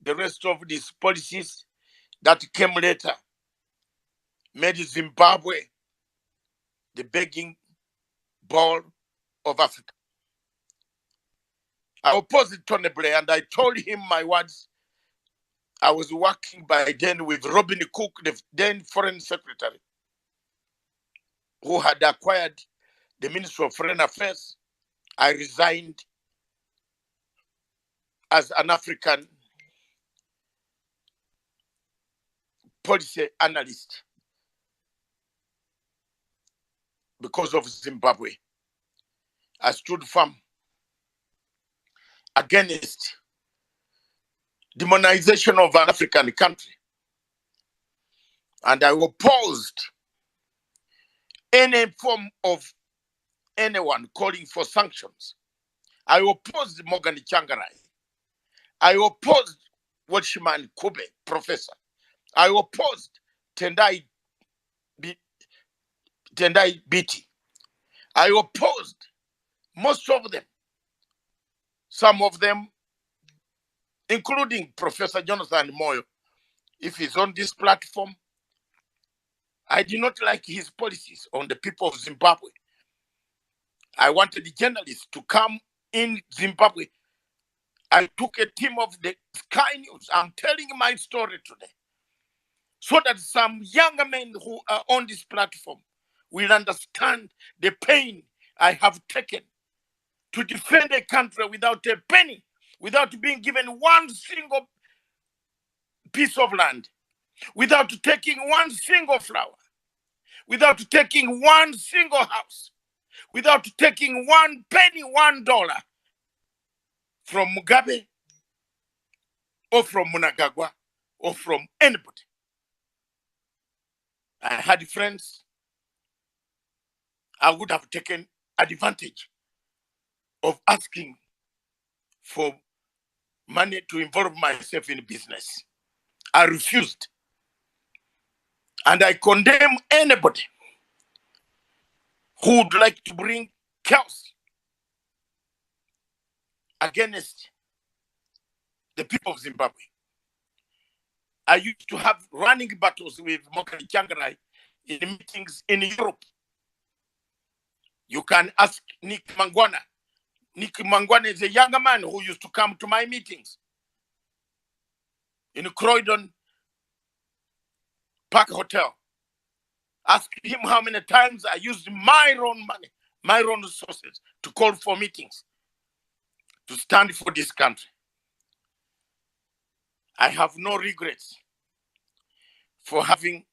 the rest of these policies that came later made Zimbabwe the begging bowl of Africa. I opposed Tony Blair and I told him my words. I was working by then with Robin Cook, the then foreign secretary, who had acquired the Ministry of Foreign Affairs. I resigned as an African policy analyst because of Zimbabwe. I stood firm against demonization of an African country. And I opposed any form of anyone calling for sanctions. I opposed Morgan Changarai. I opposed Watchman Kube, professor. I opposed Tendai Biti. I opposed most of them. Some of them, including Professor Jonathan Moyo, if he's on this platform, I did not like his policies on the people of Zimbabwe. I wanted the journalists to come in Zimbabwe. I took a team of the Sky News. I'm telling my story today so that some younger men who are on this platform will understand the pain I have taken to defend a country without a penny, without being given one single piece of land, without taking one single flower, without taking one single house, without taking one penny, $1 from Mugabe or from Mnangagwa or from anybody. I had friends. I would have taken advantage of asking for money to involve myself in business. I refused. And I condemn anybody who would like to bring chaos against the people of Zimbabwe. I used to have running battles with Morgan Changarai in meetings in Europe. You can ask Nick Mangwana. Nick Mangwana is a younger man who used to come to my meetings in Croydon Park Hotel. Ask him how many times I used my own money, my own resources to call for meetings, to stand for this country. I have no regrets for having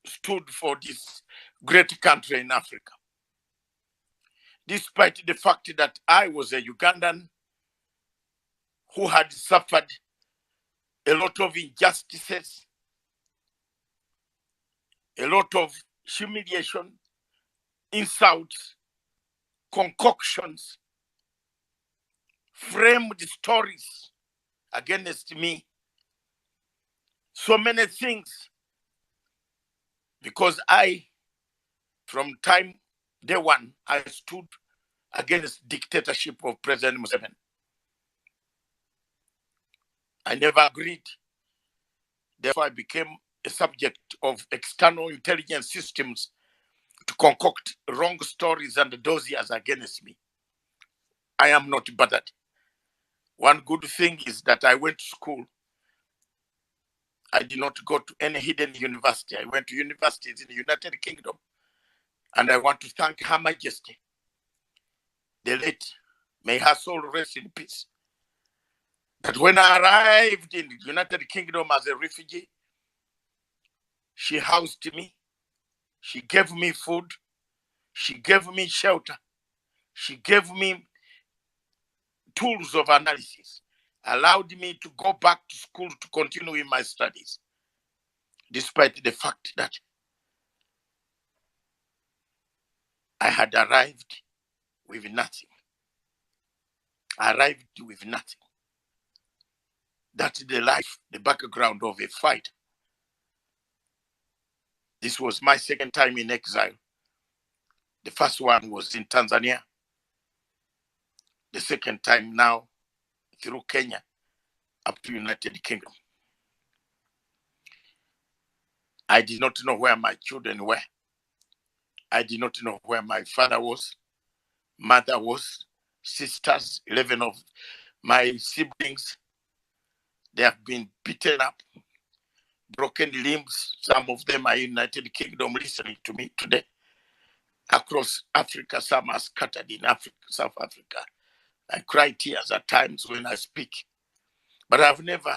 stood for this great country in Africa. Despite the fact that I was a Ugandan who had suffered a lot of injustices, a lot of humiliation, insults, concoctions, framed stories against me, so many things, because I, from day one, I stood against dictatorship of President Museveni. I never agreed. Therefore, I became a subject of external intelligence systems to concoct wrong stories and dossiers against me. I am not bothered. One good thing is that I went to school. I did not go to any hidden university. I went to universities in the United Kingdom. And I want to thank Her Majesty, the late, may her soul rest in peace, that when I arrived in the United Kingdom as a refugee, she housed me, she gave me food, she gave me shelter, she gave me tools of analysis, allowed me to go back to school to continue in my studies, despite the fact that I had arrived with nothing. I arrived with nothing. That's the life, the background of a fighter. This was my second time in exile. The first one was in Tanzania. The second time now through Kenya up to United Kingdom. I did not know where my children were. I did not know where my father was, mother was, sisters, 11 of my siblings. They have been beaten up, broken limbs. Some of them are in United Kingdom listening to me today. Across Africa, some are scattered in Africa, South Africa. I cry tears at times when I speak. But I've never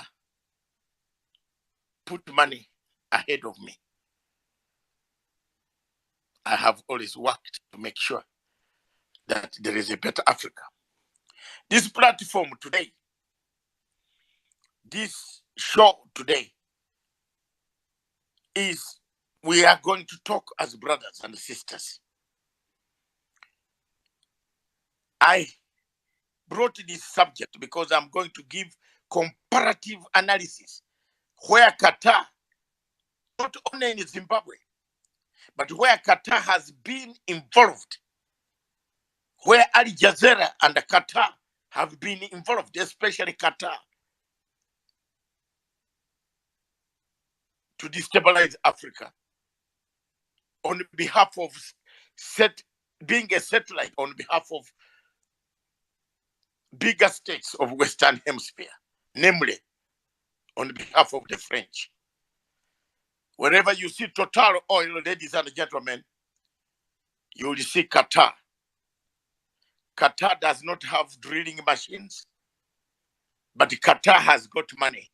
put money ahead of me. I have always worked to make sure that there is a better Africa. This platform today, this show today, is we are going to talk as brothers and sisters. I brought this subject because I'm going to give comparative analysis where Qatar, not only in Zimbabwe, but where Qatar has been involved, where Al-Jazeera and Qatar have been involved, especially Qatar, to destabilize Africa on behalf of being a satellite on behalf of bigger states of Western Hemisphere, namely on behalf of the French. Wherever you see Total Oil, ladies and gentlemen, you will see Qatar. Qatar does not have drilling machines, but Qatar has got money.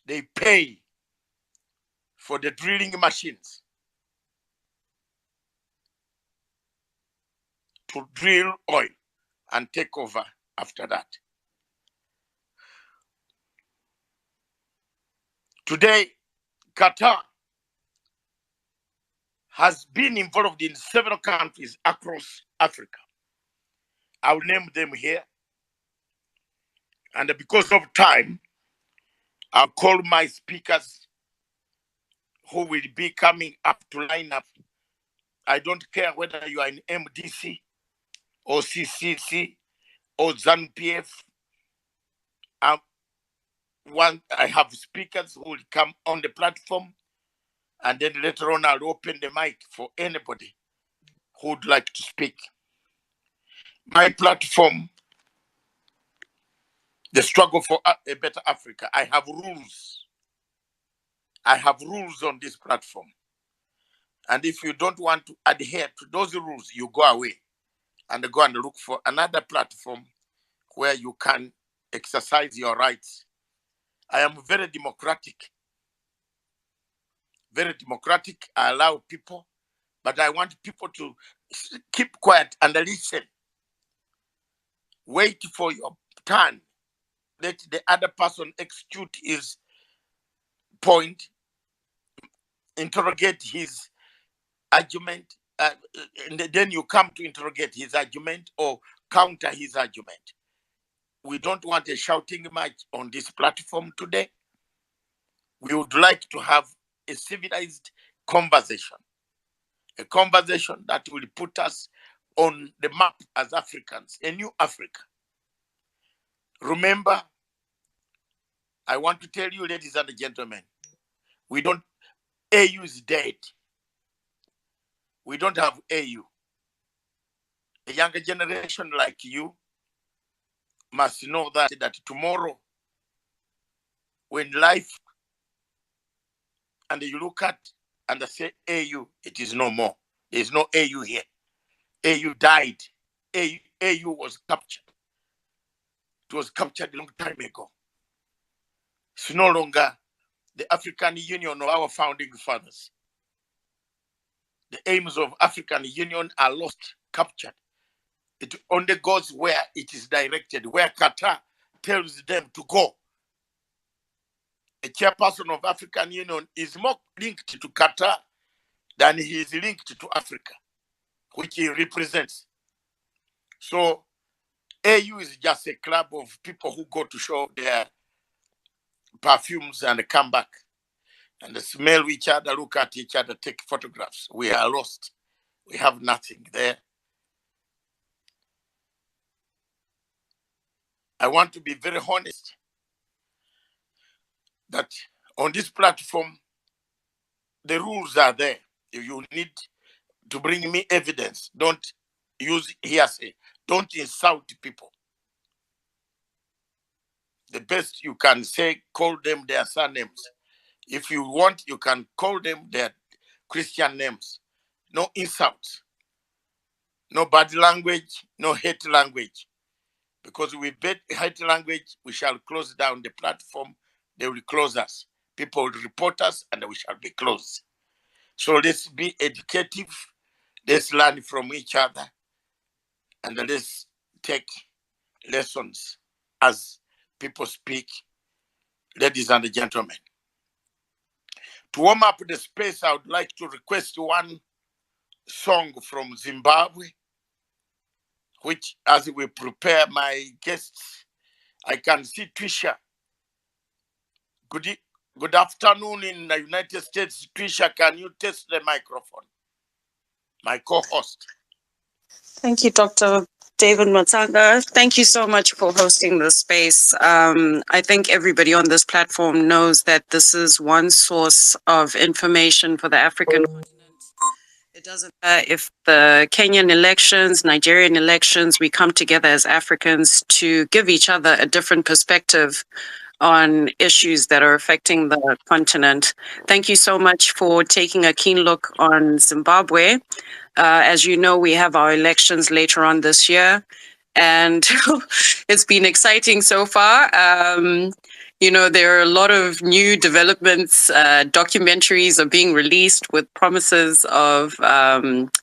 They pay for the drilling machines to drill oil and take over after that. Today, Qatar has been involved in several countries across Africa. I'll name them here. And because of time, I'll call my speakers who will be coming up to line up. I don't care whether you are in MDC or CCC or ZANU-PF. I have speakers who will come on the platform, and then later on I'll open the mic for anybody who would like to speak. My platform, the struggle for a better Africa. I have rules. I have rules on this platform. And if you don't want to adhere to those rules, you go away and go and look for another platform where you can exercise your rights. I am very democratic. Very democratic. I allow people, but I want people to keep quiet and listen. Wait for your turn. Let the other person execute his point, interrogate his argument, and then you come to interrogate his argument or counter his argument. We don't want a shouting match on this platform today. We would like to have a civilized conversation, a conversation that will put us on the map as Africans, a new Africa. Remember, I want to tell you, ladies and gentlemen, AU is dead. We don't have AU. A younger generation like you must know that tomorrow, when life, and you look at and say AU, it is no more. There is no AU here. AU died. AU was captured. It was captured a long time ago. It's no longer the African Union of our founding fathers. The aims of African Union are lost, captured. It only goes where it is directed, where Qatar tells them to go. A chairperson of African Union is more linked to Qatar than he is linked to Africa, which he represents. So AU is just a club of people who go to show their perfumes and come back and smell each other, look at each other, take photographs. We are lost. We have nothing there. I want to be very honest. that on this platform, the rules are there. If you need to bring me evidence, don't use hearsay. Don't insult people. The best you can say, call them their surnames. If you want, you can call them their Christian names. No insults, no bad language, no hate language. Because we bet hate language, we shall close down the platform. They will close us. People will report us and we shall be closed. So let's be educative. Let's learn from each other. And let's take lessons as people speak. Ladies and gentlemen, to warm up the space, I would like to request one song from Zimbabwe, which as we prepare my guests, I can see Trisha. Good afternoon in the United States. Trisha, can you test the microphone? My co-host. Thank you, Dr. David Matanga. Thank you so much for hosting this space. I think everybody on this platform knows that this is one source of information for the African continent. It doesn't matter if the Kenyan elections, Nigerian elections, we come together as Africans to give each other a different perspective on issues that are affecting the continent. Thank you so much for taking a keen look on Zimbabwe. As you know, we have our elections later on this year, and it's been exciting so far. There are a lot of new developments. Documentaries are being released with promises of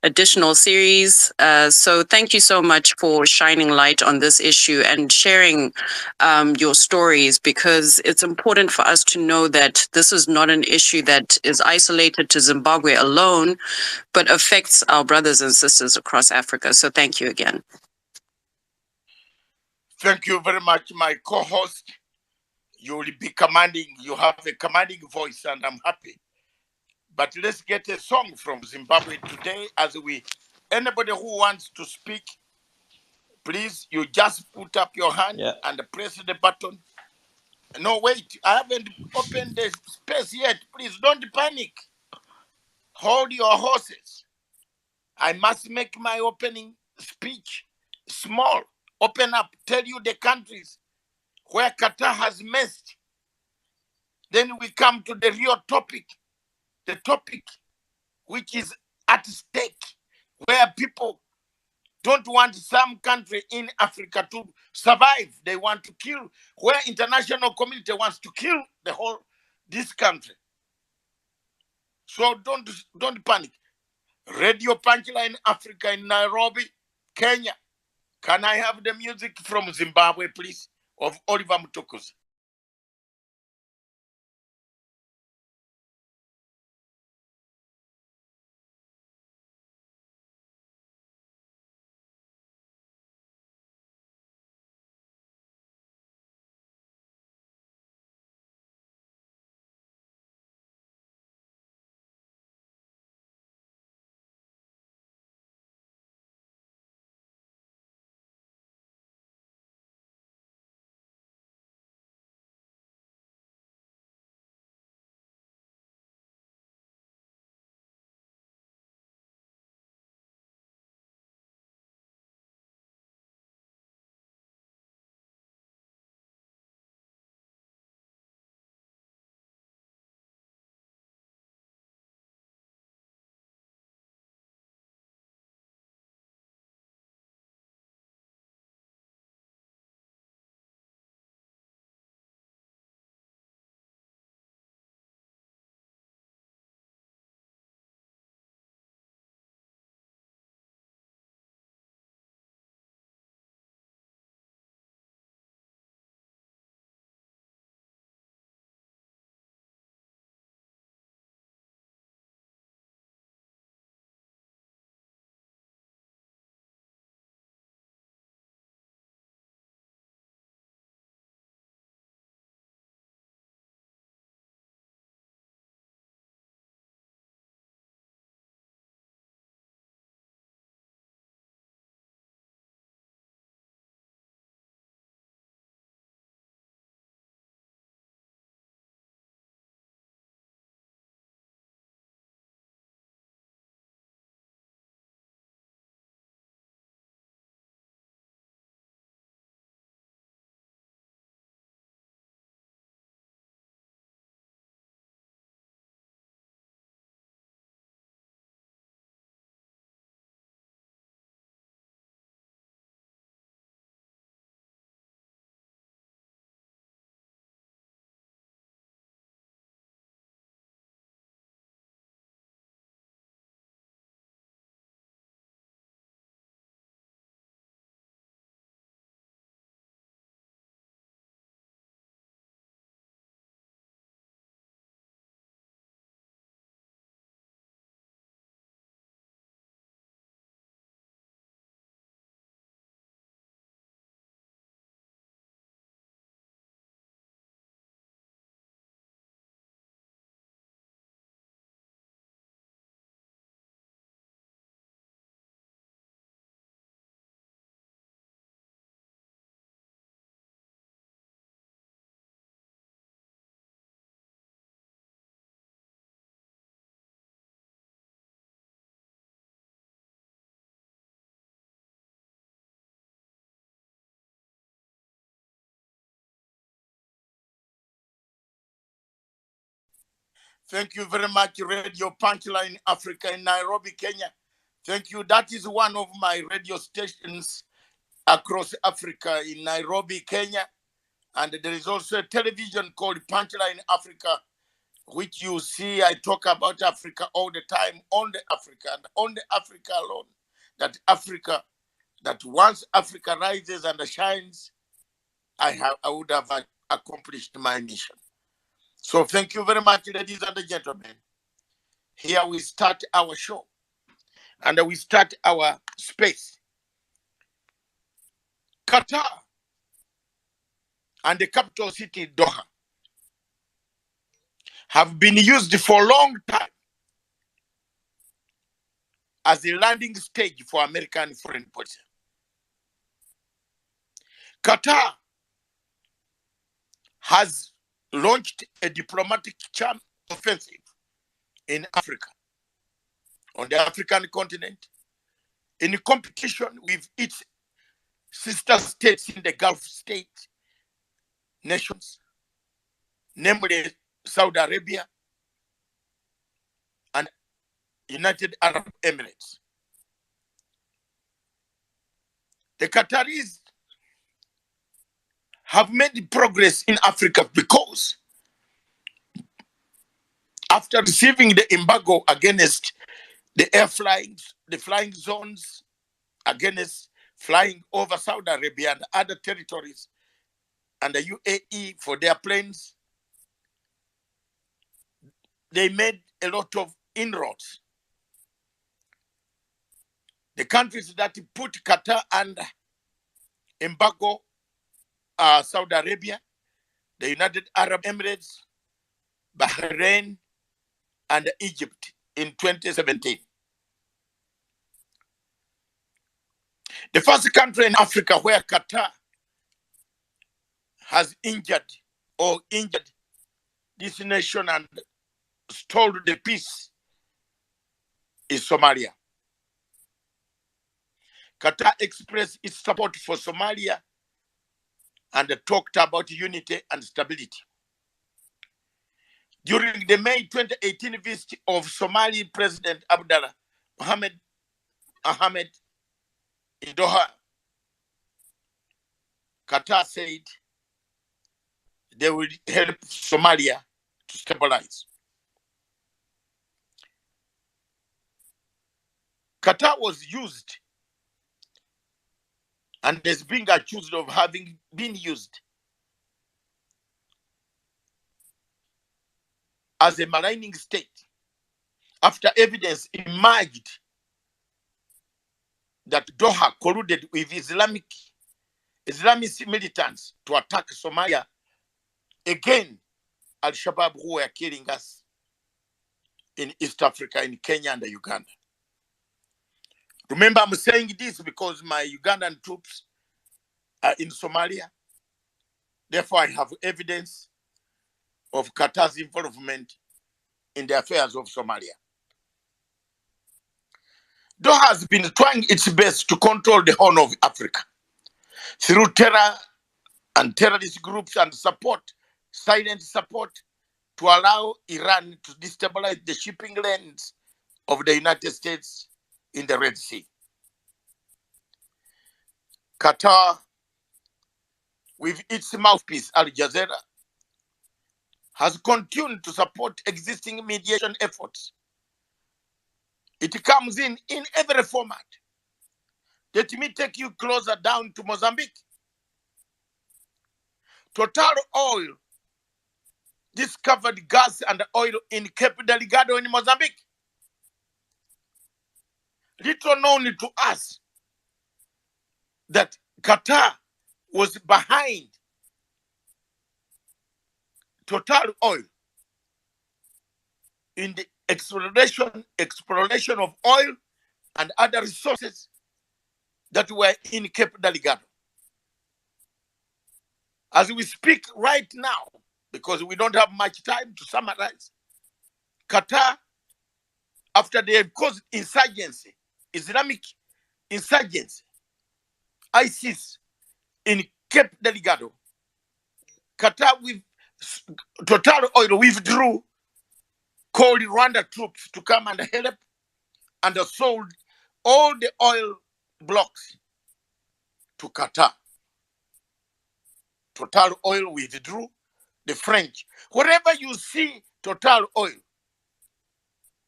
additional series. So thank you so much for shining light on this issue and sharing your stories, because it's important for us to know that this is not an issue that is isolated to Zimbabwe alone, but affects our brothers and sisters across Africa. So thank you again. Thank you very much, my co-host. You will be commanding, you have a commanding voice, and I'm happy. But let's get a song from Zimbabwe today anybody who wants to speak, please, you just put up your hand and press the button. No, wait, I haven't opened the space yet. Please don't panic. Hold your horses. I must make my opening speech small. Open up, tell you the countries where Qatar has messed. Then we come to the real topic, the topic which is at stake, where people don't want some country in Africa to survive. They want to kill, where international community wants to kill this country. So don't panic. Radio Punchline Africa in Nairobi, Kenya. Can I have the music from Zimbabwe, please, of Oliver Mutukuzi? Thank you very much, Radio Punchline Africa in Nairobi, Kenya. Thank you. That is one of my radio stations across Africa in Nairobi, Kenya. And there is also a television called Punchline Africa, which you see I talk about Africa all the time, only Africa and only Africa alone. That once Africa rises and shines, I would have accomplished my mission. So thank you very much, ladies and gentlemen. Here we start our show and we start our space. Qatar and the capital city, Doha, have been used for a long time as a landing stage for American foreign policy. Qatar has launched a diplomatic charm offensive in Africa, on the African continent, in competition with its sister states in the Gulf state nations, namely Saudi Arabia and United Arab Emirates. The Qataris have made progress in Africa because after receiving the embargo against the the flying zones against flying over Saudi Arabia and other territories and the UAE for their planes, they made a lot of inroads. The countries that put Qatar under embargo are Saudi Arabia, the United Arab Emirates, Bahrain, and Egypt in 2017. The first country in Africa where Qatar has injured this nation and stalled the peace is Somalia. Qatar expressed its support for Somalia and talked about unity and stability. During the May 2018 visit of Somali President Abdallah Mohamed Ahmed in Doha, Qatar said they will help Somalia to stabilize. Qatar was used and is being accused of having been used as a maligning state after evidence emerged that Doha colluded with Islamist militants to attack Somalia. Again, Al-Shabaab, who were killing us in East Africa, in Kenya and Uganda. Remember, I'm saying this because my Ugandan troops are in Somalia. Therefore, I have evidence of Qatar's involvement in the affairs of Somalia. Doha has been trying its best to control the Horn of Africa through terror and terrorist groups and silent support to allow Iran to destabilize the shipping lanes of the United States in the Red Sea. Qatar, with its mouthpiece, Al-Jazeera, has continued to support existing mediation efforts. It comes in every format. Let me take you closer down to Mozambique. Total Oil discovered gas and oil in Cape Delgado in Mozambique. Little known to us that Qatar was behind Total Oil in the exploration of oil and other resources that were in Cape Delgado. As we speak right now, because we don't have much time to summarize, Qatar, after they have caused insurgency, Islamic insurgency, ISIS in Cape Delgado, Qatar with Total Oil withdrew called Rwanda troops to come and help, and sold all the oil blocks to Qatar. Total Oil withdrew. The French, wherever you see Total Oil,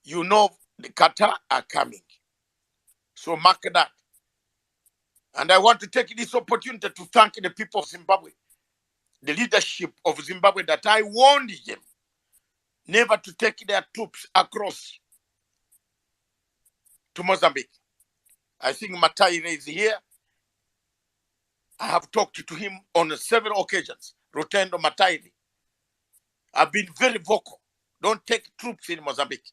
you know the Qatar are coming. So mark that. And I want to take this opportunity to thank the people of Zimbabwe, the leadership of Zimbabwe, that I warned them never to take their troops across to Mozambique. I think Mataire is here. I have talked to him on several occasions. Rotendo Mataire. I've been very vocal. Don't take troops in Mozambique,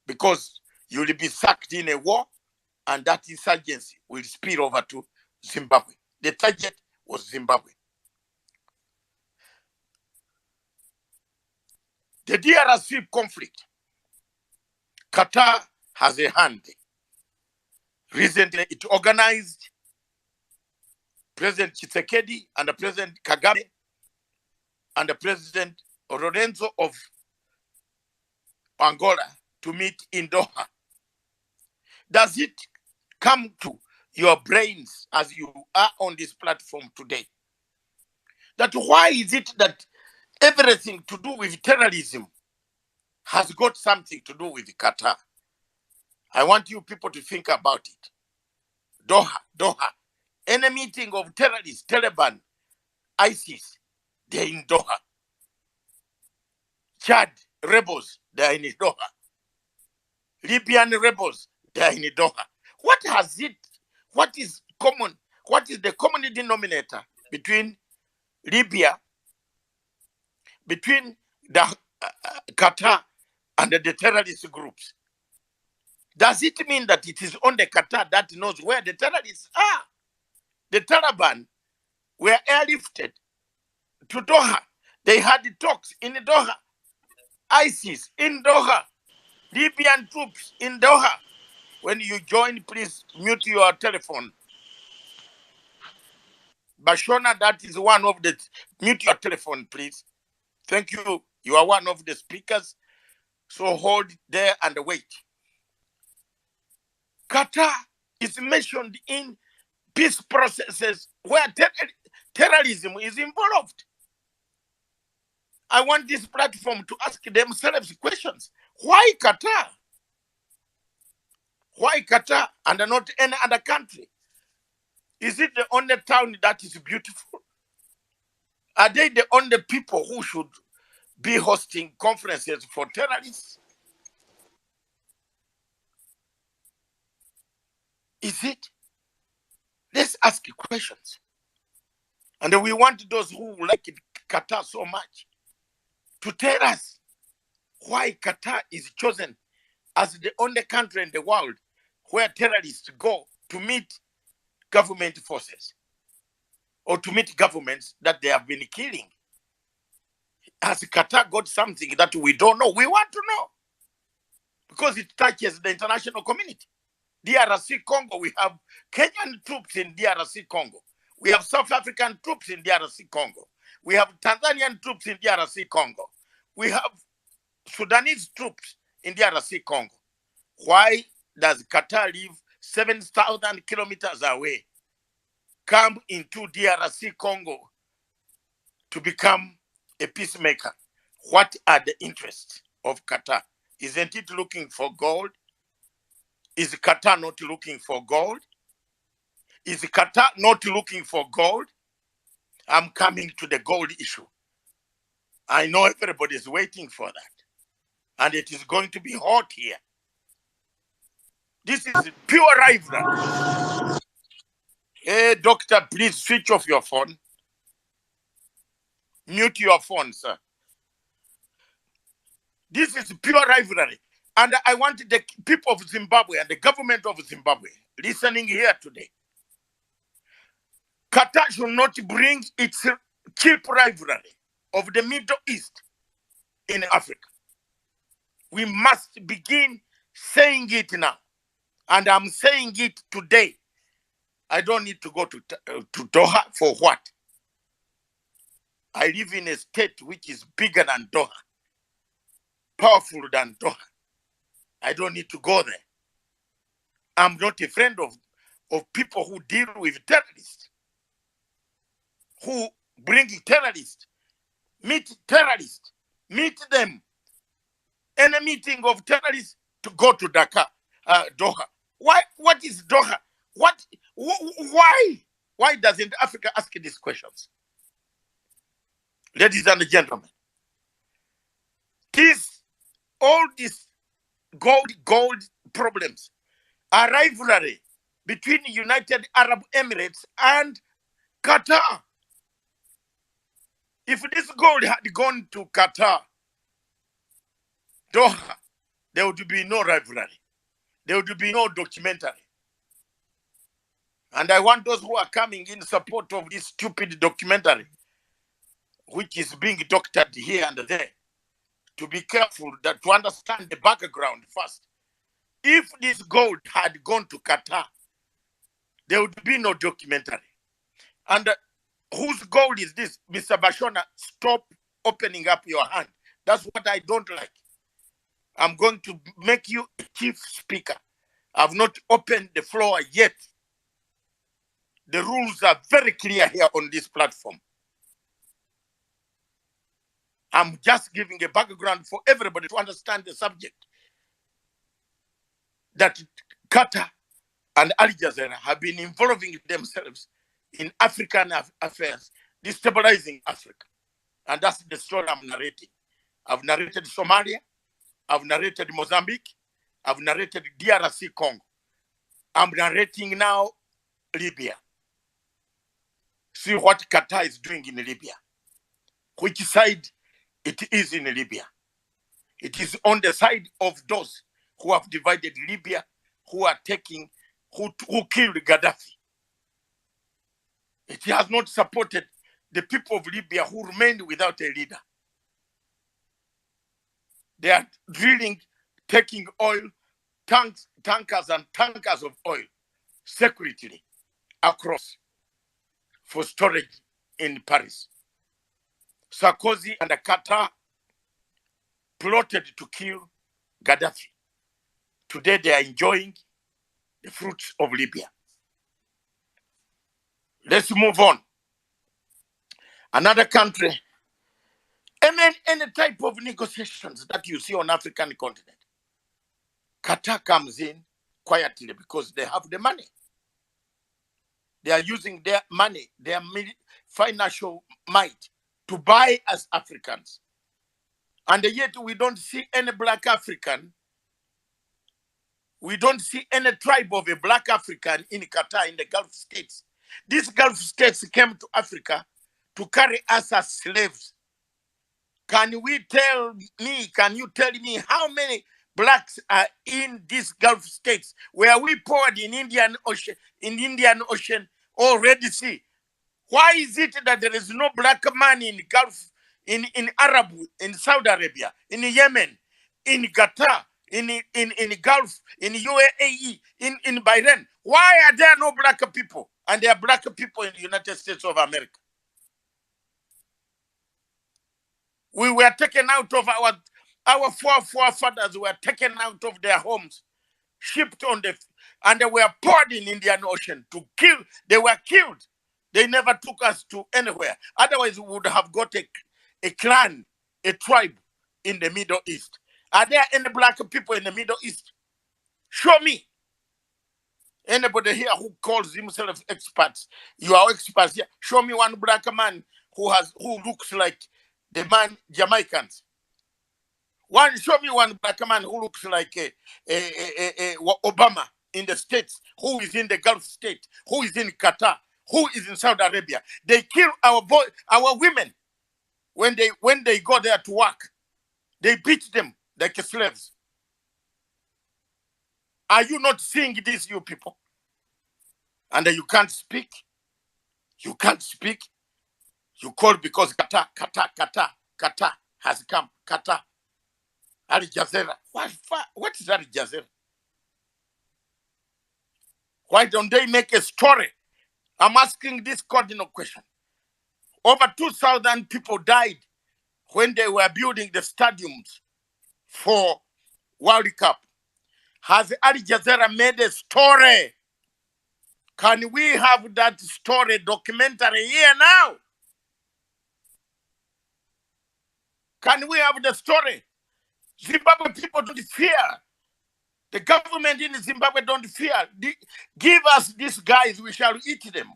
because you will be sacked in a war, and that insurgency will spill over to Zimbabwe. The target was Zimbabwe. The DRC conflict, Qatar has a hand. Recently, it organized President Tshisekedi and the President Kagame and the President Lorenzo of Angola to meet in Doha. Does it come to your brains as you are on this platform today that why is it that everything to do with terrorism has got something to do with Qatar? I want you people to think about it. Doha. Any meeting of terrorists, Taliban, ISIS, they're in Doha. Chad rebels, they're in Doha. Libyan rebels, they're in Doha. What is common? What is the common denominator between Libya, between the Qatar and the terrorist groups? Does it mean that it is only Qatar that knows where the terrorists are? The Taliban were airlifted to Doha. They had the talks in Doha. ISIS in Doha. Libyan troops in Doha. When you join, please mute your telephone. Bashona, that is one of the... Mute your telephone, please. Thank you. You are one of the speakers. So hold there and wait. Qatar is mentioned in peace processes where terrorism is involved. I want this platform to ask themselves questions. Why Qatar? Why Qatar and not any other country? Is it the only town that is beautiful? Are they the only people who should be hosting conferences for terrorists? Is it? Let's ask questions. And we want those who like Qatar so much to tell us why Qatar is chosen as the only country in the world where terrorists go to meet government forces or to meet governments that they have been killing. Has Qatar got something that we don't know? We want to know, because it touches the international community. DRC Congo, we have Kenyan troops in DRC Congo. We have South African troops in DRC Congo. We have Tanzanian troops in DRC Congo. We have Sudanese troops in DRC Congo. Why does Qatar live 7,000 kilometers away, come into DRC Congo to become a peacemaker? What are the interests of Qatar? Isn't it looking for gold? Is Qatar not looking for gold? Is Qatar not looking for gold? I'm coming to the gold issue. I know everybody is waiting for that. And it is going to be hot here. This is pure rivalry. Hey, doctor, please switch off your phone. Mute your phone, sir. This is pure rivalry. And I want the people of Zimbabwe and the government of Zimbabwe listening here today. Qatar should not bring its cheap rivalry of the Middle East in Africa. We must begin saying it now. And I'm saying it today. I don't need to go to Doha for what? I live in a state which is bigger than Doha. powerful than Doha. I don't need to go there. I'm not a friend of people who deal with terrorists, who bring terrorists, meet terrorists, meet them. Any meeting of terrorists to go to Dakar, Doha. Why? What is Doha? What? Why? Why doesn't Africa ask these questions? Ladies and gentlemen, all these gold problems are rivalry between United Arab Emirates and Qatar. If this gold had gone to Qatar, Doha, there would be no rivalry. There would be no documentary. And I want those who are coming in support of this stupid documentary, which is being doctored here and there, to be careful that to understand the background first. If this gold had gone to Qatar, there would be no documentary. And whose gold is this? Mr. Bashona, stop opening up your hand. That's what I don't like. I'm going to make you chief speaker. I've not opened the floor yet. The rules are very clear here on this platform. I'm just giving a background for everybody to understand the subject. That Qatar and Al-Jazeera have been involving themselves in African affairs, destabilizing Africa. And that's the story I'm narrating. I've narrated Somalia. I've narrated Mozambique. I've narrated DRC Congo. I'm narrating now Libya. See what Qatar is doing in Libya. Which side it is in Libya. It is on the side of those who have divided Libya, who killed Gaddafi. It has not supported the people of Libya who remained without a leader. They are drilling, taking oil, tankers and tankers of oil secretly across for storage in Paris. Sarkozy and Qatar plotted to kill Gaddafi. Today they are enjoying the fruits of Libya. Let's move on. Another country, any type of negotiations that you see on African continent, Qatar comes in quietly because they have the money. They are using their money, their financial might to buy us Africans. And yet we don't see any black African. We don't see any tribe of a black African in Qatar, in the Gulf states. These Gulf states came to Africa to carry us as slaves. Can you tell me how many blacks are in these Gulf states where we poured in Indian Ocean or Red Sea? Why is it that there is no black man in Gulf, in Arab, in Saudi Arabia, in Yemen, in Qatar, in Gulf, in UAE, in Bahrain? Why are there no black people? And there are black people in the United States of America. We were taken out of our forefathers were taken out of their homes, shipped on and they were poured in Indian Ocean to kill. They were killed. They never took us to anywhere. Otherwise, we would have got a clan, a tribe in the Middle East. Are there any black people in the Middle East? Show me. Anybody here who calls himself experts, you are experts here. Show me one black man who looks like the man Jamaicans. Show me one black man who looks like Obama in the States, who is in the Gulf state, who is in Qatar, who is in Saudi Arabia. They kill our women when they go there to work. They beat them like slaves. Are you not seeing this, you people? And you can't speak. You can't speak. You call because Qatar has come. Qatar. Al-Jazeera. What is Al-Jazeera? Why don't they make a story? I'm asking this cardinal question. Over 2,000 people died when they were building the stadiums for World Cup. Has Al-Jazeera made a story? Can we have that story documentary here now? Can we have the story? Zimbabwe people don't fear. The government in Zimbabwe don't fear. Give us these guys, we shall eat them.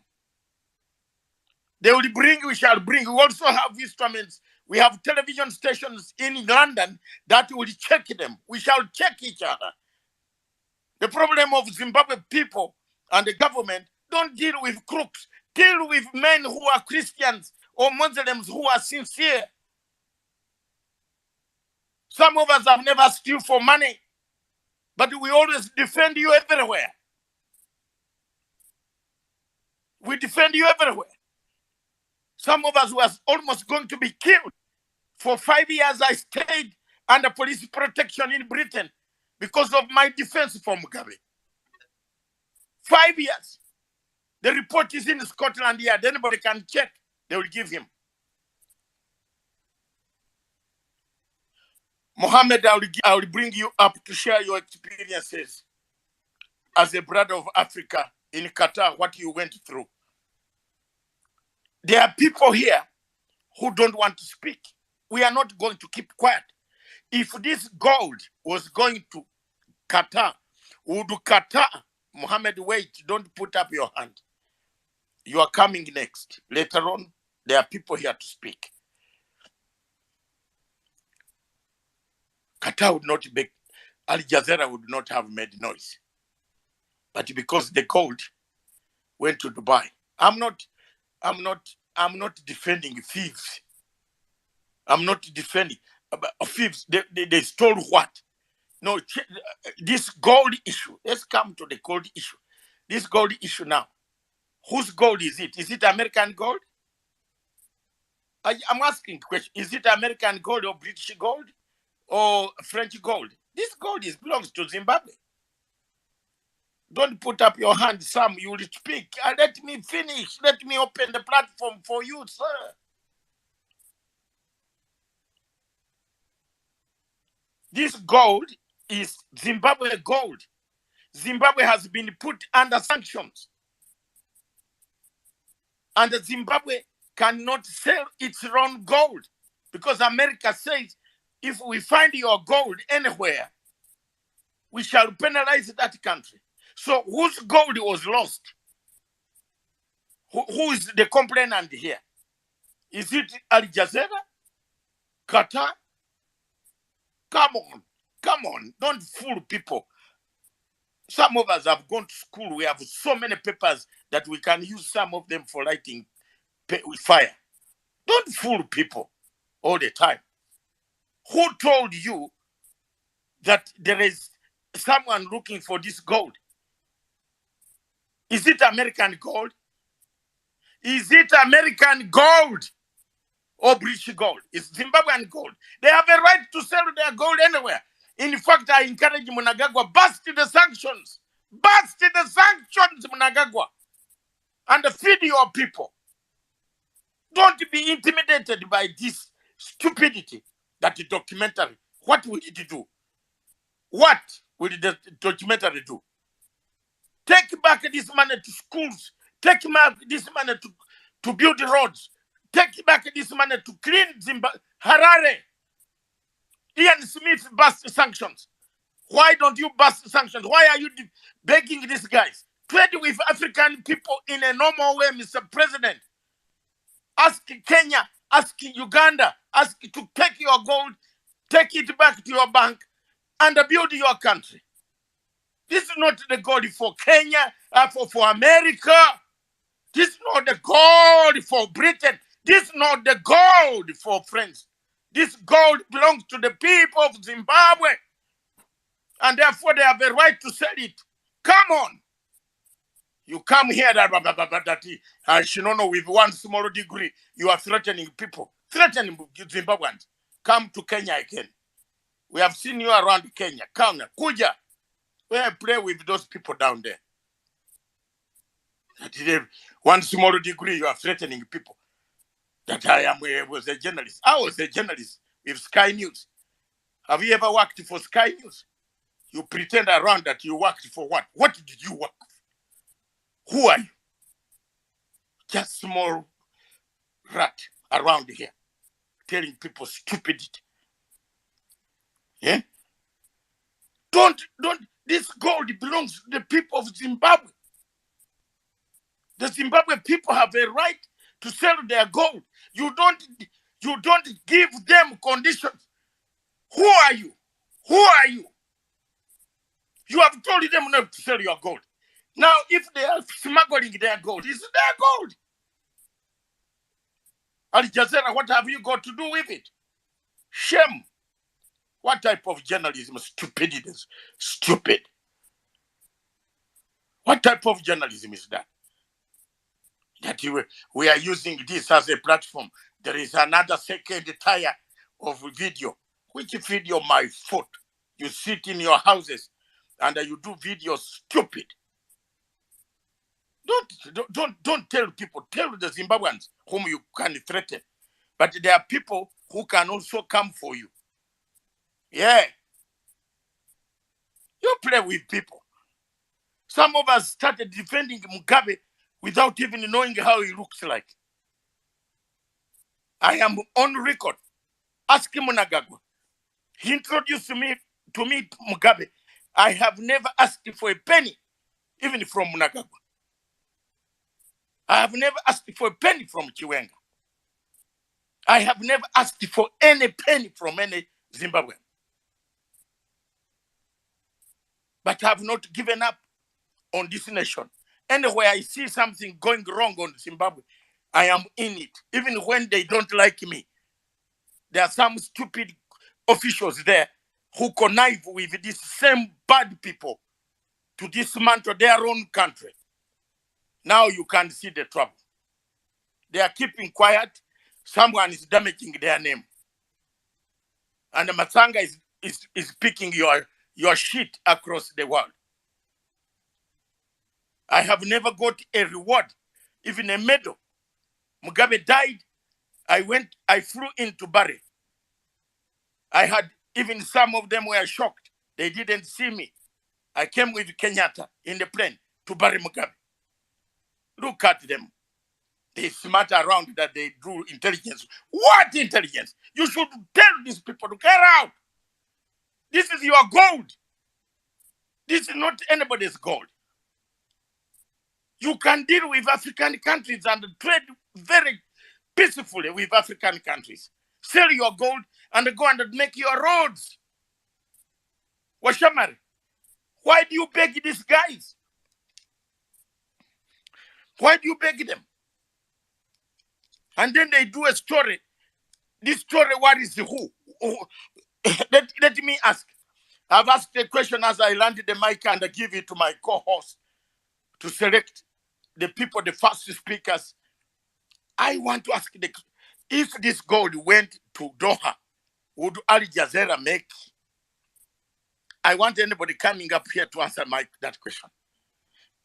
They will bring, we shall bring. We also have instruments. We have television stations in London that will check them. We shall check each other. The problem of Zimbabwe people and the government, don't deal with crooks. Deal with men who are Christians or Muslims who are sincere. Some of us have never steal for money, but we always defend you everywhere. We defend you everywhere. Some of us were almost going to be killed. For 5 years, I stayed under police protection in Britain because of my defense for Mugabe. 5 years. The report is in Scotland Yard. Anybody can check. They will give him. Mohammed, I will bring you up to share your experiences as a brother of Africa in Qatar, what you went through. There are people here who don't want to speak. We are not going to keep quiet. If this gold was going to Qatar, would Qatar, Mohammed, wait, don't put up your hand. You are coming next. Later on, there are people here to speak. Qatar would not be, Al-Jazeera would not have made noise. But because the gold went to Dubai, I'm not defending thieves. I'm not defending thieves. They stole what? No, this gold issue. Let's come to the gold issue. This gold issue now. Whose gold is it? Is it American gold? I'm asking a question. Is it American gold or British gold or French gold? This gold belongs to Zimbabwe. Don't put up your hand, Sam. You will speak. Let me finish. Let me open the platform for you, sir. This gold is Zimbabwe gold. Zimbabwe has been put under sanctions. And Zimbabwe cannot sell its own gold because America says if we find your gold anywhere, we shall penalize that country. So whose gold was lost? Who is the complainant here? Is it Al-Jazeera? Qatar? Come on, don't fool people. Some of us have gone to school. We have so many papers that we can use some of them for lighting with fire. Don't fool people all the time. Who told you that there is someone looking for this gold? Is it American gold? Is it American gold or British gold? It's Zimbabwean gold. They have a right to sell their gold anywhere. In fact, I encourage Mnangagwa, bust the sanctions. Bust the sanctions, Mnangagwa. And feed your people. Don't be intimidated by this stupidity, that documentary. What will it do? What will the documentary do? Take back this money to schools. Take back this money to build roads. Take back this money to clean Zimbabwe. Harare. Ian Smith bust sanctions. Why don't you bust sanctions? Why are you begging these guys? Trade with African people in a normal way, Mr. President. Ask Kenya, ask Uganda, ask to take your gold, take it back to your bank, and build your country. This is not the gold for Kenya, for America. This is not the gold for Britain. This is not the gold for France. This gold belongs to the people of Zimbabwe. And therefore they have the right to sell it. Come on. You come here that Shinono with one small degree, you are threatening people. Threatening Zimbabweans. Come to Kenya again. We have seen you around Kenya. Come, Kuja. Where I play with those people down there. One small degree, you are threatening people. That I was a journalist. I was a journalist with Sky News. Have you ever worked for Sky News? You pretend around that you worked for what? What did you work for? Who are you? Just small rat around here telling people stupidity. Yeah? Don't, this gold belongs to the people of Zimbabwe. The Zimbabwe people have a right to sell their gold. You don't give them conditions. Who are you? Who are you? You have told them not to sell your gold. Now, if they are smuggling their gold, it's their gold. Al-Jazeera, what have you got to do with it? Shame. What type of journalism? Stupidity. Stupid. What type of journalism is that? That we are using this as a platform. There is another second tier of video. Which video, my foot? You sit in your houses and you do videos stupid. Don't tell people. Tell the Zimbabweans whom you can threaten. But there are people who can also come for you. Yeah. You play with people. Some of us started defending Mugabe without even knowing how he looks like. I am on record. Ask Mnangagwa. He introduced me to Mugabe. I have never asked for a penny, even from Mnangagwa. I have never asked for a penny from Chiwenga. I have never asked for any penny from any Zimbabwean. But I have not given up on this nation. Anywhere I see something going wrong on Zimbabwe, I am in it. Even when they don't like me. There are some stupid officials there who connive with these same bad people to dismantle their own country. Now you can see the trouble. They are keeping quiet. Someone is damaging their name. And Matsanga is picking your shit across the world. I have never got a reward, even a medal. Mugabe died. I flew into Bari. I had, even some of them were shocked. They didn't see me. I came with Kenyatta in the plane to bury Mugabe. Look at them. They smart around that they do intelligence. What intelligence? You should tell these people to get out. This is your gold. This is not anybody's gold. You can deal with African countries and trade very peacefully with African countries. Sell your gold and go and make your roads. Washamari, why do you beg these guys? Why do you beg them? And then they do a story. This story, what is who? Let me ask. I've asked a question as I landed the mic and I give it to my co-host to select the people, the first speakers. I want to ask, if this gold went to Doha, would Al-Jazeera make? I want anybody coming up here to answer that question.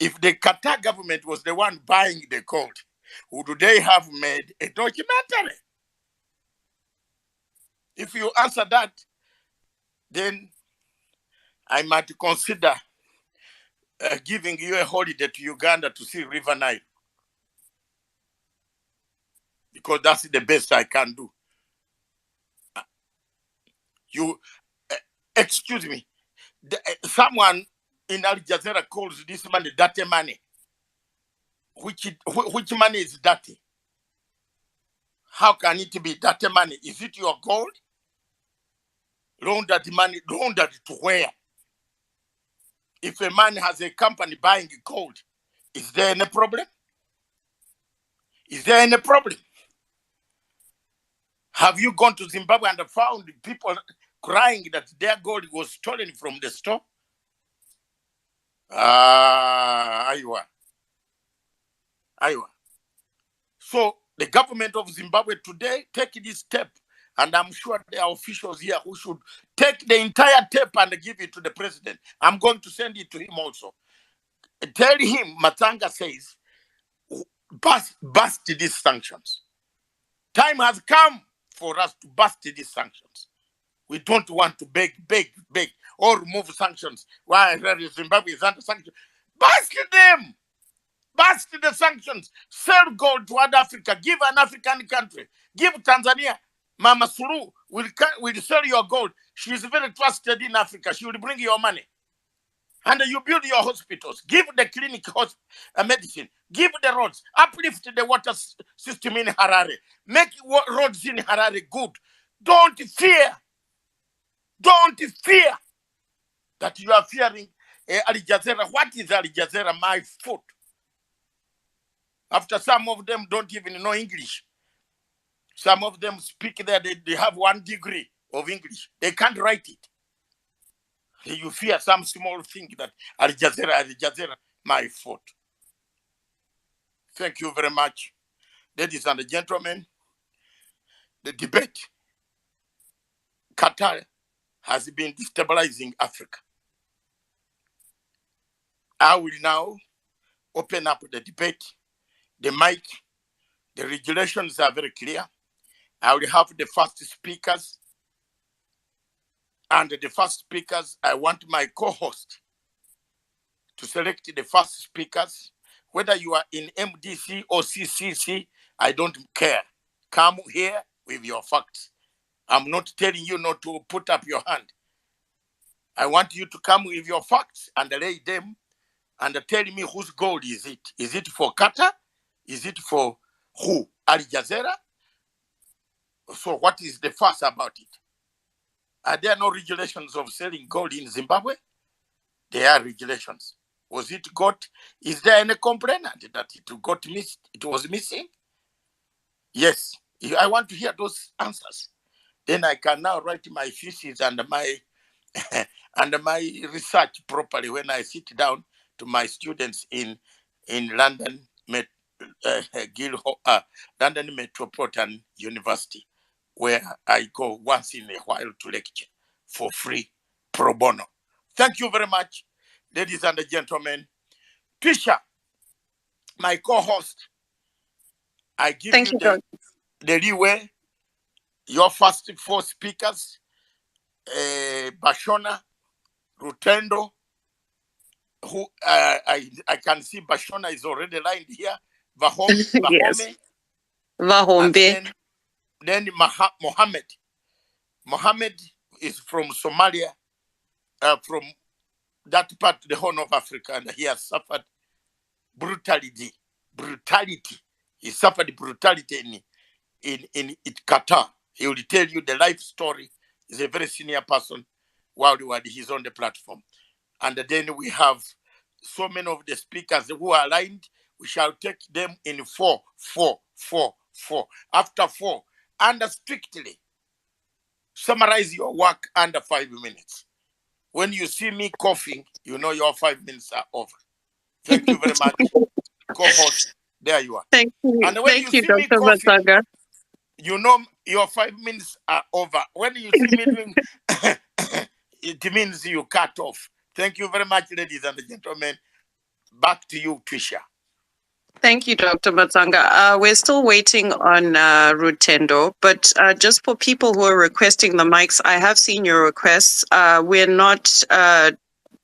If the Qatar government was the one buying the gold, would they have made a documentary? If you answer that, then I might consider giving you a holiday to Uganda to see River Nile. Because that's the best I can do. Excuse me, someone in Al Jazeera calls this money dirty money. Which money is dirty? How can it be dirty money? Is it your gold? Laundered money, laundered to where? If a man has a company buying gold, is there any problem? Is there any problem? Have you gone to Zimbabwe and found people crying that their gold was stolen from the store? Aywa. So the government of Zimbabwe today take this step, and I'm sure there are officials here who should take the entire tape and give it to the president. I'm going to send it to him also. Tell him, Matanga says, bust these sanctions. Time has come for us to bust these sanctions. We don't want to beg, or remove sanctions. Why Zimbabwe is under sanctions? Bust them! Bust the sanctions. Sell gold to other Africa. Give an African country. Give Tanzania. Mama Sulu will sell your gold. She is very trusted in Africa. She will bring your money. And you build your hospitals. Give the clinic medicine. Give the roads. Uplift the water system in Harare. Make roads in Harare good. Don't fear. Don't fear that you are fearing Al-Jazeera. What is Al-Jazeera? My foot. After some of them don't even know English. Some of them speak there, they have 1 degree of English. They can't write it. You fear some small thing that Al-Jazeera, my fault. Thank you very much. Ladies and gentlemen, the debate, Qatar has been destabilizing Africa. I will now open up the debate, the mic. The regulations are very clear. I will have the first speakers. And the first speakers, I want my co-host to select the first speakers. Whether you are in MDC or CCC, I don't care. Come here with your facts. I'm not telling you not to put up your hand. I want you to come with your facts and lay them and tell me whose gold is it. Is it for Qatar? Is it for who? Al-Jazeera? So what is the fuss about it? Are there no regulations of selling gold in Zimbabwe? There are regulations. Was it got? Is there any complainant that it was missing? Yes. I want to hear those answers. Then I can now write my thesis and my and my research properly when I sit down to my students in London, London Metropolitan University, where I go once in a while to lecture for free, pro bono. Thank you very much, ladies and gentlemen. Tisha, my co-host, I give Thank you you, the leeway. Your first 4 speakers, Bashona, Rutendo, who I can see Bashona is already lined here, Vahome, Yes. and Vahombe. then Mohammed. Mohammed is from Somalia, from that part, the Horn of Africa, and he has suffered brutality. He suffered brutality in Qatar. He will tell you the life story. He's a very senior person worldwide. He's on the platform. And then we have so many of the speakers who are aligned. We shall take them in 4. After 4, and strictly summarize your work under 5 minutes. When you see me coughing, you know your 5 minutes are over. Thank you very much, co-host. There you are. Thank you. And when Thank you you, see me Dr. coughing, Matsaga. you know your 5 minutes are over. When you see me doing, it means you cut off. Thank you very much, ladies and gentlemen. Back to you, Trisha. Thank you, Dr. Matsanga. We're still waiting on Rutendo, but just for people who are requesting the mics, I have seen your requests. We're not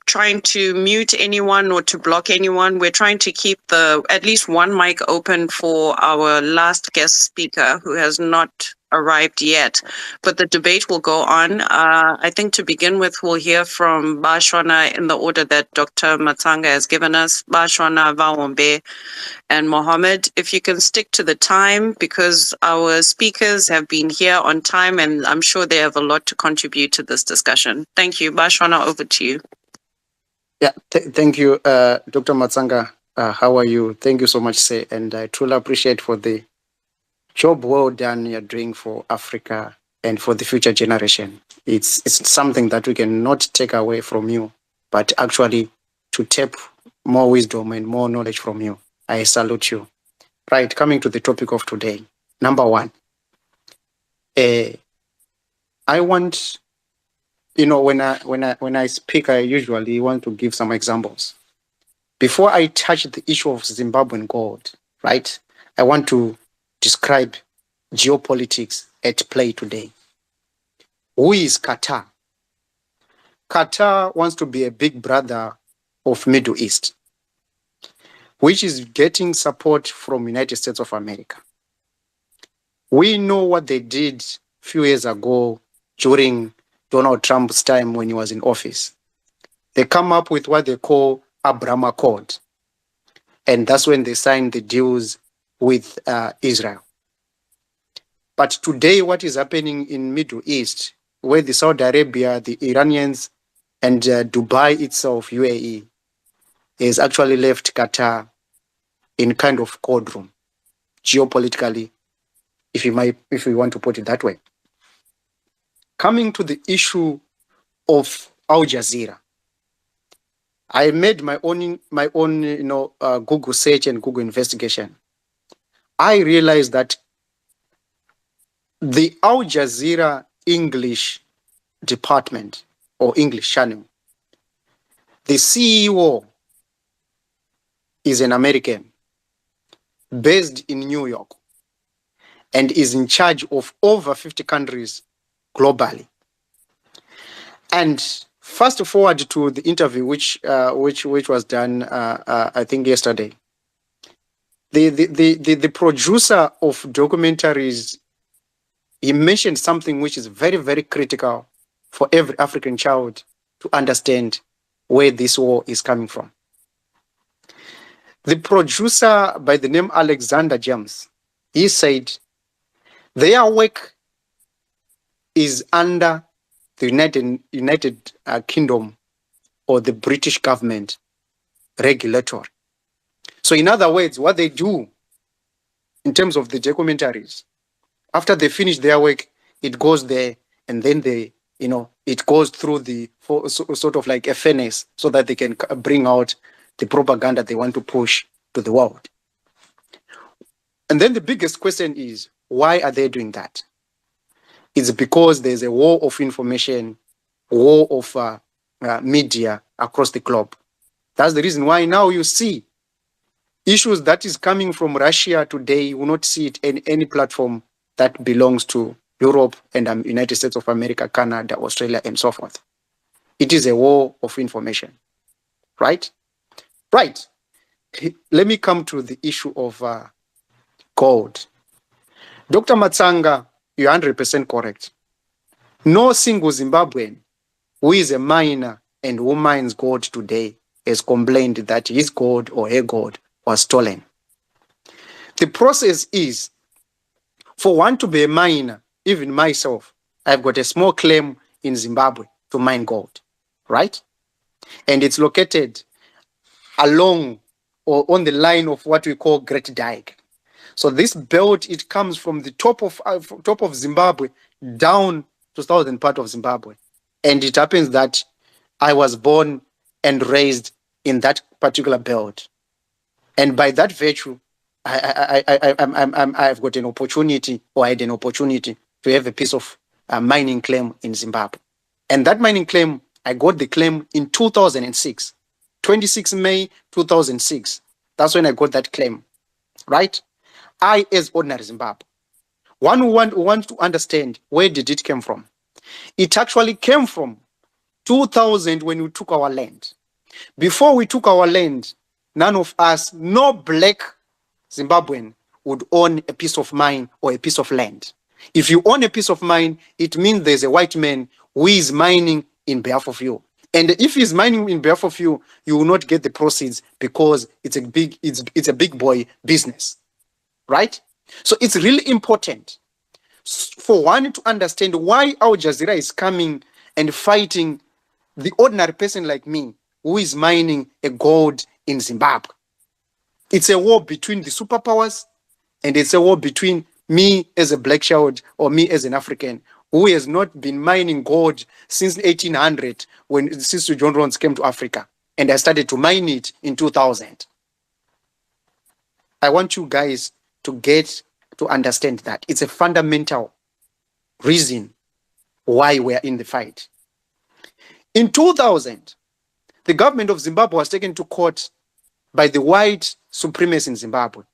trying to mute anyone or to block anyone. We're trying to keep at least one mic open for our last guest speaker who has not arrived yet, but the debate will go on. I think to begin with, we'll hear from Bashona in the order that Dr. Matsanga has given us, Bashona, Vahombe, and Mohammed. If you can stick to the time, because our speakers have been here on time and I'm sure they have a lot to contribute to this discussion. Thank you. Bashona, over to you. Yeah, thank you, Dr. Matsanga. How are you? Thank you so much, sir. And I truly appreciate for the job well done you're doing for Africa and for the future generation. It's something that we cannot take away from you, but actually to tap more wisdom and more knowledge from you. I salute you. Right, coming to the topic of today. Number 1, I want, when I speak, I usually want to give some examples. Before I touch the issue of Zimbabwean gold, right, I want to describe geopolitics at play today. Who is Qatar? Qatar wants to be a big brother of Middle East, which is getting support from United States of America. We know what they did a few years ago during Donald Trump's time when he was in office. They come up with what they call Abraham Accord. And that's when they signed the deals with Israel. But today, what is happening in Middle East, where the Saudi Arabia, the Iranians, and Dubai itself, UAE, has actually left Qatar in kind of cold room, geopolitically, if we want to put it that way. Coming to the issue of Al Jazeera, I made my own Google search and Google investigation. I realized that the Al Jazeera English department or English channel, the CEO is an American based in New York and is in charge of over 50 countries globally. And fast forward to the interview which was done, I think yesterday. The producer of documentaries, he mentioned something which is very, very critical for every African child to understand where this war is coming from. The producer, by the name Alexander James, he said their work is under the United Kingdom or the British government regulatory. So in other words, what they do in terms of the documentaries, after they finish their work, it goes there and then it goes through the sort of like a furnace so that they can bring out the propaganda they want to push to the world. And then the biggest question is, why are they doing that? It's because there's a war of information, war of media across the globe. That's the reason why now you see issues that is coming from Russia today, you will not see it in any platform that belongs to Europe and United States of America, Canada, Australia, and so forth. It is a war of information, right? Right. Let me come to the issue of gold. Dr. Matsanga, you're 100% correct. No single Zimbabwean who is a miner and who mines gold today has complained that his gold or her gold was stolen. The process is, for one to be a miner, even myself, I've got a small claim in Zimbabwe to mine gold, right? And it's located along or on the line of what we call Great Dyke. So this belt, it comes from the top of Zimbabwe down to southern part of Zimbabwe. And it happens that I was born and raised in that particular belt. And by that virtue, I've got an opportunity, or I had an opportunity to have a piece of mining claim in Zimbabwe. And that mining claim, I got the claim in 2006, 26 May 2006. That's when I got that claim, right? I, as ordinary Zimbabwe, one who wants to understand where did it come from. It actually came from 2000 when we took our land. Before we took our land, none of us, no black Zimbabwean would own a piece of mine or a piece of land. If you own a piece of mine, it means there's a white man who is mining in behalf of you. And if he's mining in behalf of you, you will not get the proceeds because it's a big boy business, right? So it's really important for one to understand why Al Jazeera is coming and fighting the ordinary person like me who is mining a gold in Zimbabwe. It's a war between the superpowers, and it's a war between me as a black child or me as an African who has not been mining gold since 1800 since John Rawls came to Africa, and I started to mine it in 2000. I want you guys to get to understand that it's a fundamental reason why we're in the fight. In 2000, the government of Zimbabwe was taken to court by the white supremacists in Zimbabwe.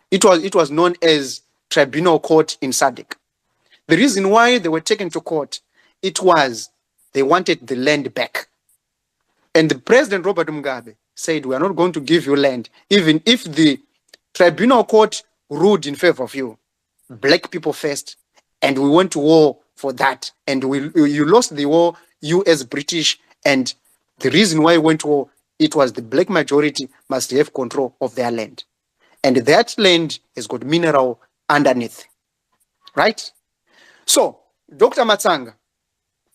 It was known as Tribunal Court in SADC. The reason why they were taken to court it was they wanted the land back. And the President Robert Mugabe said, we are not going to give you land, even if the tribunal court ruled in favor of you. Black people first, and we went to war for that. And you lost the war, you as British, and the reason why we went to war, it was the black majority must have control of their land. And that land has got mineral underneath, right? So, Dr. Matsanga,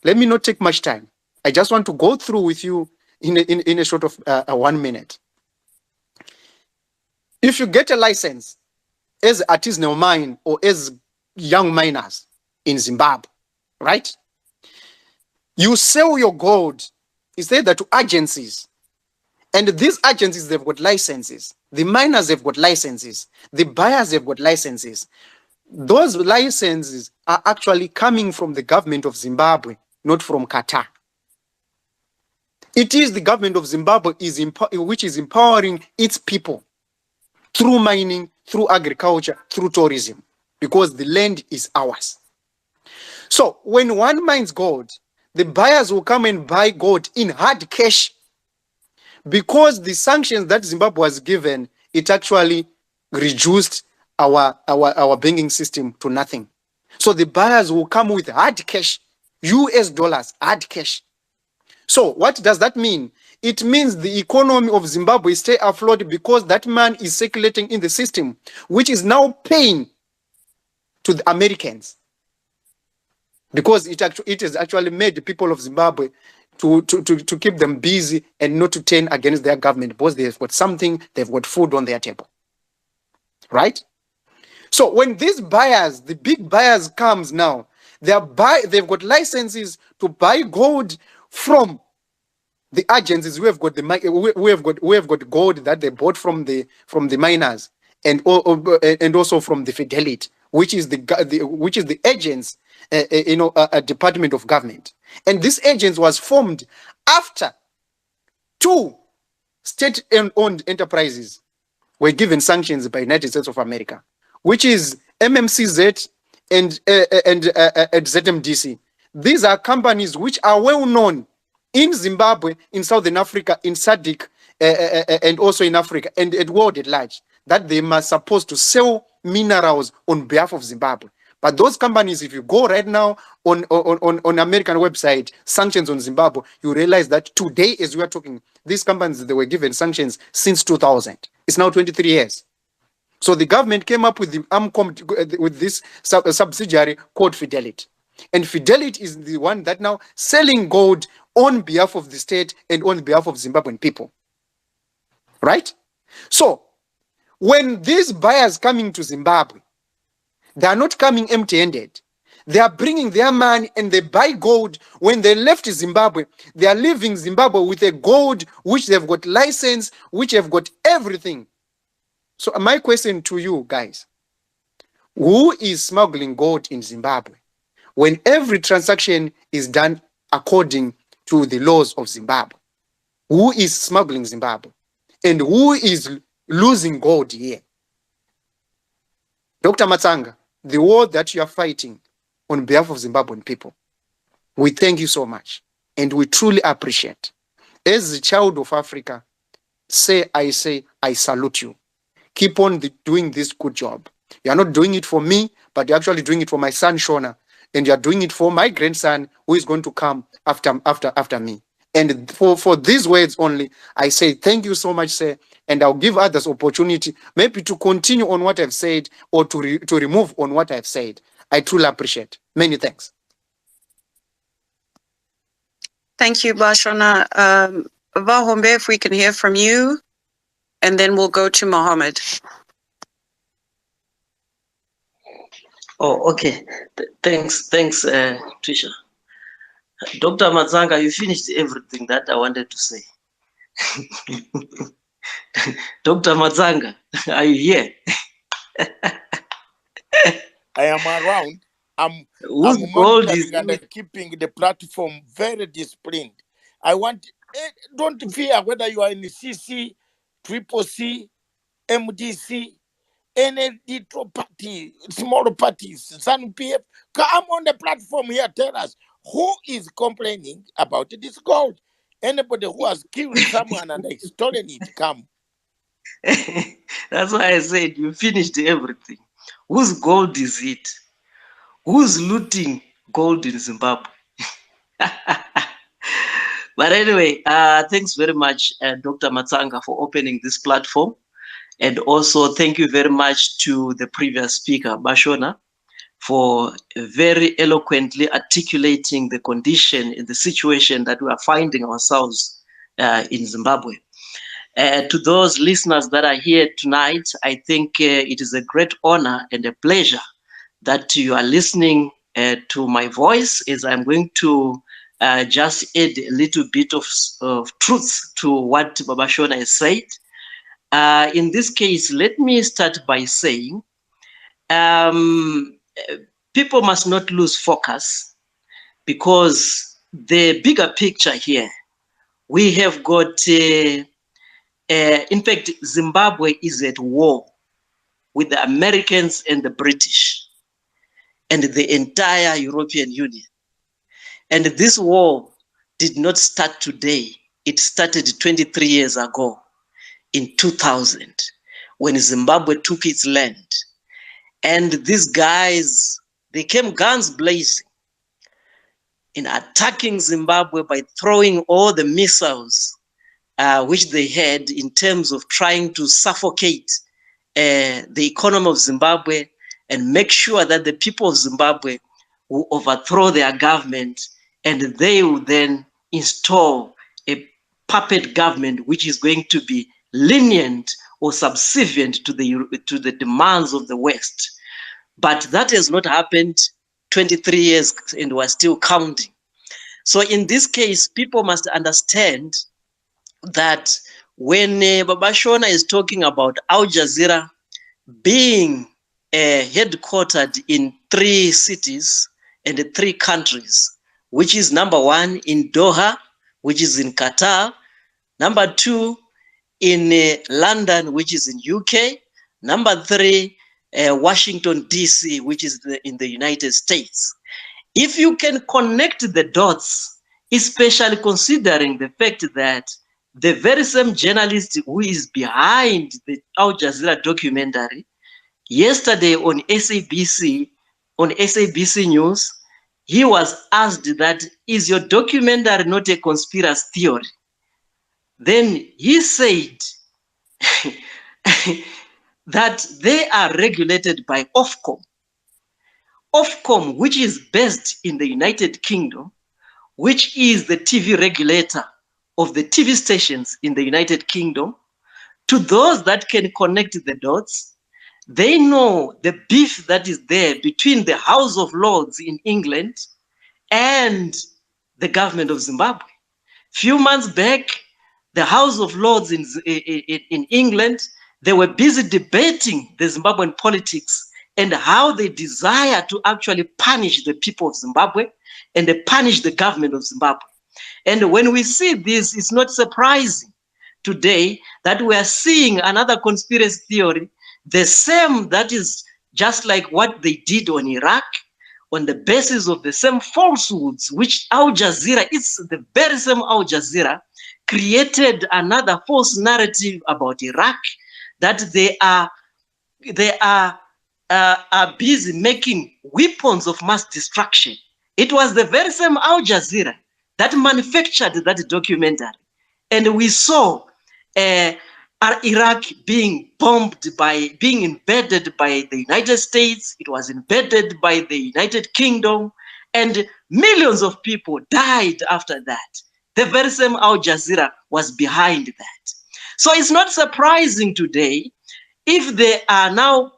let me not take much time. I just want to go through with you in a short of 1 minute. If you get a license as artisanal mine or as young miners in Zimbabwe, right? You sell your gold instead to agencies. And these agencies, they've got licenses. The miners have got licenses. The buyers have got licenses. Those licenses are actually coming from the government of Zimbabwe, not from Qatar. It is the government of Zimbabwe which is empowering its people through mining, through agriculture, through tourism, because the land is ours. So when one mines gold, the buyers will come and buy gold in hard cash, because the sanctions that Zimbabwe was given, it actually reduced our banking system to nothing. So the buyers will come with hard cash, US dollars, hard cash. So what does that mean? It means the economy of Zimbabwe stay afloat because that man is circulating in the system, which is now paying to the Americans, because it has actually made the people of Zimbabwe to keep them busy and not to turn against their government, because they've got something, they've got food on their table, right? So when these buyers, the big buyers comes now, they've got licenses to buy gold from the agencies who have got gold that they bought from the miners, and also from the Fidelity, which is the agents, a department of government. And this agents was formed after 2 state-owned enterprises were given sanctions by United States of America, which is MMCZ and ZMDC. These are companies which are well known in Zimbabwe, in Southern Africa, in SADC, and also in Africa, and at world at large, that they must supposed to sell minerals on behalf of Zimbabwe. But those companies, if you go right now on American website, sanctions on Zimbabwe, you realize that today, as we are talking, these companies, they were given sanctions since 2000. It's now 23 years. So the government came up with with this subsidiary called Fidelity. And Fidelity is the one that now selling gold on behalf of the state and on behalf of Zimbabwean people. Right? So when these buyers coming to Zimbabwe, they are not coming empty-handed. They are bringing their money and they buy gold. When they left Zimbabwe, they are leaving Zimbabwe with a gold which they've got license, which have got everything. So my question to you guys, who is smuggling gold in Zimbabwe when every transaction is done according to the laws of Zimbabwe? Who is smuggling Zimbabwe? And who is losing gold here? Dr. Matsanga, the war that you are fighting on behalf of Zimbabwean people, we thank you so much. And we truly appreciate. As a child of Africa, I salute you. Keep on doing this good job. You are not doing it for me, but you're actually doing it for my son, Shona. And you're doing it for my grandson, who is going to come after me. And for these words only, I say thank you so much, sir. And I'll give others opportunity, maybe to continue on what I've said or to remove on what I've said. I truly appreciate. Many thanks. Thank you, Bashona. Vahombe, if we can hear from you, and then we'll go to Mohammed. Oh, okay. Thanks, Trisha. Dr. Matsanga, you finished everything that I wanted to say. Dr. Matsanga, are you here? I am around. I'm Whose gold is monitoring and keeping the platform very disciplined. I want, don't fear whether you are in the CC, Triple C, MDC, any little party, small parties, Sun PF. Come on the platform here, tell us Who is complaining about this gold? Anybody who has killed someone and stolen it, come. That's why I said you finished everything. Whose gold is it? Who's looting gold in Zimbabwe? But anyway, thanks very much, Dr. Matsanga, for opening this platform. And also thank you very much to the previous speaker, Bashona, for very eloquently articulating the condition and the situation that we are finding ourselves in Zimbabwe. To those listeners that are here tonight, I think it is a great honor and a pleasure that you are listening to my voice, as I'm going to just add a little bit of truth to what Babashona has said. In this case, let me start by saying people must not lose focus, because the bigger picture here, we have got, in fact, Zimbabwe is at war with the Americans and the British and the entire European Union. And this war did not start today. It started 23 years ago in 2000, when Zimbabwe took its land. And these guys, they came guns blazing in attacking Zimbabwe by throwing all the missiles which they had in terms of trying to suffocate the economy of Zimbabwe and make sure that the people of Zimbabwe will overthrow their government, and they will then install a puppet government which is going to be lenient or subservient to the demands of the West. But that has not happened 23 years, and we're still counting. So in this case, people must understand that when Babashona is talking about Al-Jazeera being headquartered in 3 cities and 3 countries, which is number 1 in Doha, which is in Qatar, number 2 in London, which is in UK, number 3, Washington, DC, which is in the United States. If you can connect the dots, especially considering the fact that the very same journalist who is behind the Al Jazeera documentary, yesterday on SABC News, he was asked that, is your documentary not a conspiracy theory? Then he said that they are regulated by Ofcom. Ofcom, which is based in the United Kingdom, which is the TV regulator of the TV stations in the United Kingdom. To those that can connect the dots, they know the beef that is there between the House of Lords in England and the government of Zimbabwe. Few months back, the House of Lords in England, they were busy debating the Zimbabwean politics and how they desire to actually punish the people of Zimbabwe and they punish the government of Zimbabwe. And when we see this, it's not surprising today that we are seeing another conspiracy theory, the same that is just like what they did on Iraq, on the basis of the same falsehoods, which Al Jazeera, it's the very same Al Jazeera, created another false narrative about Iraq, that they are busy making weapons of mass destruction. It was the very same Al Jazeera that manufactured that documentary. And we saw Iraq being being invaded by the United States. It was invaded by the United Kingdom, and millions of people died after that. The very same Al Jazeera was behind that. So it's not surprising today if they are now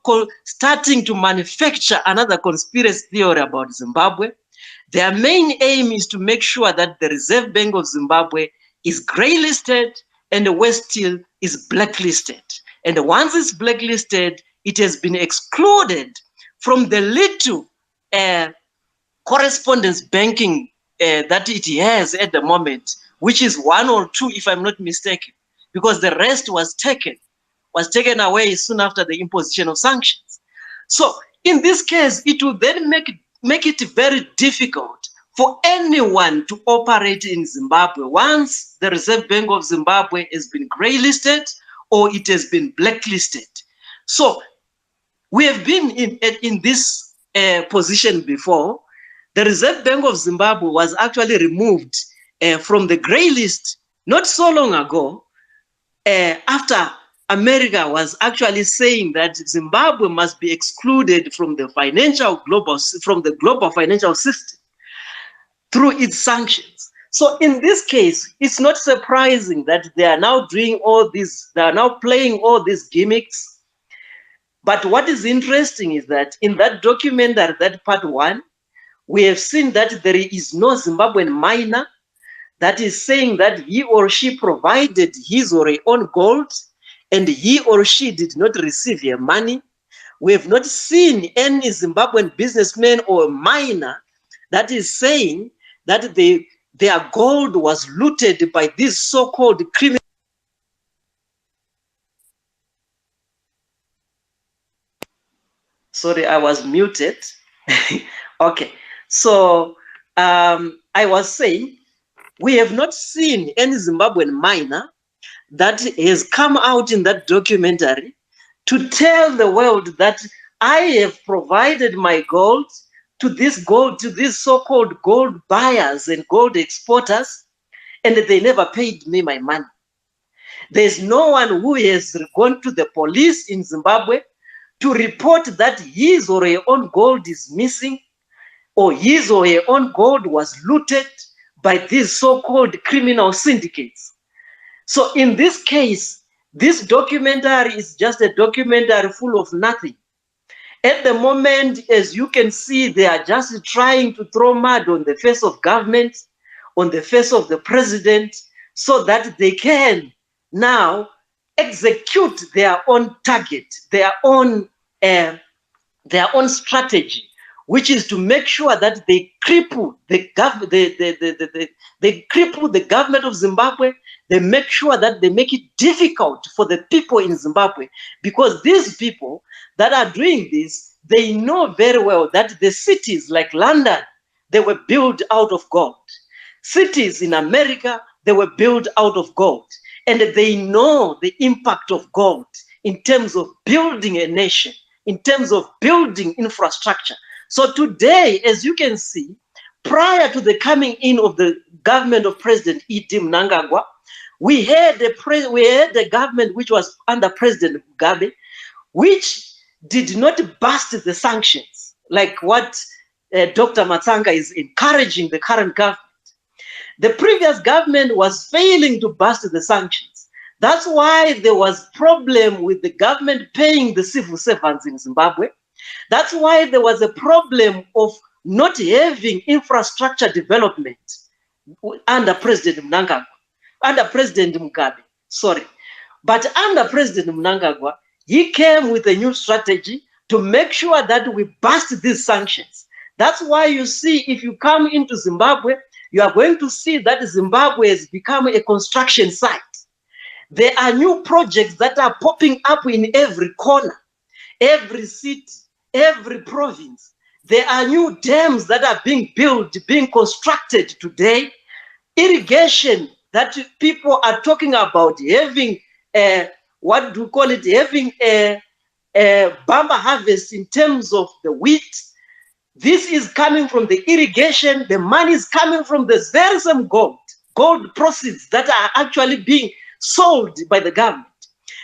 starting to manufacture another conspiracy theory about Zimbabwe. Their main aim is to make sure that the Reserve Bank of Zimbabwe is grey-listed and the West Steel is blacklisted. And once it's blacklisted, it has been excluded from the little correspondence banking that it has at the moment, which is 1 or 2, if I'm not mistaken, because the rest was taken away soon after the imposition of sanctions. So in this case, it will then make it very difficult for anyone to operate in Zimbabwe once the Reserve Bank of Zimbabwe has been grey-listed or it has been blacklisted. So we have been in this position before. The Reserve Bank of Zimbabwe was actually removed from the grey list not so long ago, after America was actually saying that Zimbabwe must be excluded from the global financial system through its sanctions. So in this case, it's not surprising that they are now doing all this, they are now playing all these gimmicks. But what is interesting is that in that documentary, that part 1, we have seen that there is no Zimbabwean miner that is saying that he or she provided his or her own gold and he or she did not receive their money. We have not seen any Zimbabwean businessman or miner that is saying that their gold was looted by these so-called criminals. Sorry, I was muted. Okay, so I was saying, we have not seen any Zimbabwean miner that has come out in that documentary to tell the world that I have provided my gold to these so-called gold buyers and gold exporters, and they never paid me my money. There's no one who has gone to the police in Zimbabwe to report that his or her own gold is missing or his or her own gold was looted by these so-called criminal syndicates. So in this case, this documentary is just a documentary full of nothing. At the moment, as you can see, they are just trying to throw mud on the face of government, on the face of the president, so that they can now execute their own target, their own strategy, which is to make sure that they cripple the government of Zimbabwe. They make sure that they make it difficult for the people in Zimbabwe, because these people that are doing this, they know very well that the cities like London, they were built out of gold. Cities in America, they were built out of gold. And they know the impact of gold in terms of building a nation, in terms of building infrastructure. So today, as you can see, prior to the coming in of the government of President E.D. Mnangagwa, we had a government which was under President Mugabe, which did not bust the sanctions, like what Dr. Matsanga is encouraging the current government. The previous government was failing to bust the sanctions. That's why there was problem with the government paying the civil servants in Zimbabwe. That's why there was a problem of not having infrastructure development under President Mnangagwa, under President Mugabe, sorry. But under President Mnangagwa, he came with a new strategy to make sure that we bust these sanctions. That's why you see, if you come into Zimbabwe, you are going to see that Zimbabwe has become a construction site. There are new projects that are popping up in every corner, every city, every province. There are new dams that are being built, being constructed today. Irrigation that people are talking about, having what do you call it, having a bumper harvest in terms of the wheat. This is coming from the irrigation. The money is coming from the very same gold proceeds that are actually being sold by the government.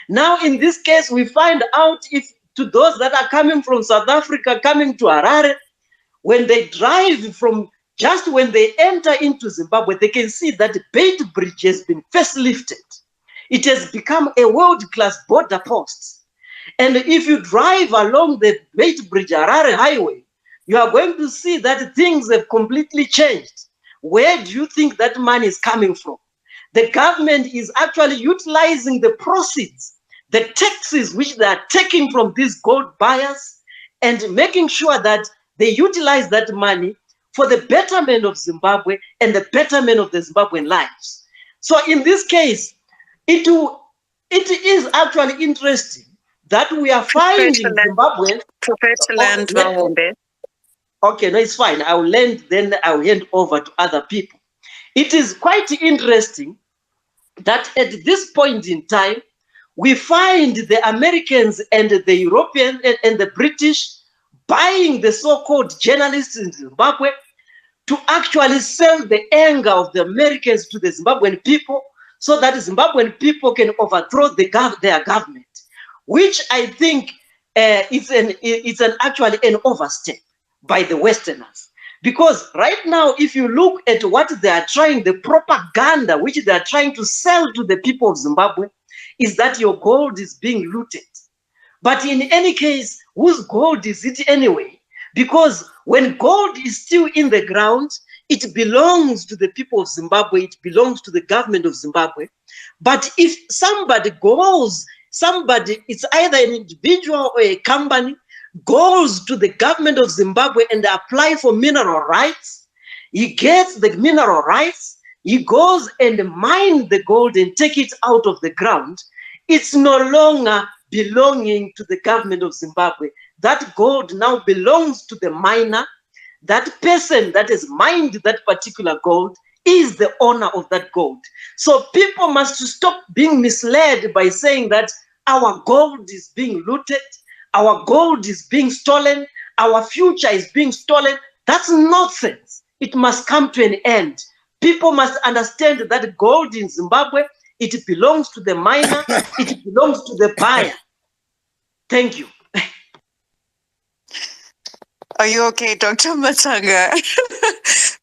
Now, in this case, we find out if to those that are coming from South Africa, coming to Harare, when they drive from, just when they enter into Zimbabwe, they can see that the Beit Bridge has been facelifted. It has become a world-class border post. And if you drive along the Beit Bridge Harare Highway, you are going to see that things have completely changed. Where do you think that money is coming from? The government is actually utilizing the proceeds, the taxes which they are taking from these gold buyers, and making sure that they utilize that money for the betterment of Zimbabwe and the betterment of the Zimbabwean lives. So in this case, it is actually interesting that we are finding Zimbabweans. Professor Land, Okay, no, it's fine. I'll lend, then I'll hand over to other people. It is quite interesting that at this point in time, we find the Americans and the European and the British buying the so-called journalists in Zimbabwe to actually sell the anger of the Americans to the Zimbabwean people so that Zimbabwean people can overthrow their government, which I think it's actually an overstep by the Westerners. Because right now, if you look at what they are trying, the propaganda which they are trying to sell to the people of Zimbabwe is that your gold is being looted. But in any case, whose gold is it anyway? Because when gold is still in the ground, it belongs to the people of Zimbabwe, it belongs to the government of Zimbabwe. But if somebody goes, it's either an individual or a company, goes to the government of Zimbabwe and apply for mineral rights, he gets the mineral rights, he goes and mine the gold and take it out of the ground, it's no longer belonging to the government of Zimbabwe. That gold now belongs to the miner. That person that has mined that particular gold is the owner of that gold. So people must stop being misled by saying that our gold is being looted, our gold is being stolen, our future is being stolen. That's nonsense. It must come to an end. People must understand that gold in Zimbabwe, it belongs to the miner, it belongs to the buyer. Thank you. Are you okay, Dr. Matsanga?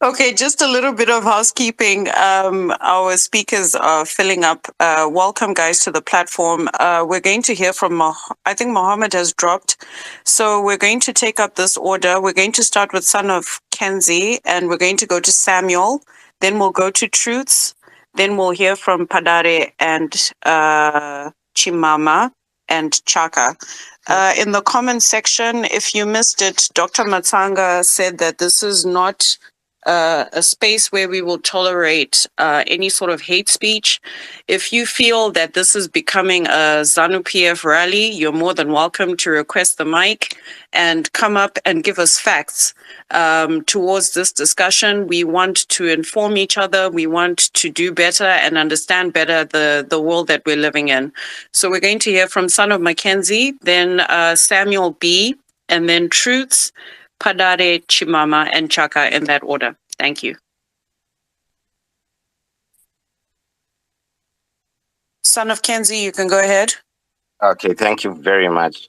Okay, just a little bit of housekeeping. Our speakers are filling up. Welcome, guys, to the platform. We're going to hear from, I think Mohammed has dropped. So we're going to take up this order. We're going to start with Son of Kenzie, and we're going to go to Samuel. Then we'll go to Truths. Then we'll hear from Padare and Chimama and Chaka. In the comment section, if you missed it, Dr. Matsanga said that this is not a space where we will tolerate any sort of hate speech. If you feel that this is becoming a ZANU-PF rally, you're more than welcome to request the mic and come up and give us facts towards this discussion. We want to inform each other. We want to do better and understand better the world that we're living in. So we're going to hear from Son of Mackenzie, then Samuel B., and then Truths, Padare, Chimama, and Chaka in that order. Thank you. Son of Kenzie, you can go ahead. Okay, thank you very much.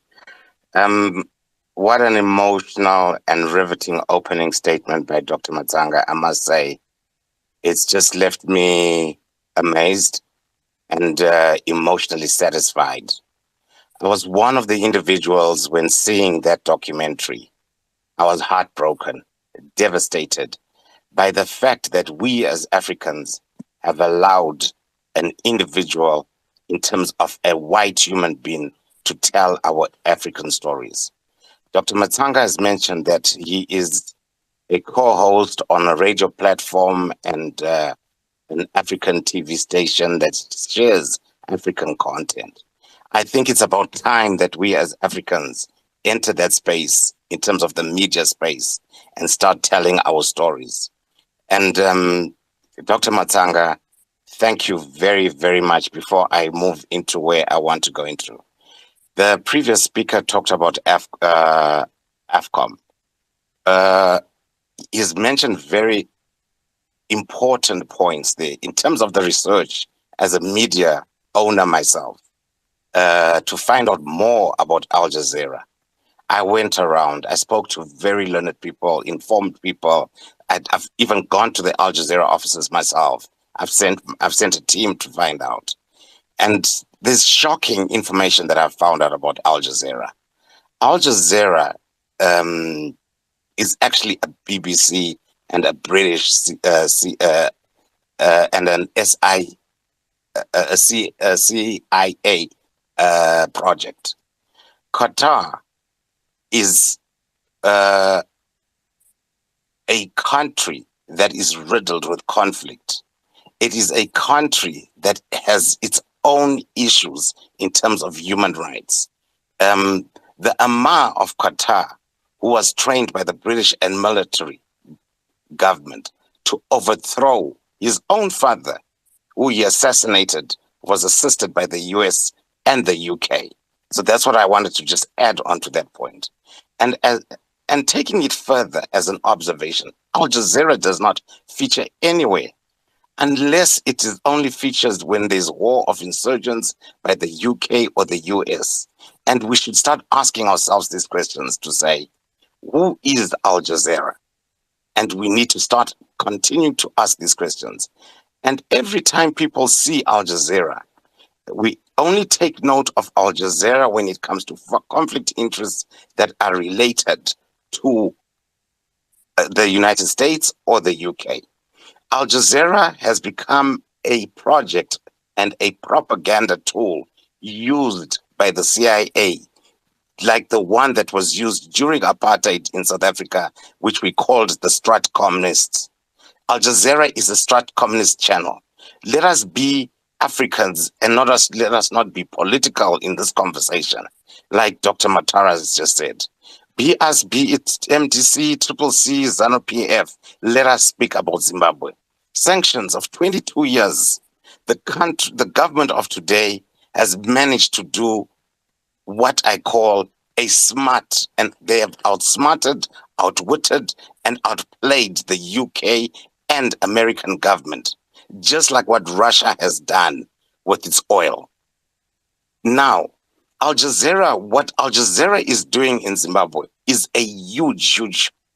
What an emotional and riveting opening statement by Dr. Matsanga, I must say. It's just left me amazed and emotionally satisfied. I was one of the individuals when seeing that documentary. I was heartbroken, devastated by the fact that we as Africans have allowed an individual in terms of a white human being to tell our African stories. Dr. Matsanga has mentioned that he is a co-host on a radio platform and an African TV station that shares African content. I think it's about time that we as Africans enter that space in terms of the media space and start telling our stories. And Dr. Matsanga, thank you very, very much. Before I move into where I want to go into, the previous speaker talked about AFCOM. He's mentioned very important points there in terms of the research as a media owner myself, to find out more about Al-Jazeera. I went around, I spoke to very learned people, informed people. I've even gone to the Al-Jazeera offices myself. I've sent a team to find out. And there's shocking information that I've found out about Al-Jazeera. Al-Jazeera is actually a BBC and a British and an CIA project. Qatar is a country that is riddled with conflict. It is a country that has its own issues in terms of human rights. The Amir of Qatar who was trained by the British and military government to overthrow his own father, who he assassinated, was assisted by the US and the UK. So that's what I wanted to just add on to that point. And taking it further as an observation, Al Jazeera does not feature anywhere unless it is only features when there's war of insurgents by the UK or the US. And we should start asking ourselves these questions to say, who is Al Jazeera? And we need to start continuing to ask these questions. And every time people see Al Jazeera, we only take note of Al Jazeera when it comes to conflict interests that are related to the United States or the UK. Al Jazeera has become a project and a propaganda tool used by the CIA, like the one that was used during apartheid in South Africa, which we called the Strat Communists. Al Jazeera is a Strat Communist channel. Let us be Africans and let us not be political in this conversation, like Dr. Matara has just said. Be it MDC, CCC, ZANU-PF, let us speak about Zimbabwe. Sanctions of 22 years. The government of today has managed to do what I call a smart, and they have outsmarted, outwitted, and outplayed the UK and American government, just like what Russia has done with its oil. Now, what Al Jazeera is doing in Zimbabwe is a huge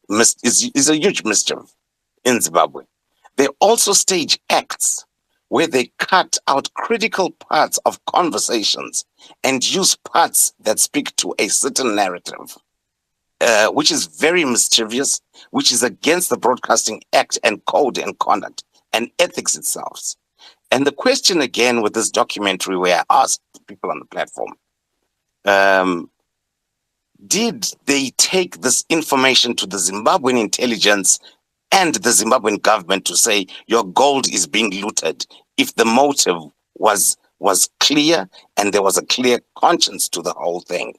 mischief in Zimbabwe. They also stage acts where they cut out critical parts of conversations and use parts that speak to a certain narrative, which is very mischievous, which is against the Broadcasting Act and code and conduct and ethics itself. And the question again with this documentary, where I asked people on the platform, did they take this information to the Zimbabwean intelligence and the Zimbabwean government to say your gold is being looted, if the motive was clear and there was a clear conscience to the whole thing?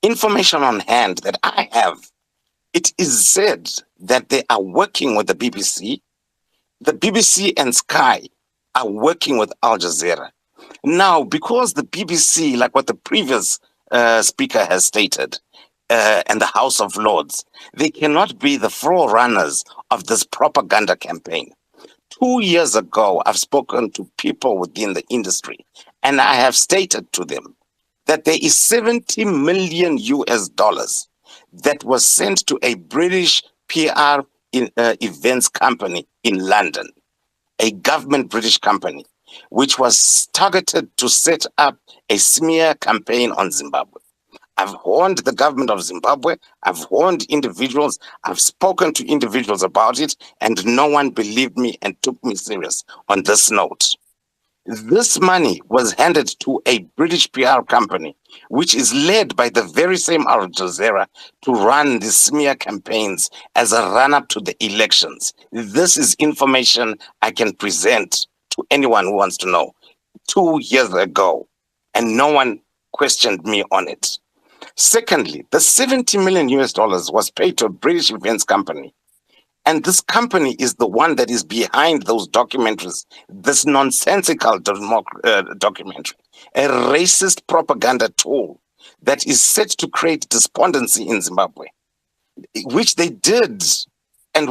Information on hand that I have, it is said that they are working with the BBC. The BBC and Sky are working with Al Jazeera. Now, because the BBC, like what the previous speaker has stated, and the House of Lords, they cannot be the forerunners of this propaganda campaign. 2 years ago, I've spoken to people within the industry, and I have stated to them that there is 70 million US dollars that was sent to a British PR events company in London, a government British company, which was targeted to set up a smear campaign on Zimbabwe. I've warned the government of Zimbabwe, I've warned individuals, I've spoken to individuals about it, and no one believed me and took me serious on this note. This money was handed to a British PR company, which is led by the very same Al Jazeera, to run the smear campaigns as a run-up to the elections. This is information I can present to anyone who wants to know. 2 years ago, and no one questioned me on it. Secondly, the 70 million US dollars was paid to a British events company. And this company is the one that is behind those documentaries, this nonsensical documentary, a racist propaganda tool that is set to create despondency in Zimbabwe, which they did and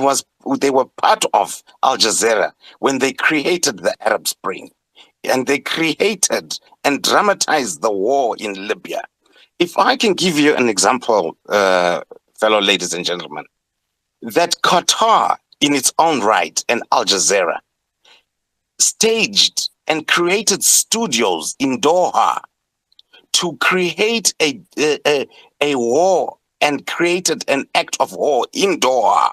they were part of Al Jazeera when they created the Arab Spring. And they created and dramatized the war in Libya. If I can give you an example, fellow ladies and gentlemen, that Qatar in its own right and Al Jazeera staged and created studios in Doha to create a war and created an act of war in Doha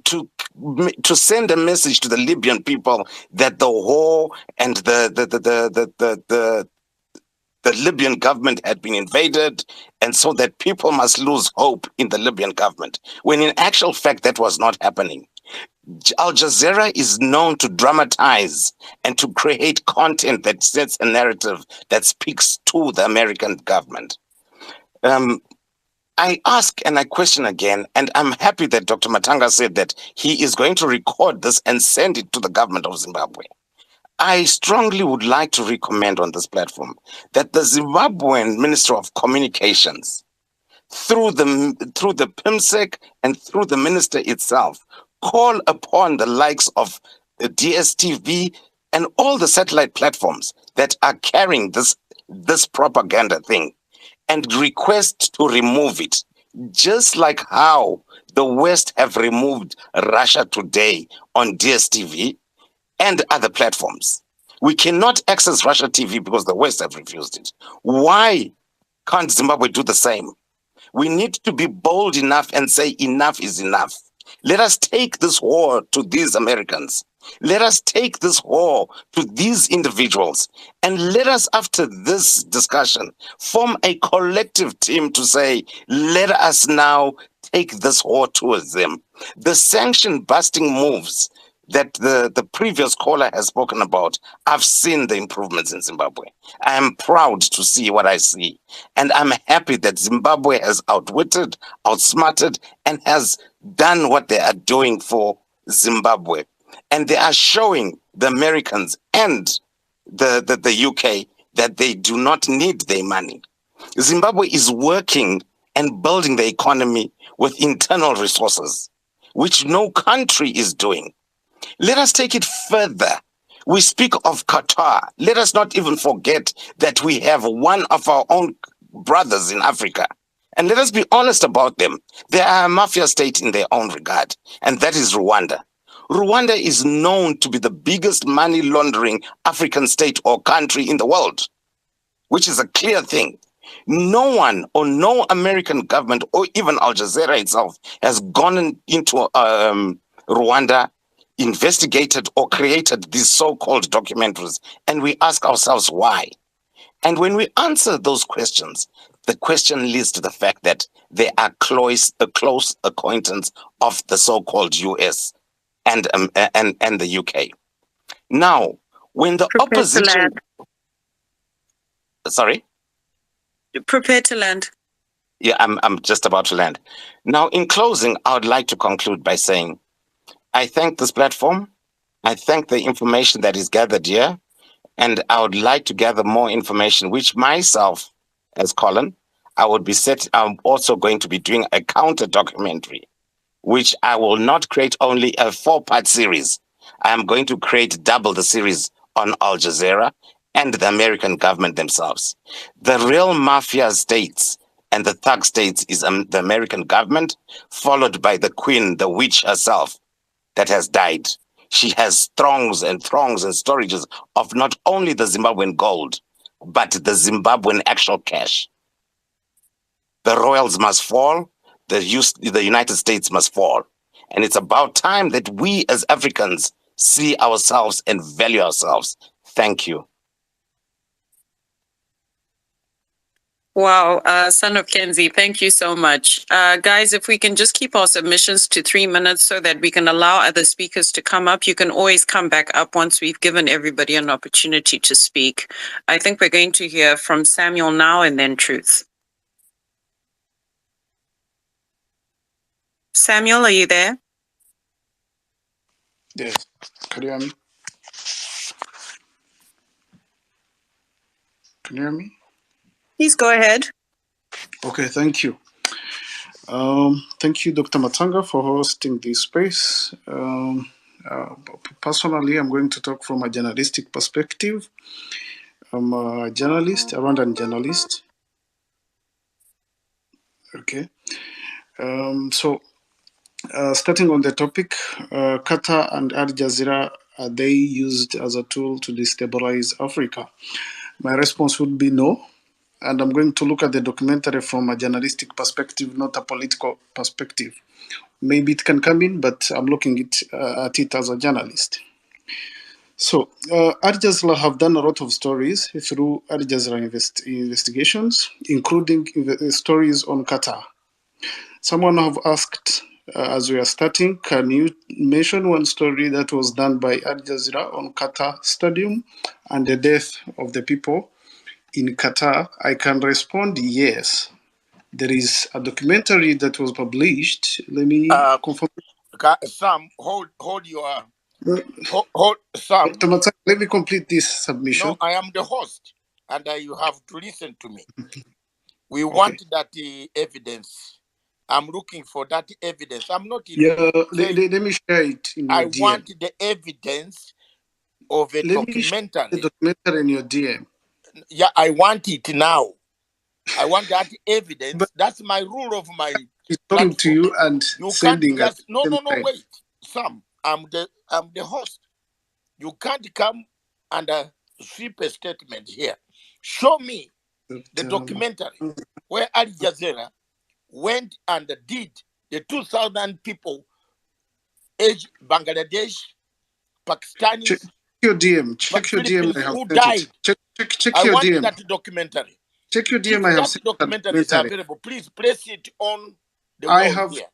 to send a message to the Libyan people that the war and the Libyan government had been invaded, and so that people must lose hope in the Libyan government, when in actual fact that was not happening. Al Jazeera is known to dramatize and to create content that sets a narrative that speaks to the American government. I ask and I question again, and I'm happy that Dr. Matanga said that he is going to record this and send it to the government of Zimbabwe. I strongly would like to recommend on this platform that the Zimbabwean Minister of Communications, through the PIMSEC and through the minister itself, call upon the likes of the DSTV and all the satellite platforms that are carrying this propaganda thing, and request to remove it, just like how the West have removed Russia Today on DSTV and other platforms. We cannot access Russia TV because the West have refused it. Why can't Zimbabwe do the same? We need to be bold enough and say enough is enough. Let us take this war to these Americans. Let us take this war to these individuals. And let us, after this discussion, form a collective team to say, let us now take this war towards them. The sanction busting moves that the previous caller has spoken about, I've seen the improvements in Zimbabwe. I am proud to see what I see. And I'm happy that Zimbabwe has outwitted, outsmarted, and has done what they are doing for Zimbabwe. And they are showing the Americans and the UK that they do not need their money. Zimbabwe is working and building the economy with internal resources, which no country is doing. Let us take it further. We speak of Qatar. Let us not even forget that we have one of our own brothers in Africa. And let us be honest about them. They are a mafia state in their own regard, and that is Rwanda. Rwanda is known to be the biggest money laundering African state or country in the world, which is a clear thing. No one or no American government or even Al-Jazeera itself has gone into Rwanda, investigated or created these so-called documentaries, and we ask ourselves why. And when we answer those questions, the question leads to the fact that they are a close acquaintance of the so-called US and the UK. Now, when the Prepare opposition, to land. Sorry, Prepare to land. yeah, I'm just about to land. Now, in closing, I would like to conclude by saying, I thank this platform. I thank the information that is gathered here, and I would like to gather more information, which myself, as Colin, I'm also going to be doing a counter documentary, which I will not create only a 4-part series. I am going to create double the series on Al Jazeera and the American government themselves. The real mafia states and the thug states is the American government, followed by the queen, the witch herself, that has died. She has throngs and storages of not only the Zimbabwean gold, but the Zimbabwean actual cash. The royals must fall, the United States must fall. And it's about time that we as Africans see ourselves and value ourselves. Thank you. Wow, son of Kenzie, thank you so much. Guys, if we can just keep our submissions to 3 minutes so that we can allow other speakers to come up. You can always come back up once we've given everybody an opportunity to speak. I think we're going to hear from Samuel now and then Truth. Samuel, are you there? Yes. Can you hear me? Can you hear me? Please go ahead. Okay, thank you. Thank you, Dr. Matanga, for hosting this space. Personally, I'm going to talk from a journalistic perspective. I'm a journalist, a Rwandan journalist. Okay. Starting on the topic, Qatar and Al Jazeera, are they used as a tool to destabilize Africa? My response would be no. And I'm going to look at the documentary from a journalistic perspective, not a political perspective. Maybe it can come in, but I'm looking at it as a journalist. So, Al Jazeera have done a lot of stories through Al Jazeera investigations, including stories on Qatar. Someone have asked, as we are starting, can you mention one story that was done by Al Jazeera on Qatar Stadium and the death of the people in Qatar? I can respond yes, There is a documentary that was published. Let me confirm. Sam, hold your No, hold Sam. Dr. Matsanga, let me complete this submission. No, I am the host, and you have to listen to me. We Okay. want that evidence. I'm looking for that evidence. I'm not in. Yeah, let me share it in your I DM. want the evidence of a Let me share documentary. the documentary in your DM. Yeah, I want it now. I want that evidence. But that's my rule of my he's talking platform. to you and You can't sending just at the same time. wait. Sam, I'm the host. You can't come and sweep a statement here. Show me the documentary where Al-Jazeera went and did the 2,000 people, age Bangladesh, Pakistanis, Check your DM. Check your DM. Philippines I have who sent died. it. Check I your want DM. that documentary. Check your DM. If I have that sent documentary is available, please place it on the I wall have here.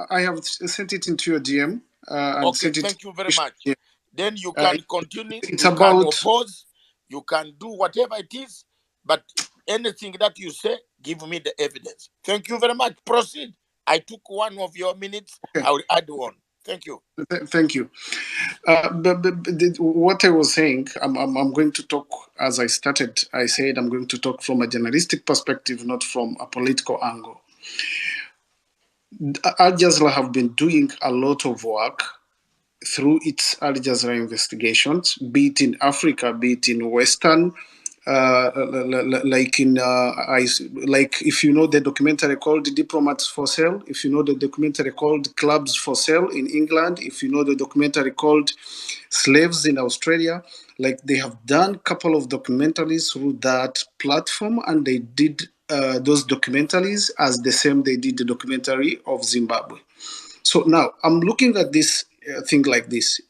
I have sent it into your DM. And Okay, sent it. thank you very much. Yeah. Then you can continue. It's You can about oppose. You can do whatever it is. But anything that you say, give me the evidence. Thank you very much. Proceed. I took one of your minutes. okay. I will add one. Thank you. Thank you. But what I was saying, I'm going to talk as I started. I said I'm going to talk from a journalistic perspective, not from a political angle. Al Jazeera have been doing a lot of work through its Al Jazeera investigations, be it in Africa, be it in Western, like in like if you know the documentary called Diplomats for Sale, if you know the documentary called Clubs for Sale in England, if you know the documentary called Slaves in Australia, like they have done a couple of documentaries through that platform, and they did those documentaries as the same they did the documentary of Zimbabwe. So now I'm looking at this thing like this.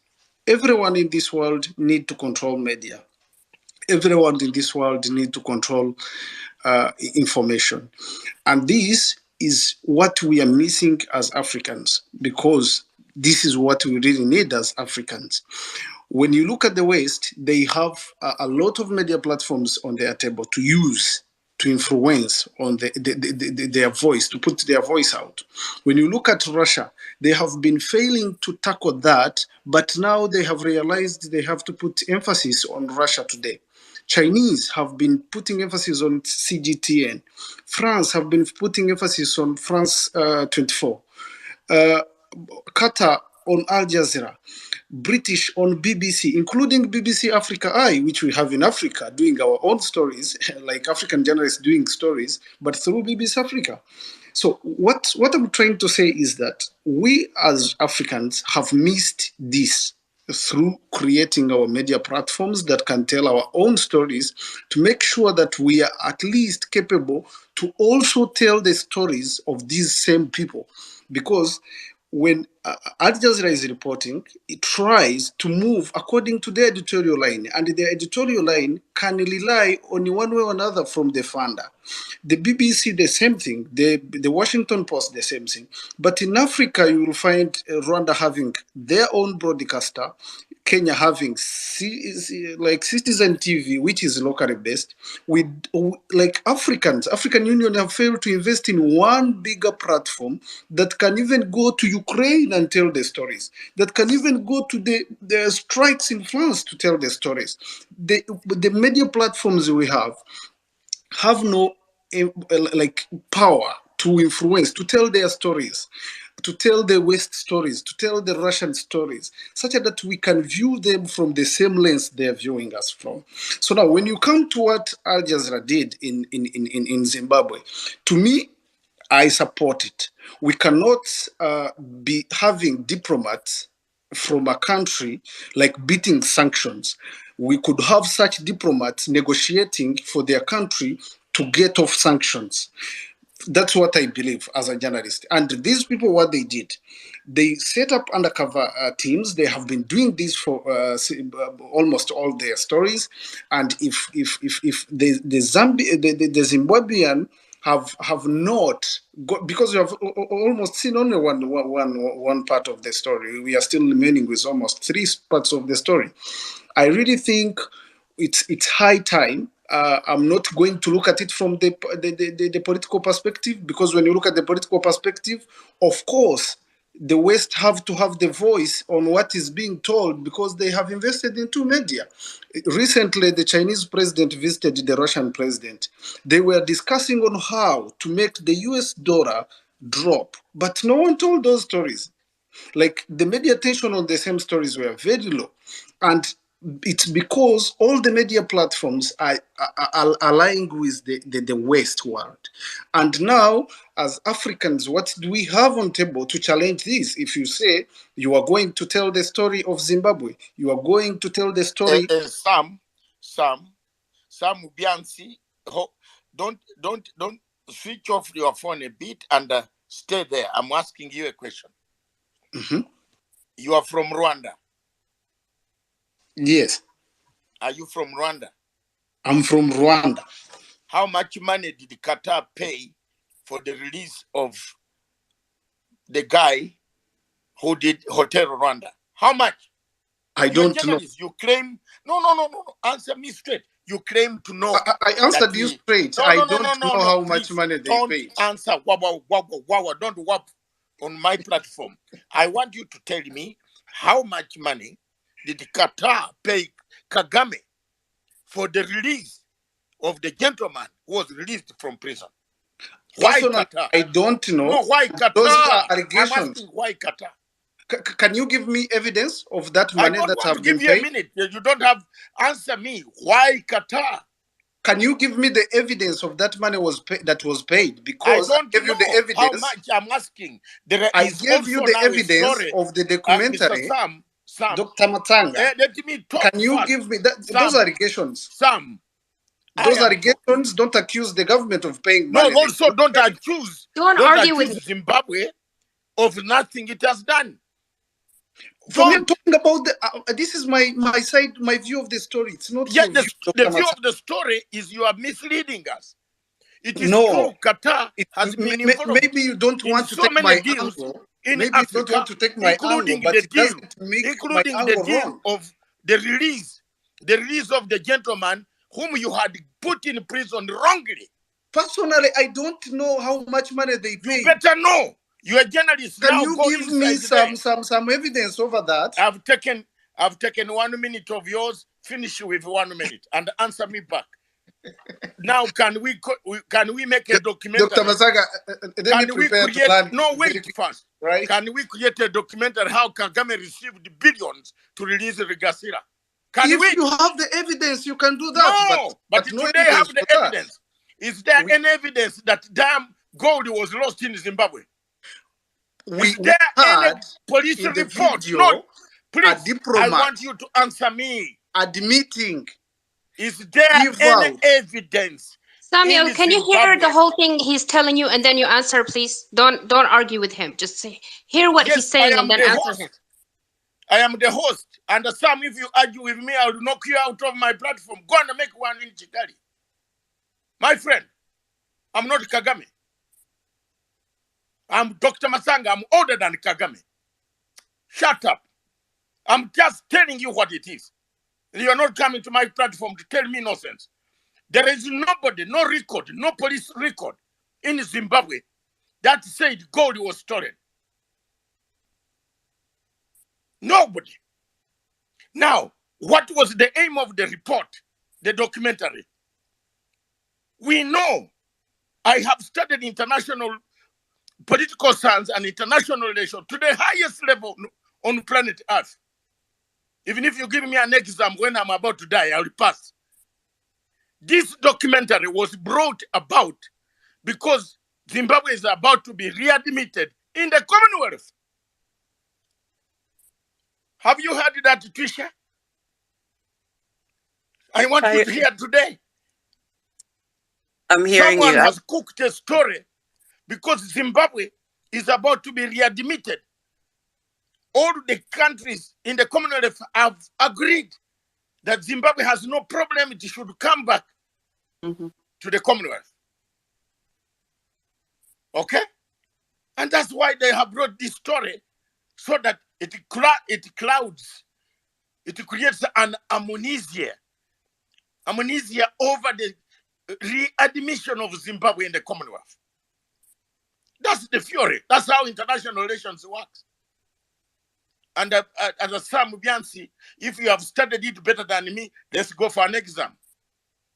Everyone in this world need to control media. Everyone in this world need to control information. And this is what we are missing as Africans, because this is what we really need as Africans. When you look at the West, they have a lot of media platforms on their table to use to influence on their voice, to put their voice out. When you look at Russia, they have been failing to tackle that, but now they have realized they have to put emphasis on Russia today. Chinese have been putting emphasis on CGTN. France have been putting emphasis on France 24. Qatar on Al Jazeera. British on BBC, including BBC Africa Eye, which we have in Africa, doing our own stories, like African journalists doing stories, but through BBC Africa. So what I'm trying to say is that we as Africans have missed this through creating our media platforms that can tell our own stories, to make sure that we are at least capable to also tell the stories of these same people. Because when Al Jazeera is reporting, it tries to move according to their editorial line, and their editorial line can rely on one way or another from the funder. The BBC, the same thing. The Washington Post, the same thing. But in Africa, you will find Rwanda having their own broadcaster, Kenya having like Citizen TV, which is locally based. With like African Union have failed to invest in one bigger platform that can even go to Ukraine and tell the stories. That can even go to the strikes in France to tell the stories. The media platforms we have no like power to influence, to tell their stories, to tell the West stories, to tell the Russian stories, such that we can view them from the same lens they're viewing us from. So now, when you come to what Al Jazeera did in Zimbabwe, to me, I support it. We cannot be having diplomats from a country like beating sanctions. We could have such diplomats negotiating for their country to get off sanctions. That's what I believe as a journalist. And these people, what they did, they set up undercover teams. They have been doing this for almost all their stories. And if the Zimbabwean have not got, because we have almost seen only one part of the story. We are still remaining with almost three parts of the story. I really think it's high time I'm not going to look at it from the political perspective, because when you look at the political perspective, of course, the West have to have the voice on what is being told because they have invested into media. Recently, the Chinese president visited the Russian president. They were discussing on how to make the US dollar drop, but no one told those stories. Like, the media attention on the same stories were very low. And it's because all the media platforms are aligning with the West world. And now, as Africans, what do we have on table to challenge this? If you say you are going to tell the story of Zimbabwe, you are going to tell the story. Sam Bianci, don't switch off your phone a bit and stay there. I'm asking you a question. Mm-hmm. You are from Rwanda. Yes. Are you from Rwanda? I'm from Rwanda. How much money did Qatar pay for the release of the guy who did Hotel Rwanda? How much? I don't know. You claim, no. Answer me straight. You claim to know. I answered you straight. I don't know how much money they paid. Don't answer. Don't wap on my platform. I want you to tell me how much money did Qatar pay Kagame for the release of the gentleman who was released from prison? Why Qatar? I don't know. No, why Qatar? Those are allegations. I'm asking why Qatar. Can you give me evidence of that money that have been paid? I don't want to give you a minute. You don't have. Answer me. Why Qatar? Can you give me the evidence of that money that was paid? Because I don't give you the evidence. How much I'm asking. I gave you the evidence of the documentary. Sam, Dr. Matanga. Let me talk. Can you give me that? Those allegations. Those allegations don't accuse the government of paying money. No, also don't accuse. Don't argue with Zimbabwe of nothing it has done. For me, I'm talking about this is my side, my view of the story. It's not your view, the view of the story is you are misleading us. It is true Qatar has been involved. Maybe you don't want to take my angle. In Maybe Africa, you don't want to take my angle, but it doesn't make my angle wrong. Of the release of the gentleman whom you had put in prison wrongly. Personally, I don't know how much money they paid. You better know. You're a journalist. Can you give me some evidence over that? I've taken 1 minute of yours. Finish with 1 minute and answer me back. Now, can we make a documentary? Dr. Masaga, wait first. Right? Can we create a documentary how Kagame received billions to release Rigasira? If you have the evidence, you can do that. No, but today have the evidence. Is there any evidence that damn gold was lost in Zimbabwe? Is there any police report? No, please, I want you to answer me. Admitting. Is there any evidence? Samuel, can you hear the whole thing he's telling you and then you answer, please? Don't argue with him. Just hear what he's saying and then answer him. I am the host. And Sam, if you argue with me, I will knock you out of my platform. Go and make one in Kigali. My friend, I'm not Kagame. I'm Dr. Masanga. I'm older than Kagame. Shut up. I'm just telling you what it is. You're not coming to my platform to tell me nonsense. There is nobody, no record, no police record in Zimbabwe that said gold was stolen. Nobody. Now, what was the aim of the report, the documentary? We know. I have studied international political science and international relations to the highest level on planet Earth. Even if you give me an exam when I'm about to die, I will pass. This documentary was brought about because Zimbabwe is about to be readmitted in the Commonwealth. Have you heard that, Trisha? I want you to hear today. I'm hearing Someone you. has cooked a story because Zimbabwe is about to be readmitted. All the countries in the Commonwealth have agreed that Zimbabwe has no problem. It should come back to the Commonwealth. Okay? And that's why they have brought this story so that it clouds, it creates an amnesia amnesia over the readmission of Zimbabwe in the Commonwealth. That's the theory. That's how international relations works. And as Sam Biansi, if you have studied it better than me, let's go for an exam.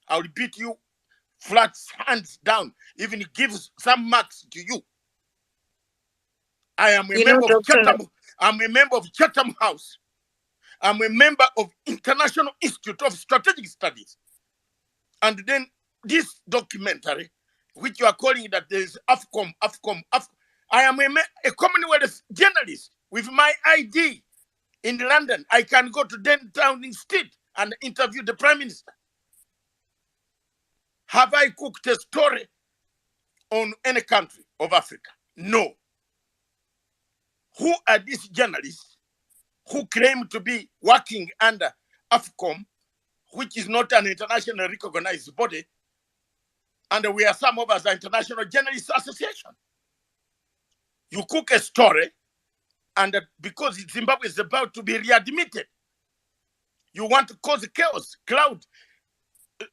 I'll beat you flat, hands down, even gives some marks to you. I am a member of Chatham. I'm a member of Chatham House. I'm a member of International Institute of Strategic Studies. And then this documentary, which you are calling that there is AFCOM. I am a Commonwealth journalist with my ID in London. I can go to Downing Street and interview the Prime Minister. Have I cooked a story on any country of Africa? No. Who are these journalists who claim to be working under AFCOM, which is not an internationally recognized body, and we are some of us are International Journalists Association? You cook a story, and because Zimbabwe is about to be readmitted, you want to cause chaos, cloud.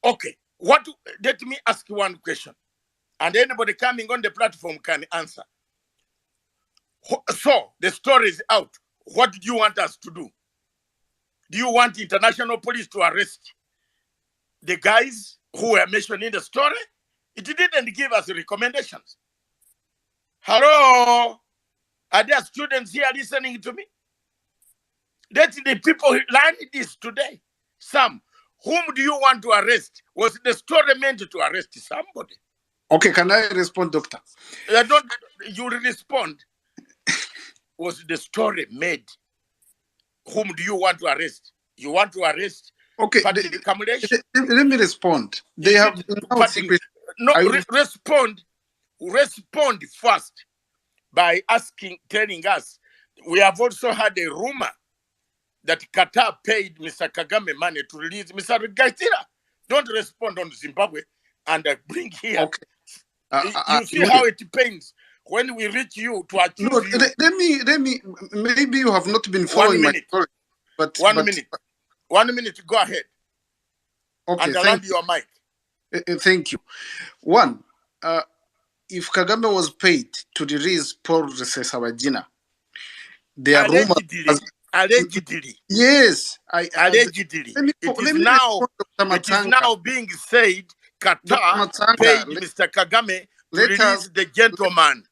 Okay, let me ask you one question, and anybody coming on the platform can answer. So the story is out. What do you want us to do? Do you want international police to arrest the guys who were mentioned in the story? It didn't give us recommendations. Hello? Are there students here listening to me? Let the people learn this today. Sam, whom do you want to arrest? Was the story meant to arrest somebody? Okay, can I respond, Doctor? You respond. Was the story made? Whom do you want to arrest? You want to arrest? Okay, let me respond. They have respond first by telling us. We have also had a rumor that Qatar paid Mr. Kagame money to release Mr. Gaitira. Don't respond on Zimbabwe and bring here. Okay. You see how it pains when we reach you to accuse you. Let me. Maybe you have not been following my story. But 1 minute. 1 minute. Go ahead. Okay. And around your mic. Thank you. One, if Kagame was paid to release Paul Rusesabagina, there are rumors. Allegedly. Yes. Allegedly. It is now being said Qatar paid Mr. Kagame to release the gentleman.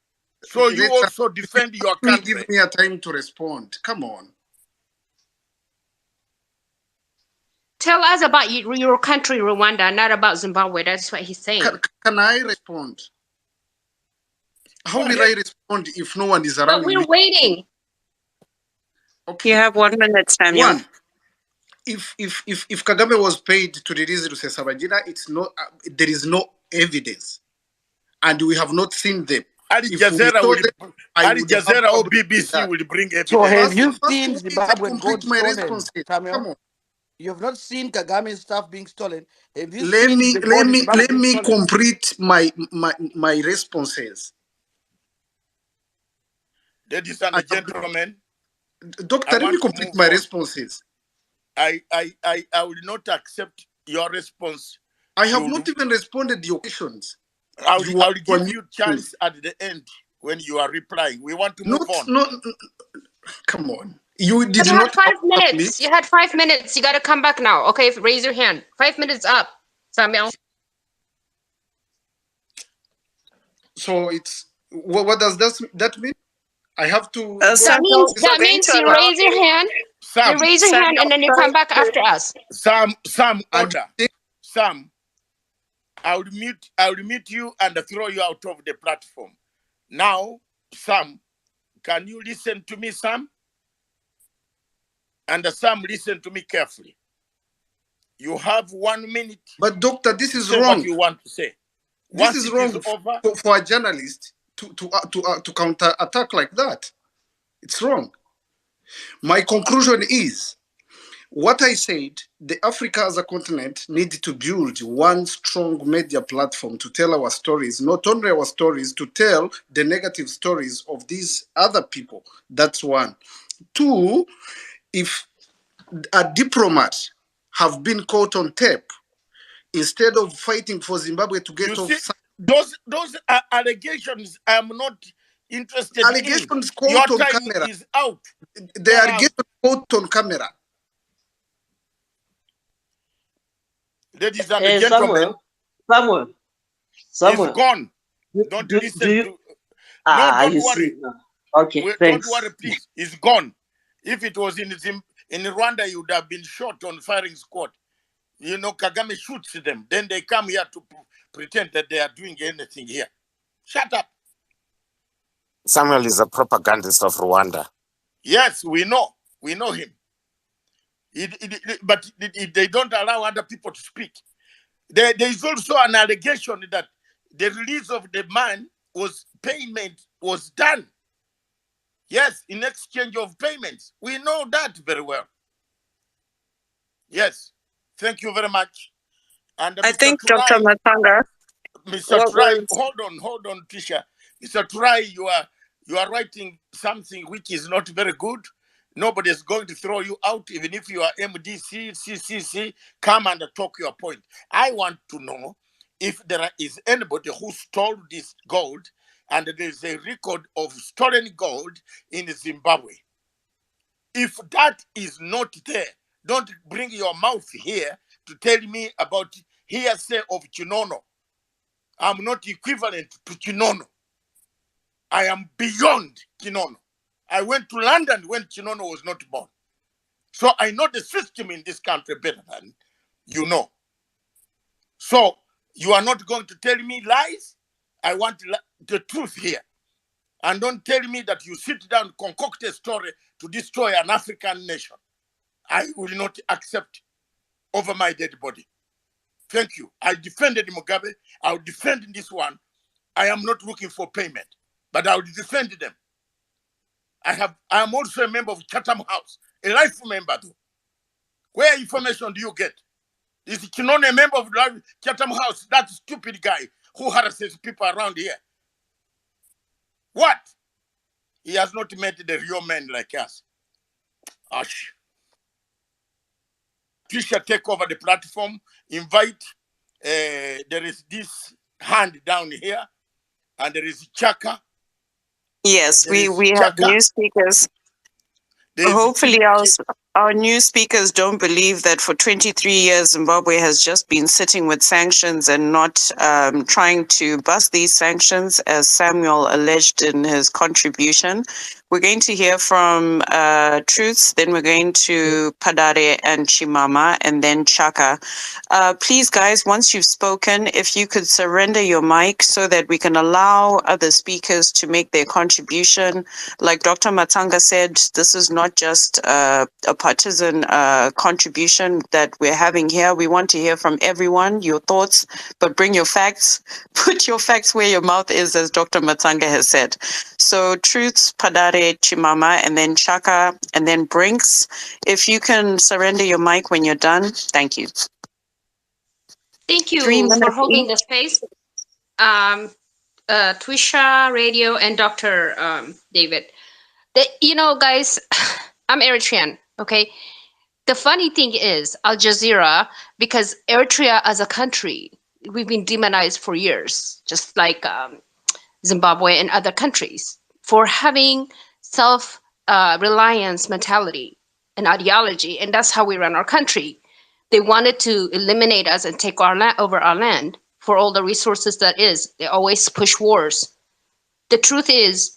So you also defend your country. Give me a time to respond. Come on. Tell us about your country, Rwanda, not about Zimbabwe. That's what he's saying. Can I respond? How will I respond if no one is around? But we're waiting. Okay. You have 1 minute, Samuel. One, if Kagame was paid to release Rusesabagina, it's not. There is no evidence, and we have not seen them. Al-Jazeera or BBC will bring evidence. So have you seen Zimbabwe gold stolen? Come on. You have not seen Kagame's stuff being stolen. Have you let me complete my responses. Ladies and gentlemen, Doctor, let me complete my responses. I will not accept your response. I have not even responded to your questions. I will give you chance at the end when you are replying. We want to move on. Come on. You did not have 5 minutes. You had 5 minutes. You got to come back now. Okay, raise your hand. 5 minutes up, Samuel. So it's what does that mean? I have to. That means you raise your hand. You raise your hand and then you come back after us. Order. Sam, I will mute you and throw you out of the platform. Now, Sam, can you listen to me, Sam? And Sam, listen to me carefully. You have 1 minute. But Doctor, this is wrong. What you want to say? This is wrong for a journalist to counter attack like that. It's wrong. My conclusion is, what I said, the Africa as a continent needs to build one strong media platform to tell our stories, not only our stories, to tell the negative stories of these other people. That's one. Two, if a diplomat have been caught on tape instead of fighting for Zimbabwe to get off. Those allegations I am not interested allegations in. Your on time camera. is out. They are getting caught on camera. Ladies and gentlemen, Samuel, it's gone. Don't listen to. No, don't worry. Okay, thanks. Don't worry, please. It's gone. If it was in Rwanda, you would have been shot on firing squad. You know, Kagame shoots them. Then they come here to pretend that they are doing anything here. Shut up. Samuel is a propagandist of Rwanda. Yes, we know. We know him. But they don't allow other people to speak. There is also an allegation that the release of the man payment was done. Yes, in exchange of payments. We know that very well. Yes. Thank you very much. And I think Dr. Matsanga. Mr. Turai, hold on, Tisha. Mr. Turai, you are writing something which is not very good. Nobody is going to throw you out, even if you are MDC, CCC. Come and talk your point. I want to know if there is anybody who stole this gold, and there is a record of stolen gold in Zimbabwe. If that is not there, don't bring your mouth here to tell me about hearsay of Chinono. I'm not equivalent to Chinono. I am beyond Chinono. I went to London when Chinono was not born. So I know the system in this country better than you know. So you are not going to tell me lies. I want the truth here. And don't tell me that you sit down, concoct a story to destroy an African nation. I will not accept over my dead body. Thank you. I defended Mugabe. I will defend this one. I am not looking for payment, but I will defend them. I am also a member of Chatham House, a life member though. Where information do you get? Is Chinono a member of Chatham House? That stupid guy who harasses people around here. What? He has not met the real men like us. Ash. Trisha, take over the platform. Invite. There is this hand down here, and there is Chaka. Yes, we have new speakers. Hopefully our new speakers don't believe that for 23 years Zimbabwe has just been sitting with sanctions and not trying to bust these sanctions, as Samuel alleged in his contribution. We're going to hear from Truths, then we're going to Padare and Chimama, and then Chaka. Please, guys, once you've spoken, if you could surrender your mic so that we can allow other speakers to make their contribution. Like Dr. Matsanga said, this is not just a partisan contribution that we're having here. We want to hear from everyone, your thoughts, but bring your facts. Put your facts where your mouth is, as Dr. Matsanga has said. So Truths, Padare, Chimama, and then Chaka, and then Brinks. If you can surrender your mic when you're done, thank you. Thank you for holding the space. Twisha, Radio, and Dr. David. You know, guys, I'm Eritrean, okay? The funny thing is, Al-Jazeera, because Eritrea as a country, we've been demonized for years, just like Zimbabwe and other countries, for having self-reliance mentality and ideology, and that's how we run our country. They wanted to eliminate us and take over our land for all the resources that is. They always push wars. The truth is,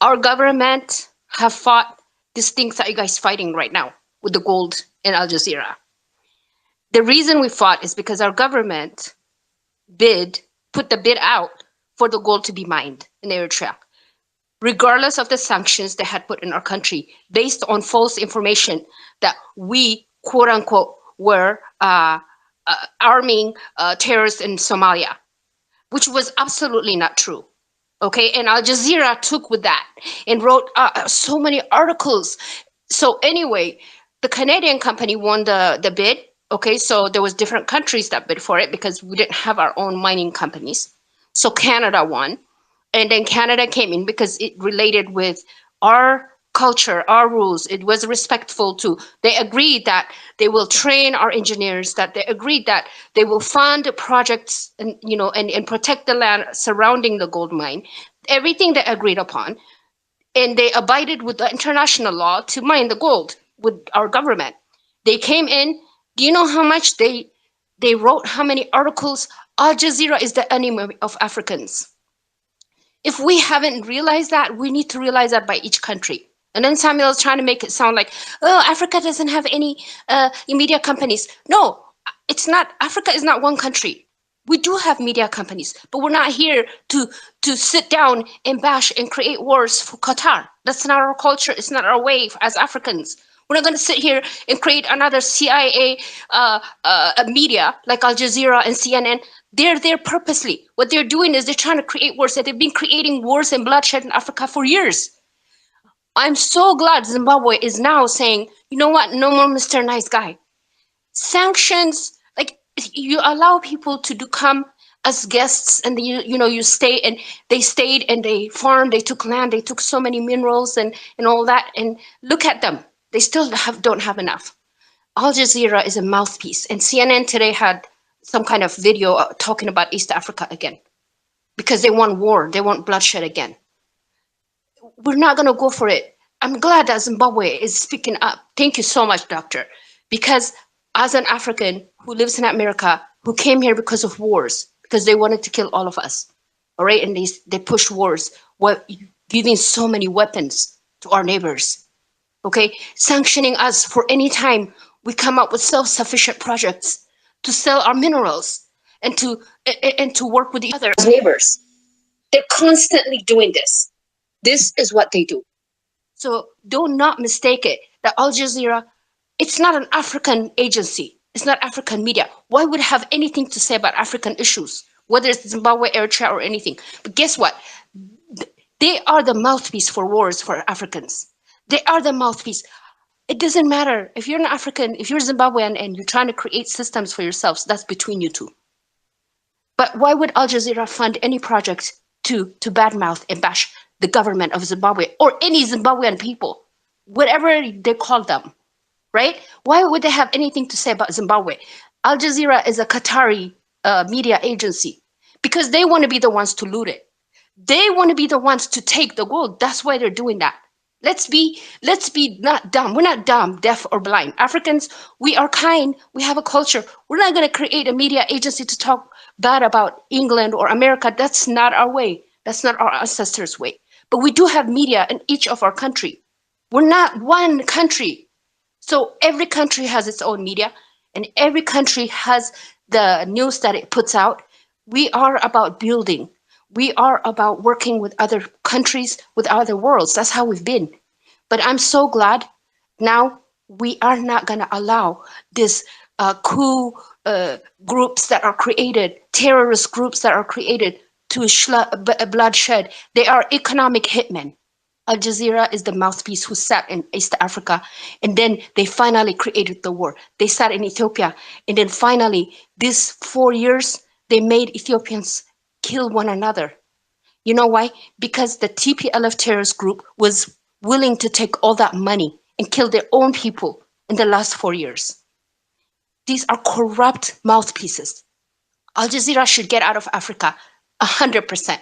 our government have fought these things that you guys fighting right now with the gold in Al-Jazeera. The reason we fought is because our government put the bid out for the gold to be mined in Eritrea, regardless of the sanctions they had put in our country, based on false information that we, quote unquote, were arming terrorists in Somalia, which was absolutely not true. Okay, and Al Jazeera took with that and wrote so many articles. So anyway, the Canadian company won the bid. Okay, so there was different countries that bid for it because we didn't have our own mining companies. So Canada won, and then Canada came in because it related with our culture, our rules. It was respectful to. They agreed that they will train our engineers, that they agreed that they will fund projects and, you know, and protect the land surrounding the gold mine. Everything they agreed upon. And they abided with the international law to mine the gold with our government. They came in. Do you know how much they wrote? How many articles? Al Jazeera is the enemy of Africans. If we haven't realized that, we need to realize that by each country. And then Samuel is trying to make it sound like, oh, Africa doesn't have any media companies. No, it's not. Africa is not one country. We do have media companies, but we're not here to sit down and bash and create wars for Qatar. That's not our culture. It's not our way as Africans. We're not going to sit here and create another CIA media like Al Jazeera and CNN. They're there purposely. What they're doing is they're trying to create wars. That they've been creating wars and bloodshed in Africa for years. I'm so glad Zimbabwe is now saying, you know what, no more Mr. Nice Guy. Sanctions, like you allow people to come as guests and you stay, and they stayed and they farmed, they took land, they took so many minerals and all that, and look at them. They still don't have enough. Al Jazeera is a mouthpiece, and CNN today had some kind of video talking about East Africa again because they want war, they want bloodshed again. We're not going to go for it. I'm glad that Zimbabwe is speaking up. Thank you so much, doctor, because as an African who lives in America, who came here because of wars, because they wanted to kill all of us, all right, and they pushed wars, giving so many weapons to our neighbors, okay, sanctioning us for any time we come up with self-sufficient projects to sell our minerals and to work with the other neighbors. They're constantly doing this. This is what they do. So do not mistake it that Al Jazeera, it's not an African agency. It's not African media. Why would it have anything to say about African issues, whether it's Zimbabwe, Eritrea, or anything? But guess what? They are the mouthpiece for wars for Africans. They are the mouthpiece. It doesn't matter if you're an African, if you're Zimbabwean and you're trying to create systems for yourselves, that's between you two. But why would Al Jazeera fund any project to badmouth and bash the government of Zimbabwe or any Zimbabwean people, whatever they call them, right? Why would they have anything to say about Zimbabwe? Al Jazeera is a Qatari media agency because they want to be the ones to loot it. They want to be the ones to take the gold. That's why they're doing that. Let's be not dumb. We're not dumb, deaf, or blind. Africans, we are kind. We have a culture. We're not going to create a media agency to talk bad about England or America. That's not our way. That's not our ancestors' way. But we do have media in each of our country. We're not one country. So every country has its own media, and every country has the news that it puts out. We are about building. We are about working with other countries, with other worlds. That's how we've been. But I'm so glad now we are not going to allow this coup groups that are created, terrorist groups that are created to bloodshed. They are economic hitmen. Al Jazeera is the mouthpiece who sat in East Africa, and then they finally created the war. They sat in Ethiopia, and then finally, these 4 years, they made Ethiopians kill one another. You know why? Because the TPLF terrorist group was willing to take all that money and kill their own people in the last 4 years. These are corrupt mouthpieces. Al Jazeera should get out of Africa 100%.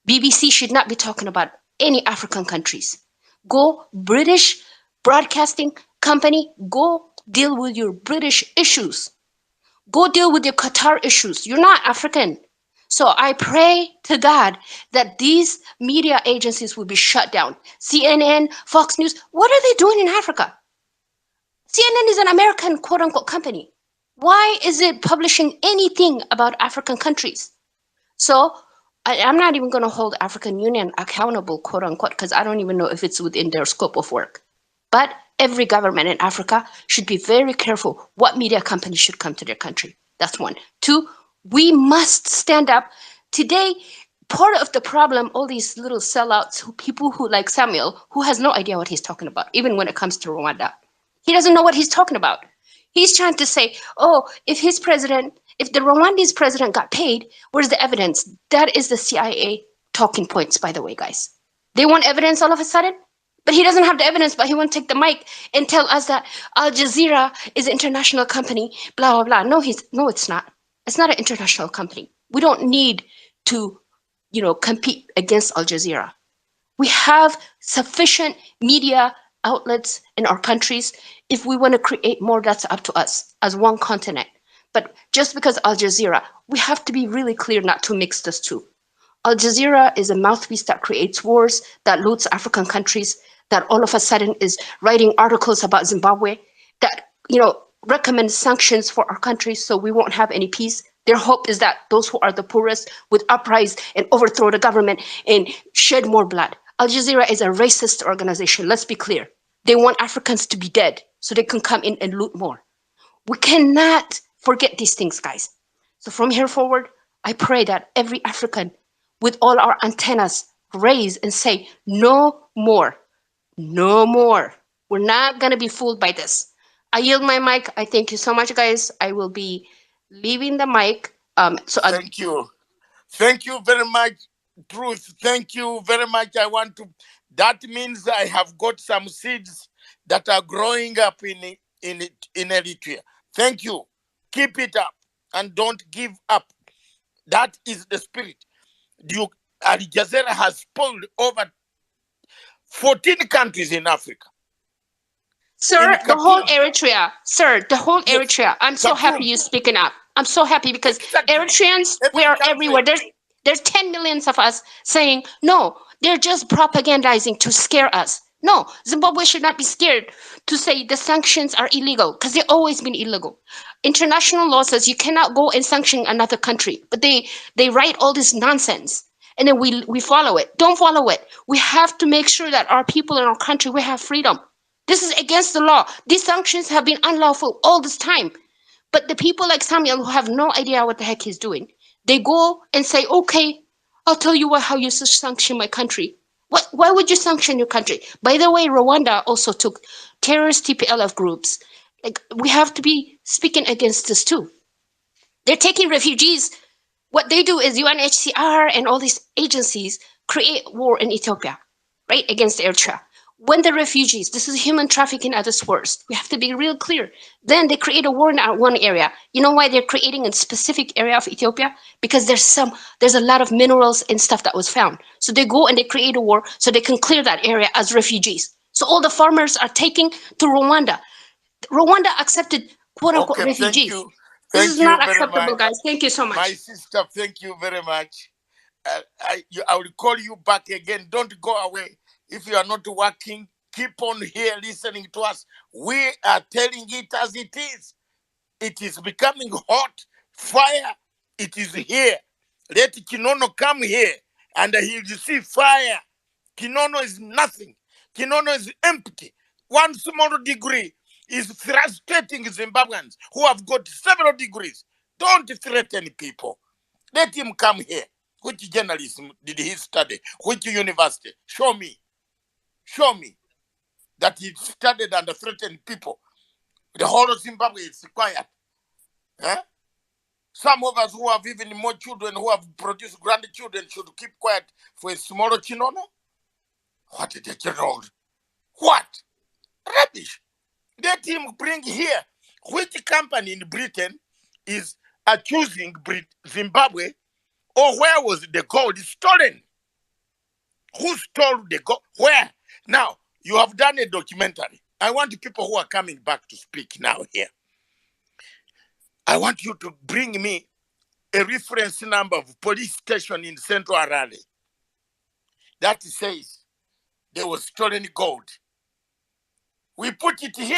BBC should not be talking about any African countries. Go, British broadcasting company, go deal with your British issues. Go deal with your Qatar issues. You're not African. So I pray to God that these media agencies will be shut down. CNN, Fox News, what are they doing in Africa? CNN is an American quote-unquote company. Why is it publishing anything about African countries? So I'm not even going to hold African Union accountable, quote unquote, because I don't even know if it's within their scope of work. But every government in Africa should be very careful what media companies should come to their country. That's one. Two, we must stand up. Today, part of the problem, all these little sellouts, people who like Samuel, who has no idea what he's talking about, even when it comes to Rwanda. He doesn't know what he's talking about. He's trying to say, oh, if the Rwandese president got paid, where's the evidence? That is the CIA talking points, by the way, guys. They want evidence all of a sudden? But he doesn't have the evidence, but he won't take the mic and tell us that Al-Jazeera is an international company, blah, blah, blah. No, it's not. It's not an international company. We don't need to, compete against Al-Jazeera. We have sufficient media outlets in our countries. If we want to create more, that's up to us as one continent. But just because Al Jazeera, we have to be really clear not to mix those two. Al Jazeera is a mouthpiece that creates wars, that loots African countries, that all of a sudden is writing articles about Zimbabwe, that recommends sanctions for our countries so we won't have any peace. Their hope is that those who are the poorest would uprise and overthrow the government and shed more blood. Al Jazeera is a racist organization, let's be clear. They want Africans to be dead so they can come in and loot more. We cannot forget these things, guys. So from here forward, I pray that every African with all our antennas raise and say, no more, no more. We're not going to be fooled by this. I yield my mic. I thank you so much, guys. I will be leaving the mic. Thank you. Thank you very much, Truth. Thank you very much. That means I have got some seeds that are growing up in Eritrea. Thank you. Keep it up and don't give up. That is the spirit. Al Jazeera has spoiled over 14 countries in Africa. Sir, the whole Eritrea. Sir, the whole Yes. Eritrea. I'm so happy you're speaking up. I'm so happy because Exactly. Eritreans, we are everywhere. There's 10 millions of us saying, no, they're just propagandizing to scare us. No, Zimbabwe should not be scared to say the sanctions are illegal because they've always been illegal. International law says you cannot go and sanction another country, but they write all this nonsense and then we follow it. Don't follow it. We have to make sure that our people in our country, we have freedom. This is against the law. These sanctions have been unlawful all this time. But the people like Samuel who have no idea what the heck he's doing, they go and say, okay, I'll tell you how you sanction my country. Why would you sanction your country? By the way, Rwanda also took terrorist TPLF groups. Like, we have to be speaking against this too. They're taking refugees. What they do is UNHCR and all these agencies create war in Ethiopia, right, against Eritrea. When the refugees, this is human trafficking at its worst. We have to be real clear. Then they create a war in one area. You know why they're creating a specific area of Ethiopia? Because there's a lot of minerals and stuff that was found. So they go and they create a war so they can clear that area as refugees. So all the farmers are taking to Rwanda. Rwanda accepted quote unquote refugees. This is not acceptable, guys. Thank you so much. My sister, thank you very much. I will call you back again. Don't go away. If you are not working, keep on here listening to us. We are telling it as it is. It is becoming hot. Fire, it is here. Let Kinono come here and he will see fire. Kinono is nothing. Kinono is empty. One small degree is frustrating Zimbabweans who have got several degrees. Don't threaten people. Let him come here. Which journalism did he study? Which university? Show me. Show me that he studied and threatened people. The whole of Zimbabwe is quiet. Some of us who have even more children, who have produced grandchildren, should keep quiet for a smaller Chinono? What is the general? What? Rubbish. Let him bring here. Which company in Britain is accusing Zimbabwe? Or where was the gold stolen? Who stole the gold? Where? Now, you have done a documentary. I want people who are coming back to speak now here. I want you to bring me a reference number of police station in Central Harare that says there was stolen gold. We put it here.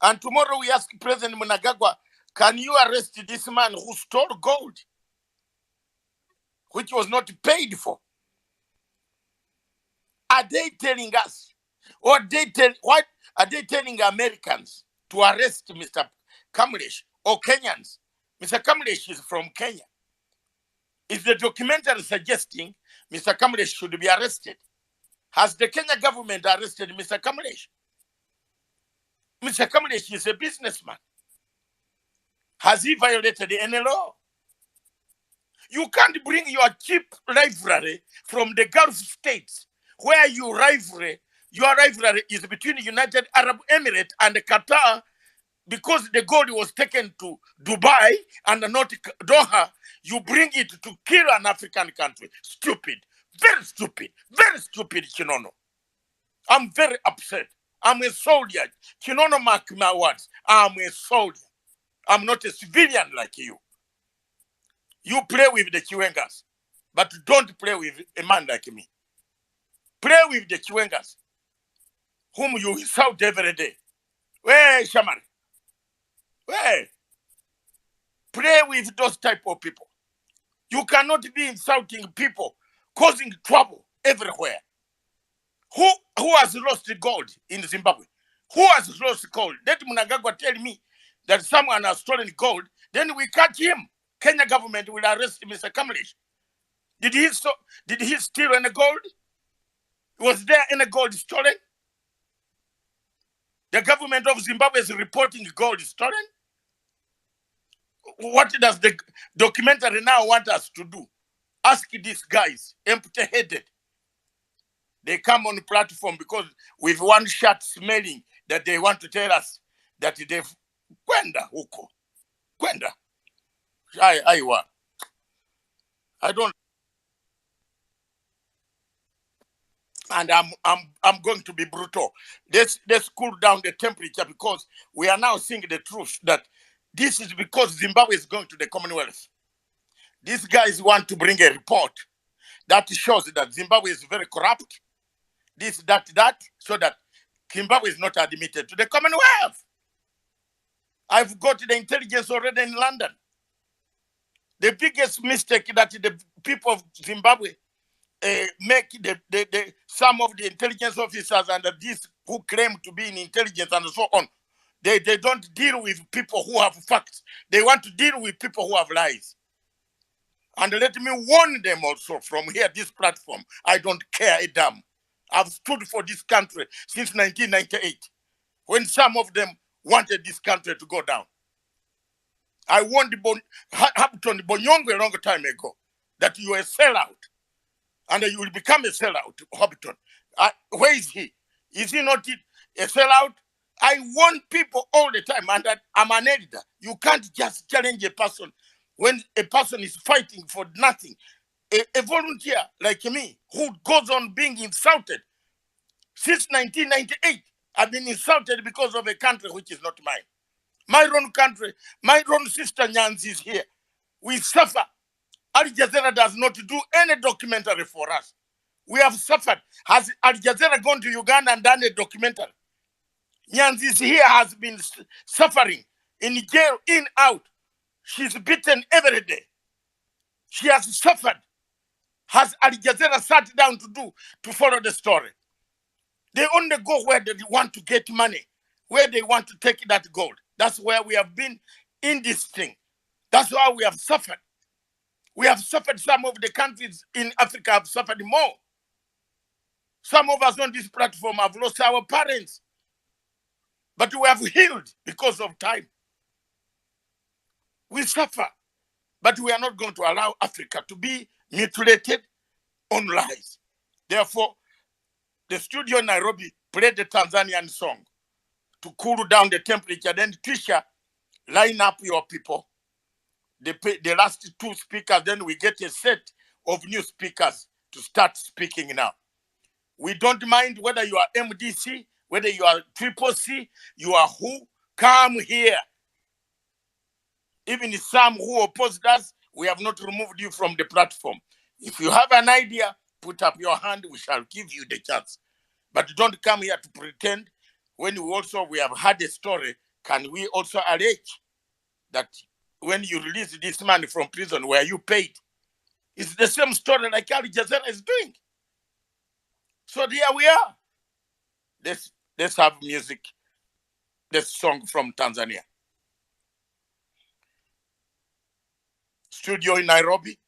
And tomorrow we ask President Mnangagwa, can you arrest this man who stole gold, which was not paid for? Are they telling us, or what are they telling Americans to arrest Mr. Kamlesh or Kenyans? Mr. Kamlesh is from Kenya. Is the documentary suggesting Mr. Kamlesh should be arrested? Has the Kenya government arrested Mr. Kamlesh? Mr. Kamlesh is a businessman. Has he violated any law? You can't bring your cheap library from the Gulf states where you rivalry Your rivalry is between United Arab Emirates and Qatar because the gold was taken to Dubai and not Doha. You bring it to kill an African country. Stupid. Very stupid. Very stupid, Chinono. I'm very upset. I'm a soldier. Chinono, mark my words. I'm a soldier. I'm not a civilian like you. You play with the Chiwengas, but don't play with a man like me. Play with the Chiwengas, whom you insult every day. Hey, Shaman. Hey. Play with those type of people. You cannot be insulting people, causing trouble everywhere. Who has lost gold in Zimbabwe? Who has lost gold? Let Mnangagwa tell me that someone has stolen gold, then we catch him. Kenya government will arrest Mr. Kamlish. Did he steal any gold? Was there any gold stolen? The government of Zimbabwe is reporting gold stolen. What does the documentary now want us to do? Ask these guys, empty-headed. They come on the platform because with one shot smelling that they want to tell us that they've kwenda huko. Kwenda. I don't. And I'm going to be brutal. Let's cool down the temperature because we are now seeing the truth that this is because Zimbabwe is going to the Commonwealth. These guys want to bring a report that shows that Zimbabwe is very corrupt. This, that, so that Zimbabwe is not admitted to the Commonwealth. I've got the intelligence already in London. The biggest mistake that the people of Zimbabwe make some of the intelligence officers and these who claim to be in intelligence and so on, they don't deal with people who have facts. They want to deal with people who have lies. And let me warn them also from here, this platform. I don't care a damn. I've stood for this country since 1998, when some of them wanted this country to go down. I warned Hampton Bonyongo a long time ago that you are a sellout. And you will become a sellout, Hobbiton. Where is he? Is he not a sellout? I warn people all the time, and that I'm an editor. You can't just challenge a person when a person is fighting for nothing. A volunteer like me who goes on being insulted. Since 1998, I've been insulted because of a country which is not mine. My own country, my own sister Nyanzi is here. We suffer. Al-Jazeera does not do any documentary for us. We have suffered. Has Al-Jazeera gone to Uganda and done a documentary? Nyanzi here has been suffering in jail, in, out. She's beaten every day. She has suffered. Has Al-Jazeera sat down to follow the story? They only go where they want to get money, where they want to take that gold. That's where we have been in this thing. That's why we have suffered. We have suffered. Some of the countries in Africa have suffered more. Some of us on this platform have lost our parents. But we have healed because of time. We suffer. But we are not going to allow Africa to be mutilated on lies. Therefore, the studio in Nairobi played the Tanzanian song to cool down the temperature. Then Tisha, line up your people. The last two speakers, then we get a set of new speakers to start speaking now. We don't mind whether you are MDC, whether you are Triple C, you are who, come here. Even some who opposed us, we have not removed you from the platform. If you have an idea, put up your hand, we shall give you the chance. But don't come here to pretend when we have had a story, can we also allege that when you release this money from prison, were you paid? It's the same story like Al-Jazeera is doing. So here we are. Let's have music. This song from Tanzania. Studio in Nairobi.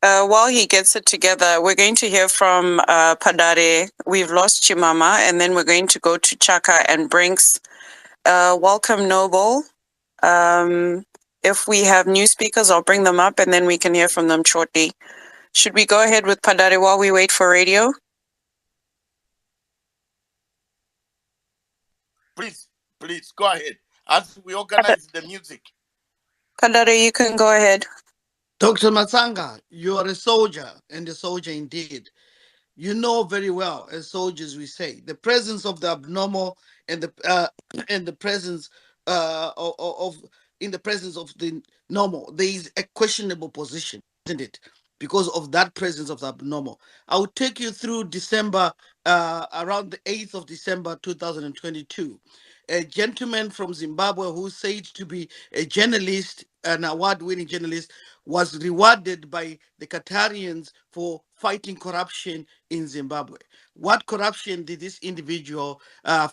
While he gets it together, we're going to hear from Padare. We've lost Chimama, and then we're going to go to Chaka and Brinks. Welcome, Noble. If we have new speakers, I'll bring them up and then we can hear from them shortly. Should we go ahead with Pandare while we wait for radio? Please, go ahead as we organize the music. Pandare, you can go ahead. Dr. Matsanga, you are a soldier, and a soldier indeed. You know very well, as soldiers we say, the presence of the abnormal and the and the presence of in the presence of the normal, there is a questionable position, isn't it? Because of that presence of the abnormal. I will take you through December, around the 8th of December 2022. A gentleman from Zimbabwe who said to be a journalist, an award-winning journalist, was rewarded by the Qatarians for fighting corruption in Zimbabwe. What corruption did this individual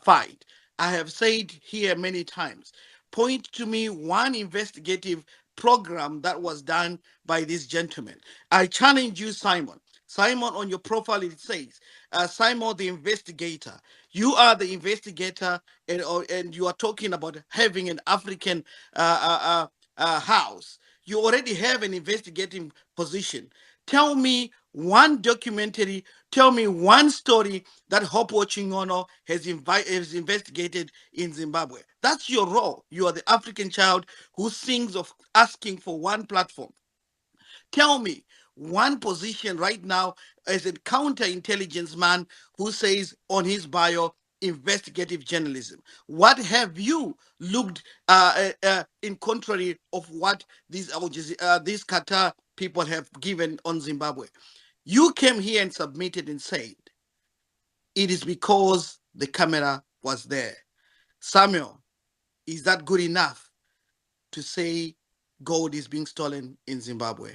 fight? I have said here many times, point to me one investigative program that was done by this gentleman. I challenge you, Simon. Simon, on your profile, it says, Simon the investigator. You are the investigator, and you are talking about having an African house. You already have an investigating position. Tell me one documentary, tell me one story that Hope Ochingono has investigated in Zimbabwe. That's your role. You are the African child who sings of asking for one platform. Tell me one position right now as a counterintelligence man who says on his bio, investigative journalism. What have you looked in contrary of what these these Qatar people have given on Zimbabwe? You came here and submitted and said it is because the camera was there. Samuel, is that good enough to say gold is being stolen in Zimbabwe?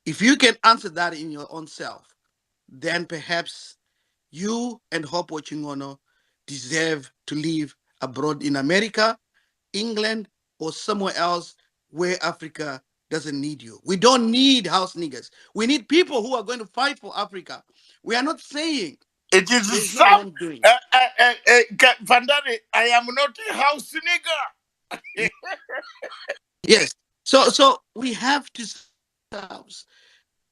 If you can answer that in your own self, then perhaps you and Hope Ochingono deserve to live abroad in America, England, or somewhere else where Africa doesn't need you. We don't need house niggers. We need people who are going to fight for Africa. We are not saying it is there's no some wrongdoing. Vandari, I am not a house nigger. Yes. So we have to ourselves.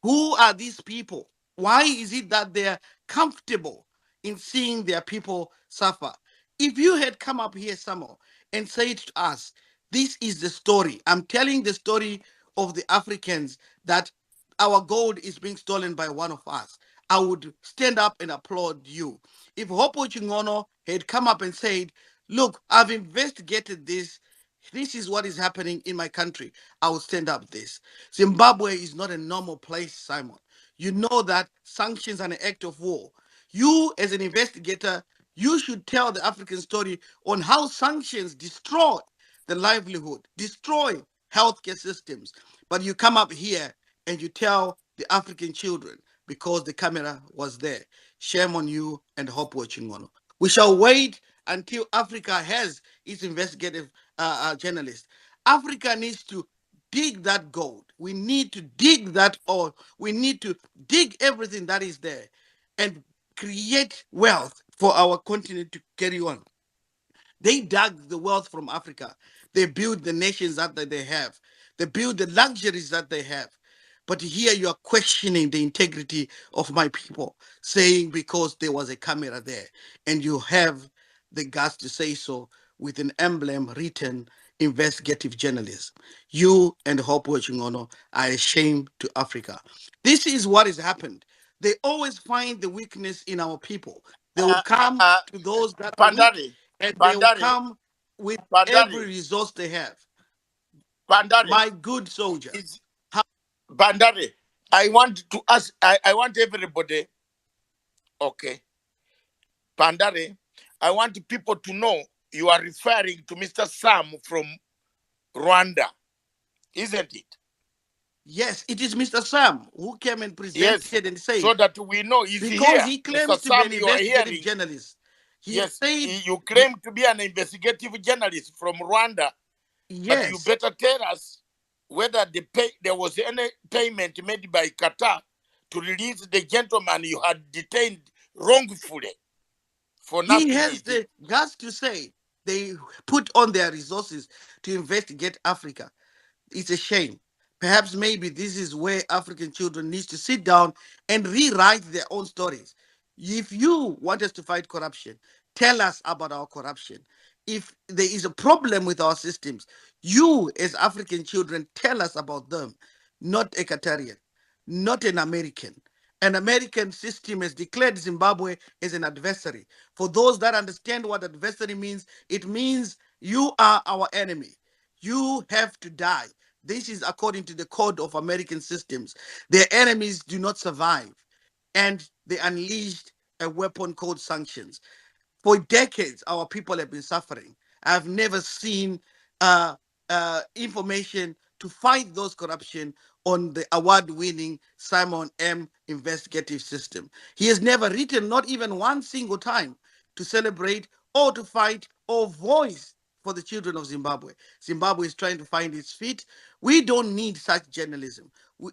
Who are these people? Why is it that they're comfortable in seeing their people suffer? If you had come up here, Samuel, and said to us, this is the story. I'm telling the story of the Africans that our gold is being stolen by one of us. I would stand up and applaud you. If Hopo Chingono had come up and said, look, I've investigated this. This is what is happening in my country. I will stand up this. Zimbabwe is not a normal place, Simon. You know that sanctions are an act of war. You, as an investigator, you should tell the African story on how sanctions destroy the livelihood, destroy healthcare systems. But you come up here and you tell the African children because the camera was there. Shame on you and Hope Ochingono. We shall wait until Africa has its investigative journalists. Africa needs to dig that gold. We need to dig that oil. We need to dig everything that is there and create wealth for our continent to carry on. They dug the wealth from Africa. They built the nations that they have. They built the luxuries that they have. But here you are questioning the integrity of my people, saying because there was a camera there, and you have the guts to say so with an emblem written investigative journalism. You and Hope Ochingono are a shame to Africa. This is what has happened. They always find the weakness in our people. They will come to those that are weak, Pandari, and they will come with every Pandari, resource they have. Pandari, My good soldier. is Pandari. I want to ask. I want everybody. Okay, Pandari. I want people to know you are referring to Mr. Sam from Rwanda, isn't it? Yes, it is Mr. Sam who came and presented and said, so that we know he's because here. he Mr. claims to be Sam, an you are investigative hearing. journalist. He Yes, said, you claim to be an investigative journalist from Rwanda, but you yes, better tell us whether there was any payment made by Qatar to release the gentleman you had detained wrongfully for he nothing. has the guts to say they put on their resources to investigate Africa. It's a shame. Perhaps maybe this is where African children need to sit down and rewrite their own stories. If you want us to fight corruption, tell us about our corruption. If there is a problem with our systems, you as African children tell us about them, not a Qatarian, not an American. An American system has declared Zimbabwe as an adversary. For those that understand what adversary means, it means you are our enemy. You have to die. This is according to the code of American systems. Their enemies do not survive. And they unleashed a weapon called sanctions. For decades, our people have been suffering. I've never seen uh, information to fight those corruption on the award-winning Simon M. investigative system. He has never written, not even one single time, to celebrate or to fight or voice for the children of Zimbabwe. Zimbabwe is trying to find its feet. We don't need such journalism.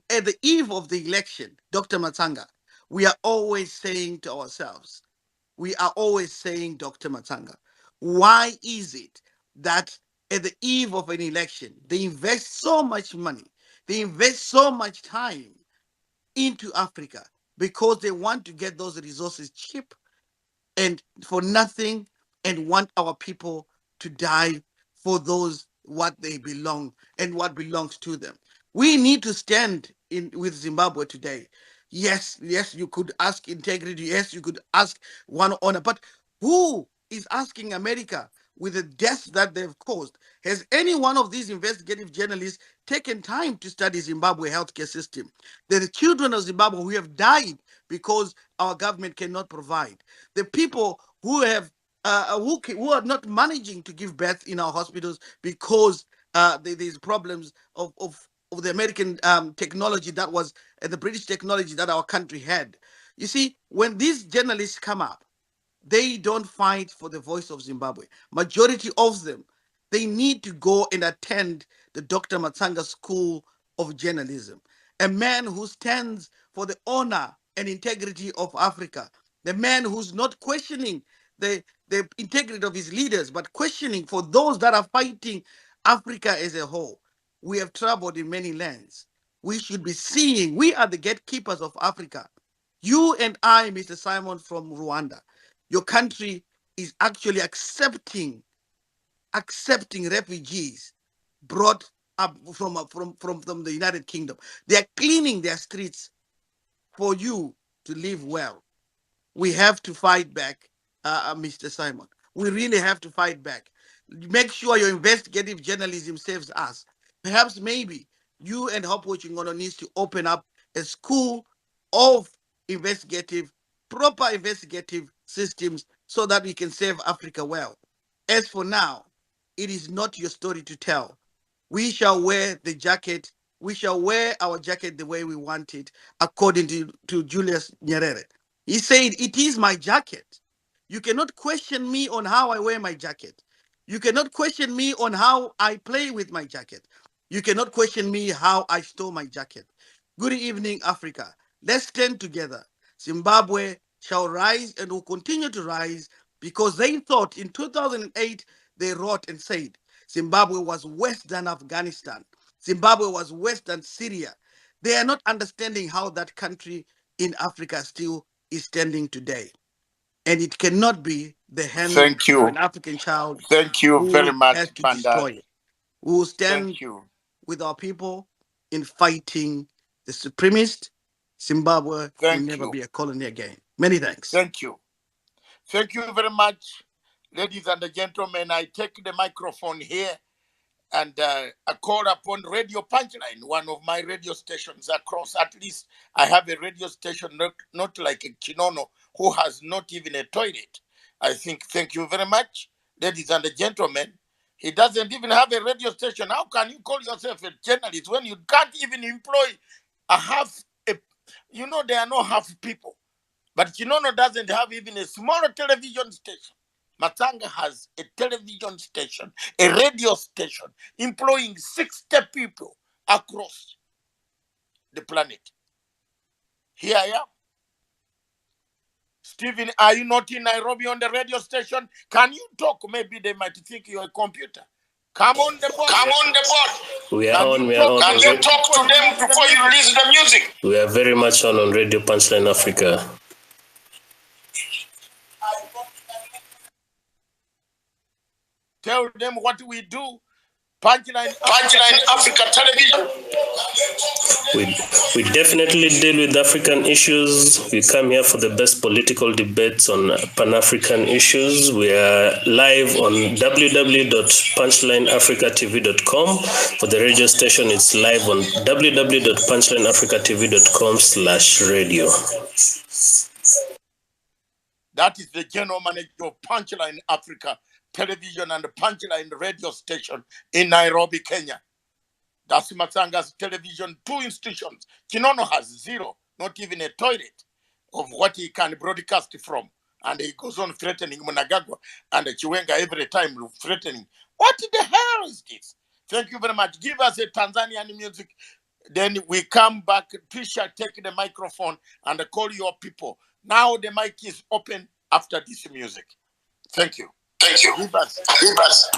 At the eve of the election, Dr. Matsanga, we are always saying to ourselves, Dr. Matanga, why is it that at the eve of an election, they invest so much money, they invest so much time into Africa because they want to get those resources cheap and for nothing and want our people to die for those what they belong and what belongs to them. We need to stand in with Zimbabwe today. Yes, you could ask integrity. Yes, you could ask one honor. But who is asking America with the deaths that they've caused? Has any one of these investigative journalists taken time to study Zimbabwe healthcare system? There are children of Zimbabwe who have died because our government cannot provide. The people who have who are not managing to give birth in our hospitals because there's problems of the American technology that was the British technology that our country had. You see, when these journalists come up, they don't fight for the voice of Zimbabwe. Majority of them, they need to go and attend the Dr. Matsanga School of Journalism. A man who stands for the honor and integrity of Africa. The man who's not questioning the integrity of his leaders, but questioning for those that are fighting Africa as a whole. We have traveled in many lands. We should be seeing, we are the gatekeepers of Africa. You and I, Mr. Simon from Rwanda, your country is actually accepting refugees brought up from the United Kingdom. They are cleaning their streets for you to live well. We have to fight back, Mr. Simon. We really have to fight back. Make sure your investigative journalism saves us. Perhaps maybe you and Hope Chingono needs to open up a school of investigative, proper investigative systems so that we can save Africa well. As for now, it is not your story to tell. We shall wear the jacket. We shall wear our jacket the way we want it, according to Julius Nyerere. He said, "It is my jacket. You cannot question me on how I wear my jacket. You cannot question me on how I play with my jacket. You cannot question me how I store my jacket." Good evening, Africa. Let's stand together. Zimbabwe shall rise and will continue to rise because they thought in 2008, they wrote and said, Zimbabwe was worse than Afghanistan. Zimbabwe was worse than Syria. They are not understanding how that country in Africa still is standing today. And it cannot be the hand Thank of you. an African child Thank you very who much, has to Panda. destroy it. We will stand Thank you. with our people in fighting the supremacist. Zimbabwe will Thank never you. be a colony again. Many thanks. Thank you. Thank you very much, ladies and gentlemen. I take the microphone here and I call upon Radio Punchline, one of my radio stations across. At least I have a radio station, not like a Chinono, who has not even a toilet. I think, thank you very much, ladies and gentlemen. He doesn't even have a radio station. How can you call yourself a journalist when you can't even employ there are no half people. But Chinono doesn't have even a small television station. Matanga has a television station, a radio station, employing 60 people across the planet. Here I am. Stephen, are you not in Nairobi on the radio station? Can you talk? Maybe they might think you're a computer. Come on the board. Come on the board. We are Can on, you we are on. talk Can to you them talk to before you them release the before you music? release the music? We are very much on Radio Punchline Africa. Tell them what we do. Punchline Africa Television. We definitely deal with African issues. We come here for the best political debates on Pan-African issues. We are live on www.punchlineafricatv.com. For the radio station, it's live on www.punchlineafricatv.com/radio. That is the general manager of Punchline Africa Television and Punchline Radio Station in Nairobi, Kenya. That's Matsanga's television, 2 institutions. Kinono has 0, not even a toilet of what he can broadcast from. And he goes on threatening Mnangagwa and Chiwenga every time, threatening. What the hell is this? Thank you very much. Give us a Tanzanian music. Then we come back. Trisha, take the microphone and call your people. Now the mic is open after this music. Thank you. Thank you. Give us. Give us.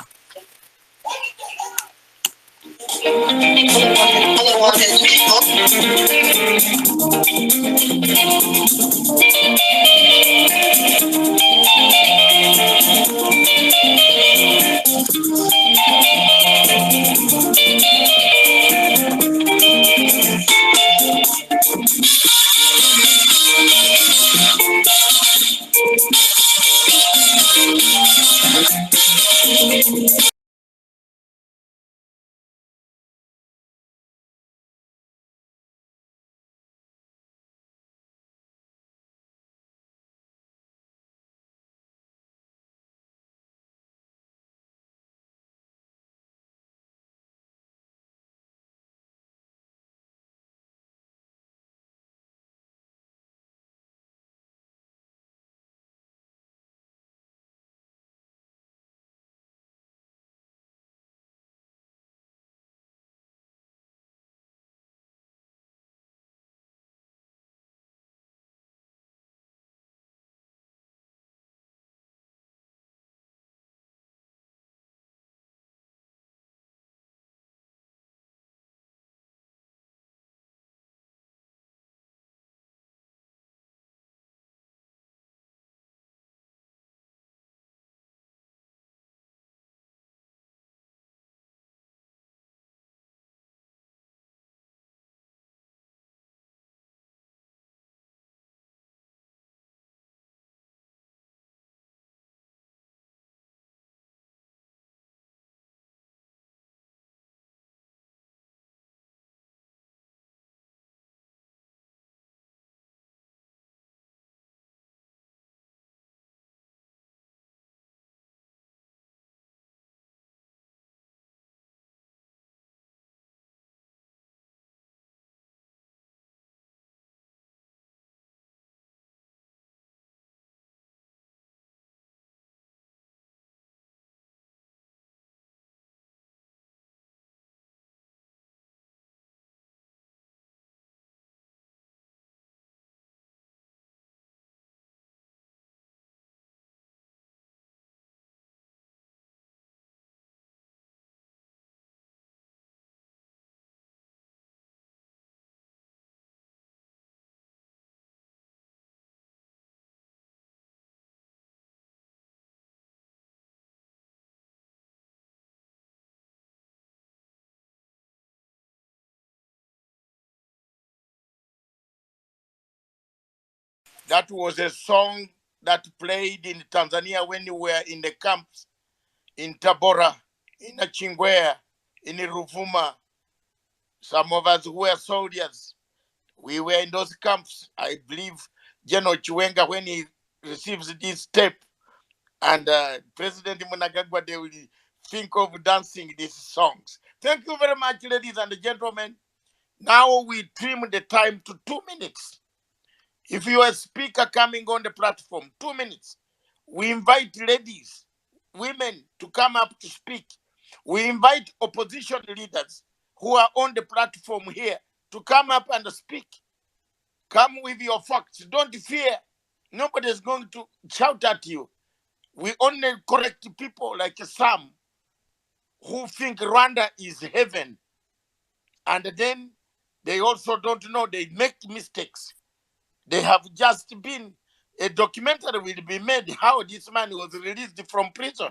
That was a song that played in Tanzania when you were in the camps in Tabora, in Achingwea, in Ruvuma. Some of us who were soldiers, we were in those camps. I believe General Chiwenga, when he receives this tape, and President Mnangagwa, they will think of dancing these songs. Thank you very much, ladies and gentlemen. Now we trim the time to 2 minutes. If you are a speaker coming on the platform, 2 minutes. We invite ladies, women to come up to speak. We invite opposition leaders who are on the platform here to come up and speak. Come with your facts. Don't fear. Nobody is going to shout at you. We only correct people like Sam. who think Rwanda is heaven. And then they also don't know they make mistakes. They have just been, a documentary will be made how this man was released from prison.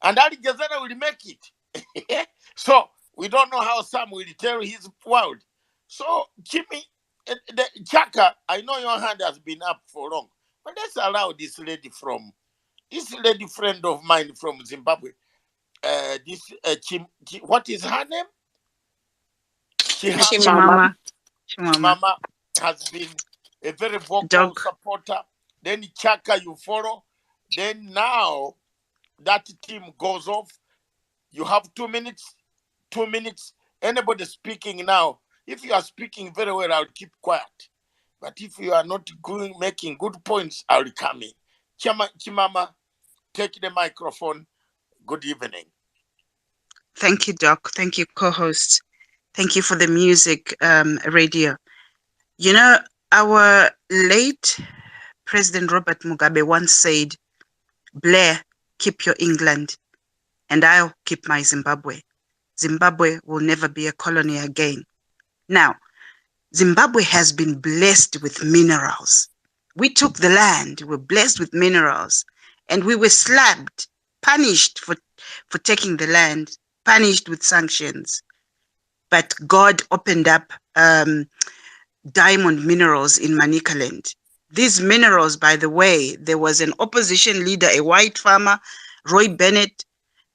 And Al-Jazeera will make it. So we don't know how Sam will tell his world. So Jimmy, the Chaka, I know your hand has been up for long, but let's allow this lady friend of mine from Zimbabwe, what is her name? Chimama. Chimama has been a very vocal supporter. Then Chaka, you follow. Then now that team goes off. You have 2 minutes. 2 minutes. Anybody speaking now, if you are speaking very well, I'll keep quiet. But if you are not making good points, I'll come in. Chimama, take the microphone. Good evening. Thank you, Doc. Thank you, co-host. Thank you for the music, radio. You know, our late President Robert Mugabe once said, Blair, keep your England, and I'll keep my Zimbabwe. Zimbabwe will never be a colony again. Now, Zimbabwe has been blessed with minerals. We took the land, we were blessed with minerals, and we were slapped, punished for taking the land, punished with sanctions. But God opened up diamond minerals in Manicaland. These minerals, by the way, there was an opposition leader, a white farmer, Roy Bennett.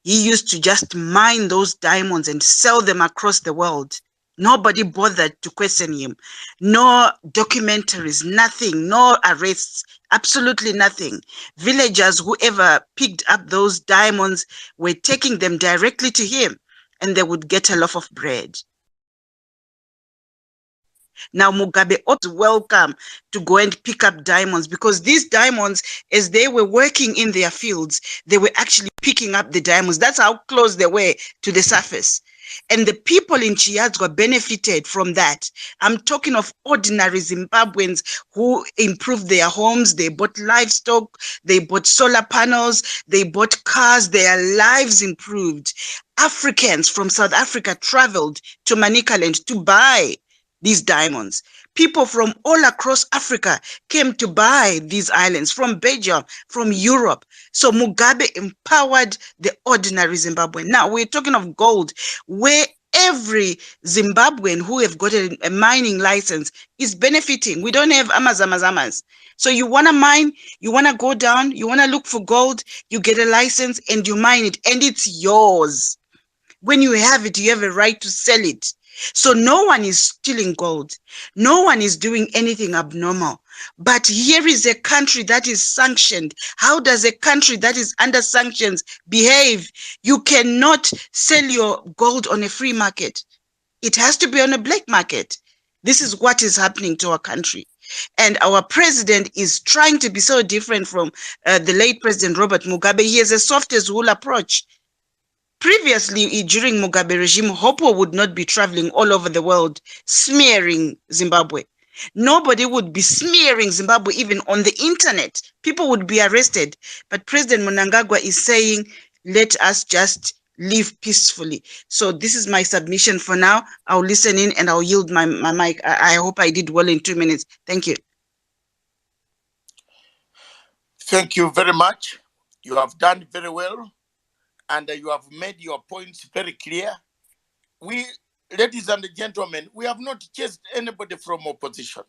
He used to just mine those diamonds and sell them across the world. Nobody bothered to question him. No documentaries, nothing, no arrests, absolutely nothing. Villagers, whoever picked up those diamonds, were taking them directly to him, and they would get a loaf of bread. Now Mugabe ought to welcome to go and pick up diamonds, because these diamonds, as they were working in their fields, they were actually picking up the diamonds. That's how close they were to the surface. And the people in Chiadzwa benefited from that. I'm talking of ordinary Zimbabweans who improved their homes. They bought livestock, they bought solar panels, they bought cars, their lives improved. Africans from South Africa traveled to Manicaland to buy these diamonds. People from all across Africa came to buy these islands, from Belgium, from Europe. So Mugabe empowered the ordinary Zimbabwean. Now we're talking of gold, where every Zimbabwean who have got a mining license is benefiting. We don't have amazamazamas. So you want to mine, you want to go down, you want to look for gold, you get a license and you mine it, and it's yours. When you have it, you have a right to sell it. So no one is stealing gold. No one is doing anything abnormal. But here is a country that is sanctioned. How does a country that is under sanctions behave? You cannot sell your gold on a free market. It has to be on a black market. This is what is happening to our country. And our president is trying to be so different from the late President Robert Mugabe. He has a soft as wool approach. Previously, during Mugabe regime, Hopo would not be traveling all over the world smearing Zimbabwe. Nobody would be smearing Zimbabwe even on the internet. People would be arrested. But President Mnangagwa is saying, let us just live peacefully. So this is my submission for now. I'll listen in and I'll yield my mic. I hope I did well in 2 minutes. Thank you. Thank you very much. You have done very well. And you have made your points very clear. We, ladies and gentlemen, we have not chased anybody from opposition.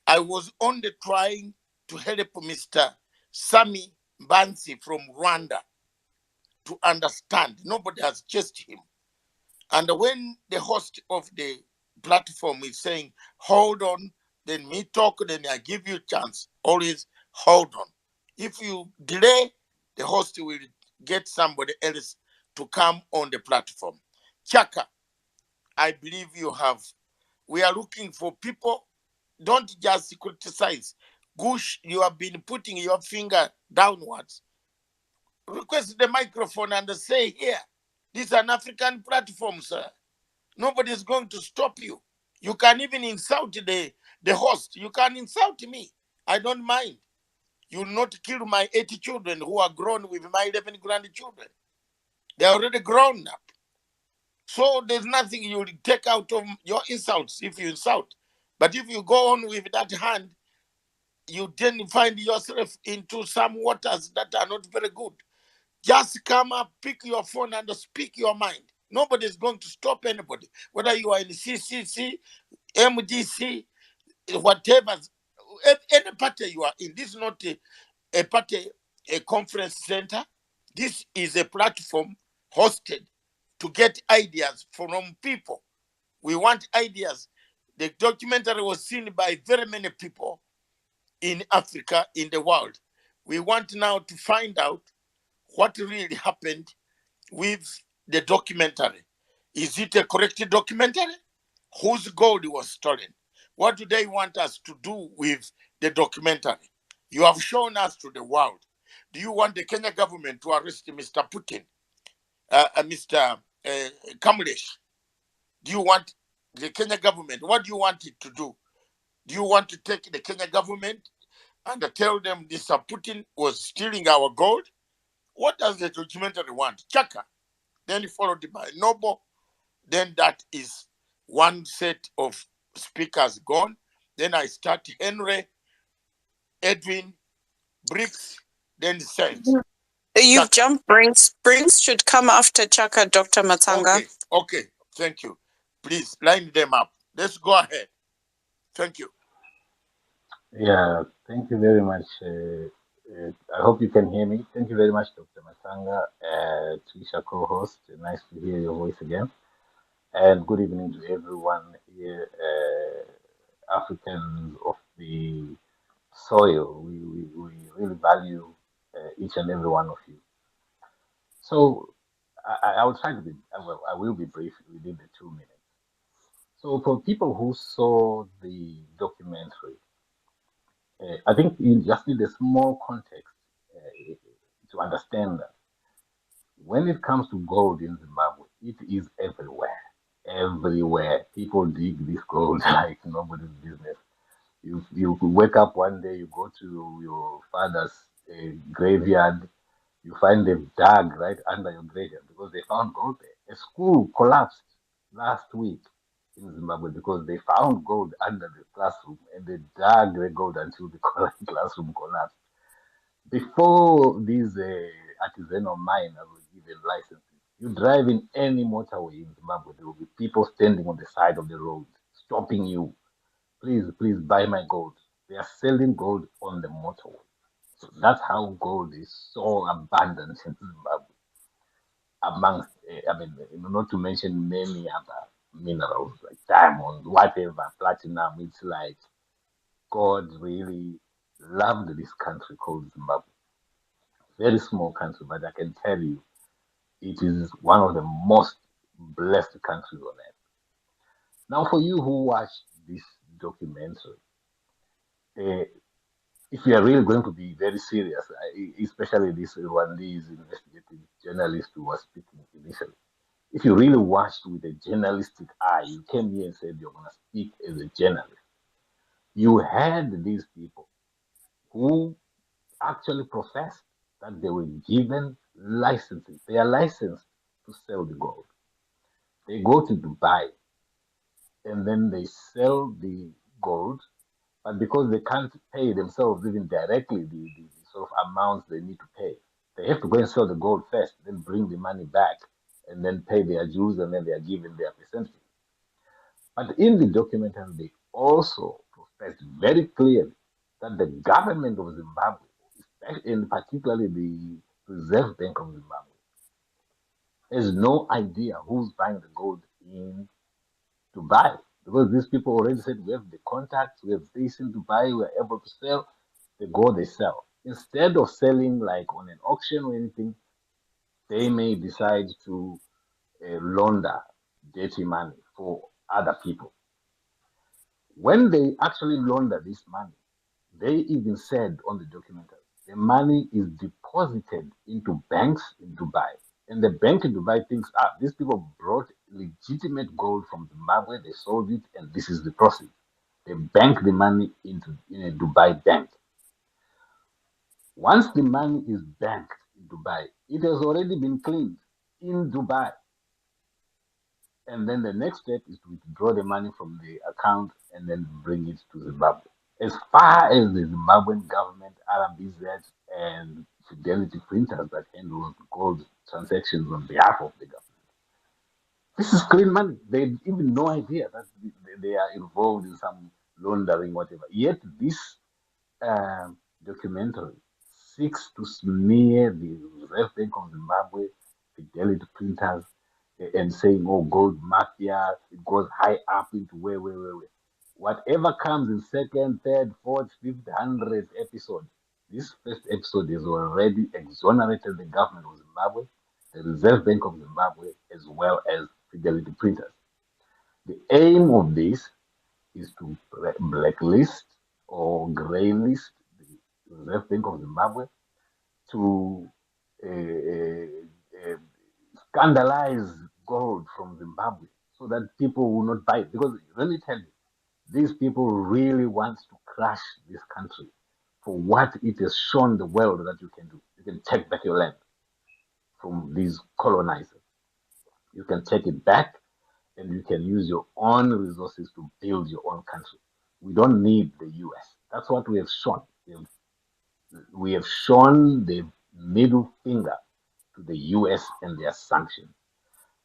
I was only trying to help Mr. Sami Bansi from Rwanda to understand. Nobody has chased him. And when the host of the platform is saying, hold on, then me talk, then I give you a chance. Always hold on. If you delay, the host will get somebody else to come on the platform. Chaka, I believe we are looking for people. Don't just criticize. Gush, you have been putting your finger downwards. Request the microphone and say, here, this is an African platform, sir. Nobody is going to stop you. You can even insult the host. You can insult me. I don't mind. You will not kill my 80 children who are grown with my 11 grandchildren. They're already grown up. So there's nothing you will take out of your insults if you insult. But if you go on with that hand, you then find yourself into some waters that are not very good. Just come up, pick your phone and speak your mind. Nobody is going to stop anybody. Whether you are in CCC, MDC, whatever, any party you are in. This is not a party, a conference center. This is a platform hosted to get ideas from people. We want ideas. The documentary was seen by very many people in Africa, in the world. We want now to find out what really happened with the documentary. Is it a correct documentary? Whose gold was stolen? What do they want us to do with the documentary? You have shown us to the world. Do you want the Kenya government to arrest Mr. Putin, Mr. Kamlesh? Do you want the Kenya government? What do you want it to do? Do you want to take the Kenya government and tell them Mr. Putin was stealing our gold? What does the documentary want? Chaka. Then followed by Noble. Then that is one set of speakers gone. Then I start Henry, Edwin, Briggs, then Saints. You've jumped Brinks. Brinks should come after Chaka, Dr. Matanga. Okay, thank you. Please line them up. Let's go ahead. Thank you. Yeah, thank you very much. I hope you can hear me. Thank you very much, Dr. Masanga, Trisha co-host. Nice to hear your voice again. And good evening to everyone here, Africans of the soil. We really value each and every one of you. So I will try to be, well, I will be brief within the 2 minutes. So for people who saw the documentary, I think you just need a small context to understand that when it comes to gold in Zimbabwe, it is everywhere. Everywhere. People dig this gold like nobody's business. You wake up one day, you go to your father's graveyard, you find them dug right under your graveyard because they found gold there. A school collapsed last week in Zimbabwe because they found gold under the classroom and they dug the gold until the classroom collapsed. Before these artisanal miners were given licenses, you drive in any motorway in Zimbabwe, there will be people standing on the side of the road, stopping you. Please buy my gold. They are selling gold on the motorway. So that's how gold is so abundant in Zimbabwe. Amongst, not to mention many other minerals like diamonds, whatever, platinum. It's like God really loved this country called Zimbabwe. Very small country, but I can tell you, it is one of the most blessed countries on earth. Now, for you who watched this documentary, if you are really going to be very serious, especially this Rwandese investigative journalist who was speaking initially, if you really watched with a journalistic eye, you came here and said you're going to speak as a journalist, you had these people who actually professed that they were given licenses. They are licensed to sell the gold. They go to Dubai and then they sell the gold, but because they can't pay themselves even directly the sort of amounts they need to pay, they have to go and sell the gold first, then bring the money back, and then pay their dues, and then they are given their percentage. But in the documentary, they also professed very clearly that the government of Zimbabwe, and particularly the Reserve Bank of Zimbabwe, has no idea who's buying the gold in Dubai. Because these people already said we have the contacts, we have this in Dubai, we're able to sell. They go, they sell. Instead of selling like on an auction or anything, they may decide to launder dirty money for other people. When they actually launder this money, they even said on the documentary, the money is deposited into banks in Dubai. And the bank in Dubai thinks, these people brought legitimate gold from Zimbabwe, they sold it, and this is the profit. They bank the money in a Dubai bank. Once the money is banked in Dubai, it has already been cleaned. in Dubai. And then the next step is to withdraw the money from the account and then bring it to Zimbabwe. As far as the Zimbabwean government, RBZ, and Fidelity printers that handle gold transactions on behalf of the government, this is clean money. They even no idea that they are involved in some laundering, whatever. Yet this documentary seeks to smear the Reserve Bank of Zimbabwe, Fidelity printers, and saying, oh, gold mafia, it goes high up into where. Whatever comes in second, third, fourth, fifth, 100th episode, this first episode has already exonerated the government of Zimbabwe, the Reserve Bank of Zimbabwe, as well as Fidelity printers. The aim of this is to blacklist or grey list the Reserve Bank of Zimbabwe, to scandalize gold from Zimbabwe so that people will not buy it. Because let me tell you, these people really want to crush this country for what it has shown the world that you can do. You can take back your land from these colonizers. You can take it back and you can use your own resources to build your own country. We don't need the US. That's what we have shown. We have shown the middle finger to the US and their sanctions.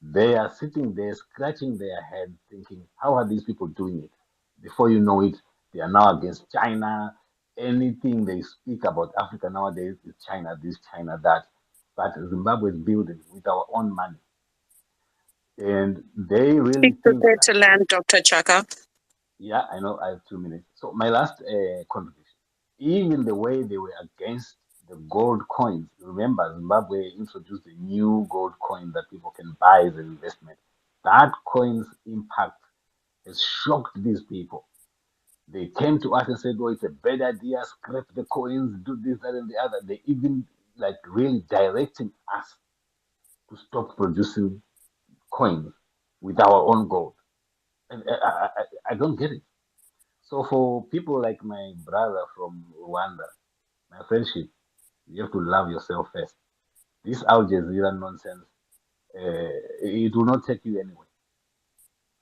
They are sitting there scratching their head thinking, how are these people doing it? Before you know it, they are now against China. Anything they speak about Africa nowadays is China this, China that. But Zimbabwe is building with our own money. And they really Please think prepare that. to land, Dr. Chaka. Yeah, I know I have 2 minutes. So my last contribution, even the way they were against the gold coins. Remember, Zimbabwe introduced a new gold coin that people can buy as an investment. That coin's impact has shocked these people. They came to us and said, "Oh, it's a bad idea. Scrap the coins, do this, that, and the other." They even like really directing us to stop producing coins with our own gold. And I don't get it. So for people like my brother from Rwanda, my friendship, you have to love yourself first. This Al Jazeera nonsense, it will not take you anywhere.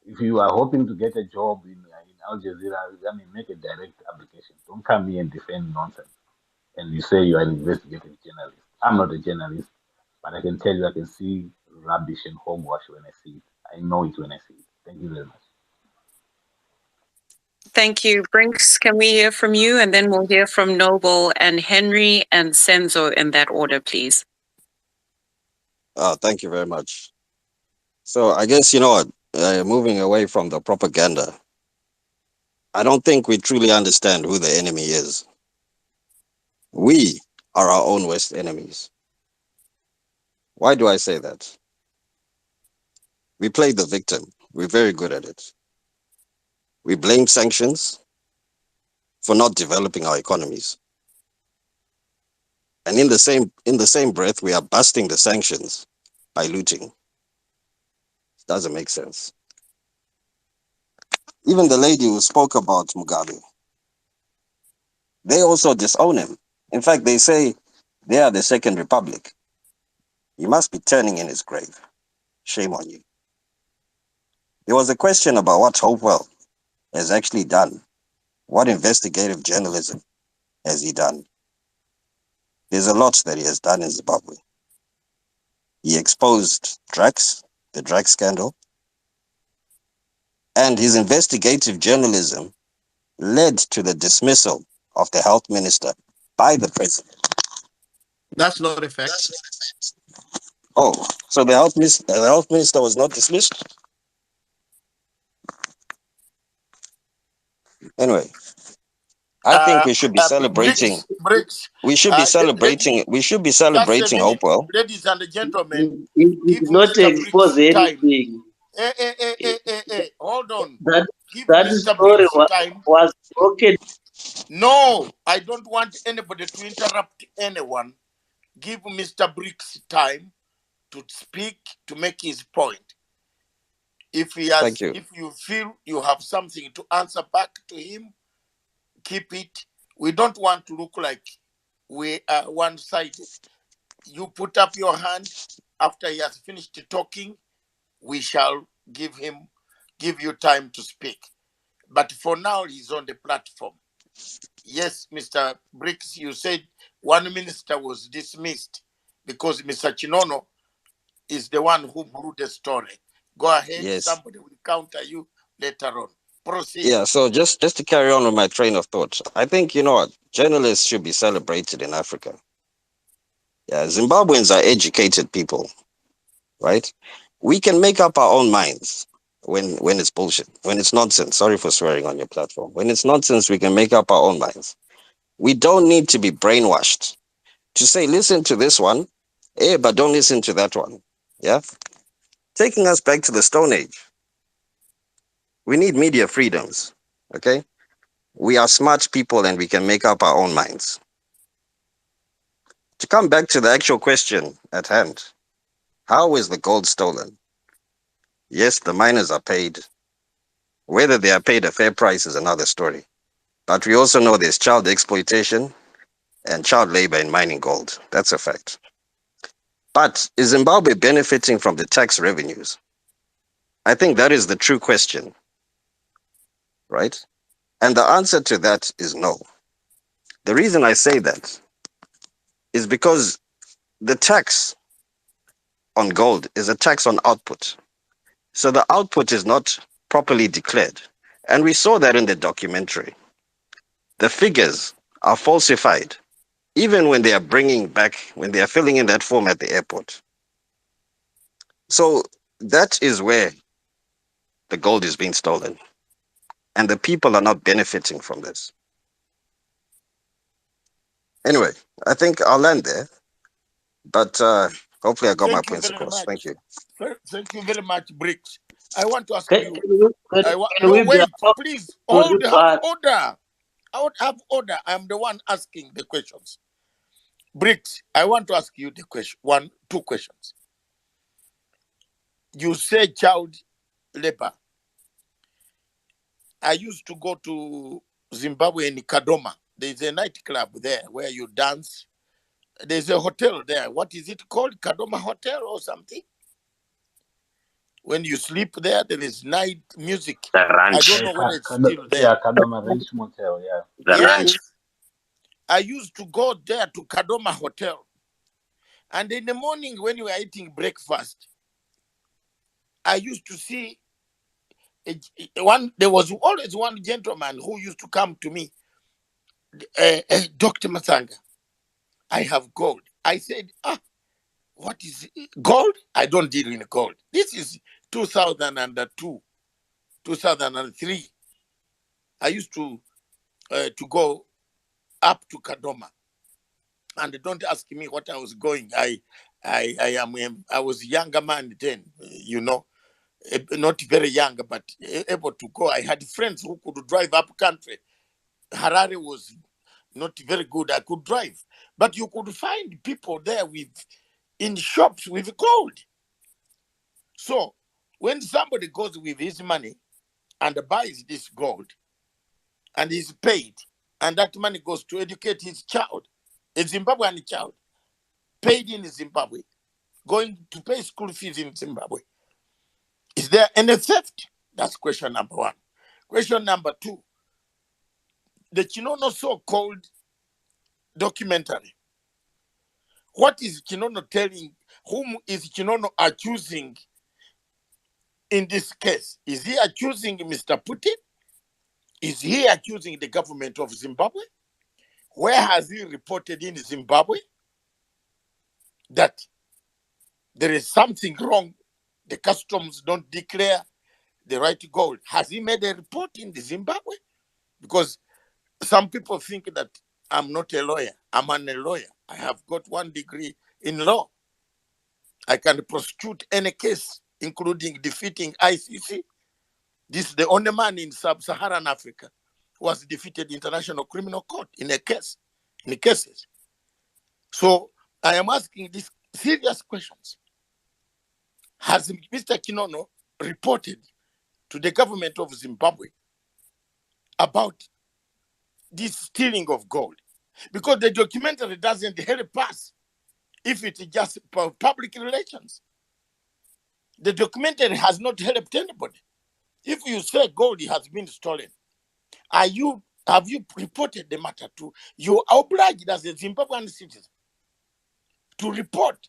If you are hoping to get a job in Al Jazeera, I mean, make a direct application. Don't come here and defend nonsense. And you say you are an investigative journalist. I'm not a journalist, but I can tell you I can see rubbish and hogwash when I see it. I know it when I see it. Thank you very much. Thank you. Brinks, can we hear from you? And then we'll hear from Noble and Henry and Senzo in that order, please. Thank you very much. So I guess, you know what, moving away from the propaganda, I don't think we truly understand who the enemy is. We are our own worst enemies. Why do I say that? We play the victim. We're very good at it. We blame sanctions for not developing our economies. And in the same breath, we are busting the sanctions by looting. It doesn't make sense. Even the lady who spoke about Mugabe, they also disown him. In fact, they say they are the Second Republic. He must be turning in his grave. Shame on you. There was a question about what Hopewell has actually done. What investigative journalism has he done? There's a lot that he has done in Zimbabwe. He exposed drugs, the drug scandal, and his investigative journalism led to the dismissal of the health minister by the president. That's not a fact. Oh, so the health minister was not dismissed? Anyway, I think we should be celebrating. Bricks. We should be celebrating. We should be celebrating Hopewell. Ladies and gentlemen, It give did not Mr. expose Briggs time. anything. Hold on. Give That Mr. story Briggs time. was broken. No, I don't want anybody to interrupt anyone. Give Mr. Briggs time to speak, to make his point. If he has, Thank you. if you feel you have something to answer back to him, keep it. We don't want to look like we are one-sided. You put up your hand, After he has finished talking, we shall give you time to speak. But for now, he's on the platform. Yes, Mr. Briggs, you said one minister was dismissed because Mr. Chinono is the one who blew the story. Go ahead, Yes. somebody will counter you later on. Proceed. Yeah, so just to carry on with my train of thought, I think, you know what, journalists should be celebrated in Africa. Yeah, Zimbabweans are educated people, right? We can make up our own minds when it's bullshit, when it's nonsense. Sorry for swearing on your platform. When it's nonsense, we can make up our own minds. We don't need to be brainwashed to say, listen to this one, but don't listen to that one. Yeah? Taking us back to the Stone Age. We need media freedoms, okay? We are smart people and we can make up our own minds. To come back to the actual question at hand, how is the gold stolen? Yes, the miners are paid. Whether they are paid a fair price is another story. But we also know there's child exploitation and child labor in mining gold. That's a fact. But is Zimbabwe benefiting from the tax revenues? I think that is the true question, right? And the answer to that is no. The reason I say that is because the tax on gold is a tax on output. So the output is not properly declared. And we saw that in the documentary. The figures are falsified, even when they are when they are filling in that form at the airport. So that is where the gold is being stolen. And the people are not benefiting from this. Anyway, I think I'll land there. But hopefully I got my Thank you points very across. much. Thank you. Thank you very much, Briggs. I want to ask Can, you. can we be Wait, allowed please. to Hold, look have at order. I would have order. I'm the one asking the questions. Briggs, I want to ask you the question. Two questions. You say child labor. I used to go to Zimbabwe in Kadoma. There's a nightclub there where you dance. There's a hotel there. What is it called? Kadoma Hotel or something? When you sleep there, there is night music. The I don't ranch. know whether it's still Yeah, there. Kadoma Ranch Motel, yeah. The ranch. Yes. I used to go there to Kadoma Hotel. And in the morning when we were eating breakfast, I used to see there was always one gentleman who used to come to me, Dr. Masanga, I have gold. I said, what is it? Gold? I don't deal in gold. This is 2002, 2003. I used to go up to Kadoma. And don't ask me what I was going. I was a younger man then, not very young, but able to go. I had friends who could drive up country. Harare was not very good. I could drive, but you could find people there in shops with gold. So when somebody goes with his money and buys this gold and is paid, and that money goes to educate his child, a Zimbabwean child, paid in Zimbabwe, going to pay school fees in Zimbabwe, is there any theft? That's question number one. Question number two, the Chinono so-called documentary. What is Chinono telling? Whom is Chinono accusing in this case? Is he accusing Mr. Putin? Is he accusing the government of Zimbabwe? Where has he reported in Zimbabwe that there is something wrong? The customs don't declare the right to gold. Has he made a report in Zimbabwe? Because some people think that I'm not a lawyer. I'm a lawyer. I have got 1 degree in law. I can prosecute any case, including defeating ICC. This is the only man in sub-Saharan Africa who has defeated the International Criminal Court in cases. So I am asking these serious questions. Has Mr. Chinono reported to the government of Zimbabwe about this stealing of gold? Because the documentary doesn't help us if it's just public relations. The documentary has not helped anybody. If you say gold has been stolen, have you reported the matter to? You are obliged as a Zimbabwean citizen to report.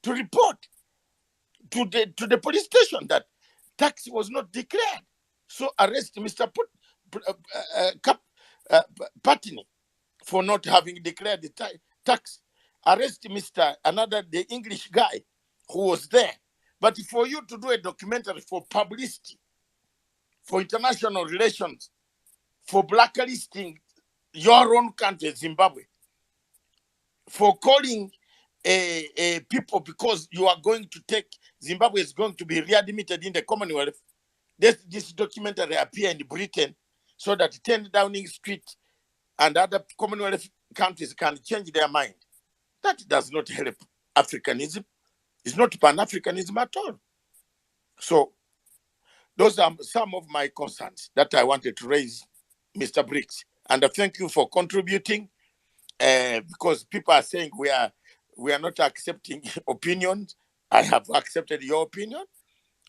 To the police station that tax was not declared. So arrest Mr. Patini for not having declared the tax. Arrest the English guy who was there. But for you to do a documentary for publicity, for international relations, for blacklisting your own country, Zimbabwe, for calling people because you are going to take, Zimbabwe is going to be readmitted in the Commonwealth. This documentary appear in Britain so that 10 Downing Street and other Commonwealth countries can change their mind. That does not help Africanism. It's not Pan-Africanism at all. So those are some of my concerns that I wanted to raise, Mr. Briggs. And I thank you for contributing because people are saying we are not accepting opinions. I have accepted your opinion.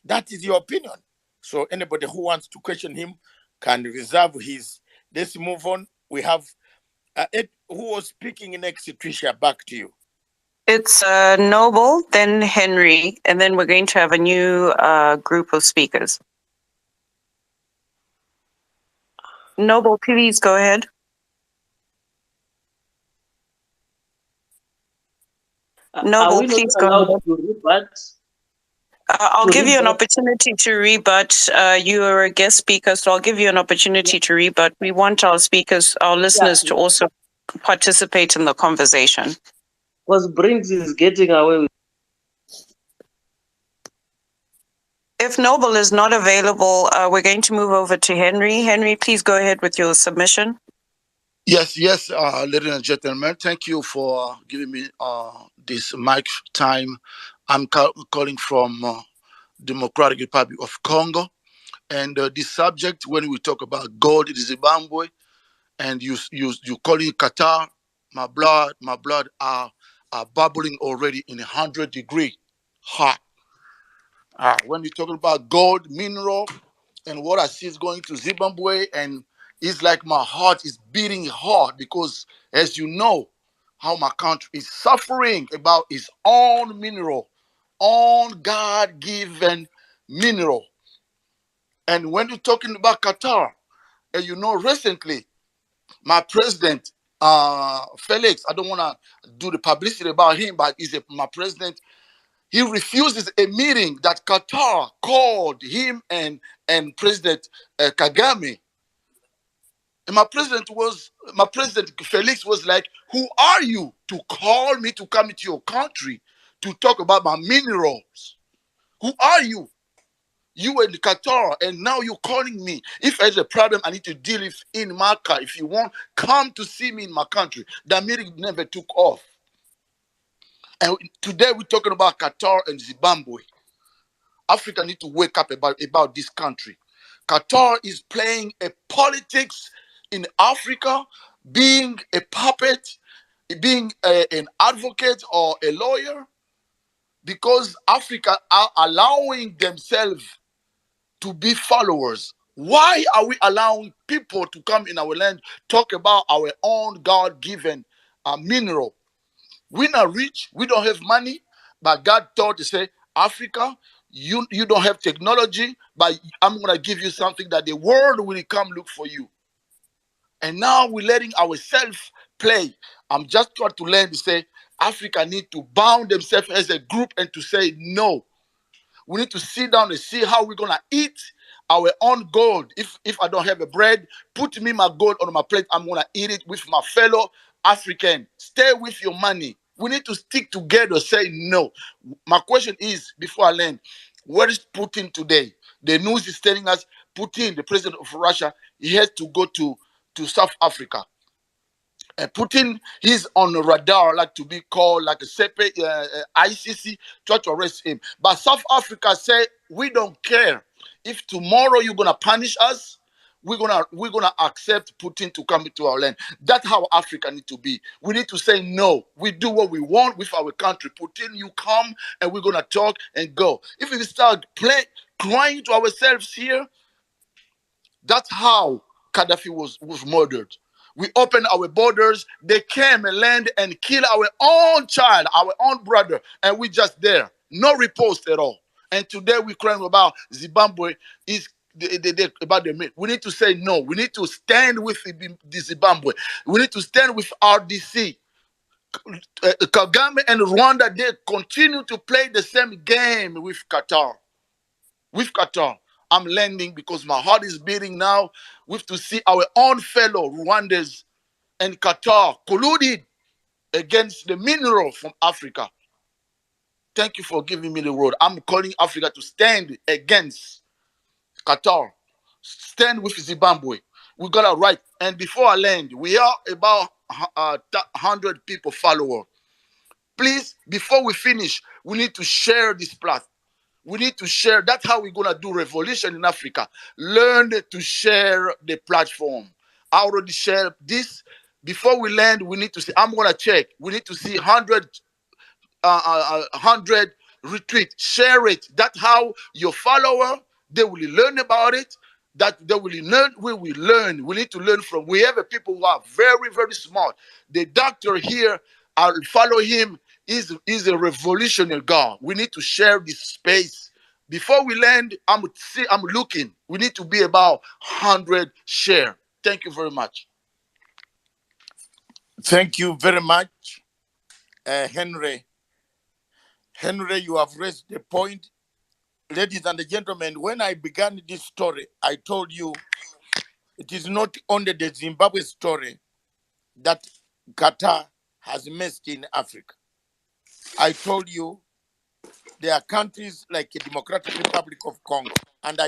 That is your opinion. So anybody who wants to question him can reserve his. Let's move on. We have who was speaking next, Tricia? Back to you. It's Noble, then Henry, and then we're going to have a new group of speakers. Noble, please go ahead. Noble, please go ahead. To rebut? I'll To give you an rebut? opportunity to rebut. You are a guest speaker, so I'll give you an opportunity to rebut. We want our speakers, our listeners, to also participate in the conversation. Because Briggs is getting away with. If Noble is not available, we're going to move over to Henry. Henry, please go ahead with your submission. Yes, ladies and gentlemen, thank you for giving me this mic time. I'm calling from Democratic Republic of Congo, and this subject, when we talk about gold in Zimbabwe, and you call it Qatar, my blood are bubbling already in 100-degree hot. When you're talking about gold, mineral, and what I see is going to Zimbabwe, and it's like my heart is beating hard because, as you know, how my country is suffering about its own mineral, own God-given mineral. And when you're talking about Qatar, and you know, recently, my president, Felix, I don't want to do the publicity about him, but he's my president. He refuses a meeting that Qatar called him and President Kagame. And my president Felix was like, "Who are you to call me to come into your country to talk about my minerals? Who are you? You in Qatar, and now you're calling me. If there's a problem I need to deal with in my country, if you want, come to see me in my country." That meeting never took off. And today we're talking about Qatar and Zimbabwe. Africa need to wake up about this country. Qatar is playing a politics in Africa, being a puppet, being an advocate or a lawyer, because Africa are allowing themselves to be followers. Why are we allowing people to come in our land, talk about our own God-given mineral? We're not rich, we don't have money, but God told to say, Africa, you don't have technology, but I'm going to give you something that the world will come look for you. And now we're letting ourselves play. I'm just trying to learn to say, Africa need to bound themselves as a group and to say no. We need to sit down and see how we're going to eat our own gold. If I don't have a bread, put me my gold on my plate. I'm going to eat it with my fellow African. Stay with your money. We need to stick together, say no. My question is, before I land, where is Putin today? The news is telling us Putin, the president of Russia, he has to go to South Africa. And Putin, he's on the radar, like to be called like a separate ICC, try to arrest him. But South Africa say, we don't care. If tomorrow you're going to punish us, we're gonna accept Putin to come into our land. That's how Africa need to be. We need to say no. We do what we want with our country. Putin, you come and we're gonna talk and go. If we start crying to ourselves here, that's how Gaddafi was murdered. We opened our borders. They came and land and kill our own child, our own brother, and we just there. No riposte at all. And today we crying about Zimbabwe is about the myth. We need to say no. We need to stand with the Zimbabwe. We need to stand with RDC. Kagame and Rwanda, they continue to play the same game with Qatar. With Qatar. I'm landing because my heart is beating now. We have to see our own fellow Rwandans and Qatar colluded against the mineral from Africa. Thank you for giving me the word. I'm calling Africa to stand against Qatar. Stand with Zimbabwe. We got a right. And before I land, we are about 100 people follower. Please, before we finish, we need to share this platform. We need to share. That's how we're going to do revolution in Africa. Learn to share the platform. I already shared this. Before we land, we need to see. I'm going to check. We need to see 100 retweet. Share it. That's how your follower, they will learn about it. That they will learn. We will learn. We need to learn from. We have people who are very, very smart. The doctor here, I'll follow him. Is a revolutionary God. We need to share this space. Before we land, I'm looking. We need to be about 100 share. Thank you very much. Thank you very much, Henry. Henry, you have raised the point. Ladies and gentlemen, when I began this story, I told you it is not only the Zimbabwe story that Qatar has messed in Africa. I told you there are countries like the Democratic Republic of Congo. And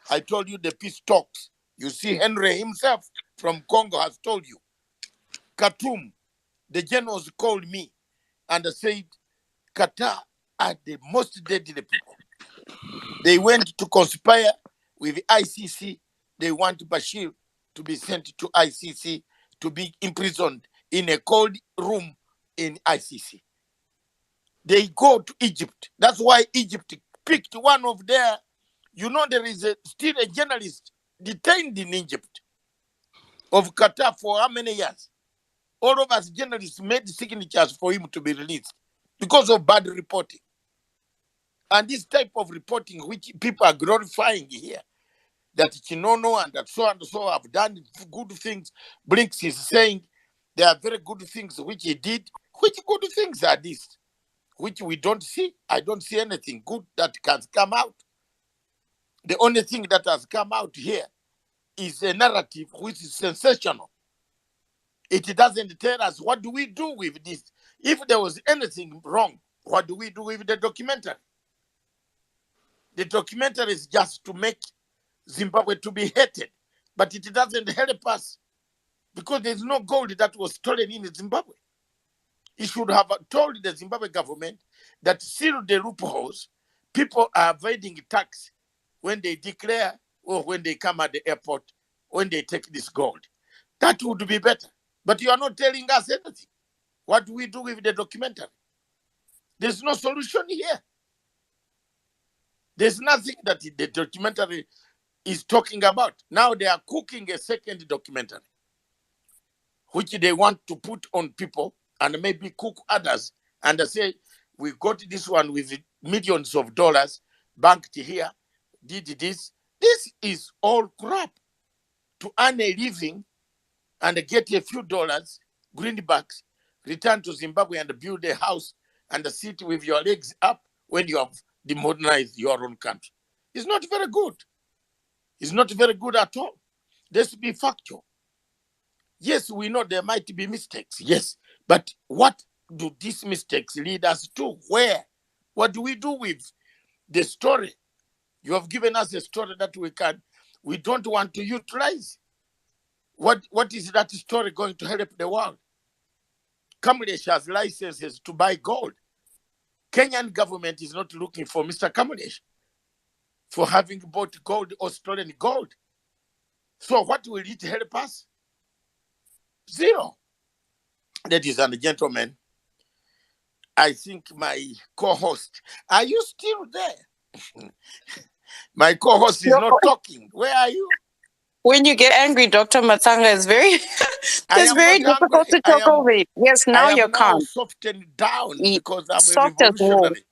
I told you the peace talks. You see, Henry himself from Congo has told you. Khartoum, the generals called me and said, Qatar are the most deadly people. They went to conspire with ICC. They want Bashir to be sent to ICC to be imprisoned in a cold room in ICC. They go to Egypt. That's why Egypt picked one of their, there is still a journalist detained in Egypt of Qatar for how many years? All of us journalists made signatures for him to be released because of bad reporting. And this type of reporting, which people are glorifying here, that Chinono and that so and so have done good things, Blinks is saying there are very good things which he did. Which good things are these? Which we don't see. I don't see anything good that can come out. The only thing that has come out here is a narrative which is sensational. It doesn't tell us what do we do with this. If there was anything wrong, what do we do with the documentary? The documentary is just to make Zimbabwe to be hated, but it doesn't help us because there's no gold that was stolen in Zimbabwe. He should have told the Zimbabwe government that seal the loopholes. People are avoiding tax when they declare or when they come at the airport, when they take this gold. That would be better. But you are not telling us anything. What do we do with the documentary? There's no solution here. There's nothing that the documentary is talking about. Now they are cooking a second documentary, which they want to put on people and maybe cook others and say, we got this one with millions of dollars banked here, did this. This is all crap. To earn a living and get a few dollars, greenbacks, return to Zimbabwe and build a house and sit with your legs up when you have demodernized your own country. It's not very good. It's not very good at all. Let's be factual. Yes, we know there might be mistakes. Yes. But what do these mistakes lead us to? Where? What do we do with the story? You have given us a story that we don't want to utilize. What is that story going to help the world? Kamlesh has licenses to buy gold. Kenyan government is not looking for Mr. Kamlesh for having bought gold or stolen gold. So what will it help us? Zero. Ladies and gentlemen, I think my co-host, are you still there? My co-host is not talking. Where are you? When you get angry, Dr. Matsanga, is very I it's am very not angry. difficult to talk over it. Yes, I now am you're now calm. softened down because I'm a Soft as wool. revolutionary.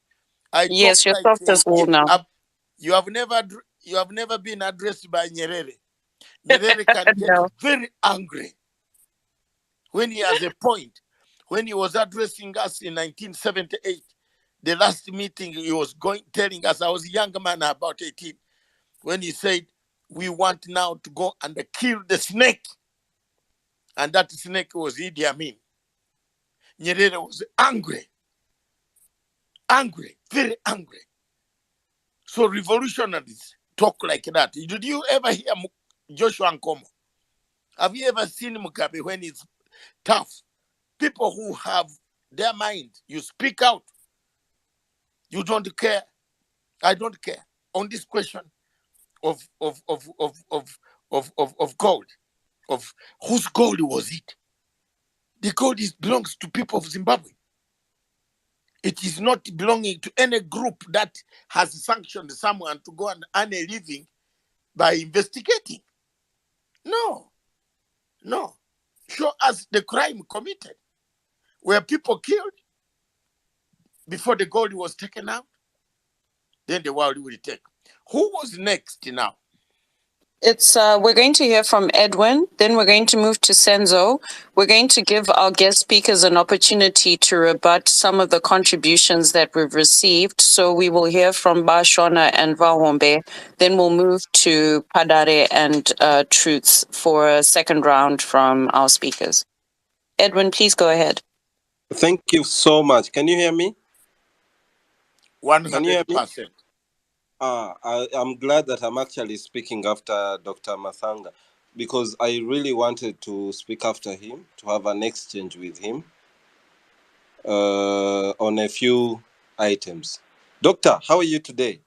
I talk Yes, you're like soft as wool now. you have never been addressed by Nyerere. Nyerere can get No. very angry when he has a point. When he was addressing us in 1978, the last meeting he was telling us, I was a young man, about 18, when he said, we want now to go and kill the snake. And that snake was Idi Amin. Nyerere was angry, very angry. So revolutionaries talk like that. Did you ever hear Joshua Nkomo? Have you ever seen Mugabe when he's tough? People who have their mind, you speak out. You don't care. I don't care. On this question of gold, of whose gold was it? The gold belongs to people of Zimbabwe. It is not belonging to any group that has sanctioned someone to go and earn a living by investigating. No. Show us the crime committed. Were people killed before the gold was taken out? Then the world will take. Who was next now? It's we're going to hear from Edwin, then we're going to move to Senzo. We're going to give our guest speakers an opportunity to rebut some of the contributions that we've received. So we will hear from Bashona and Vahombe. Then we'll move to Padare and Truths for a second round from our speakers. Edwin, please go ahead. Thank you so much. Can you hear me? 100%. I'm glad that I'm actually speaking after Dr. Mathanga, because I really wanted to speak after him, to have an exchange with him on a few items. Doctor, how are you today?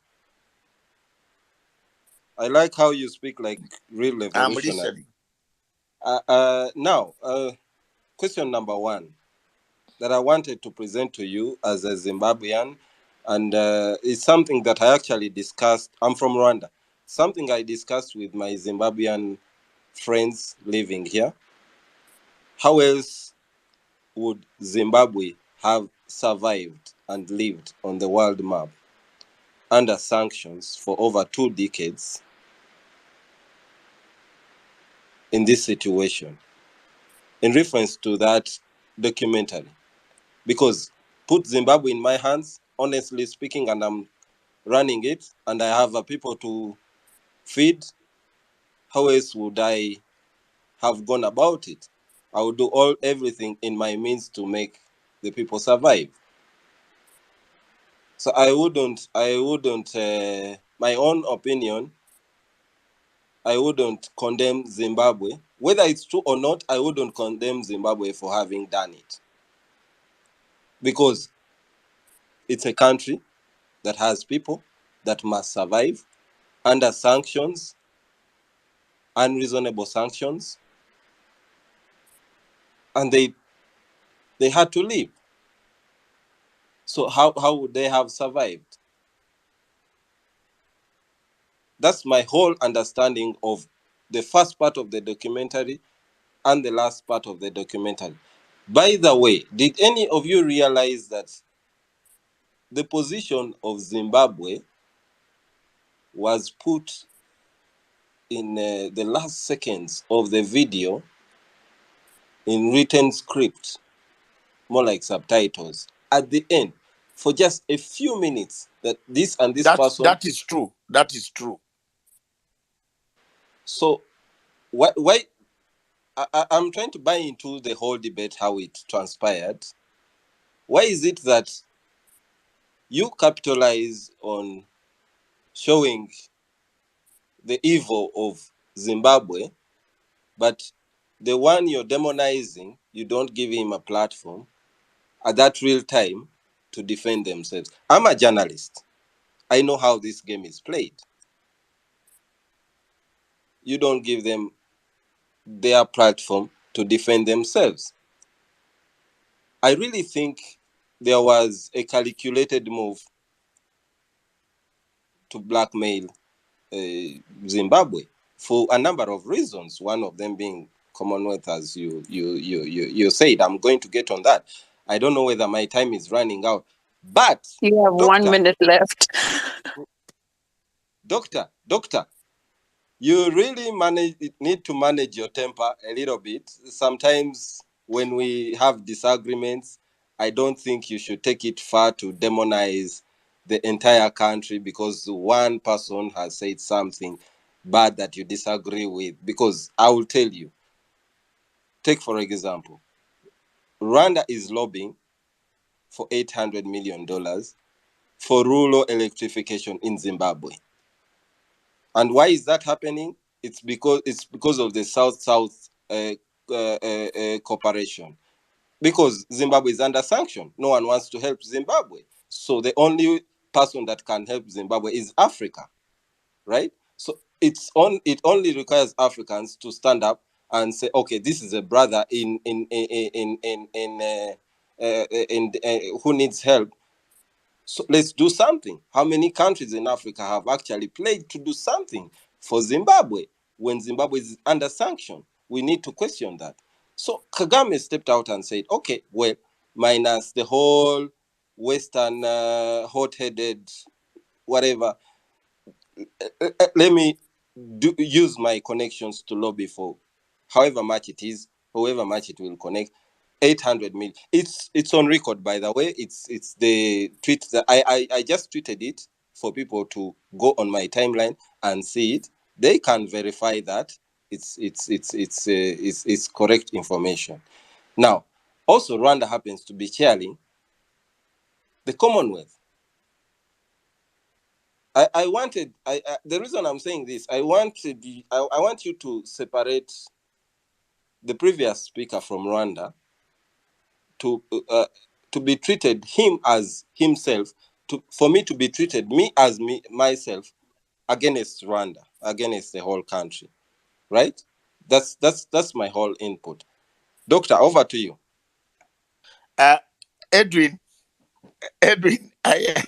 I like how you speak like real I'm revolutionary. listening. Now, question number one that I wanted to present to you as a Zimbabwean, and it's something that I actually discussed. I'm from Rwanda. Something I discussed with my Zimbabwean friends living here. How else would Zimbabwe have survived and lived on the world map under sanctions for over 2 decades in this situation? In reference to that documentary. Because put Zimbabwe in my hands, honestly speaking, and I'm running it, and I have people to feed, how else would I have gone about it? I would do everything in my means to make the people survive. So I wouldn't, my own opinion, I wouldn't condemn Zimbabwe. Whether it's true or not, I wouldn't condemn Zimbabwe for having done it. Because it's a country that has people that must survive under sanctions, unreasonable sanctions, and they had to leave. So how would they have survived? That's my whole understanding of the first part of the documentary and the last part of the documentary. By the way, did any of you realize that the position of Zimbabwe was put in the last seconds of the video in written script, more like subtitles, at the end, for just a few minutes, that this and this person... That is true. That is true. So why I'm trying to buy into the whole debate, how it transpired. Why is it that you capitalize on showing the evil of Zimbabwe, but the one you're demonizing, you don't give him a platform at that real time to defend themselves? I'm a journalist. I know how this game is played. you don't give them their platform to defend themselves. I really think there was a calculated move to blackmail Zimbabwe for a number of reasons. One of them being Commonwealth, as you said. I'm going to get on that. I don't know whether my time is running out, but You have 1 minute left. Doctor, you really need to manage your temper a little bit. Sometimes when we have disagreements, I don't think you should take it far to demonize the entire country because one person has said something bad that you disagree with. Because I will tell you, take for example, Rwanda is lobbying for $800 million for rural electrification in Zimbabwe. And why is that happening? It's because of the South-South cooperation. Because Zimbabwe is under sanction. No one wants to help Zimbabwe. So the only person that can help Zimbabwe is Africa, right? So it only requires Africans to stand up and say, okay, this is a brother in who needs help. So let's do something. How many countries in Africa have actually pledged to do something for Zimbabwe when Zimbabwe is under sanction? We need to question that. So Kagame stepped out and said, okay, well, minus the whole Western hot-headed whatever, let me use my connections to lobby for however much it is, however much it will connect. 800 million. It's on record, by the way. It's the tweet that I just tweeted it for people to go on my timeline and see it. They can verify that it's correct information. Now, also Rwanda happens to be chairing the Commonwealth. The reason I'm saying this, I want you to separate the previous speaker from Rwanda to be treated him as himself, for me to be treated me as myself against Rwanda, against the whole country, right? That's my whole input. Doctor, over to you. Edwin, I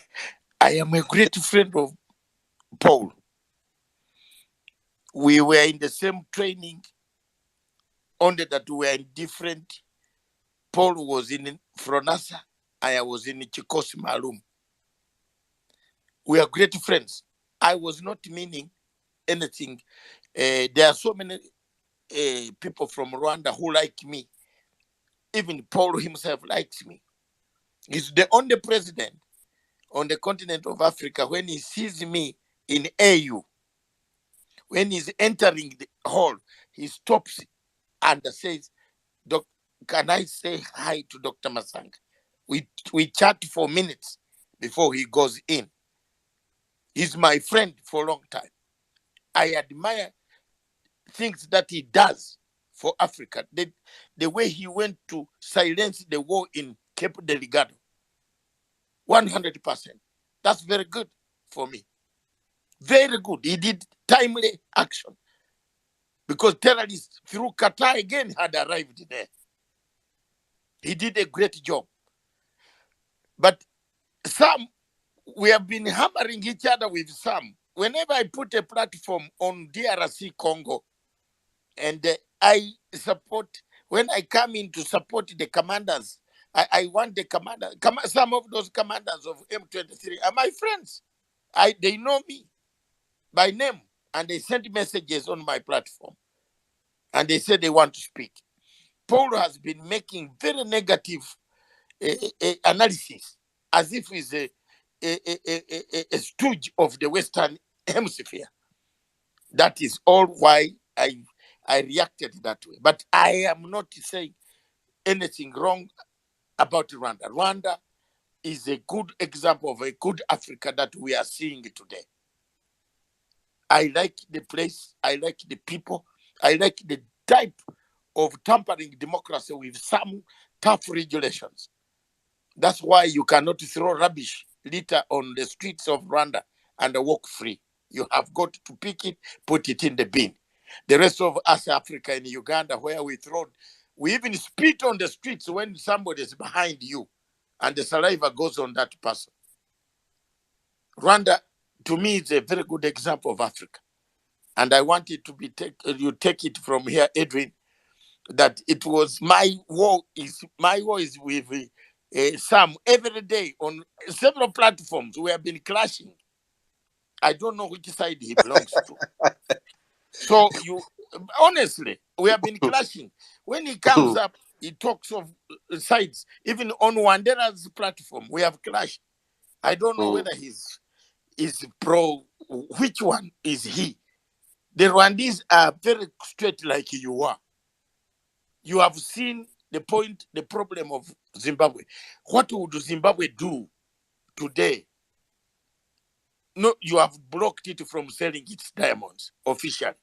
am a great friend of Paul. We were in the same training, only that we were in different. Paul was in Fronasa, I was in Chikosi Malum. We are great friends. I was not meaning anything. There are so many people from Rwanda who like me. Even Paul himself likes me. He's the only president on the continent of Africa when he sees me in AU. When he's entering the hall, he stops and says, can I say hi to Dr. Masanga? We chat for minutes before he goes in. He's my friend for a long time. I admire things that he does for Africa. The way he went to silence the war in Cape Delgado, 100%. That's very good for me. Very good. He did timely action because terrorists through Qatar again had arrived there. He did a great job. But some, we have been hammering each other with some. Whenever I put a platform on DRC Congo, and I support, when I come in to support the commanders, I want the commander, some of those commanders of M23 are my friends. They know me by name, and they send messages on my platform, and they say they want to speak. Paul has been making very negative analysis, as if he's a stooge of the Western Hemisphere. That is all why I reacted that way. But I am not saying anything wrong about Rwanda. Rwanda is a good example of a good Africa that we are seeing today. I like the place, I like the people, I like the type of tampering democracy with some tough regulations. That's why you cannot throw rubbish litter on the streets of Rwanda and walk free. You have got to pick it, put it in the bin. The rest of us, Africa in Uganda, where we even spit on the streets when somebody is behind you and the saliva goes on that person. Rwanda, to me, is a very good example of Africa. And I want it to be, you take it from here, Edwin, that it was my war is with Sam every day on several platforms. We have been clashing. I don't know which side he belongs to. So honestly, we have been clashing. When he comes up, he talks of sides. Even on Wandera's platform, we have clashed. I don't know whether he's pro. Which one is he? The Rwandese are very straight like you are. You have seen the problem of Zimbabwe. What would Zimbabwe do today? No, you have blocked it from selling its diamonds officially.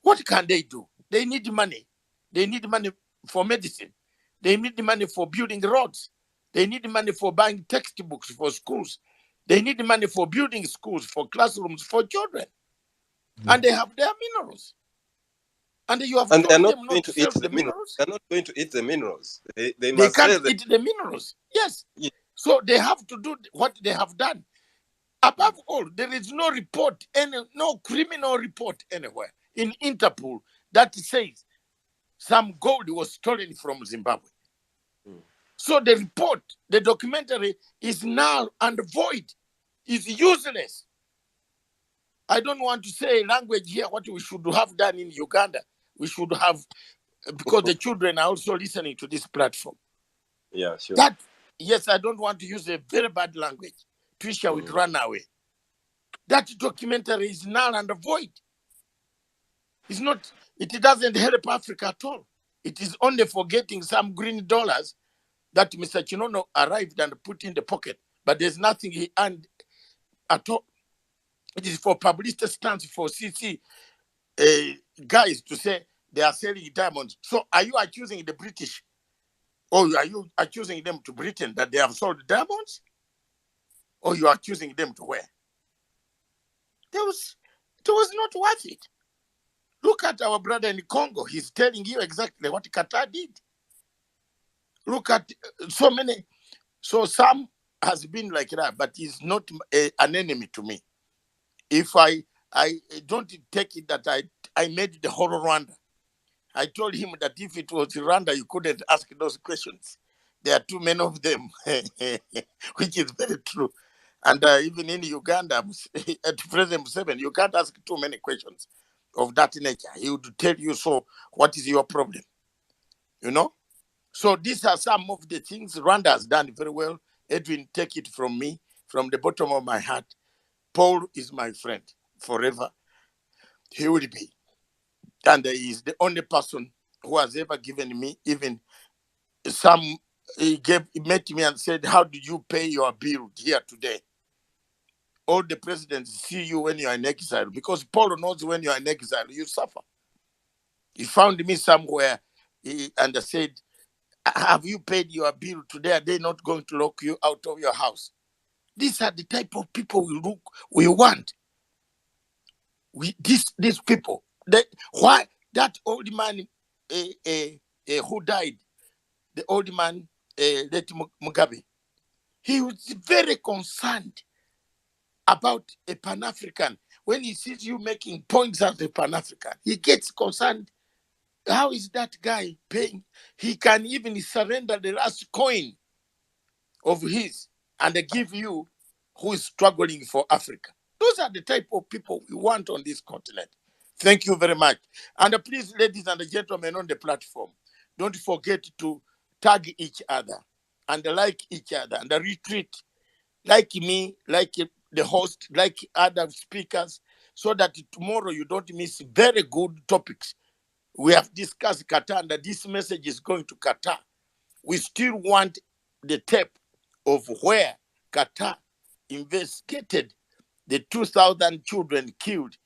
What can they do? They need money. They need money for medicine. They need money for building roads. They need money for buying textbooks for schools. They need money for building schools, for classrooms, for children. And they have their minerals. And you have And they're told not them going not to to sell eat the the minerals. minerals. They're not going to eat the minerals. They They must can't sell them. eat the minerals. Yes. Yeah. So they have to do what they have done. Above all, there is no report, no criminal report anywhere in Interpol that says some gold was stolen from Zimbabwe. So the report, the documentary is null and void, is useless. I don't want to say language here, what we should have done in Uganda. We should have, because the children are also listening to this platform. Yeah, sure. That, yes, I don't want to use a very bad language. Trisha would run away. That documentary is null and void. It's not, it doesn't help Africa at all. It is only for getting some green dollars that Mr. Chinono arrived and put in the pocket, but there's nothing he earned at all. It is for publicity stunts for CC guys to say they are selling diamonds. So are you accusing the British, or are you accusing them to Britain that they have sold diamonds? Or you are accusing them to where? It was not worth it. Look at our brother in Congo. He's telling you exactly what Qatar did. Look at so many. So Sam has been like that, but he's not an enemy to me. If I don't take it that I made the whole Rwanda. I told him that if it was Rwanda, you couldn't ask those questions. There are too many of them, which is very true. And even in Uganda, at President Museveni, you can't ask too many questions of that nature. He would tell you, so what is your problem? You know? So these are some of the things Rwanda has done very well. Edwin, take it from me, from the bottom of my heart. Paul is my friend forever. He will be. And he is the only person who has ever given me even some, he met me and said, how did you pay your bill here today? All the presidents see you when you are in exile, because Paul knows when you are in exile, you suffer. He found me somewhere and said, have you paid your bill today? Are they not going to lock you out of your house? These are the type of people we want. These people. Why that old man who died, the old man, Mugabe, he was very concerned about a Pan-African. When he sees you making points as a Pan-African, he gets concerned. How is that guy paying? He can even surrender the last coin of his and give you who is struggling for Africa. Those are the type of people we want on this continent. Thank you very much. And please, ladies and gentlemen on the platform, don't forget to tag each other and like each other and retweet, like me, like the host, like other speakers, so that tomorrow you don't miss very good topics. We have discussed Qatar, and this message is going to Qatar. We still want the tape of where Qatar investigated the 2,000 children killed,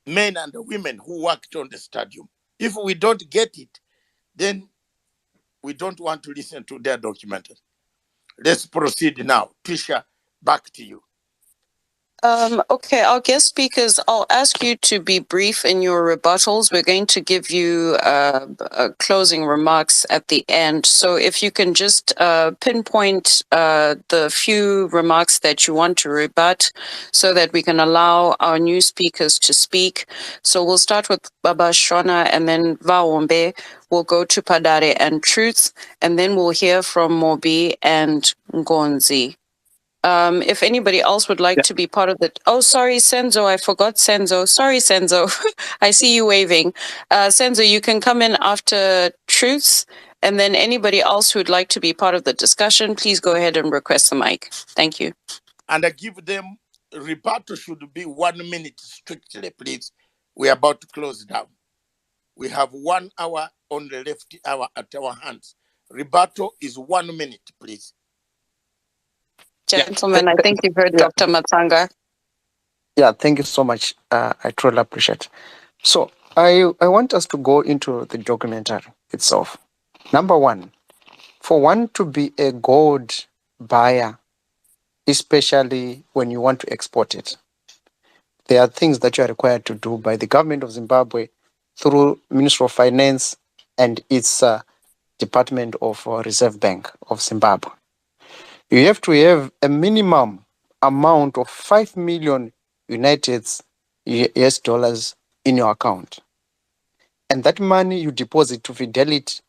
men and women who worked on the stadium. If we don't get it, then we don't want to listen to their documentary. Let's proceed now. Tisha, back to you. Okay, our guest speakers, I'll ask you to be brief in your rebuttals. We're going to give you closing remarks at the end. So if you can just pinpoint the few remarks that you want to rebut so that we can allow our new speakers to speak. So we'll start with Baba Shona and then Vaombe. We'll go to Padare and Truth, and then we'll hear from Mobi and Ngonzi. If anybody else would like to be part of the... Oh, sorry, Senzo. I forgot Senzo. Sorry, Senzo. I see you waving. Senzo, you can come in after Truths. And then anybody else who'd like to be part of the discussion, please go ahead and request the mic. Thank you. And I give them rebuttal should be 1 minute strictly, please. We're about to close down. We have 1 hour on the left hour at our hands. Rebuttal is 1 minute, please. Gentlemen, I think you've heard Dr. Matsanga. Yeah, thank you so much. I truly appreciate. So I want us to go into the documentary itself. Number one, for one to be a gold buyer, especially when you want to export it, there are things that you are required to do by the government of Zimbabwe through Ministry of Finance and its Department of Reserve Bank of Zimbabwe. You have to have a minimum amount of 5 million United US dollars in your account. And that money you deposit to Fidelity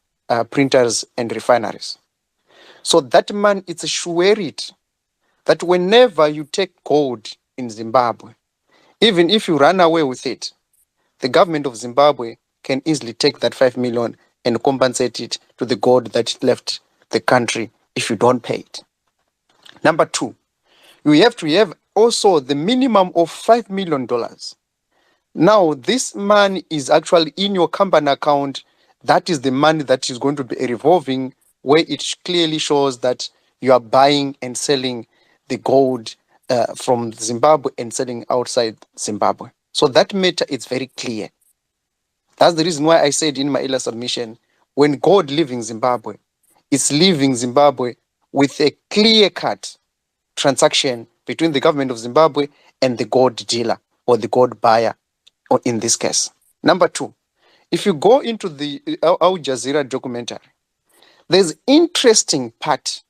printers and refineries. So that money, it's a surety that whenever you take gold in Zimbabwe, even if you run away with it, the government of Zimbabwe can easily take that 5 million and compensate it to the gold that left the country if you don't pay it. Number two, you have to have also the minimum of $5 million. Now, this money is actually in your company account. That is the money that is going to be revolving, where it clearly shows that you are buying and selling the gold from Zimbabwe and selling outside Zimbabwe. So that matter is very clear. That's the reason why I said in my earlier submission, when gold leaving Zimbabwe, it's leaving Zimbabwe with a clear-cut transaction between the government of Zimbabwe and the gold dealer or the gold buyer, or in this case. Number two, if you go into the Al-Jazeera documentary, there's interesting part,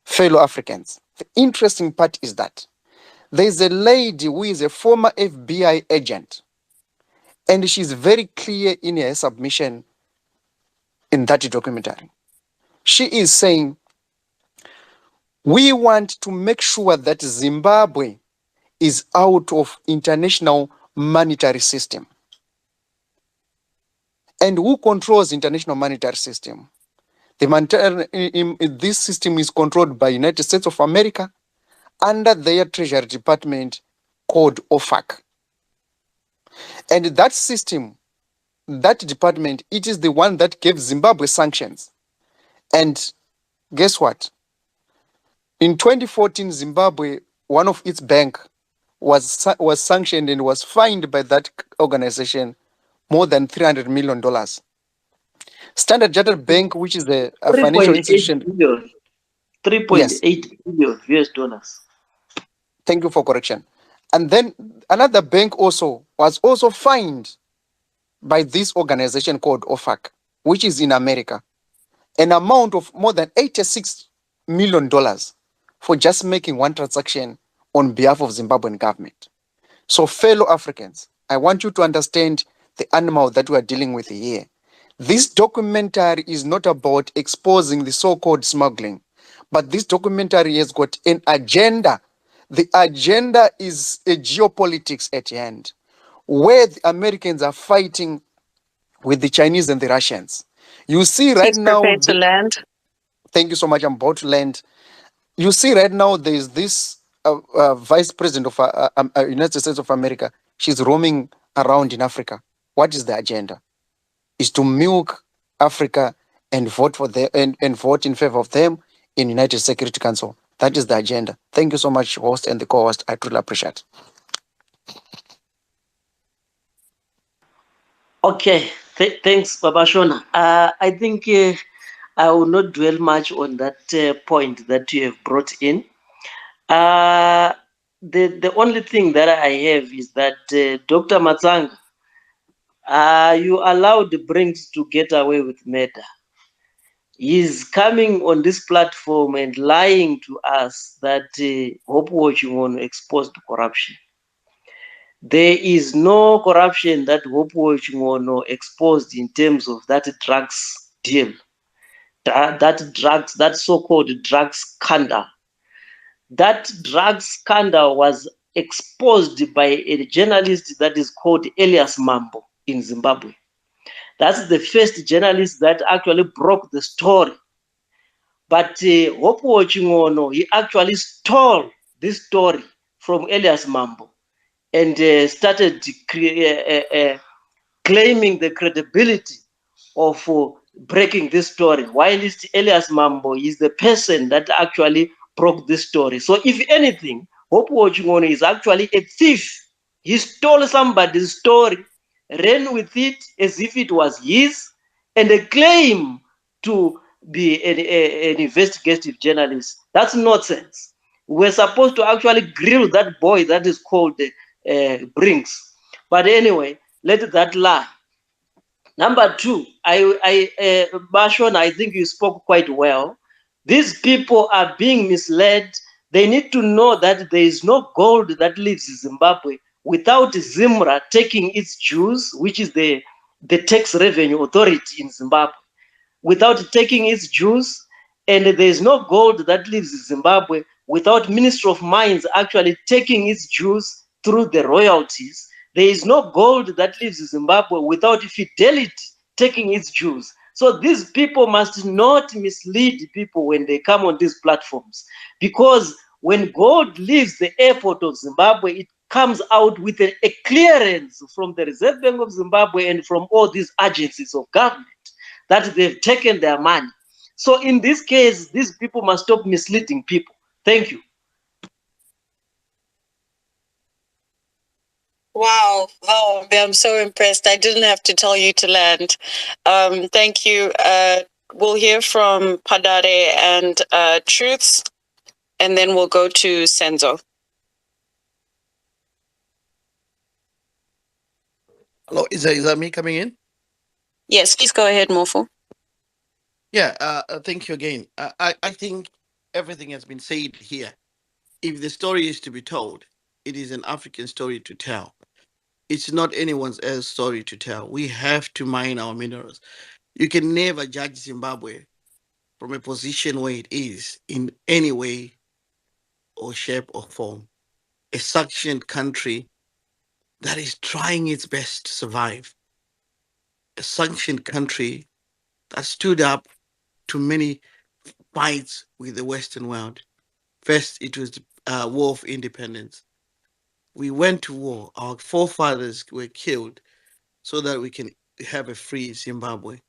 fellow Africans. The interesting part is that there's a lady who is a former FBI agent, and she's very clear in her submission in that documentary. She is saying, we want to make sure that Zimbabwe is out of international monetary system. And who controls international monetary system? This system is controlled by United States of America under their Treasury Department called OFAC. And that system, that department, it is the one that gave Zimbabwe sanctions. And guess what? In 2014, Zimbabwe, one of its bank was sanctioned and was fined by that organization more than $300 million. Standard Chartered Bank, which is a financial institution. 3.8 billion US dollars. Thank you for correction. And then another bank also was also fined by this organization called OFAC, which is in America, an amount of more than $86 million for just making one transaction on behalf of Zimbabwean government. So fellow Africans, I want you to understand the animal that we are dealing with here. This documentary is not about exposing the so-called smuggling, but this documentary has got an agenda. The agenda is a geopolitics at the end, where the Americans are fighting with the Chinese and the Russians. You see right now... Prepare to land. Thank you so much. I'm about to land. You see right now there is this Vice President of United States of America. She's roaming around in Africa. What is the agenda? Is to milk Africa and vote for them and vote in favor of them in United Security Council. That is the agenda. Thank you so much, host and the co-host. I truly appreciate it. Okay, thanks, Baba Shona. I think I will not dwell much on that point that you have brought in. the only thing that I have is that Dr. Matsanga, you allowed Brinks to get away with murder. He's coming on this platform and lying to us that Hope Watching on exposed corruption. There is no corruption that Hope Watching on exposed in terms of that drugs deal, that so-called drugs scandal. That drug scandal was exposed by a journalist that is called Elias Mambo in Zimbabwe. That's the first journalist that actually broke the story. But Hope Watching, he actually stole this story from Elias Mambo and started claiming the credibility of breaking this story. While Elias Mambo is the person that actually broke this story. So if anything, Hope Watching is actually a thief. He stole somebody's story, ran with it as if it was his, and a claim to be an investigative journalist. That's nonsense. We're supposed to actually grill that boy that is called Brinks. But anyway, let that lie. Number two, Bashon, I think you spoke quite well. These people are being misled. They need to know that there is no gold that leaves Zimbabwe without Zimra taking its dues, which is the tax revenue authority in Zimbabwe, without taking its dues, and there is no gold that leaves Zimbabwe without Ministry of Mines actually taking its dues through the royalties. There is no gold that leaves Zimbabwe without Fidelity taking its dues. So these people must not mislead people when they come on these platforms, because when gold leaves the airport of Zimbabwe, it comes out with a clearance from the Reserve Bank of Zimbabwe and from all these agencies of government that they've taken their money. So in this case, these people must stop misleading people. Thank you. Wow, I'm so impressed. I didn't have to tell you to land. Thank you. We'll hear from Padare and Truths, and then we'll go to Senzo. Hello, is that me coming in? Yes, please go ahead, Mofo. Yeah, thank you again. I think everything has been said here. If the story is to be told, it is an African story to tell. It's not anyone's else story to tell. We have to mine our minerals. You can never judge Zimbabwe from a position where it is in any way or shape or form. A sanctioned country that is trying its best to survive. A sanctioned country that stood up to many fights with the Western world. First, it was the War of Independence. We went to war. Our forefathers were killed so that we can have a free Zimbabwe.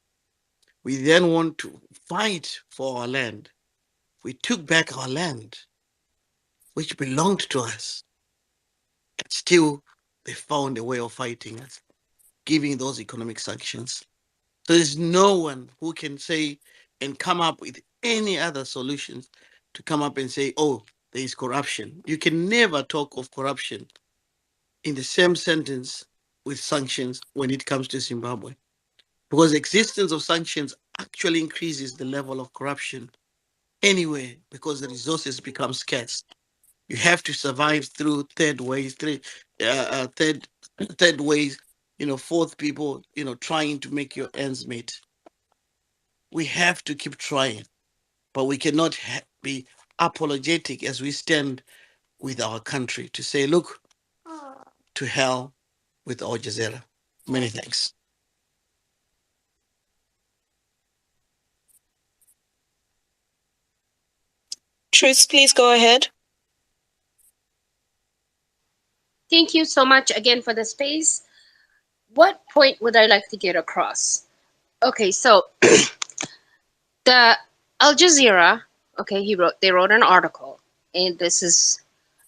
We then want to fight for our land. We took back our land, which belonged to us. And still, they found a way of fighting us, giving those economic sanctions. So there's no one who can say and come up with any other solutions to come up and say, oh, there is corruption. You can never talk of corruption in the same sentence with sanctions when it comes to Zimbabwe. Because the existence of sanctions actually increases the level of corruption anyway, because the resources become scarce. You have to survive through third ways, third ways, fourth people, trying to make your ends meet. We have to keep trying, but we cannot be apologetic as we stand with our country to say, look, to hell with Al-Jazeera. Many thanks. Truth, please go ahead. Thank you so much again for the space. What point would I like to get across? Okay, so the Al Jazeera, okay, they wrote an article, and this is,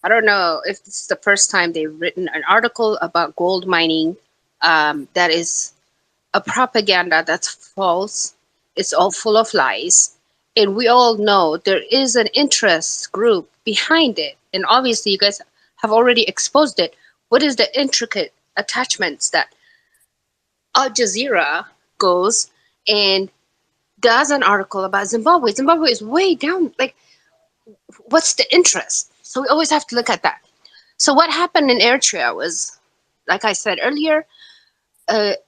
I don't know if this is the first time they've written an article about gold mining that is a propaganda that's false. It's all full of lies. And we all know there is an interest group behind it. And obviously you guys have already exposed it. What is the intricate attachments that Al Jazeera goes and does an article about Zimbabwe? Zimbabwe is way down. Like, what's the interest? So we always have to look at that. So what happened in Eritrea was, like I said earlier,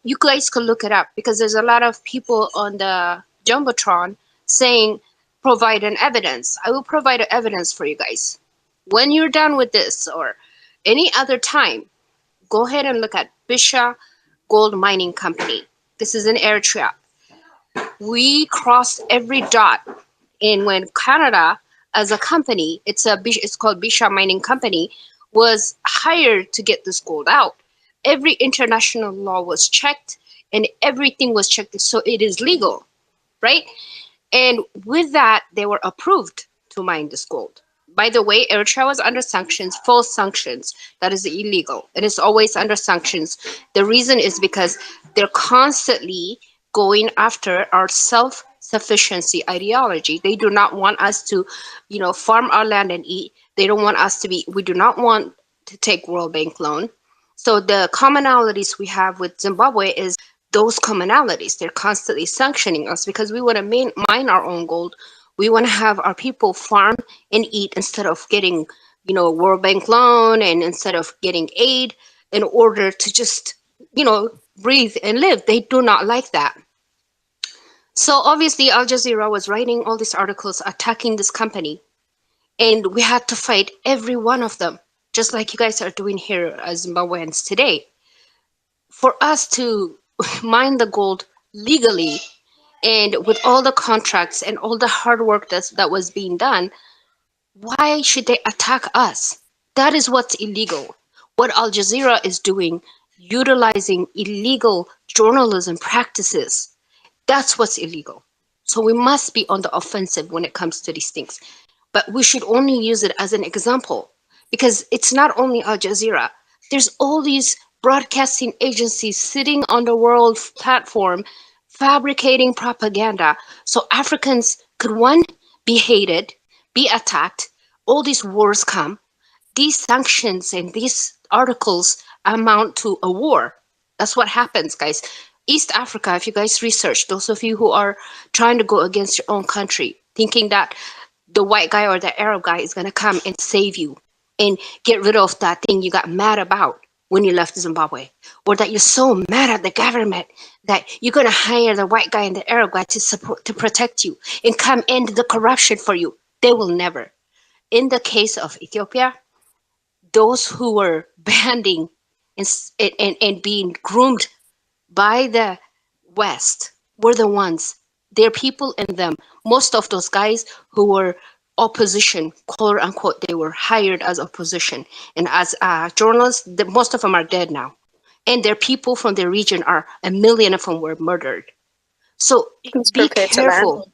you guys could look it up because there's a lot of people on the Jumbotron saying, provide an evidence. I will provide an evidence for you guys. When you're done with this or any other time, go ahead and look at Bisha Gold Mining Company. This is in Eritrea. We crossed every dot. And when Canada, as a company, it's called Bisha Mining Company, was hired to get this gold out, every international law was checked and everything was checked. So it is legal, right? And with that, they were approved to mine this gold. By the way, Eritrea was under sanctions, full sanctions. That is illegal. It is always under sanctions. The reason is because they're constantly going after our self-sufficiency ideology. They do not want us to, farm our land and eat. They don't want us to we do not want to take World Bank loan. So the commonalities we have with Zimbabwe is those commonalities. They're constantly sanctioning us because we want to mine our own gold. We want to have our people farm and eat instead of getting, World Bank loan and instead of getting aid in order to just, breathe and live. They do not like that. So obviously Al Jazeera was writing all these articles attacking this company, and we had to fight every one of them, just like you guys are doing here as Zimbabweans today. For us to mine the gold legally and with all the contracts and all the hard work that was being done, why should they attack us? That is what's illegal. What Al Jazeera is doing, utilizing illegal journalism practices, that's what's illegal. So we must be on the offensive when it comes to these things. But we should only use it as an example because it's not only Al Jazeera. There's all these broadcasting agencies sitting on the world platform fabricating propaganda so Africans could, one, be hated, be attacked, all these wars come. These sanctions and these articles amount to a war. That's what happens, guys. East Africa, if you guys research, those of you who are trying to go against your own country, thinking that the white guy or the Arab guy is going to come and save you and get rid of that thing you got mad about when you left Zimbabwe, or that you're so mad at the government that you're going to hire the white guy and the Arab guy to protect you and come end the corruption for you. They will never. In the case of Ethiopia, those who were banding and being groomed by the West were the ones. There are people in them. Most of those guys who were opposition, quote unquote, they were hired as opposition. And as journalists, most of them are dead now. And their people from the region a million of them were murdered. So be careful.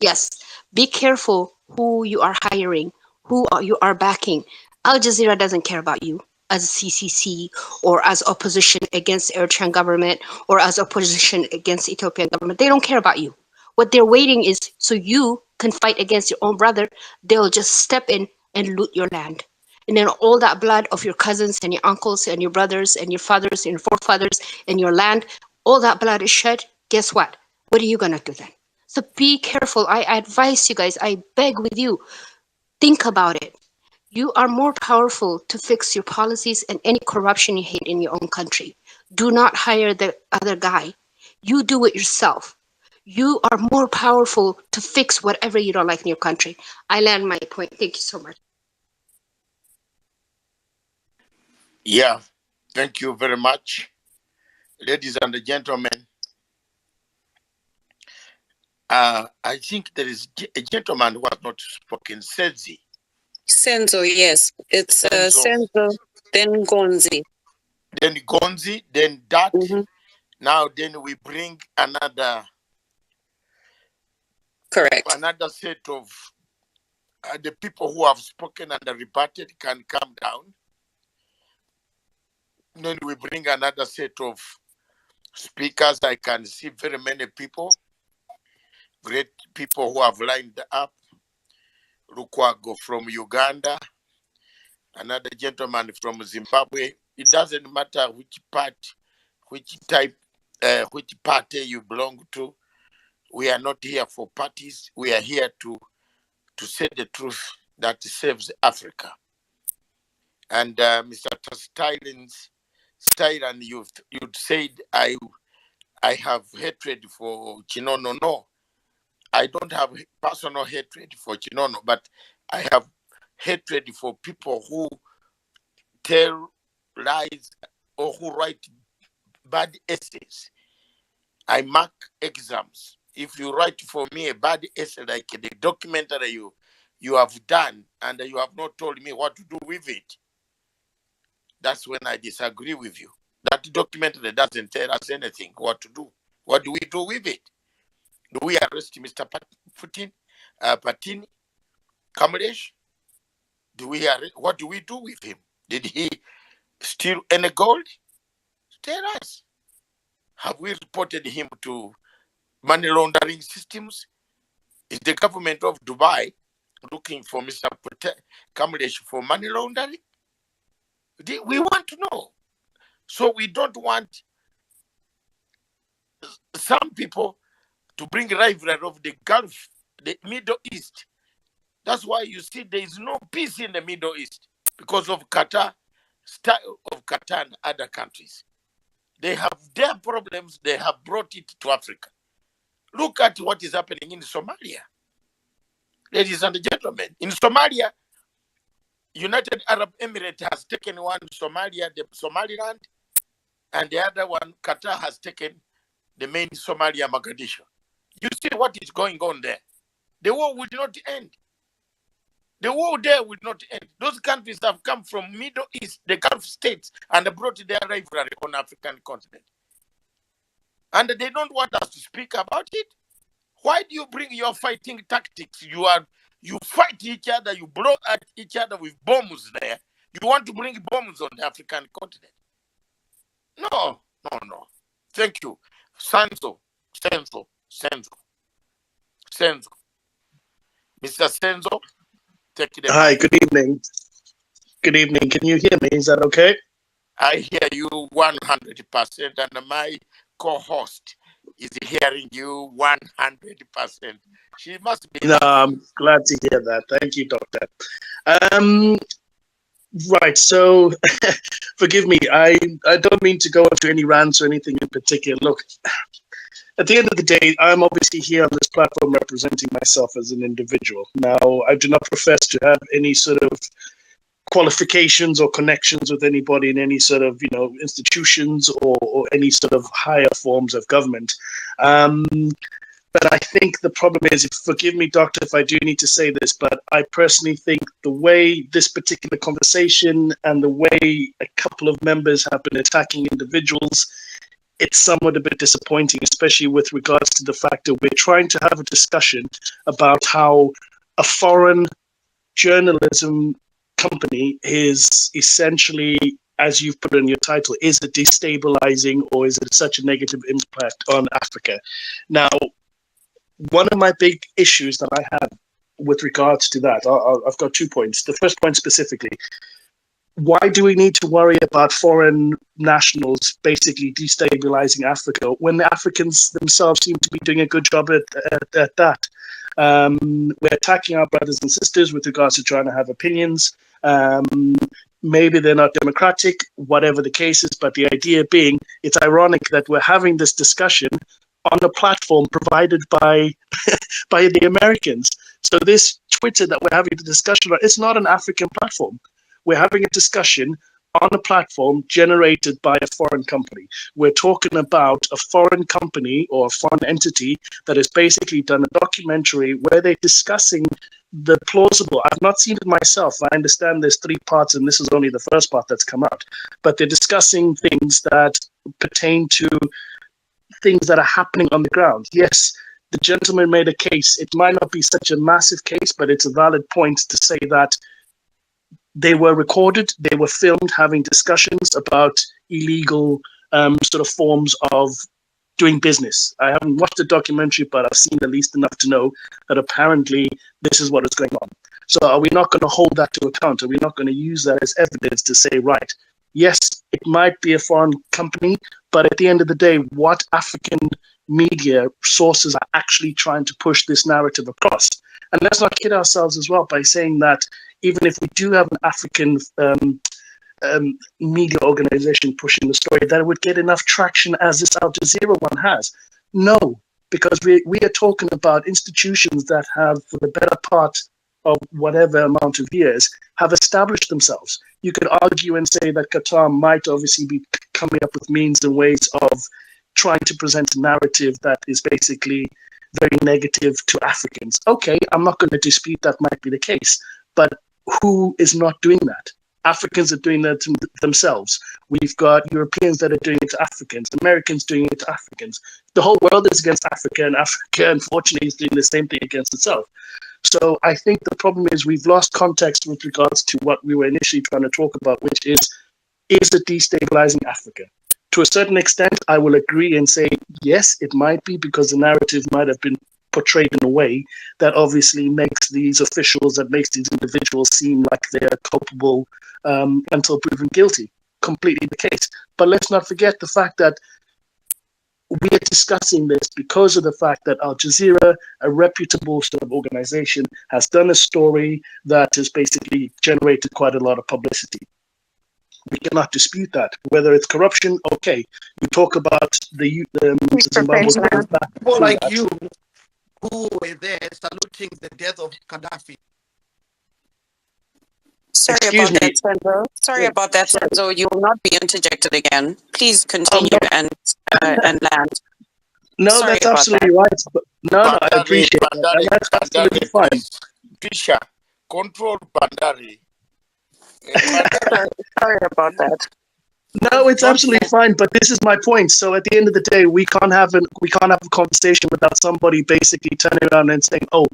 Yes, be careful who you are hiring, who you are backing. Al Jazeera doesn't care about you as CCC or as opposition against Eritrean government or as opposition against Ethiopian government. They don't care about you. What they're waiting is so you can fight against your own brother. They'll just step in and loot your land. And then all that blood of your cousins and your uncles and your brothers and your fathers and your forefathers and your land, all that blood is shed. Guess what? What are you going to do then? So be careful. I advise you guys, I beg with you, think about it. You are more powerful to fix your policies and any corruption you hate in your own country. Do not hire the other guy. You do it yourself. You are more powerful to fix whatever you don't like in your country. I land my point. Thank you so much. Yeah, thank you very much. Ladies and gentlemen, I think there is a gentleman who has not spoken, Senzi. Senzo, yes. It's Senzo, then Gonzi. Then Gonzi, then that. Now then we bring another. Correct. Another set of the people who have spoken and rebutted can come down. Then we bring another set of speakers. I can see very many people, great people who have lined up. Lukwago from Uganda, another gentleman from Zimbabwe. It doesn't matter which part, which type, which party you belong to. We are not here for parties. We are here to say the truth that saves Africa. And Mr. Stylan, you said I have hatred for Chinono. No, I don't have personal hatred for Chinono, but I have hatred for people who tell lies or who write bad essays. I mark exams. If you write for me a bad essay like the documentary you have done and you have not told me what to do with it, that's when I disagree with you. That documentary doesn't tell us anything what to do. What do we do with it? Do we arrest Mr. Patini, Kamlesh? What do we do with him? Did he steal any gold? Tell us. Have we reported him to money laundering systems? Is the government of Dubai looking for Mr. Kamlesh for money laundering? We want to know. So we don't want some people to bring rivalry of the Gulf, the Middle East. That's why you see there is no peace in the Middle East because of Qatar, style of Qatar and other countries. They have their problems, they have brought it to Africa. Look at what is happening in Somalia. Ladies and gentlemen, in Somalia, United Arab Emirates has taken one Somalia, the Somaliland, and the other one, Qatar, has taken the main Somalia, Mogadishu. You see what is going on there. The war will not end. The war there will not end. Those countries have come from Middle East, the Gulf states, and brought their rivalry on African continent. And they don't want us to speak about it. Why do you bring your fighting tactics? You fight each other, you blow at each other with bombs there. You want to bring bombs on the African continent. No. Thank you. Senzo. Mr. Senzo, take the Hi, mic. good evening. Good evening. Can you hear me? Is that okay? I hear you 100%, and my co-host is hearing you 100%. She must be. No, I'm glad to hear that. Thank you, Doctor. Right, so forgive me. I don't mean to go into any rants or anything in particular. Look, at the end of the day, I'm obviously here on this platform representing myself as an individual. Now, I do not profess to have any sort of qualifications or connections with anybody in any sort of, institutions or any sort of higher forms of government. But I think the problem is, forgive me, Doctor, if I do need to say this, but I personally think the way this particular conversation and the way a couple of members have been attacking individuals, it's somewhat a bit disappointing, especially with regards to the fact that we're trying to have a discussion about how a foreign journalism company is essentially, as you've put in your title, is it destabilizing or is it such a negative impact on Africa? Now, one of my big issues that I have with regards to that, I've got 2 points. The first point specifically, why do we need to worry about foreign nationals basically destabilizing Africa when the Africans themselves seem to be doing a good job at that? We're attacking our brothers and sisters with regards to trying to have opinions. Maybe they're not democratic, whatever the case is, but the idea being, it's ironic that we're having this discussion on a platform provided by by the Americans. So this Twitter that we're having the discussion on, it's not an African platform. We're having a discussion on a platform generated by a foreign company. We're talking about a foreign company or a foreign entity that has basically done a documentary where they're discussing the plausible. I've not seen it myself. I understand there's 3 parts and this is only the first part that's come out. But they're discussing things that pertain to things that are happening on the ground. Yes, the gentleman made a case. It might not be such a massive case, but it's a valid point to say that they were recorded, they were filmed having discussions about illegal sort of forms of doing business. I haven't watched the documentary, but I've seen at least enough to know that apparently this is what is going on. So are we not going to hold that to account? Are we not going to use that as evidence to say, right, yes, it might be a foreign company, but at the end of the day, what African media sources are actually trying to push this narrative across? And let's not kid ourselves as well by saying that even if we do have an African media organization pushing the story, that it would get enough traction as this Al Jazeera one has. No, because we are talking about institutions that have, for the better part of whatever amount of years, have established themselves. You could argue and say that Qatar might obviously be coming up with means and ways of trying to present a narrative that is basically very negative to Africans. Okay, I'm not going to dispute that might be the case, but who is not doing that? Africans are doing that to themselves. We've got Europeans that are doing it to Africans, Americans doing it to Africans. The whole world is against Africa, and Africa, unfortunately, is doing the same thing against itself. So I think the problem is we've lost context with regards to what we were initially trying to talk about, which is it destabilizing Africa? To a certain extent, I will agree and say, yes, it might be, because the narrative might have been portrayed in a way that obviously makes these officials, that makes these individuals seem like they're culpable until proven guilty. Completely the case. But let's not forget the fact that we are discussing this because of the fact that Al Jazeera, a reputable sort of organization, has done a story that has basically generated quite a lot of publicity. We cannot dispute that. Whether it's corruption, okay. You talk about the Zimbabwe going back. People like you who were there saluting the death of Gaddafi. Sorry Excuse about me. that, Senzo. Sorry about that, Senzo. You will not be interjected again. Please continue and land. No, Sorry that's about absolutely that. right. But no, I appreciate that. And that's absolutely fine. Please, Pisha, control Bandari. Sorry about that. No, it's absolutely fine. But this is my point. So at the end of the day, we can't have a conversation without somebody basically turning around and saying, "Oh,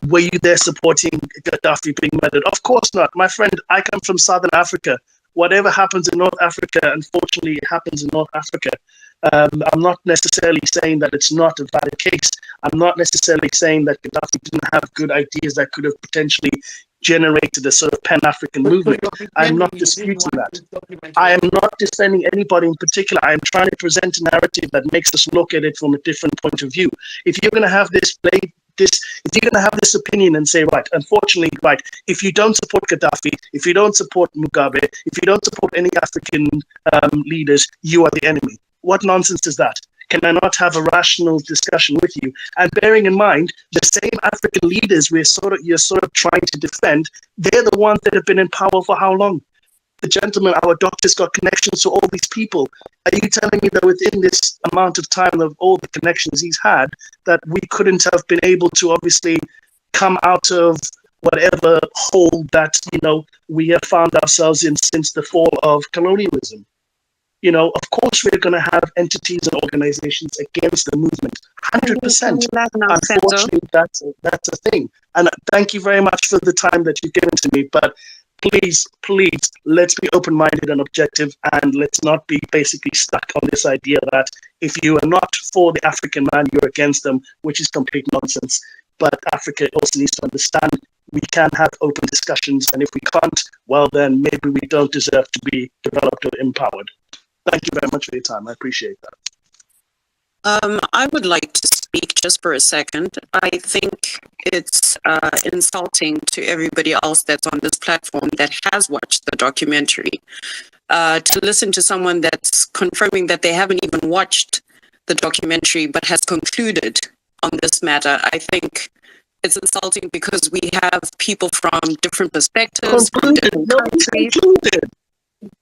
were you there supporting Gaddafi being murdered?" Of course not, my friend. I come from Southern Africa. Whatever happens in North Africa, unfortunately, it happens in North Africa. I'm not necessarily saying that it's not a valid case. I'm not necessarily saying that Gaddafi didn't have good ideas that could have potentially generated a sort of pan-African movement. I'm not disputing that. I am not defending anybody in particular. I am trying to present a narrative that makes us look at it from a different point of view. If you're going to have if you're going to have this opinion and say, right, unfortunately, right, if you don't support Gaddafi, if you don't support Mugabe, if you don't support any African leaders, you are the enemy. What nonsense is that? Can I not have a rational discussion with you? And bearing in mind, the same African leaders you're sort of trying to defend, they're the ones that have been in power for how long? The gentleman, our doctor's got connections to all these people. Are you telling me that within this amount of time of all the connections he's had, that we couldn't have been able to obviously come out of whatever hole that, we have found ourselves in since the fall of colonialism? Of course, we're going to have entities and organizations against the movement. 100%. Unfortunately, that's a thing. And thank you very much for the time that you've given to me. But please, let's be open-minded and objective, and let's not be basically stuck on this idea that if you are not for the African man, you're against them, which is complete nonsense. But Africa also needs to understand we can have open discussions, and if we can't, well, then maybe we don't deserve to be developed or empowered. Thank you very much for your time. I appreciate that. I would like to speak just for a second. I think it's insulting to everybody else that's on this platform that has watched the documentary to listen to someone that's confirming that they haven't even watched the documentary but has concluded on this matter. I think it's insulting because we have people from different perspectives, from different countries.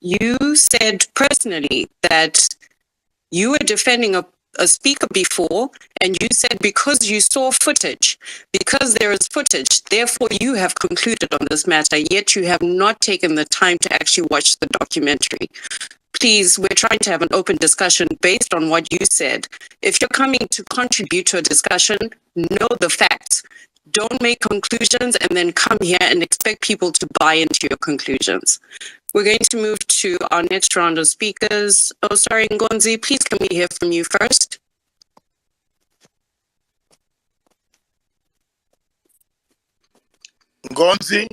You said personally that you were defending a speaker before, and you said because you saw footage, because there is footage, therefore you have concluded on this matter, yet you have not taken the time to actually watch the documentary. Please, we're trying to have an open discussion based on what you said. If you're coming to contribute to a discussion, know the facts. Don't make conclusions and then come here and expect people to buy into your conclusions. We're going to move to our next round of speakers. Oh, sorry, Ngonzi, please can we hear from you first? Ngonzi.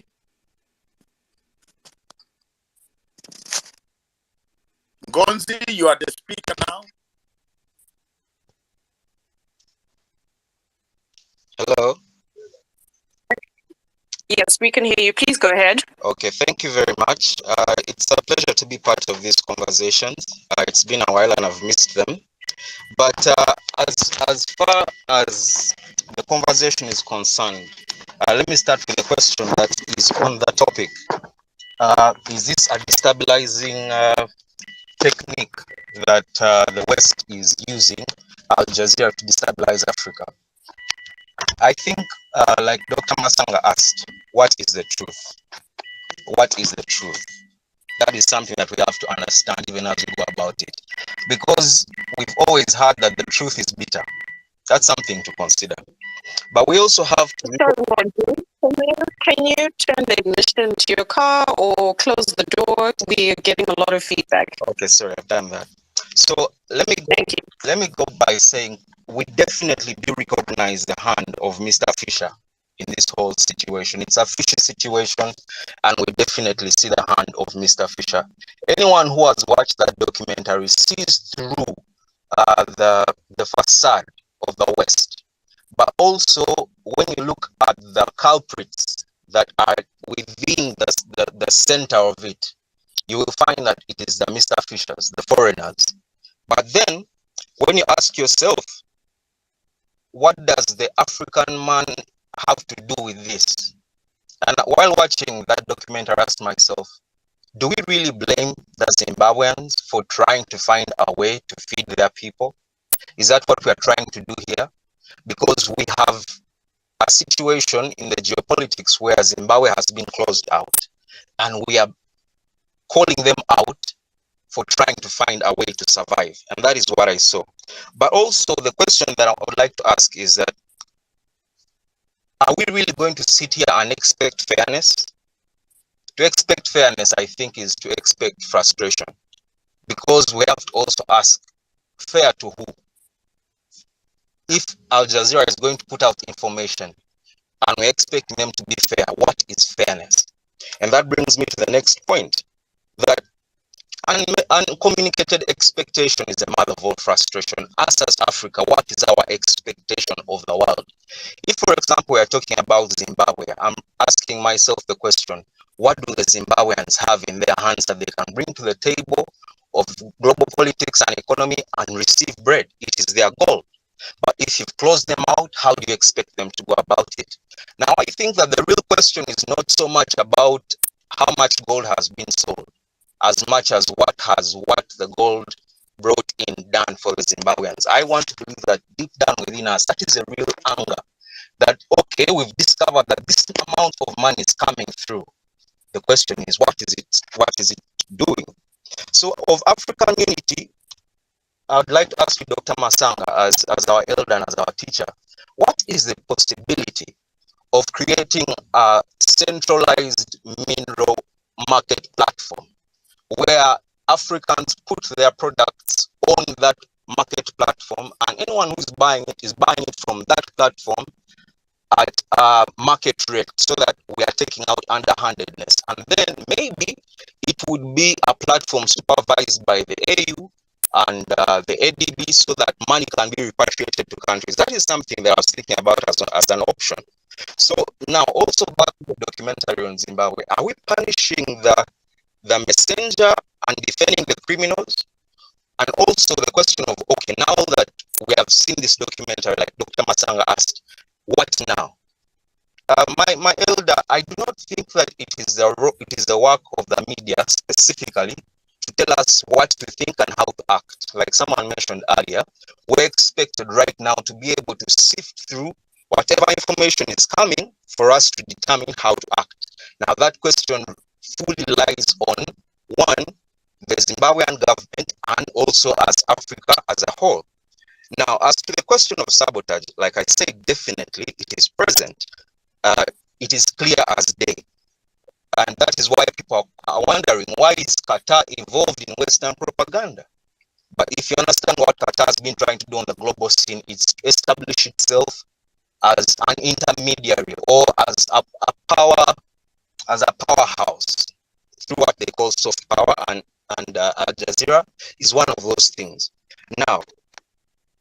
Ngonzi, you are the speaker now. Hello. Yes, we can hear you. Please go ahead. Okay, thank you very much. It's a pleasure to be part of these conversations. It's been a while and I've missed them. But as far as the conversation is concerned, let me start with a question that is on the topic. Is this a destabilizing technique that the West is using, Al Jazeera, to destabilize Africa? I think, like Dr. Masanga asked, what is the truth? What is the truth? That is something that we have to understand even as we go about it. Because we've always heard that the truth is bitter. That's something to consider. But we also have to... Can you turn the ignition to your car or close the door? We are getting a lot of feedback. Okay, sorry, I've done that. So let me go by saying we definitely do recognize the hand of Mr. Fisher in this whole situation. It's a fishy situation, and we definitely see the hand of Mr. Fisher. Anyone who has watched that documentary sees through the facade of the West. But also, when you look at the culprits that are within the center of it, you will find that it is the Mr. Fishers, the foreigners. But then, when you ask yourself, what does the African man have to do with this? And while watching that documentary, I asked myself, do we really blame the Zimbabweans for trying to find a way to feed their people? Is that what we are trying to do here? Because we have a situation in the geopolitics where Zimbabwe has been closed out, and we are calling them out for trying to find a way to survive. And that is what I saw. But also the question that I would like to ask is that, are we really going to sit here and expect fairness? To expect fairness, I think, is to expect frustration, because we have to also ask, fair to who? If Al Jazeera is going to put out information and we expect them to be fair, what is fairness? And that brings me to the next point, that uncommunicated expectation is the mother of all frustration. Us as Africa, what is our expectation of the world? If, for example, we are talking about Zimbabwe, I'm asking myself the question, what do the Zimbabweans have in their hands that they can bring to the table of global politics and economy and receive bread? It is their goal. But if you've closed them out, how do you expect them to go about it? Now, I think that the real question is not so much about how much gold has been sold, as much as what the gold brought in done for the Zimbabweans. I want to believe that deep down within us, that is a real anger. That, okay, we've discovered that this amount of money is coming through. The question is, what is it doing? So of African unity, I would like to ask you, Dr. Masanga, as our elder and as our teacher, what is the possibility of creating a centralized mineral market platform where Africans put their products on that market platform, and anyone who's buying it is buying it from that platform at market rate, so that we are taking out underhandedness? And then maybe it would be a platform supervised by the AU and the ADB, so that money can be repatriated to countries. That is something that I was thinking about as an option. So now, also back to the documentary on Zimbabwe, are we punishing the messenger and defending the criminals? And also the question of, okay, now that we have seen this documentary, like Dr. Masanga asked, what now? My elder, I do not think that it is the work of the media specifically to tell us what to think and how to act. Like someone mentioned earlier, we're expected right now to be able to sift through whatever information is coming for us to determine how to act. Now that question fully lies on, one, the Zimbabwean government, and also as Africa as a whole. Now, as to the question of sabotage, like I said, definitely it is present. It is clear as day. And that is why people are wondering, why is Qatar involved in Western propaganda? But if you understand what Qatar has been trying to do on the global scene, it's to establish itself as an intermediary, or as a powerhouse through what they call soft power, and Al Jazeera is one of those things. Now,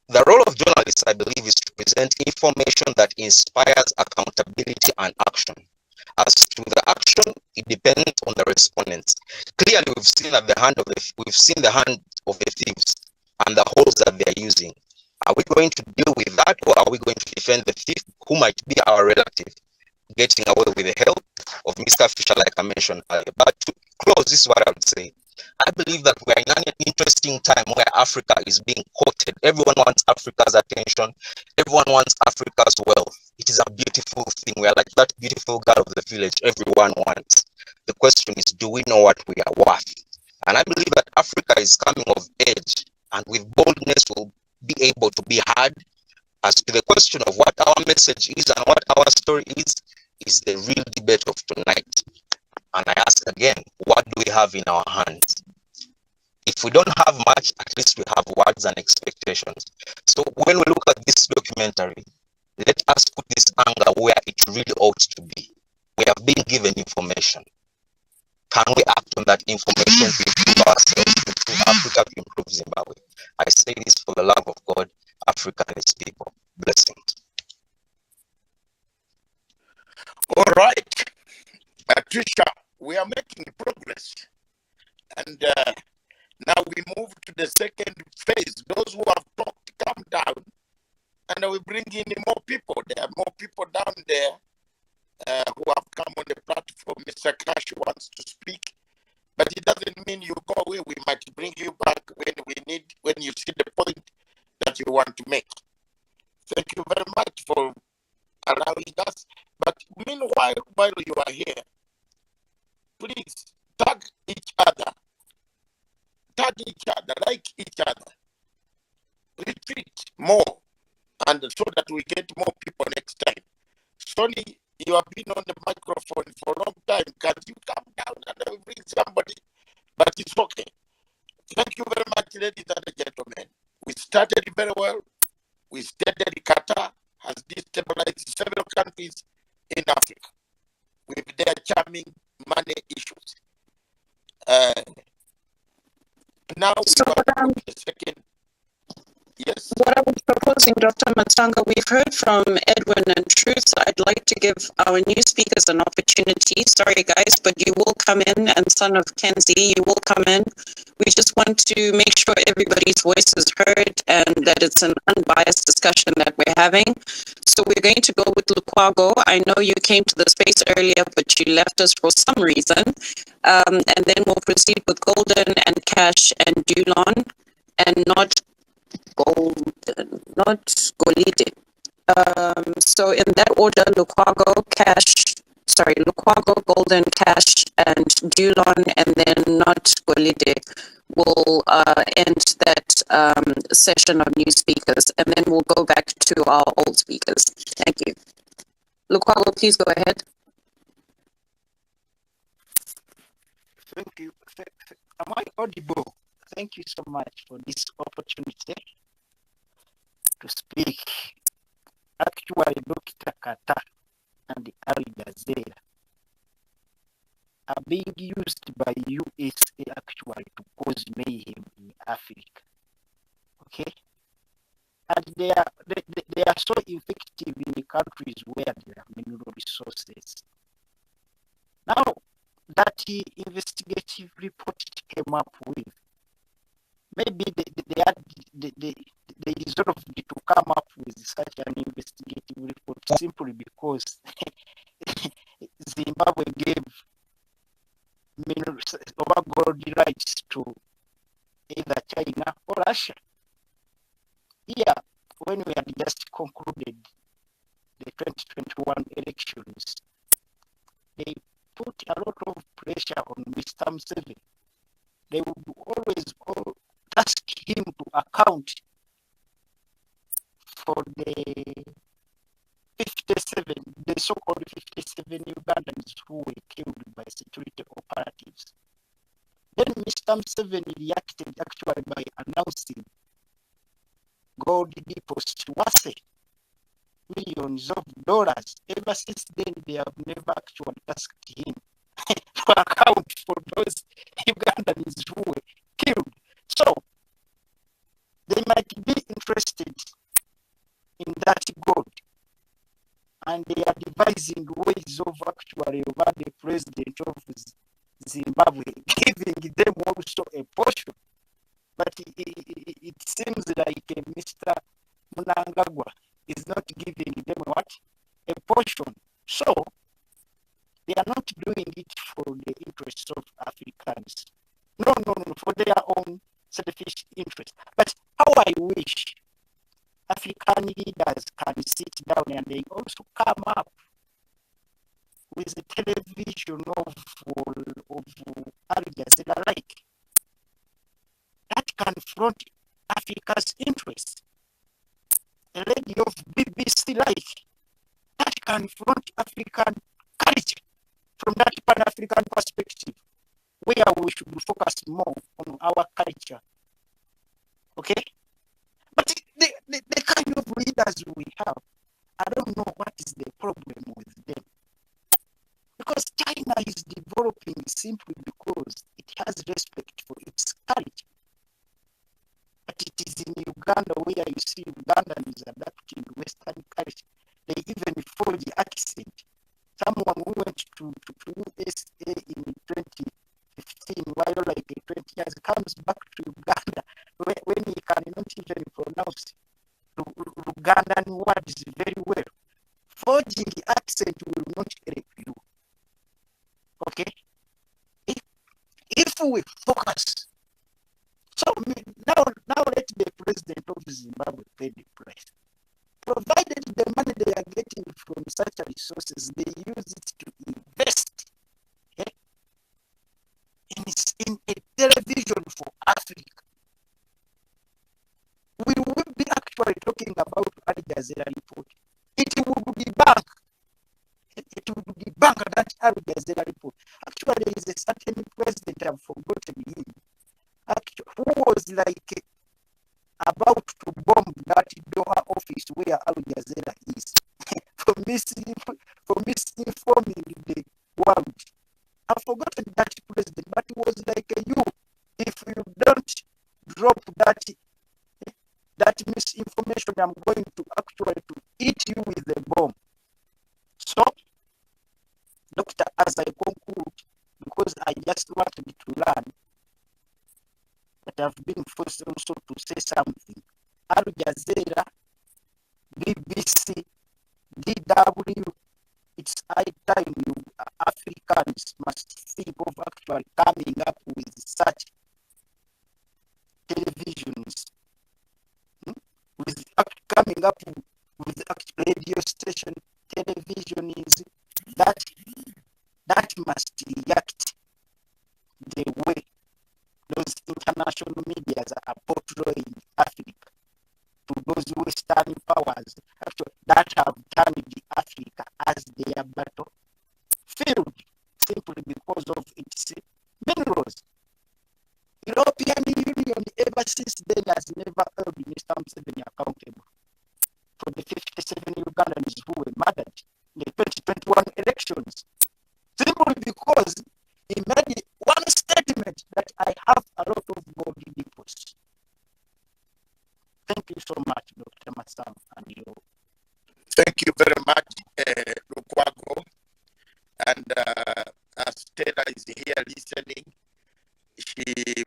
the role of journalists, I believe, is to present information that inspires accountability and action. As to the action, it depends on the respondents. Clearly, we've seen the hand of the thieves and the holes that they are using. Are we going to deal with that, or are we going to defend the thief who might be our relative, getting away with the help of Mr. Fisher, like I mentioned earlier? But to close, this is what I would say. I believe that we are in an interesting time where Africa is being quoted. Everyone wants Africa's attention. Everyone wants Africa's wealth. It is a beautiful thing. We are like that beautiful girl of the village everyone wants. The question is, do we know what we are worth? And I believe that Africa is coming of age, and with boldness will be able to be heard. As to the question of what our message is and what our story is the real debate of tonight. And I ask again, what do we have in our hands? If we don't have much, at least we have words and expectations. So when we look at this documentary, let us put this anger where it really ought to be. We have been given information. Can we act on that information to improve ourselves, to improve Africa, to improve Zimbabwe? I say this for the love of God, Africa and its people. Blessings. All right, Patricia, we are making progress. And now we move to the second phase. Those who have talked, come down, and we bring in more people. There are more people down there who have come on the platform. Mr. Cash wants to speak, but it doesn't mean you go away. We might bring you back when you see the point that you want to make. Thank you very much for allowing us. But meanwhile, while you are here, please tag each other, like each other, retweet more, and so that we get more people next time. Sonny, you have been on the microphone for a long time. Can you come down and I will bring somebody? But it's okay. Thank you very much, ladies and gentlemen. We started very well. We started Qatar has destabilized several countries in Africa with their charming money issues. Now we So are what on the second. Yes. What I was proposing, Dr. Matsanga, we've heard from Edwin and Truth. I'd like to give our new speakers an opportunity. Sorry, guys, but you will come in, and Son of Kenzie, you will come in. We just want to make sure everybody's voice is heard and that it's an unbiased discussion that we're having. So we're going to go with Lukwago. I know you came to the space earlier, but you left us for some reason. And then we'll proceed with Golden and Cash and Dulon, and not Golide. So in that order, Lukwago, Golden, Cash, and Dulon, and then not Golide will end that session of new speakers, and then we'll go back to our old speakers. Thank you. Lukwago, please go ahead. Thank you. Am I audible? Thank you so much for this opportunity to speak. Actually, Dr. Qatar and Al-Jazeera are being used by USA actually to cause mayhem in Africa. Okay? And they are so effective in the countries where there are mineral resources. Now, that investigative report came up with, maybe they deserved to come up with such an investigative report simply because Zimbabwe gave minerals over gold rights to either China or Russia. Here, when we had just concluded the 2021 elections, they put a lot of pressure on Mr. Museveni. They would always ask him to account for the 57, the so-called 57 Ugandans who were killed by security operatives. Then Mr. Museveni reacted actually by announcing gold deposits worth millions of dollars. Ever since then, they have never actually asked him to account for those Ugandans who were killed. So they might be interested in that gold, and they are devising ways of actually over the president of Zimbabwe, giving them also a portion. But it seems like Mr. Mnangagwa is not giving them what? A portion. So they are not doing it for the interests of Africans. No, for their own selfish interest. But how I wish African leaders can sit down and they also come up with the television of Al-Jazeera like that confront Africa's interests. A lady of BBC like that confront African culture from that Pan-African perspective, where we should focus more on our culture. Okay? But the kind of leaders we have, I don't know what is the problem with them. Because China is developing simply because it has respect for its culture. But it is in Uganda where you see Ugandans adapting Western culture. They even forge accent. Someone who went to USA in 2015, while like 20 years, comes back to Uganda when he cannot even pronounce Ugandan words very well. Forging the accent will not help you. Okay? If we focus, so now let the president of Zimbabwe pay the price. Provided the money they are getting from such resources, they use it to invest in a television for Africa. We will be actually talking about Al-Jazeera report. It would debunk. It would debunk that Al-Jazeera report. Actually, there is a certain president, I've forgotten him, who was like about to bomb that Doha office where Al-Jazeera is for misinforming the world. I've forgotten that president, but it was like you, if you don't drop that misinformation, I'm going to actually to eat you with a bomb. So, Doctor, as I conclude, because I just wanted to learn, but I've been forced also to say something. Al Jazeera, BBC, DW, it's high time you Africans must think of actually coming up with such televisions, with coming up with radio station televisions that must react the way those international medias are portraying Africa to those Western powers actually that have turned Africa as their battlefield simply because of its minerals. European Union ever since then has never held Mr. Museveni accountable for the 57 Ugandans who were murdered in the 2021 elections, simply because he made one statement that I have a lot of gold deposits. Thank you so much, Dr. Masam, and you. Thank you very much, Lukwago. And as Stella is here listening,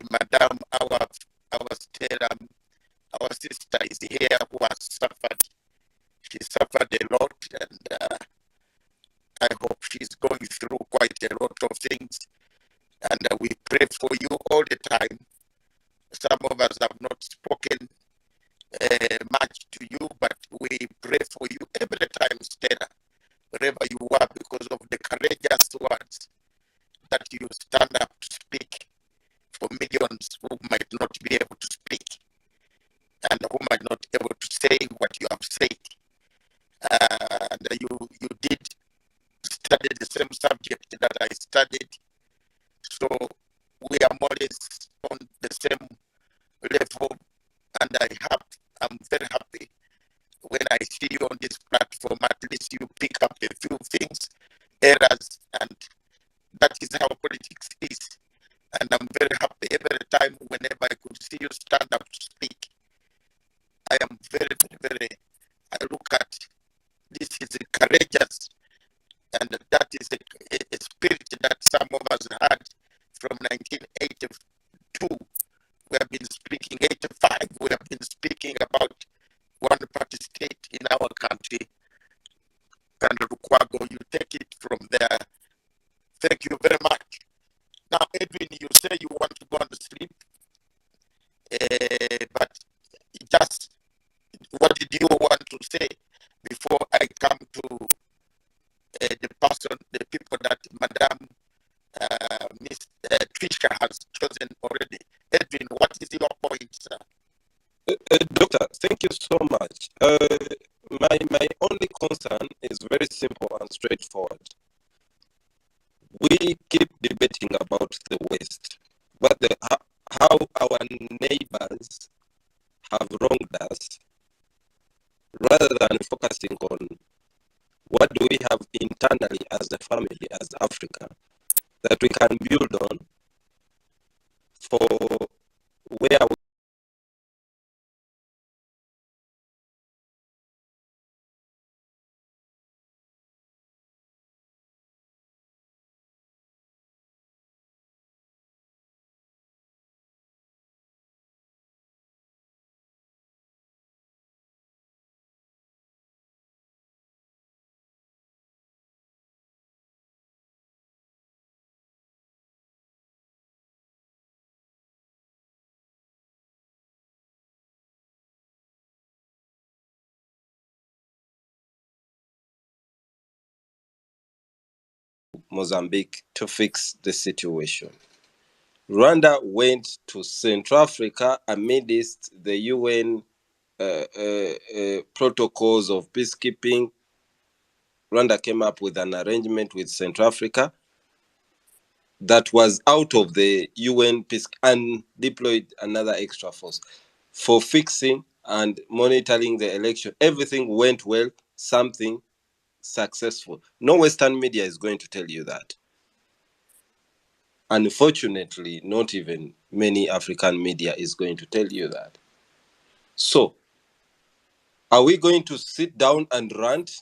Madam, our Stella, our sister is here who has suffered. She suffered a lot, and I hope she's going through quite a lot of things. And we pray for you all the time. Some of us have not spoken much to you, but we pray for you every time, Stella, wherever you are, because of the courageous words that you stand up to speak for millions who might not be able to speak and who might not be able to say what you have said. And you did study the same subject that I studied, so we are more or less on the same level, and I'm very happy when I see you on this platform, at least you pick up a few things, errors, and that is how politics is. And I'm very happy every time whenever I could see you stand up to speak. I am very, very, I look at this is courageous, and that is a spirit that some of us had from 1982. We have been speaking 85. We have been speaking about one party state in our country. And Lukwago, you take it from there. Thank you very much. Now, Edwin, you say you want to go to sleep, but just what did you want to say before I come to the person, the people that Madam Miss Trisha has chosen already? Edwin, what is your point, sir? Doctor, thank you so much. My only concern is very simple and straightforward. We keep debating about the West, but how our neighbors have wronged us, rather than focusing on what do we have internally as a family, as Africa, that we can build on for where we Mozambique to fix the situation. Rwanda went to Central Africa amidst the UN protocols of peacekeeping. Rwanda came up with an arrangement with Central Africa that was out of the UN peace and deployed another extra force for fixing and monitoring the election. Everything went well, something successful. No Western media is going to tell you that. Unfortunately, not even many African media is going to tell you that. So, are we going to sit down and rant?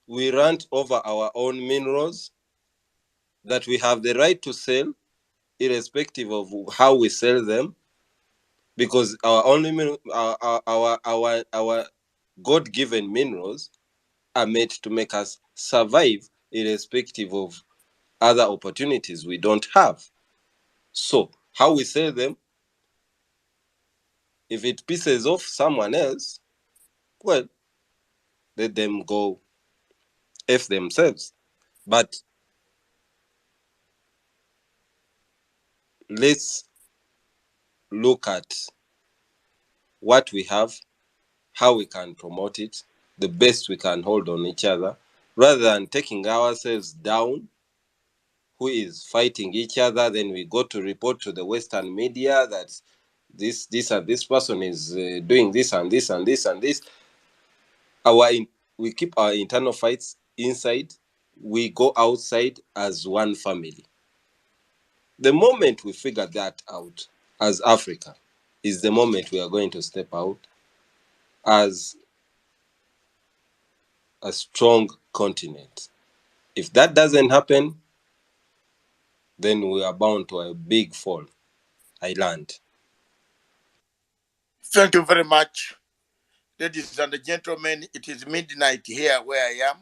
We rant over our own minerals that we have the right to sell, irrespective of how we sell them, because our only our God-given minerals are made to make us survive, irrespective of other opportunities we don't have. So, how we sell them, if it pisses off someone else, well, let them go F themselves. But let's look at what we have, how we can promote it, the best we can hold on each other, rather than taking ourselves down, who is fighting each other. Then we go to report to the Western media that this and this person is doing this and this and this and this. We keep our internal fights inside. We go outside as one family. The moment we figure that out as Africa is the moment we are going to step out as a strong continent. If that doesn't happen, then we are bound to a big fall. I land. Thank you very much. Ladies and gentlemen, it is midnight here where I am,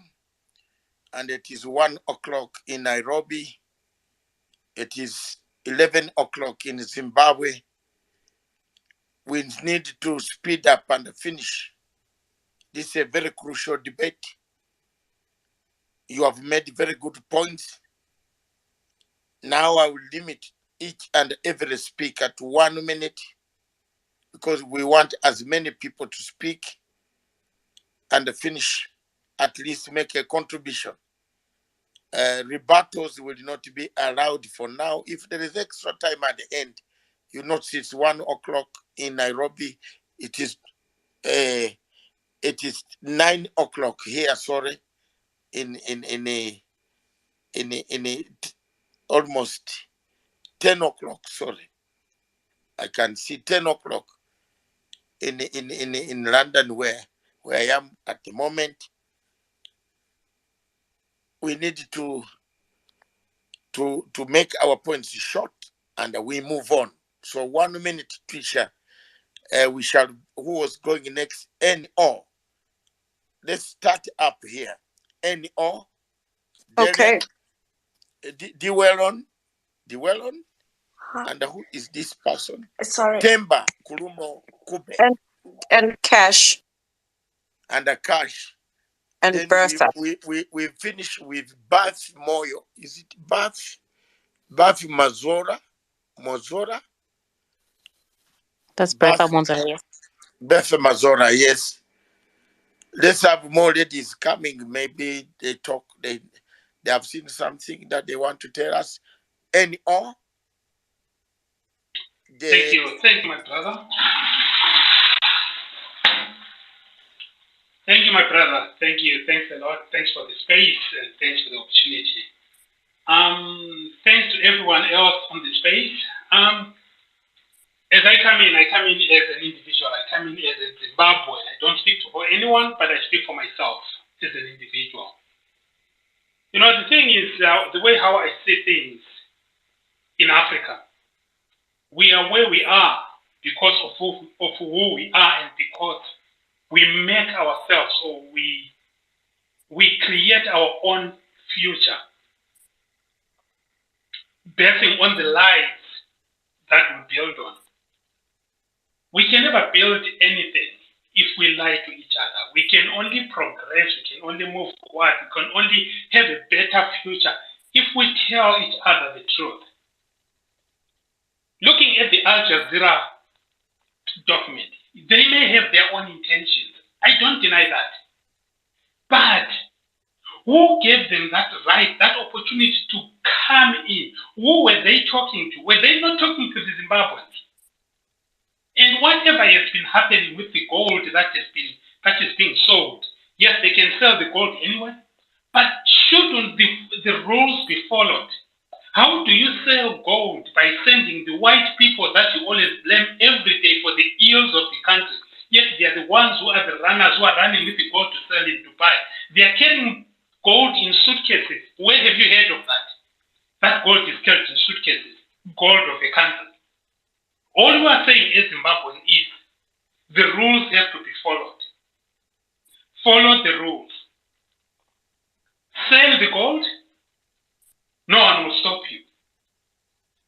and it is 1 o'clock in Nairobi. It is 11 o'clock in Zimbabwe. We need to speed up and finish. This is a very crucial debate. You have made very good points. Now I will limit each and every speaker to 1 minute because we want as many people to speak and finish, at least make a contribution. Rebuttals will not be allowed for now. If there is extra time at the end, you notice it's 1 o'clock in Nairobi. It is it is 9 o'clock here. Sorry, in almost 10 o'clock. Sorry, I can see 10 o'clock in London where I am at the moment. We need to make our points short and we move on. So 1 minute, teacher. We shall. Who was going next? NO. Let's start up here. NO. Okay. Dwellon. And who is this person? Sorry. Temba Kurumo Kube. And Cash. And a Cash. And then Bertha. we finish with Bath Moyo. Is it Bath? Bath Mazora? That's Bertha Monzara, yes. Bertha Mazora, yes. Let's have more ladies coming. Maybe they talk, they have seen something that they want to tell us. Any or? Thank you, my brother. Thank you, my brother. Thank you. Thanks a lot. Thanks for the space and thanks for the opportunity. Thanks to everyone else on the space. As I come in as an individual. I come in as a Zimbabwean. I don't speak for anyone, but I speak for myself as an individual. You know, the thing is, the way how I see things in Africa, we are where we are because of who we are and because we make ourselves, or we create our own future, basing on the lives that we build on. We can never build anything if we lie to each other. We can only progress, we can only move forward, we can only have a better future if we tell each other the truth. Looking at the Al-Jazeera document, they may have their own intentions. I don't deny that. But who gave them that right, that opportunity to come in? Who were they talking to? Were they not talking to the Zimbabweans? And whatever has been happening with the gold that is being sold, yes, they can sell the gold anyway, but shouldn't the rules be followed? How do you sell gold? By sending the white people that you always blame every day for the ills of the country, yet they are the ones who are the runners who are running with the gold to sell in Dubai. They are carrying gold in suitcases. Where have you heard of that? That gold is carried in suitcases, gold of a country. All we are saying as Zimbabwean is the rules have to be followed. Follow the rules. Sell the gold, no one will stop you.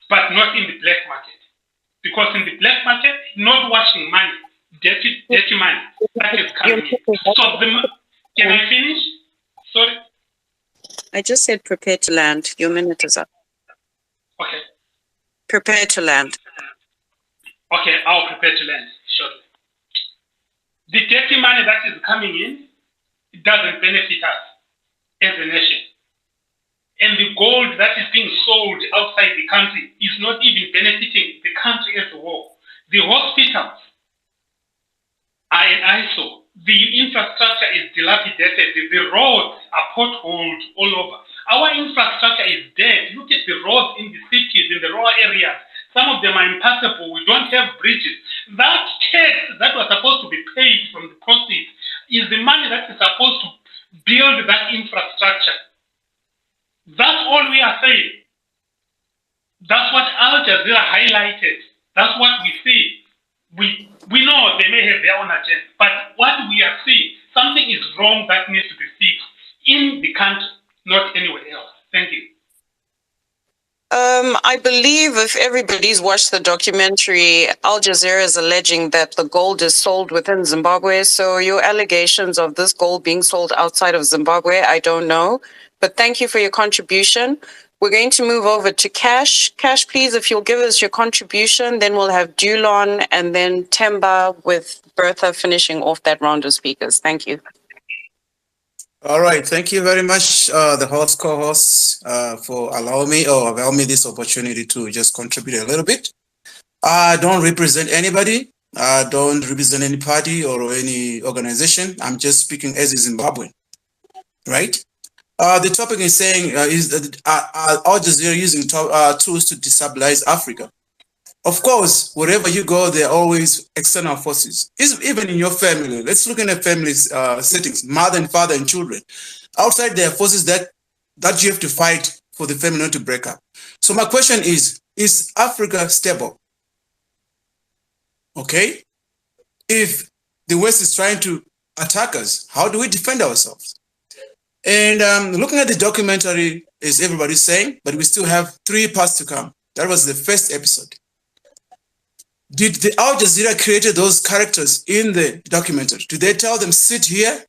But not in the black market. Because in the black market, not washing money, dirty money, that is coming in. So can I finish? Sorry. I just said prepare to land. Your minute is up. Okay. Prepare to land. Okay, I'll prepare to land shortly. The dirty money that is coming in, it doesn't benefit us as a nation. And the gold that is being sold outside the country is not even benefiting the country as a whole. The hospitals are an eyesore. The infrastructure is dilapidated. The roads are potholed all over. Our infrastructure is dead. Look at the roads in the cities, in the rural areas. Some of them are impassable. We don't have bridges. That tax that was supposed to be paid from the proceeds is the money that is supposed to build that infrastructure. That's all we are saying. That's what Al-Jazeera highlighted. That's what we see. We know they may have their own agenda, but what we are seeing, something is wrong that needs to be fixed in the country, not anywhere else. Thank you. I believe if everybody's watched the documentary, Al Jazeera is alleging that the gold is sold within Zimbabwe. So your allegations of this gold being sold outside of Zimbabwe, I don't know. But thank you for your contribution. We're going to move over to Cash. Cash, please, if you'll give us your contribution, then we'll have Dulon and then Temba with Bertha finishing off that round of speakers. Thank you. All right. Thank you very much, the host, co-hosts, for allowing me this opportunity to just contribute a little bit. I don't represent anybody. I don't represent any party or any organization. I'm just speaking as a Zimbabwean, right? The topic is saying is that Al Jazeera using tools to destabilize Africa. Of course, wherever you go, there are always external forces. Even in your family, let's look at the family settings, mother and father and children. Outside, there are forces that you have to fight for the family not to break up. So my question is Africa stable? Okay? If the West is trying to attack us, how do we defend ourselves? And looking at the documentary, is everybody's saying, but we still have 3 parts to come. That was the first episode. Did the Al Jazeera created those characters in the documentary? Did they tell them, sit here,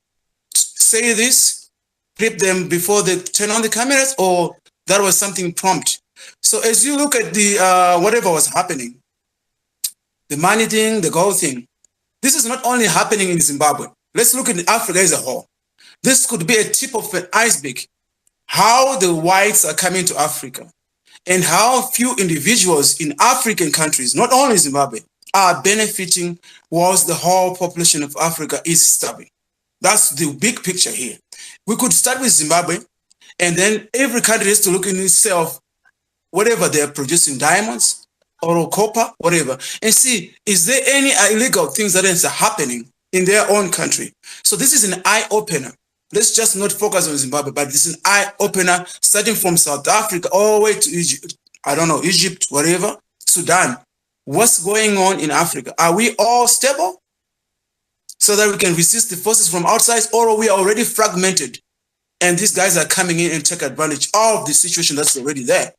say this, clip them before they turn on the cameras, or that was something prompt? So as you look at the whatever was happening, the money thing, the gold thing, this is not only happening in Zimbabwe. Let's look at Africa as a whole. This could be a tip of an iceberg, how the whites are coming to Africa and how few individuals in African countries, not only Zimbabwe, are benefiting whilst the whole population of Africa is starving. That's the big picture here. We could start with Zimbabwe, and then every country has to look in itself, whatever they're producing, diamonds or copper, whatever, and see, is there any illegal things that is happening in their own country? So this is an eye-opener. Let's just not focus on Zimbabwe, but this is an eye-opener starting from South Africa all the way to Egypt. I don't know, Egypt, whatever, Sudan. What's going on in Africa? Are we all stable so that we can resist the forces from outside, or are we already fragmented and these guys are coming in and take advantage of the situation that's already there?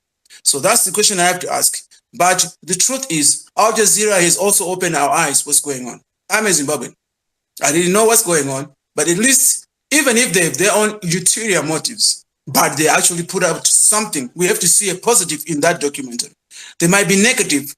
So that's the question I have to ask. But the truth is, Al Jazeera has also opened our eyes what's going on. I'm a Zimbabwean. I didn't know what's going on, but at least even if they have their own ulterior motives, but they actually put out something, we have to see a positive in that documentary. They might be negative,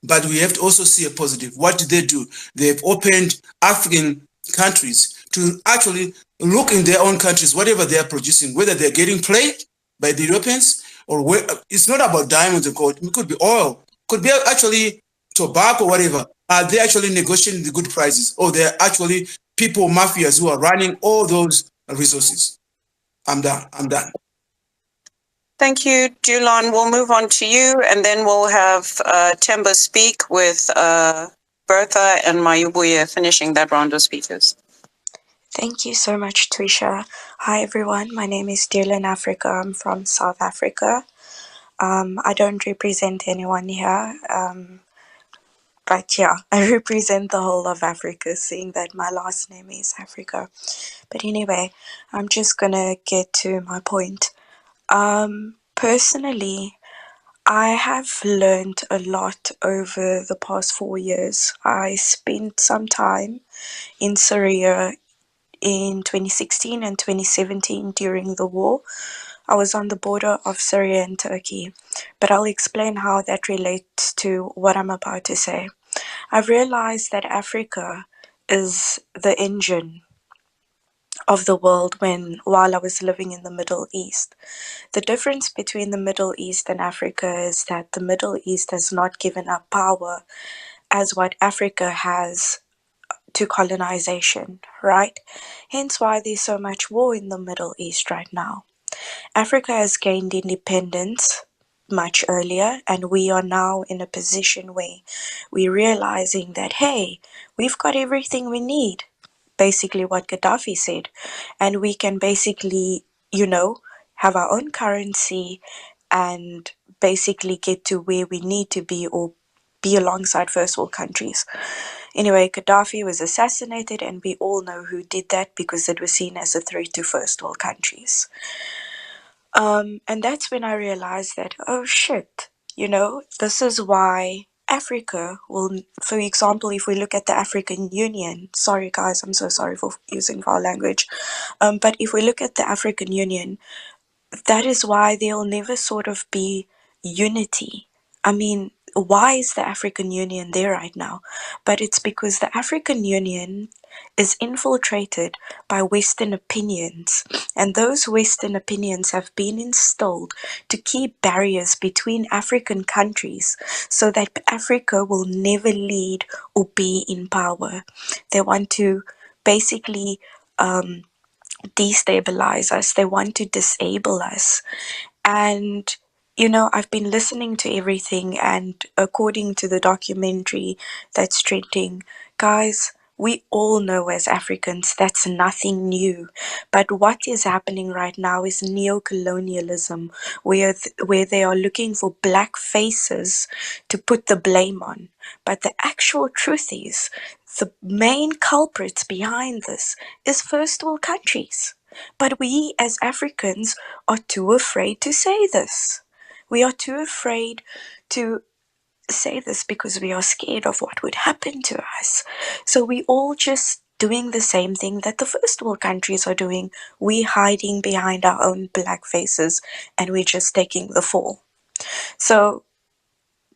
but we have to also see a positive. What did they do? They have opened African countries to actually look in their own countries, whatever they are producing, whether they're getting played by the Europeans, or where, it's not about diamonds and gold. It could be oil, could be actually tobacco, whatever. Are they actually negotiating the good prices? Or they're actually people, mafias who are running all those resources? I'm done. Thank you, Julan. We'll move on to you, and then we'll have Temba speak with Bertha and Mayubuya finishing that round of speakers. Thank you so much, Trisha. Hi, everyone. My name is Dylan Africa. I'm from South Africa. I don't represent anyone here, but yeah, I represent the whole of Africa, seeing that my last name is Africa. But anyway, I'm just going to get to my point. Personally, I have learned a lot over the past 4 years. I spent some time in Syria in 2016 and 2017 during the war. I was on the border of Syria and Turkey, but I'll explain how that relates to what I'm about to say. I've realized that Africa is the engine of the world while I was living in the Middle East. The difference between the Middle East and Africa is that the Middle East has not given up power as what Africa has to colonization, right? Hence why there's so much war in the Middle East right now. Africa has gained independence much earlier, and we are now in a position where we're realizing that, hey, we've got everything we need. Basically what Gaddafi said, and we can basically, have our own currency and basically get to where we need to be, or be alongside first world countries. Anyway, Gaddafi was assassinated, and we all know who did that because it was seen as a threat to first world countries. And that's when I realized that, oh shit, this is why Africa will, for example, if we look at the African Union, sorry guys, I'm so sorry for using foul language, but if we look at the African Union, that is why there'll never sort of be unity. I mean, why is the African Union there right now? But it's because the African Union is infiltrated by Western opinions, and those Western opinions have been installed to keep barriers between African countries so that Africa will never lead or be in power. They want to basically destabilize us, they want to disable us. And I've been listening to everything, and according to the documentary that's trending, guys, we all know as Africans that's nothing new. But what is happening right now is neo-colonialism, where they are looking for black faces to put the blame on. But the actual truth is, the main culprits behind this is first world countries. But we as Africans are too afraid to say this. We are too afraid to say this because we are scared of what would happen to us. So we all just doing the same thing that the first world countries are doing. We hiding behind our own black faces and we're just taking the fall. So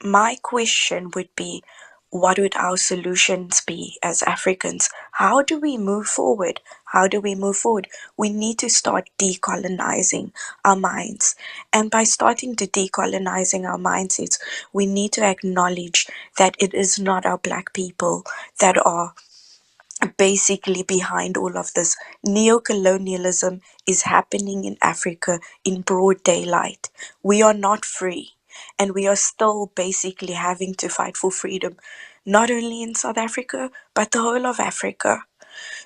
my question would be, what would our solutions be as Africans? How do we move forward? How do we move forward? We need to start decolonizing our minds. And by starting to decolonizing our mindsets, we need to acknowledge that it is not our black people that are basically behind all of this. Neo-colonialism is happening in Africa in broad daylight. We are not free, and we are still basically having to fight for freedom, not only in South Africa, but the whole of Africa.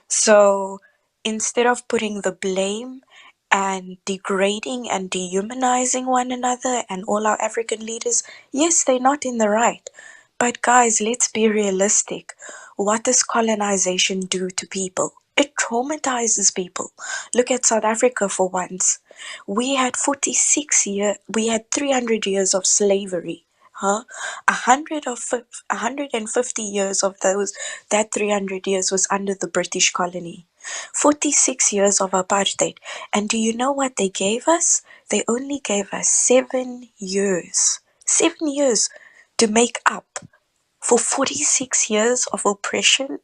So instead of putting the blame and degrading and dehumanizing one another and all our African leaders, yes, they're not in the right. But guys, let's be realistic. What does colonization do to people? It traumatizes people. Look at South Africa for once. We had 300 years of slavery. 150 years of that 300 years was under the British colony. 46 years of apartheid. And do you know what they gave us? They only gave us 7 years. 7 years to make up for 46 years of oppression.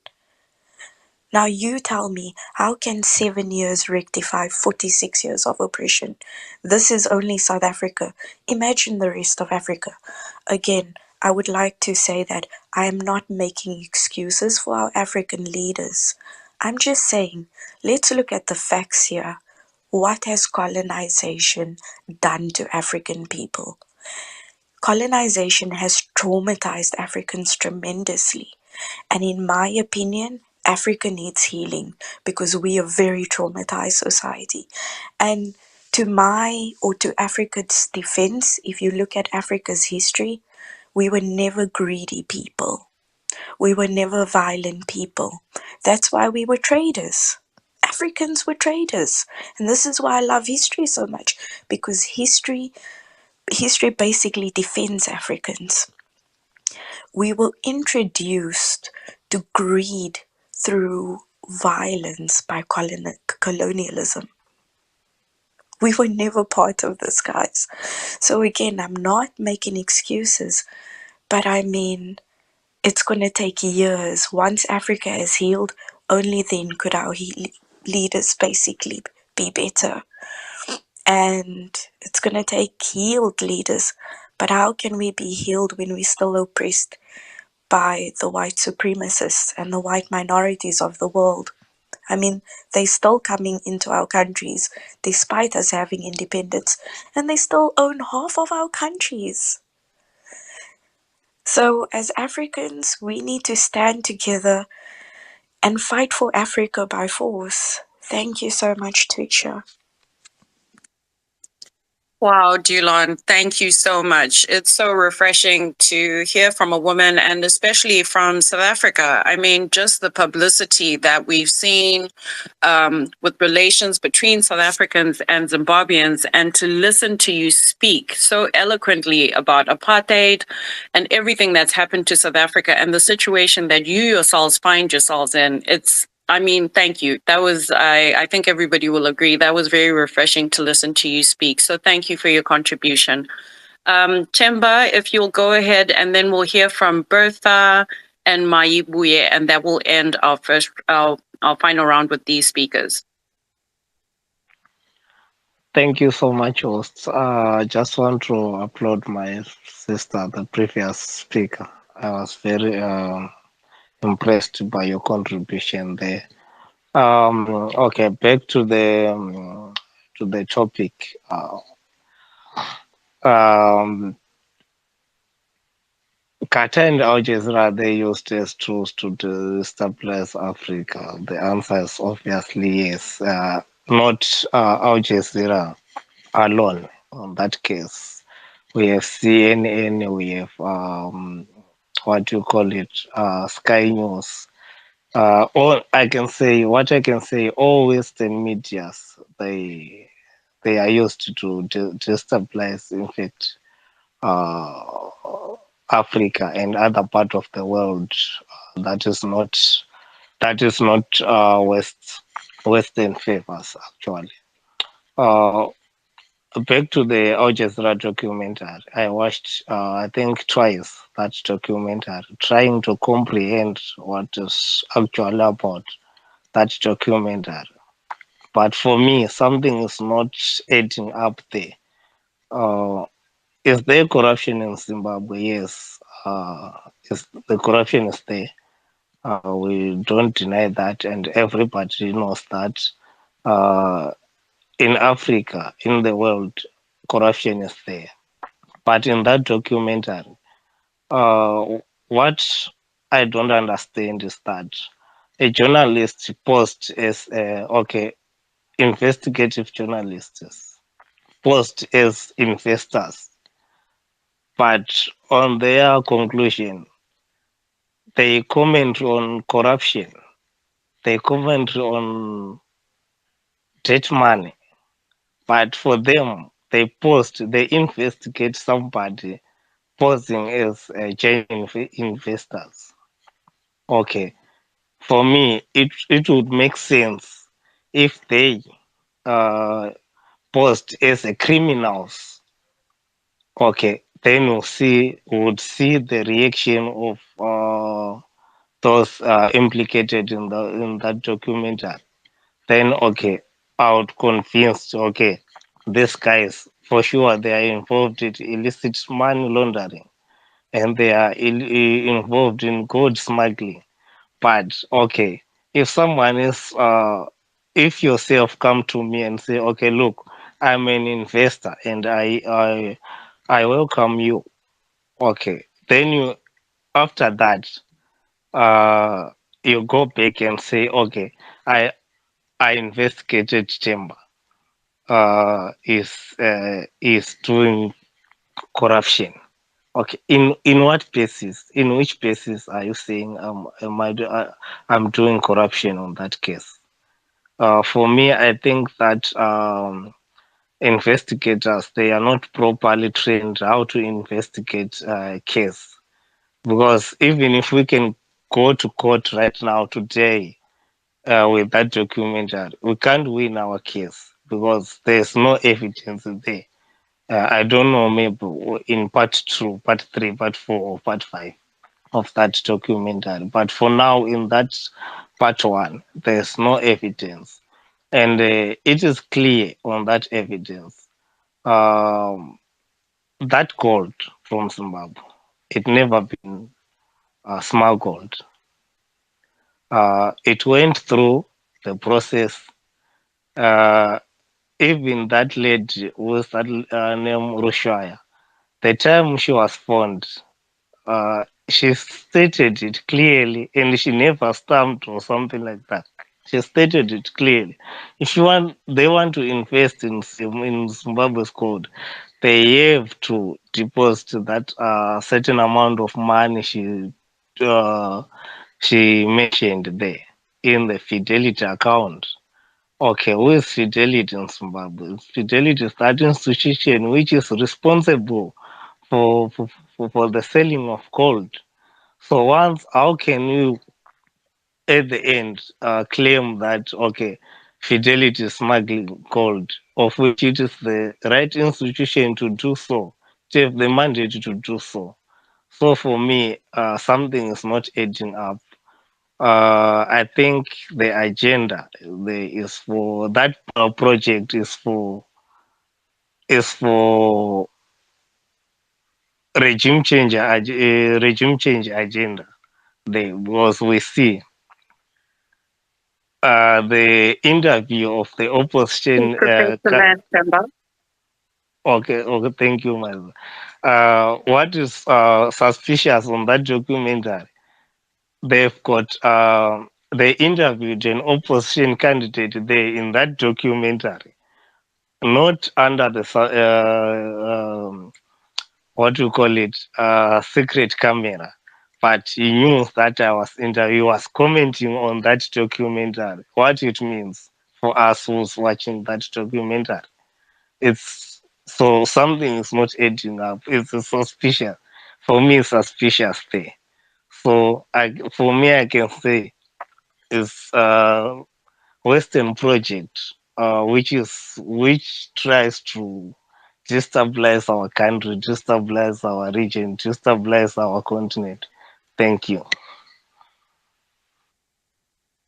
Now you tell me, how can 7 years rectify 46 years of oppression? This is only South Africa. Imagine the rest of Africa. Again, I would like to say that I am not making excuses for our African leaders. I'm just saying, let's look at the facts here. What has colonization done to African people? Colonization has traumatized Africans tremendously. And in my opinion, Africa needs healing because we are a very traumatized society. And to Africa's defense, if you look at Africa's history, we were never greedy people. We were never violent people. That's why we were traders. Africans were traders. And this is why I love history so much, because history basically defends Africans. We were introduced to greed through violence by colonialism. We were never part of this, guys. So again, I'm not making excuses, but I mean, it's going to take years. Once Africa is healed, only then could our leaders basically be better. And it's going to take healed leaders. But how can we be healed when we're still oppressed by the white supremacists and the white minorities of the world? I mean, they're still coming into our countries despite us having independence, and they still own half of our countries. So as Africans, we need to stand together and fight for Africa by force. Thank you so much, Twitcher. Wow, Dulon, thank you so much. It's so refreshing to hear from a woman, and especially from South Africa. I mean, just the publicity that we've seen with relations between South Africans and Zimbabweans, and to listen to you speak so eloquently about apartheid and everything that's happened to South Africa and the situation that you yourselves find yourselves in. Thank you. That was, I think everybody will agree, that was very refreshing to listen to you speak. So thank you for your contribution. Chemba, if you'll go ahead, and then we'll hear from Bertha and Maibuye, and that will end our final round with these speakers. Thank you so much, hosts. Just want to applaud my sister, the previous speaker. I was very impressed by your contribution there. Okay, back to the topic. Qatar and Al-Jazeera, they used as tools to destabilize Africa. The answer is obviously yes. Not Al-Jazeera alone on that case. We have CNN, we have what do you call it, Sky News. What I can say, all Western medias, they are used to destabilize, in fact, uh, Africa and other part of the world that is not Western favors actually. Uh, Back to the Al Jazeera documentary, I watched I think twice that documentary, trying to comprehend what is actually about that documentary. But for me, something is not adding up there. Uh, is there corruption in Zimbabwe? Yes. Is the corruption is there? We don't deny that, and everybody knows that. In Africa, in the world, corruption is there. But in that documentary, what I don't understand is that a journalist posed as investigative journalists posed as investors, but on their conclusion, they comment on corruption, they comment on debt money, but for them, they investigate somebody posing as genuine investors. Okay, for me, it would make sense if they uh, posed as a criminals. Okay, then would see the reaction of those implicated in that documentary. Then okay, I would convince okay, these guys for sure they are involved in illicit money laundering and they are involved in gold smuggling. But okay, if someone is, if yourself come to me and say, okay, look, I'm an investor and I welcome you. Okay, then you after that, you go back and say, okay, I investigated Chamber. Is doing corruption. Okay, in what basis? In which basis are you saying I'm doing corruption on that case? For me, I think that investigators they are not properly trained how to investigate a case because even if we can go to court right now today with that documentary, we can't win our case because there's no evidence there. I don't know, maybe in part 2, part 3, part 4, or part 5 of that documentary. But for now, in that part 1, there's no evidence. And it is clear on that evidence. That gold from Zimbabwe, it never been smuggled. It went through the process. Even that lady was that name Rushaya. The time she was found, she stated it clearly and she never stamped or something like that. She stated it clearly. If they want to invest in Zimbabwe's gold, they have to deposit that certain amount of money she mentioned there in the Fidelity account. Okay, who is Fidelity in Zimbabwe? Fidelity is that institution which is responsible for the selling of gold. So how can you at the end claim that okay, Fidelity is smuggling gold, of which it is the right institution to do so, have the mandate to do so. So for me, something is not adding up. I think the agenda is for that project is for regime change agenda. Because we see the interview of the opposition. Okay, thank you, man. What is suspicious on that documentary? They've got they interviewed an opposition candidate there in that documentary, not under the what do you call it, secret camera, but he knew that he was commenting on that documentary. What it means for us who's watching that documentary, it's so something is not adding up. It's suspicious. For me, it's suspicious there. So for me, I can say it's Western project, which tries to destabilize our country, destabilize our region, destabilize our continent. Thank you.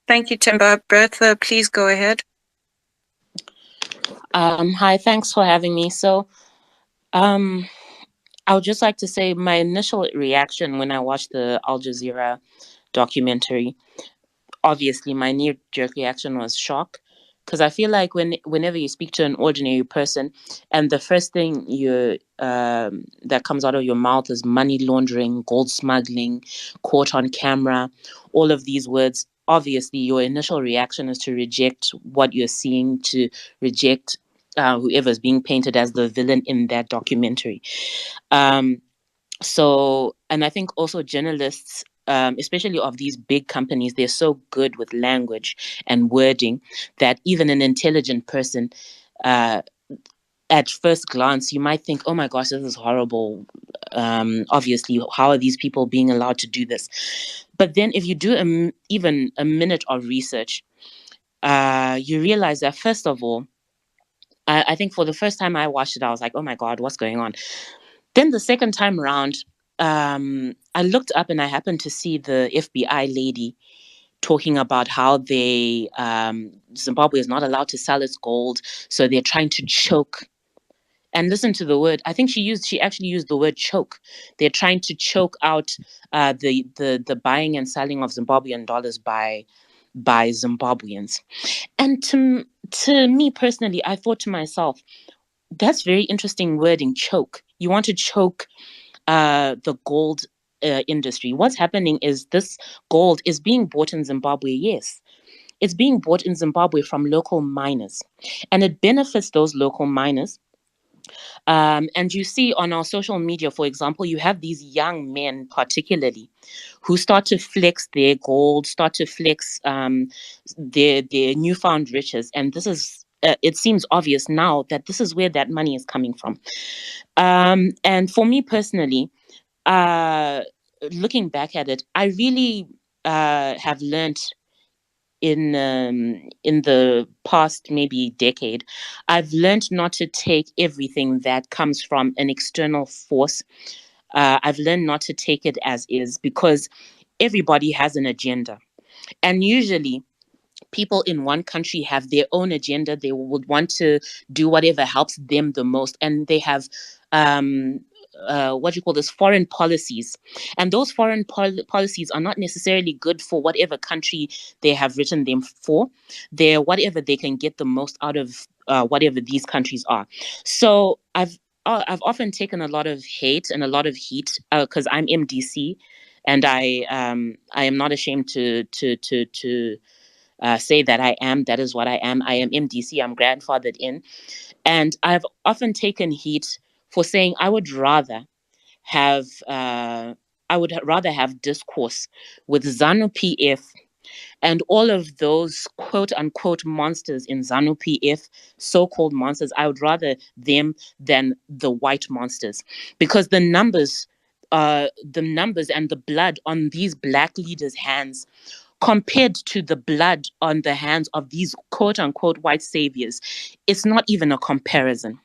Thank you, Timber. Bertha, please go ahead. Hi, thanks for having me. So, I would just like to say my initial reaction when I watched the Al Jazeera documentary, obviously my knee-jerk reaction was shock, because I feel like whenever you speak to an ordinary person and the first thing that comes out of your mouth is money laundering, gold smuggling, caught on camera, all of these words, obviously your initial reaction is to reject what you're seeing, to reject whoever's being painted as the villain in that documentary. So, and I think also journalists, especially of these big companies, they're so good with language and wording that even an intelligent person, at first glance, you might think, oh my gosh, this is horrible. Obviously, how are these people being allowed to do this? But then if you do even a minute of research, you realize that first of all, I think for the first time I watched it, I was like, oh my God, what's going on? Then the second time around, I looked up and I happened to see the FBI lady talking about how Zimbabwe is not allowed to sell its gold, so they're trying to choke. And listen to the word. I think she actually used the word choke. They're trying to choke out the buying and selling of Zimbabwean dollars by Zimbabweans. And to me personally, I thought to myself, that's very interesting wording, choke. You want to choke the gold industry. What's happening is this gold is being bought in Zimbabwe, yes. It's being bought in Zimbabwe from local miners, and it benefits those local miners. And you see on our social media, for example, you have these young men, particularly, who start to flex their gold, start to flex their newfound riches, and this is. It seems obvious now that this is where that money is coming from. And for me personally, looking back at it, I really have learned in the past maybe decade, I've learned not to take everything that comes from an external force. I've learned not to take it as is, because everybody has an agenda, and usually people in one country have their own agenda. They would want to do whatever helps them the most, and they have what do you call this, foreign policies, and those foreign policies are not necessarily good for whatever country they have written them for. They're whatever they can get the most out of whatever these countries are. So I've often taken a lot of hate and a lot of heat because I'm MDC, and I am not ashamed to say that I am. That is what I am. I am MDC. I'm grandfathered in. And I've often taken heat for saying have I would rather have discourse with ZANU PF and all of those quote unquote monsters in ZANU PF, so-called monsters. I would rather them than the white monsters, because the numbers and the blood on these black leaders' hands compared to the blood on the hands of these quote unquote white saviors, it's not even a comparison.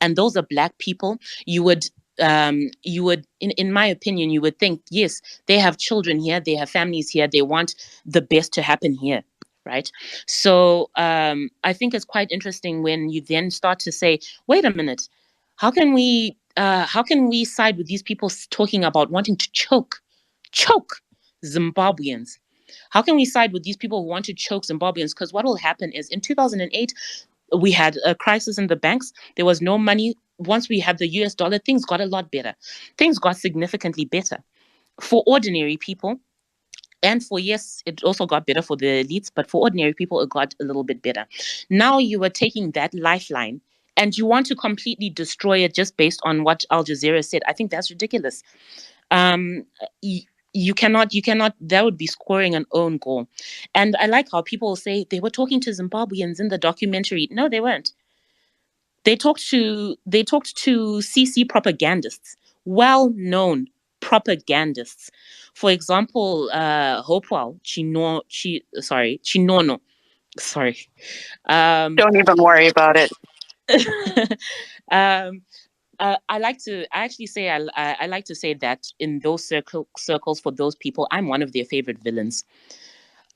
and those are Black people, you would in my opinion, you would think, yes, they have children here, they have families here, they want the best to happen here, right? So I think it's quite interesting when you then start to say, wait a minute, how can we side with these people talking about wanting to choke Zimbabweans? How can we side with these people who want to choke Zimbabweans? Because what will happen is in 2008, we had a crisis in the banks. There was no money. Once we had the US dollar, things got a lot better. Things got significantly better for ordinary people. And for, yes, it also got better for the elites, but for ordinary people, it got a little bit better. Now you are taking that lifeline and you want to completely destroy it just based on what Al-Jazeera said. I think that's ridiculous. You cannot, that would be scoring an own goal. And I like how people say they were talking to Zimbabweans in the documentary. No, they weren't. They talked to CC propagandists, well-known propagandists. For example, Hopewell Chinono. Sorry. Don't even worry about it. I like to say that in those circles for those people, I'm one of their favorite villains.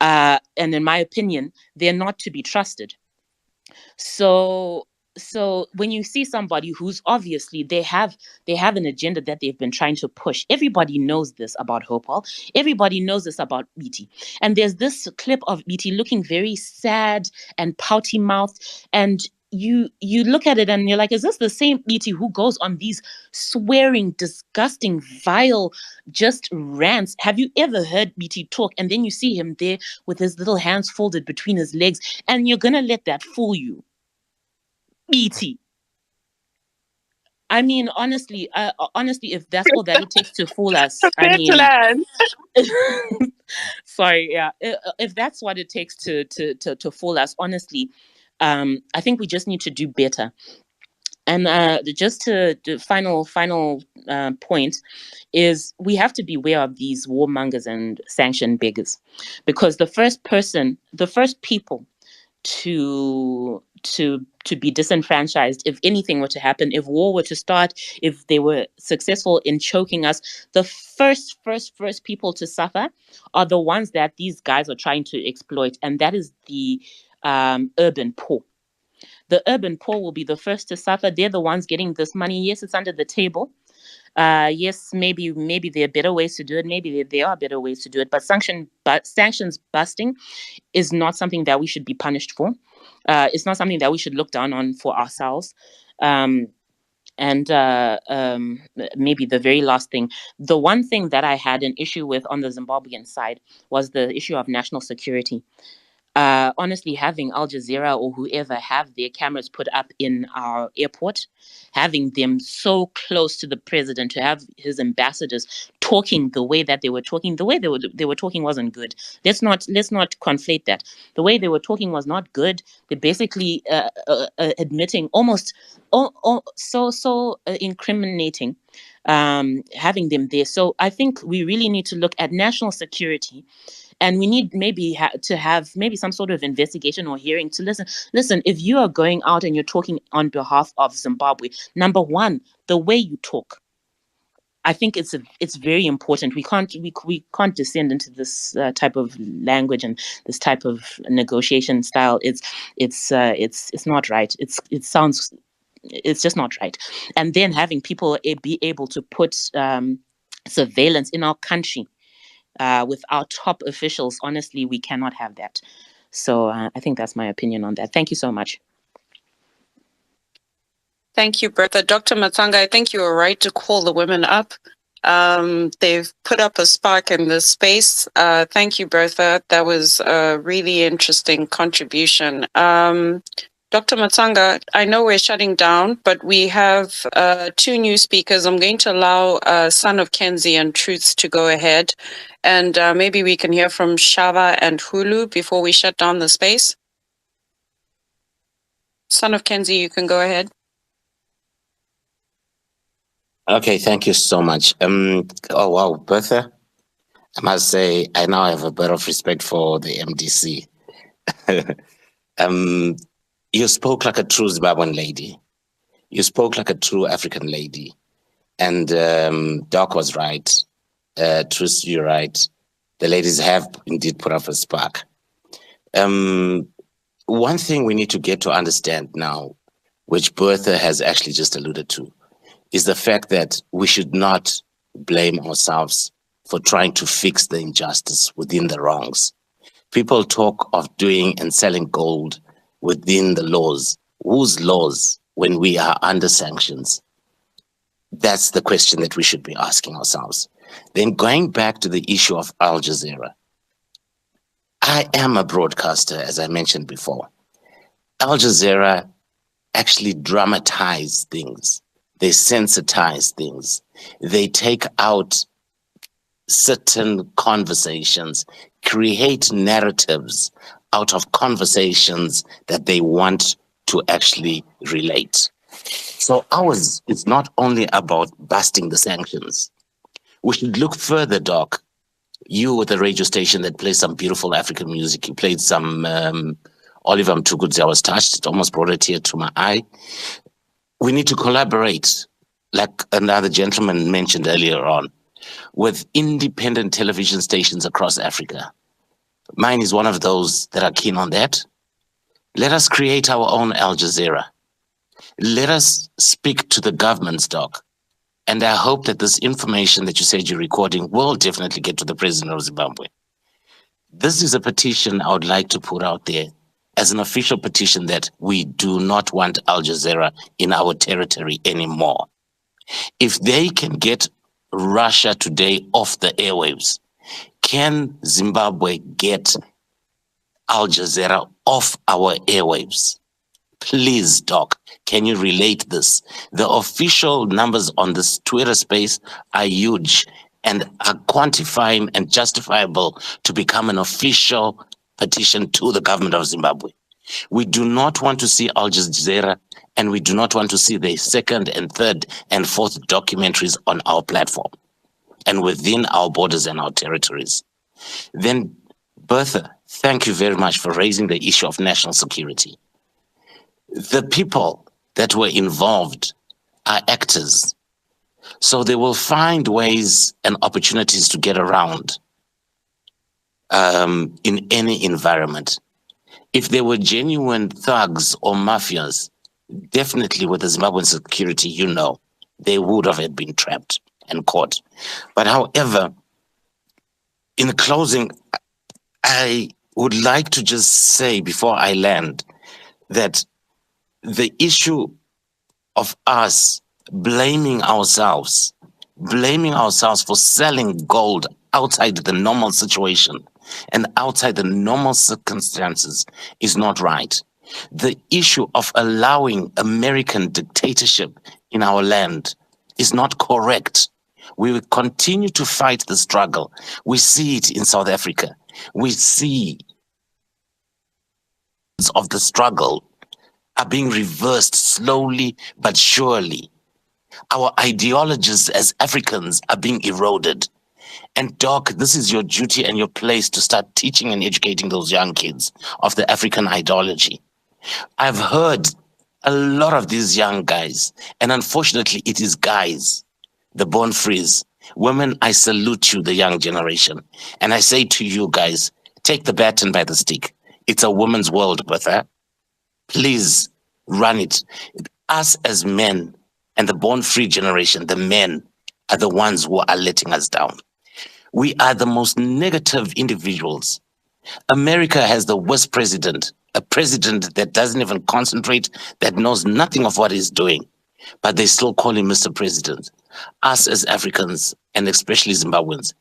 And in my opinion, they're not to be trusted. So when you see somebody who's obviously they have an agenda that they've been trying to push, everybody knows this about Hopewell. Everybody knows this about BT. And there's this clip of BT looking very sad and pouty mouthed, and you look at it and you're like, is this the same BT who goes on these swearing, disgusting, vile, just rants? Have you ever heard BT talk? And then you see him there with his little hands folded between his legs, and you're gonna let that fool you? BT. I mean, honestly, if that's all that it takes to fool us, I mean, sorry, yeah, if that's what it takes to fool us, honestly, I think we just need to do better. And just to the final point is we have to beware of these warmongers and sanction beggars, because the first people to be disenfranchised, if anything were to happen, if war were to start, if they were successful in choking us, the first people to suffer are the ones that these guys are trying to exploit, and that is the urban poor. The urban poor will be the first to suffer. They're the ones getting this money. Yes, it's under the table. Yes, maybe there are better ways to do it. Maybe there are better ways to do it. But sanctions busting is not something that we should be punished for. It's not something that we should look down on for ourselves. And maybe the very last thing, the one thing that I had an issue with on the Zimbabwean side was the issue of national security. Honestly, having Al Jazeera or whoever have their cameras put up in our airport, having them so close to the president, to have his ambassadors talking the way that they were talking, the way they were talking wasn't good. Let's not conflate that. The way they were talking was not good. They're basically admitting almost so incriminating, having them there. So I think we really need to look at national security. And we need maybe to have maybe some sort of investigation or hearing to listen, if you are going out and you're talking on behalf of Zimbabwe, number one, the way you talk, I think it's very important. We can't descend into this type of language and this type of negotiation style. It's not right. It's just not right. And then having people be able to put surveillance in our country, with our top officials, honestly, we cannot have that. So I think that's my opinion on that. Thank you so much. Thank you, Bertha. Dr. Matsanga, I think you were right to call the women up. They've put up a spark in this space. Thank you, Bertha. That was a really interesting contribution. Dr. Matsanga, I know we're shutting down, but we have two new speakers. I'm going to allow Son of Kenzie and Truths to go ahead. And maybe we can hear from Shava and Hulu before we shut down the space. Son of Kenzie, you can go ahead. Okay, thank you so much. Oh wow, Bertha, I must say I now have a bit of respect for the MDC. You spoke like a true Zimbabwean lady. You spoke like a true African lady. And Doc was right. Tris, you're right. The ladies have indeed put up a spark. One thing we need to get to understand now, which Bertha has actually just alluded to, is the fact that we should not blame ourselves for trying to fix the injustice within the wrongs. People talk of doing and selling gold within the laws. Whose laws when we are under sanctions? That's the question that we should be asking ourselves. Then going back to the issue of Al Jazeera, I am a broadcaster, as I mentioned before. Al Jazeera actually dramatize things. They sensitize things. They take out certain conversations, create narratives out of conversations that they want to actually relate. So ours is not only about busting the sanctions. We should look further, Doc. You with a radio station that plays some beautiful African music. You played some Oliver Mtukudzi. I was touched. It almost brought a tear to my eye. We need to collaborate, like another gentleman mentioned earlier on, with independent television stations across Africa. Mine is one of those that are keen on that. Let us create our own Al Jazeera. Let us speak to the governments, Doc. And I hope that this information that you said you're recording will definitely get to the president of Zimbabwe. This is a petition I would like to put out there as an official petition that we do not want Al Jazeera in our territory anymore. If they can get Russia today off the airwaves, can Zimbabwe get Al Jazeera off our airwaves? Please, Doc, can you relate this? The official numbers on this Twitter space are huge and are quantifying and justifiable to become an official petition to the government of Zimbabwe. We do not want to see Al Jazeera, and we do not want to see the second and third and fourth documentaries on our platform and within our borders and our territories. Then, Bertha, thank you very much for raising the issue of national security. The people that were involved are actors, so they will find ways and opportunities to get around in any environment. If they were genuine thugs or mafias, definitely with the Zimbabwean security, you know, they would have been trapped and caught. But however, in closing, I would like to just say before I land that the issue of us blaming ourselves for selling gold outside the normal situation and outside the normal circumstances is not right. The issue of allowing American dictatorship in our land is not correct. We will continue to fight the struggle. We see it in South Africa. We see of the struggle are being reversed slowly but surely. Our ideologies as Africans are being eroded. And Doc, this is your duty and your place to start teaching and educating those young kids of the African ideology. I've heard a lot of these young guys, and unfortunately it is guys, the born frees. Women, I salute you, the young generation. And I say to you guys, take the baton by the stick. It's a woman's world, Bertha. Please run it. Us as men and the born free generation, the men are the ones who are letting us down. We are the most negative individuals. America has the worst president, a president that doesn't even concentrate, that knows nothing of what he's doing, but they still call him Mr. President. Us as Africans, and especially Zimbabweans,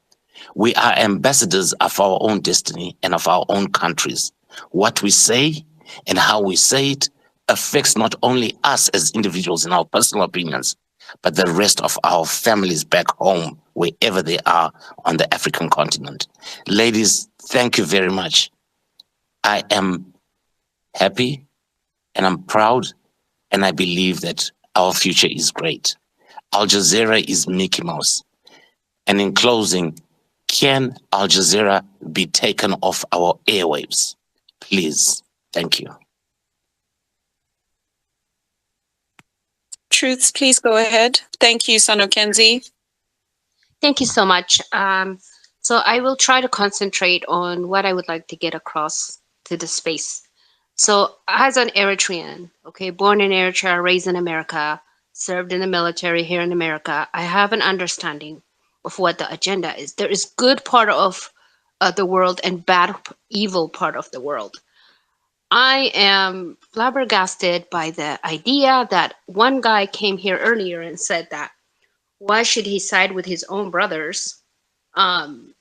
we are ambassadors of our own destiny and of our own countries. What we say and how we say it affects not only us as individuals in our personal opinions, but the rest of our families back home, wherever they are on the African continent. Ladies, thank you very much. I am happy and I'm proud, and I believe that our future is great. Al Jazeera is Mickey Mouse. And in closing, can Al Jazeera be taken off our airwaves? Please. Thank you. Truths, please go ahead. Thank you, Sanokenzi. Thank you so much. So I will try to concentrate on what I would like to get across to the space. So as an Eritrean, okay, born in Eritrea, raised in America, served in the military here in America, I have an understanding of what the agenda is. There is good part of the world and bad, evil part of the world. I am flabbergasted by the idea that one guy came here earlier and said that why should he side with his own brothers, when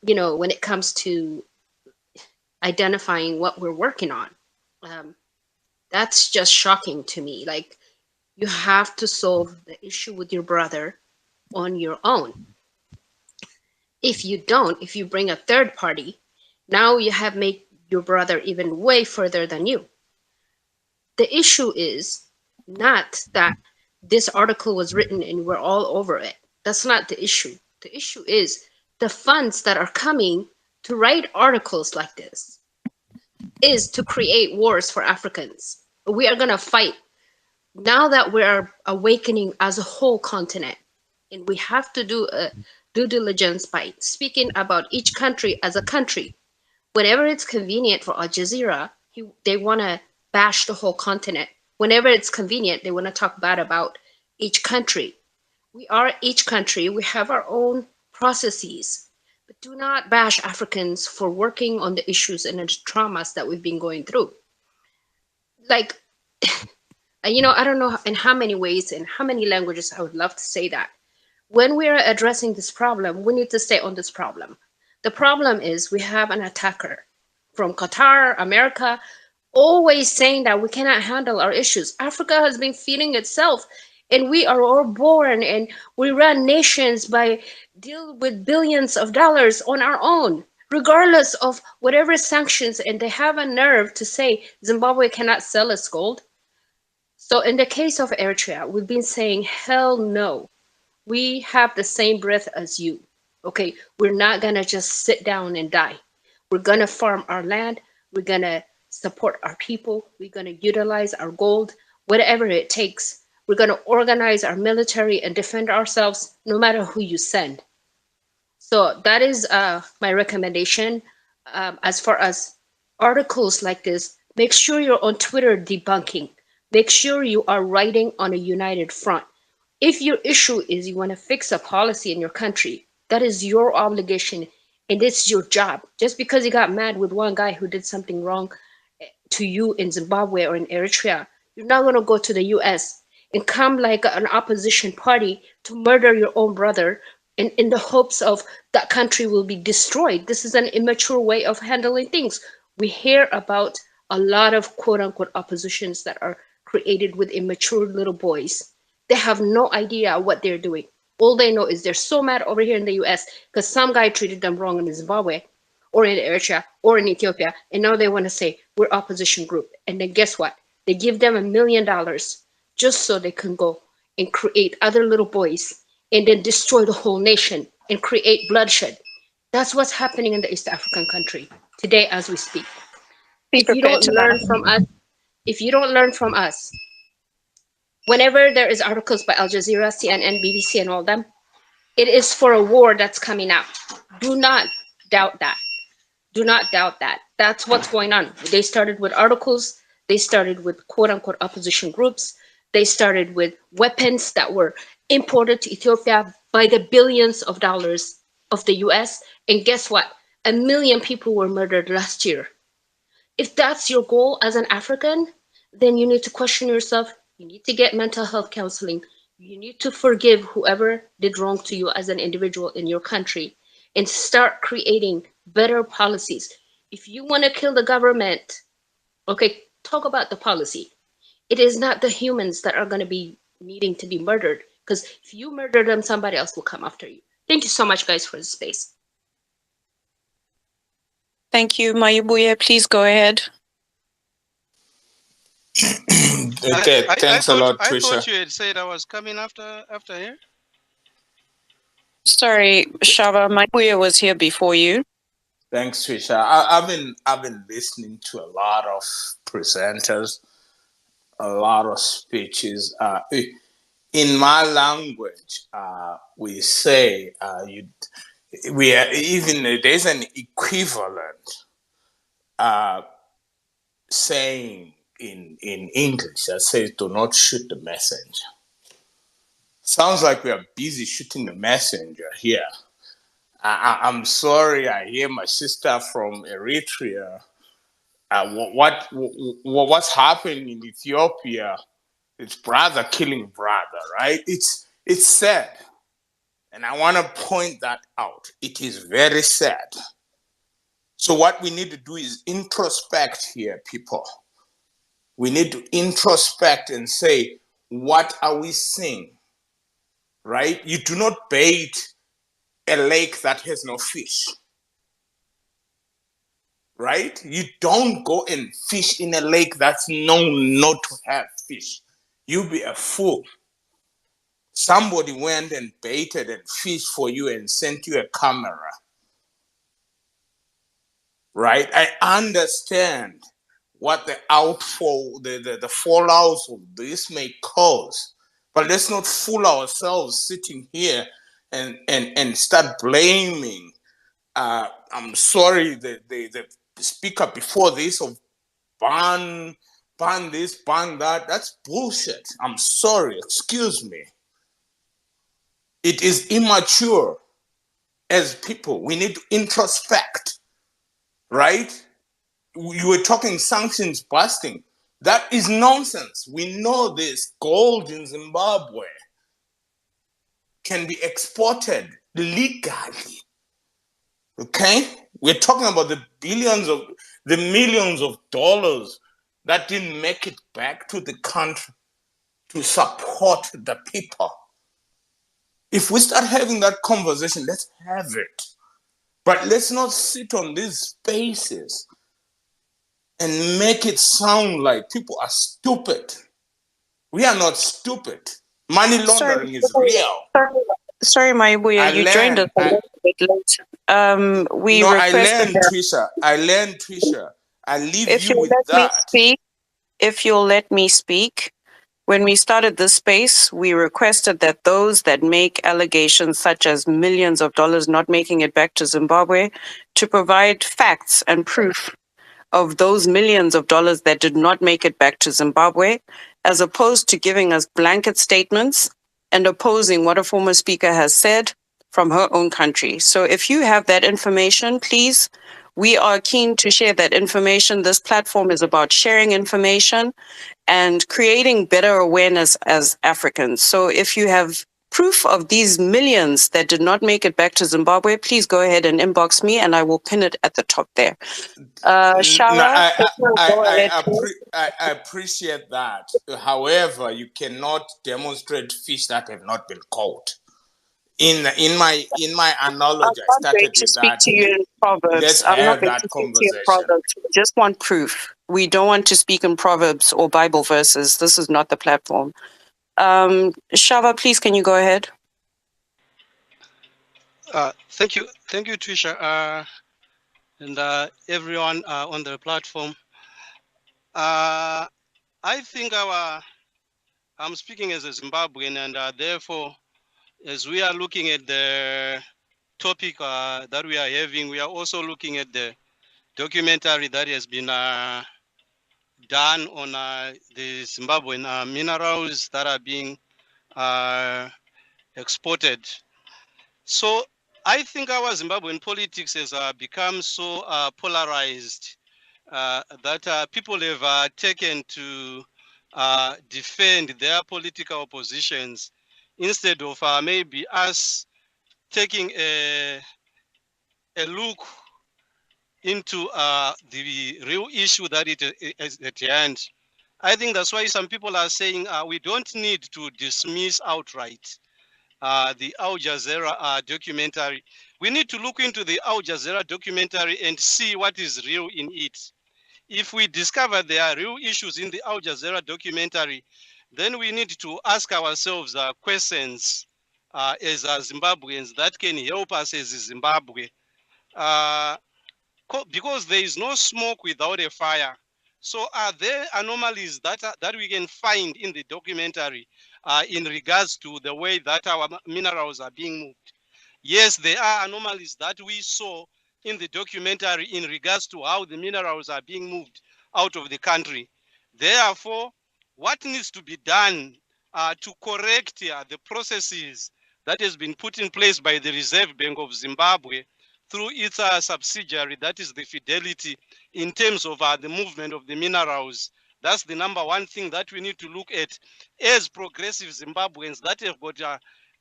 it comes to identifying what we're working on. That's just shocking to me. Like, you have to solve the issue with your brother on your own. If you don't, if you bring a third party, now you have made your brother even way further than you. The issue is not that this article was written and we're all over it. That's not the issue. The issue is the funds that are coming to write articles like this is to create wars for Africans. We are going to fight now that we are awakening as a whole continent. And we have to do a due diligence by speaking about each country as a country. Whenever it's convenient for Al-Jazeera, they want to bash the whole continent. Whenever it's convenient, they want to talk bad about each country. We are each country. We have our own processes. But do not bash Africans for working on the issues and the traumas that we've been going through. Like, I don't know in how many ways and how many languages I would love to say that. When we are addressing this problem, we need to stay on this problem. The problem is we have an attacker from Qatar, America, always saying that we cannot handle our issues. Africa has been feeding itself, and we are all born and we run nations by deal with billions of dollars on our own, regardless of whatever sanctions, and they have a nerve to say Zimbabwe cannot sell its gold. So in the case of Eritrea, we've been saying, hell no. We have the same breath as you. Okay, we're not gonna just sit down and die. We're gonna farm our land. We're gonna support our people. We're gonna utilize our gold, whatever it takes. We're gonna organize our military and defend ourselves no matter who you send. So that is my recommendation. As far as articles like this, make sure you're on Twitter debunking. Make sure you are writing on a united front. If your issue is you want to fix a policy in your country, that is your obligation and it's your job. Just because you got mad with one guy who did something wrong to you in Zimbabwe or in Eritrea, you're not going to go to the US and come like an opposition party to murder your own brother in the hopes of that country will be destroyed. This is an immature way of handling things. We hear about a lot of quote unquote oppositions that are created with immature little boys. They have no idea what they're doing. All they know is they're so mad over here in the US because some guy treated them wrong in Zimbabwe or in Eritrea or in Ethiopia. And now they want to say we're opposition group. And then guess what? They give them $1 million just so they can go and create other little boys and then destroy the whole nation and create bloodshed. That's what's happening in the East African country today as we speak. If you don't learn from us, whenever there is articles by Al Jazeera, CNN, BBC, and all them, it is for a war that's coming out. Do not doubt that. Do not doubt that. That's what's going on. They started with articles. They started with quote unquote opposition groups. They started with weapons that were imported to Ethiopia by the billions of dollars of the US. And guess what? 1 million people were murdered last year. If that's your goal as an African, then you need to question yourself. You need to get mental health counseling. You need to forgive whoever did wrong to you as an individual in your country and start creating better policies. If you want to kill the government, okay, talk about the policy. It is not the humans that are going to be needing to be murdered, because if you murder them, somebody else will come after you. Thank you so much, guys, for the space. Thank you, Mayibuye. Please go ahead. Okay, thanks a lot, I Trisha. thought you had said I was coming after here. Sorry, Shava, Mayibuye was here before you. Thanks, Trisha. I've been listening to a lot of presenters, a lot of speeches. in my language, we say we are even there's an equivalent saying in English that says, "Do not shoot the messenger." Sounds like we are busy shooting the messenger here. I'm sorry. I hear my sister from Eritrea. What's happening in Ethiopia? It's brother killing brother, right? It's sad, and I want to point that out. It is very sad. So what we need to do is introspect here, people. We need to introspect and say, what are we seeing? Right? You do not bait a lake that has no fish. Right? You don't go and fish in a lake that's known not to have fish. You be a fool. Somebody went and baited and fished for you and sent you a camera. Right? I understand what the outfall, the fallouts of this may cause. But let's not fool ourselves sitting here and start blaming. I'm sorry, the speaker before this of ban this, ban that. That's bullshit. I'm sorry, excuse me. It is immature. As people, we need to introspect, right? You were talking sanctions busting. That is nonsense. We know this. Gold in Zimbabwe can be exported legally. Okay? We're talking about the millions of dollars that didn't make it back to the country to support the people. If we start having that conversation, let's have it. But let's not sit on these spaces and make it sound like people are stupid. We are not stupid. Money laundering is real. Sorry, Maibuya, you joined us a little bit late. We requested that I learned, Trisha. I leave if you you with let me that. speak, if you'll let me speak, when we started this space, we requested that those that make allegations such as millions of dollars not making it back to Zimbabwe to provide facts and proof of those millions of dollars that did not make it back to Zimbabwe, as opposed to giving us blanket statements and opposing what a former speaker has said from her own country. So if you have that information, please, we are keen to share that information. This platform is about sharing information and creating better awareness as Africans. So if you have proof of these millions that did not make it back to Zimbabwe, please go ahead and inbox me and I will pin it at the top there. Shara, I appreciate that. However, you cannot demonstrate fish that have not been caught. In my analogy, I started to with speak that. to you in Proverbs. Let's I'm not have going that to speak to you in conversation. Proverbs. We just want proof. We don't want to speak in Proverbs or Bible verses. This is not the platform. Shava, please, can you go ahead? Thank you, Trisha, and everyone on the platform. I think I'm speaking as a Zimbabwean, and therefore, as we are looking at the topic that we are having, we are also looking at the documentary that has been done on the Zimbabwean minerals that are being exported. So I think our Zimbabwean politics has become so polarized that people have taken to defend their political positions instead of maybe us taking a look into the real issue that it is at hand. I think that's why some people are saying we don't need to dismiss outright the Al-Jazeera documentary. We need to look into the Al-Jazeera documentary and see what is real in it. If we discover there are real issues in the Al-Jazeera documentary, then we need to ask ourselves questions as Zimbabweans that can help us as Zimbabwe. Because there is no smoke without a fire. So are there anomalies that we can find in the documentary in regards to the way that our minerals are being moved? Yes, there are anomalies that we saw in the documentary in regards to how the minerals are being moved out of the country. Therefore, what needs to be done to correct the processes that has been put in place by the Reserve Bank of Zimbabwe through its subsidiary, that is the Fidelity, in terms of the movement of the minerals? That's the number one thing that we need to look at as progressive Zimbabweans that have got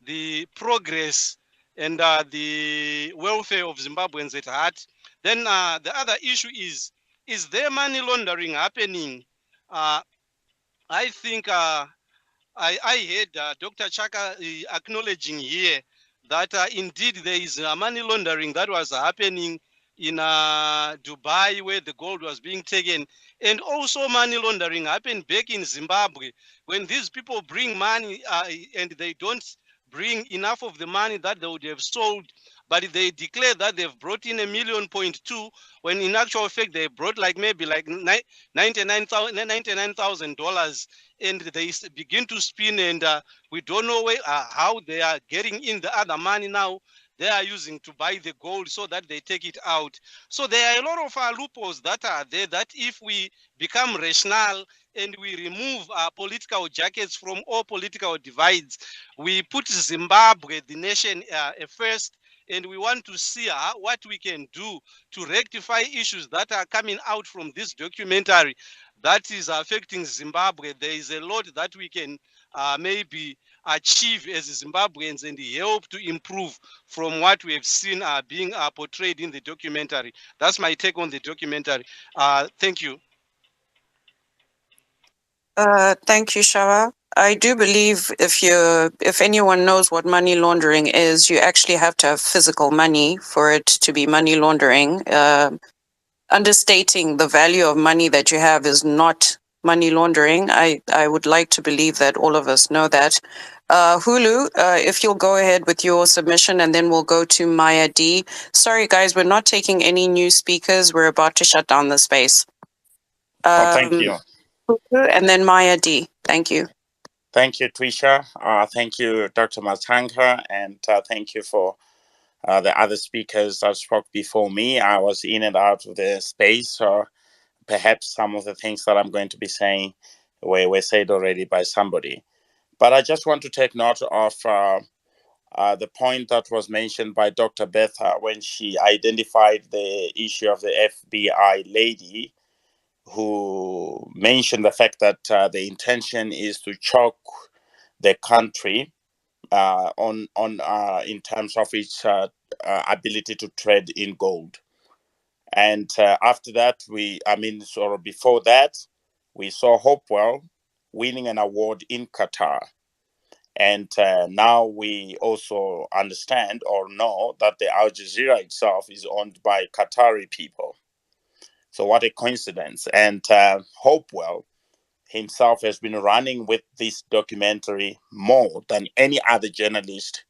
the progress and the welfare of Zimbabweans at heart. Then the other issue is there money laundering happening? I think I heard Dr. Chaka acknowledging here that indeed there is money laundering that was happening in Dubai, where the gold was being taken, and also money laundering happened back in Zimbabwe when these people bring money and they don't bring enough of the money that they would have sold, but they declare that they've brought in $1.2 million, when in actual fact they brought like maybe like $99,000, and they begin to spin, and we don't know how they are getting in the other money now they are using to buy the gold so that they take it out. So there are a lot of loopholes that are there that if we become rational and we remove political jackets from all political divides, we put Zimbabwe, the nation, first, and we want to see what we can do to rectify issues that are coming out from this documentary that is affecting Zimbabwe. There is a lot that we can maybe achieve as Zimbabweans and help to improve from what we have seen being portrayed in the documentary. That's my take on the documentary. Thank you. Thank you, Shava. I do believe if anyone knows what money laundering is, you actually have to have physical money for it to be money laundering. Understating the value of money that you have is not money laundering. I would like to believe that all of us know that. Hulu, if you'll go ahead with your submission and then we'll go to Maya D. Sorry, guys, we're not taking any new speakers. We're about to shut down the space. Thank you. Hulu and then Maya D. Thank you. Thank you, Trisha. Thank you, Dr. Matanga, and thank you for the other speakers that spoke before me. I was in and out of the space, so perhaps some of the things that I'm going to be saying were said already by somebody. But I just want to take note of the point that was mentioned by Dr. Betha when she identified the issue of the FBI lady who mentioned the fact that the intention is to choke the country on in terms of its ability to trade in gold. And after that, before that, we saw Hopewell winning an award in Qatar. And now we also understand or know that the Al Jazeera itself is owned by Qatari people. So what a coincidence. And Hopewell himself has been running with this documentary more than any other journalist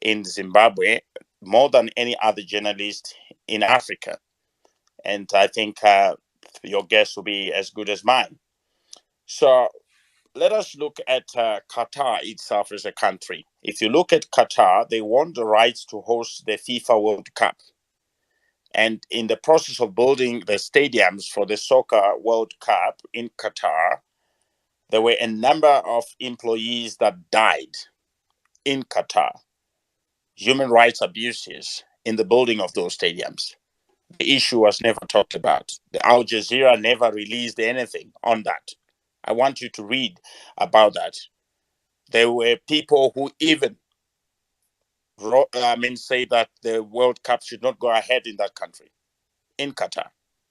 in Zimbabwe, more than any other journalist in Africa. And I think your guess will be as good as mine. So let us look at Qatar itself as a country. If you look at Qatar, they won the rights to host the FIFA World Cup. And in the process of building the stadiums for the Soccer World Cup in Qatar, there were a number of employees that died in Qatar. Human rights abuses in the building of those stadiums. The issue was never talked about. The Al Jazeera never released anything on that. I want you to read about that. There were people who even say that the World Cup should not go ahead in that country, in Qatar.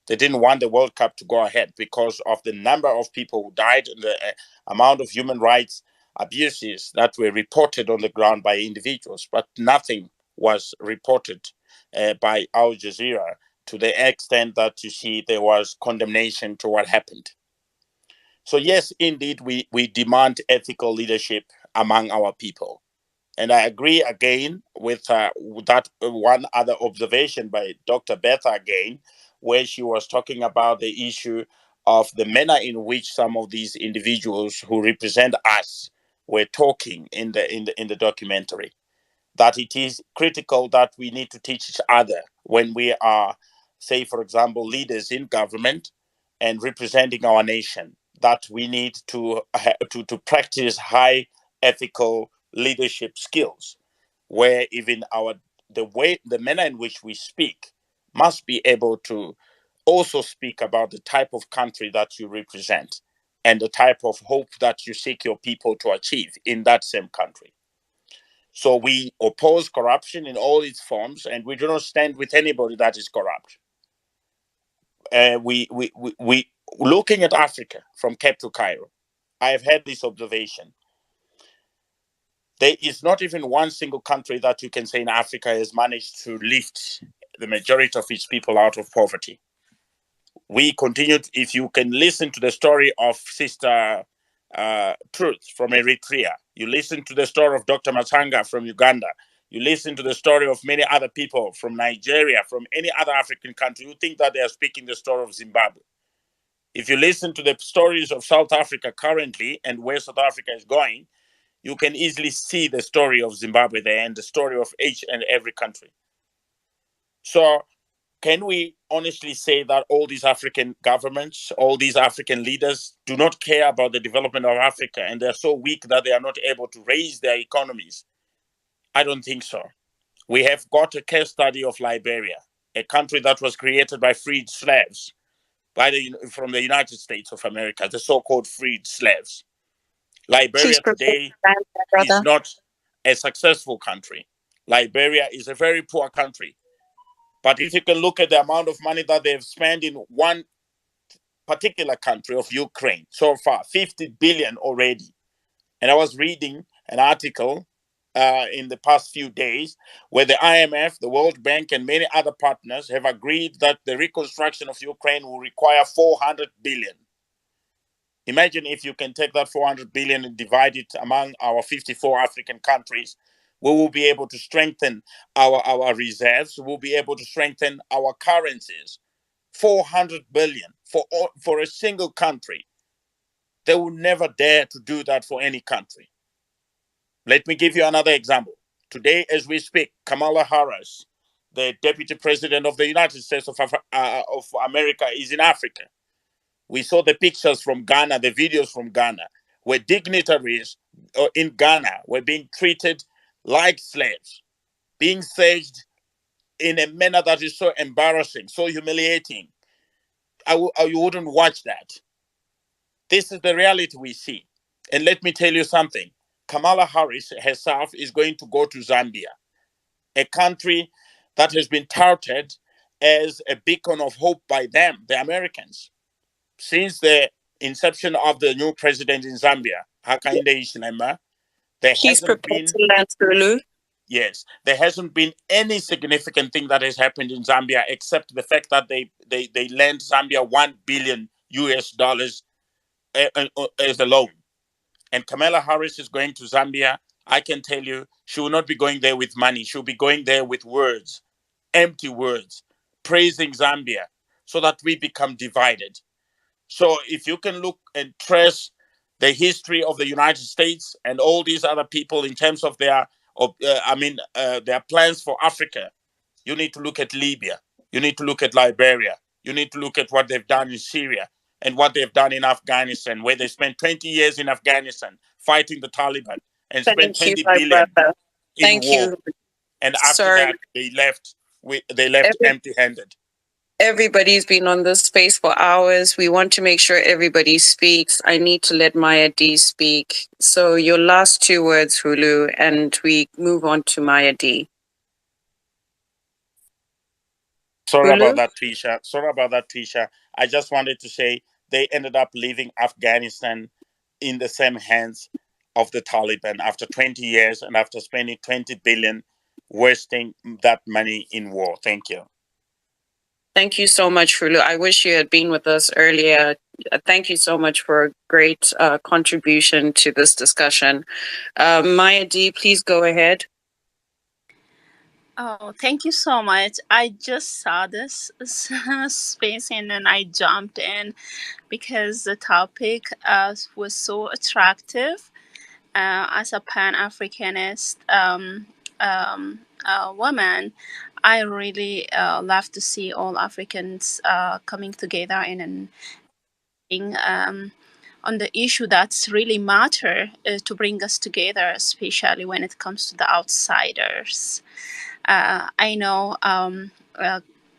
They didn't want the World Cup to go ahead because of the number of people who died and the amount of human rights abuses that were reported on the ground by individuals, but nothing was reported by Al Jazeera to the extent that you see there was condemnation to what happened. So yes, indeed, we demand ethical leadership among our people. And I agree again with that one other observation by Dr. Betha again, where she was talking about the issue of the manner in which some of these individuals who represent us were talking in the documentary. That it is critical that we need to teach each other when we are, say, for example, leaders in government and representing our nation, that we need to practice high ethical leadership skills, where even the manner in which we speak must be able to also speak about the type of country that you represent and the type of hope that you seek your people to achieve in that same country. So we oppose corruption in all its forms, and we do not stand with anybody that is corrupt. We looking at Africa from Cape to Cairo, I have had this observation. There is not even one single country that you can say in Africa has managed to lift the majority of its people out of poverty. We continued, if you can listen to the story of Sister Truth from Eritrea, you listen to the story of Dr. Matanga from Uganda, you listen to the story of many other people from Nigeria, from any other African country, you think that they are speaking the story of Zimbabwe. If you listen to the stories of South Africa currently and where South Africa is going, you can easily see the story of Zimbabwe there and the story of each and every country. So can we honestly say that all these African governments, all these African leaders do not care about the development of Africa and they're so weak that they are not able to raise their economies? I don't think so. We have got a case study of Liberia, a country that was created by freed slaves from the United States of America, the so-called freed slaves. Liberia today is not a successful country. Liberia is a very poor country. But if you can look at the amount of money that they've spent in one particular country of Ukraine so far, 50 billion already. And I was reading an article in the past few days where the IMF, the World Bank, and many other partners have agreed that the reconstruction of Ukraine will require 400 billion. Imagine if you can take that 400 billion and divide it among our 54 African countries, we will be able to strengthen our reserves, we will be able to strengthen our currencies. 400 billion for a single country. They will never dare to do that for any country. Let me give you another example. Today, as we speak, Kamala Harris, the Deputy President of the United States of America, is in Africa. We saw the pictures from Ghana, the videos from Ghana, where dignitaries in Ghana were being treated like slaves, being saved in a manner that is so embarrassing, so humiliating. You wouldn't watch that. This is the reality we see. And let me tell you something. Kamala Harris herself is going to go to Zambia, a country that has been touted as a beacon of hope by them, the Americans. Since the inception of the new president in Zambia, Hakainde Hichilema, there hasn't been there hasn't been any significant thing that has happened in Zambia except the fact that they lent Zambia $1 billion as a loan. And Kamala Harris is going to Zambia. I can tell you, she will not be going there with money. She'll be going there with words, empty words, praising Zambia so that we become divided. So if you can look and trace the history of the United States and all these other people in terms of their plans for Africa, you need to look at Libya. You need to look at Liberia. You need to look at what they've done in Syria and what they've done in Afghanistan, where they spent 20 years in Afghanistan fighting the Taliban and spent 20 billion in war. And after that, they left empty-handed. Everybody's been on this space for hours. We want to make sure everybody speaks. I need to let Maya D speak. So your last 2 words, Hulu, and we move on to Maya D. Sorry about that, Tisha. I just wanted to say they ended up leaving Afghanistan in the same hands of the Taliban after 20 years and after spending 20 billion, wasting that money in war. Thank you. Thank you so much, Hulu. I wish you had been with us earlier. Thank you so much for a great contribution to this discussion. Maya D, please go ahead. Oh, thank you so much. I just saw this space and then I jumped in because the topic was so attractive. As a Pan Africanist woman, I really love to see all Africans coming together in on the issue that's really matter to bring us together, especially when it comes to the outsiders. I know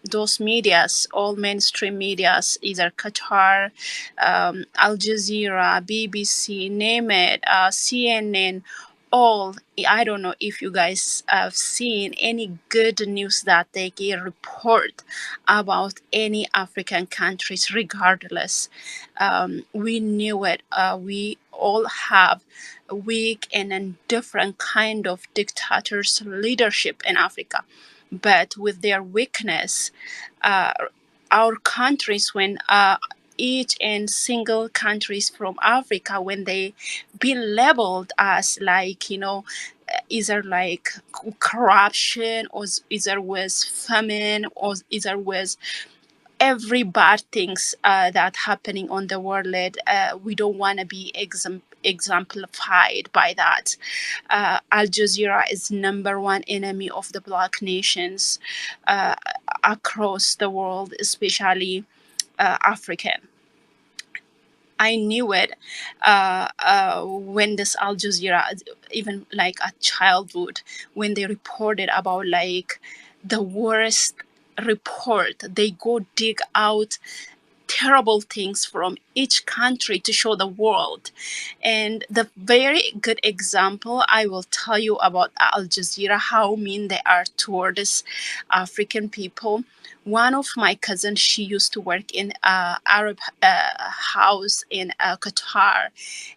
those medias, all mainstream medias, either Qatar, Al Jazeera, BBC, name it, CNN, all. I don't know if you guys have seen any good news that they can report about any African countries, regardless. We knew it. We all have weak and then different kind of dictators leadership in Africa, but with their weakness, uh, our countries when each and single countries from Africa when they be labeled as like either like corruption or either was famine or either was every bad things that happening on the world, we don't want to be exemplified by that. Al Jazeera is number one enemy of the Black nations across the world, especially African. I knew it when this Al Jazeera, even like a childhood, when they reported about like the worst report, they go dig out terrible things from each country to show the world. And the very good example I will tell you about Al Jazeera, how mean they are towards African people. One of my cousins, she used to work in Arab house in Qatar,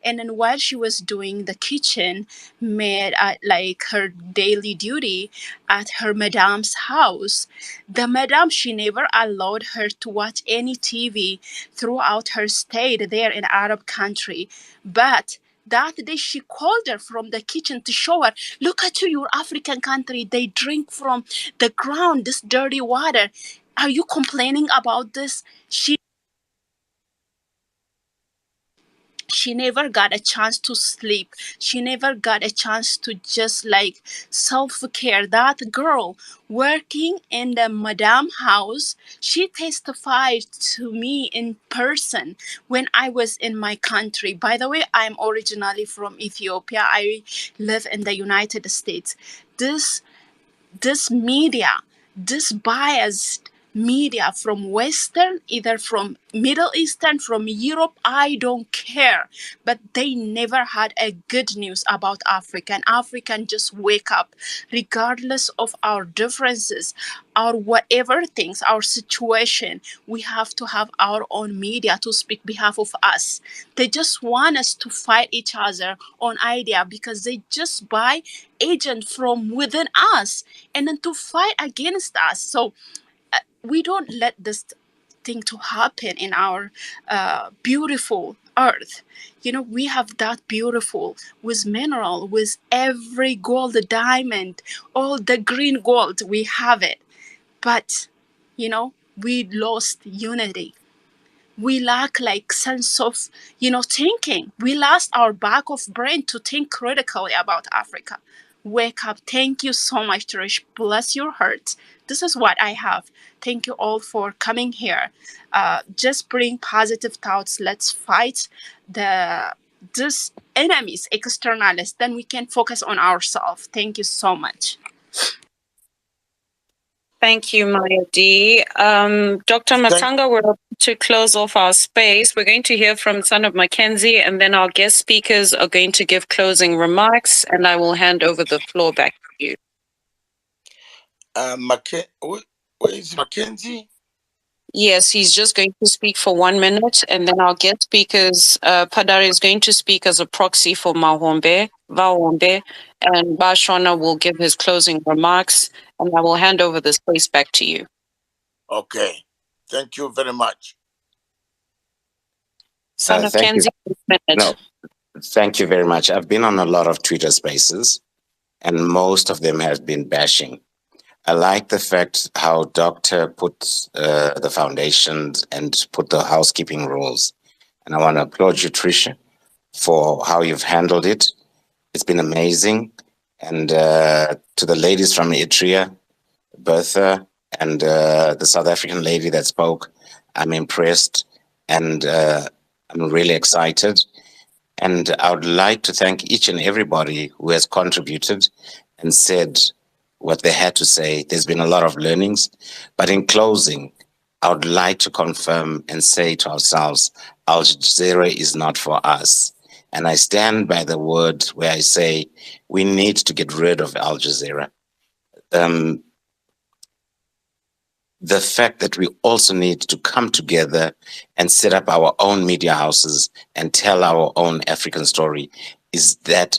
and then while she was doing the kitchen made like her daily duty at her madam's house, the madam, she never allowed her to watch any TV throughout her stay there in Arab country. But that day she called her from the kitchen to show her, look at you, your African country, they drink from the ground this dirty water. Are you complaining about this? She never got a chance to sleep. She never got a chance to just like self-care. That girl working in the madam house, she testified to me in person when I was in my country. By the way, I'm originally from Ethiopia. I live in the United States. This media, this biased media from Western, either from Middle Eastern, from Europe, I don't care. But they never had a good news about Africa. And African just wake up, regardless of our differences, our whatever things, our situation, we have to have our own media to speak behalf of us. They just want us to fight each other on idea because they just buy agent from within us and then to fight against us. So we don't let this thing to happen in our beautiful earth. We have that beautiful with mineral, with every gold, the diamond, all the green gold, we have it. But we lost unity. We lack like sense of thinking. We lost our back of brain to think critically about Africa. Wake up. Thank you so much, Trish. Bless your heart. This is what I have. Thank you all for coming here. Just bring positive thoughts. Let's fight this enemies, externalists. Then we can focus on ourselves. Thank you so much. Thank you, Maya D. Dr. Matanga, we're about to close off our space. We're going to hear from Son of Mackenzie, and then our guest speakers are going to give closing remarks, and I will hand over the floor back to you. Where is Mackenzie? Yes, he's just going to speak for 1 minute, and then our guest speakers, Padare is going to speak as a proxy for Vawombe, and Bashona will give his closing remarks, and I will hand over the space back to you. Okay, thank you very much. Son of Thank Kenzie, No, thank you very much. I've been on a lot of Twitter spaces, and most of them have been bashing. I like the fact how Doctor put the foundations and put the housekeeping rules. And I want to applaud you, Tricia, for how you've handled it. It's been amazing. And to the ladies from Eritrea, Bertha, and the South African lady that spoke, I'm impressed and I'm really excited. And I would like to thank each and everybody who has contributed and said what they had to say. There's been a lot of learnings. But in closing, I would like to confirm and say to ourselves, Al-Jazeera is not for us. And I stand by the word where I say we need to get rid of Al-Jazeera. The fact that we also need to come together and set up our own media houses and tell our own African story is that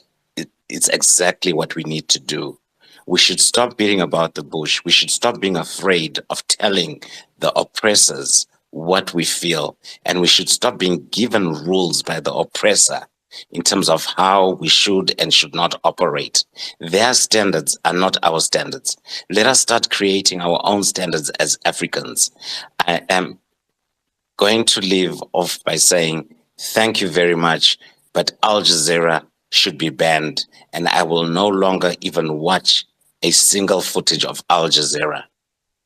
it's exactly what we need to do. We should stop beating about the bush. We should stop being afraid of telling the oppressors what we feel. And we should stop being given rules by the oppressor in terms of how we should and should not operate. Their standards are not our standards. Let us start creating our own standards as Africans. I am going to leave off by saying thank you very much, but Al Jazeera should be banned, and I will no longer even watch a single footage of Al Jazeera.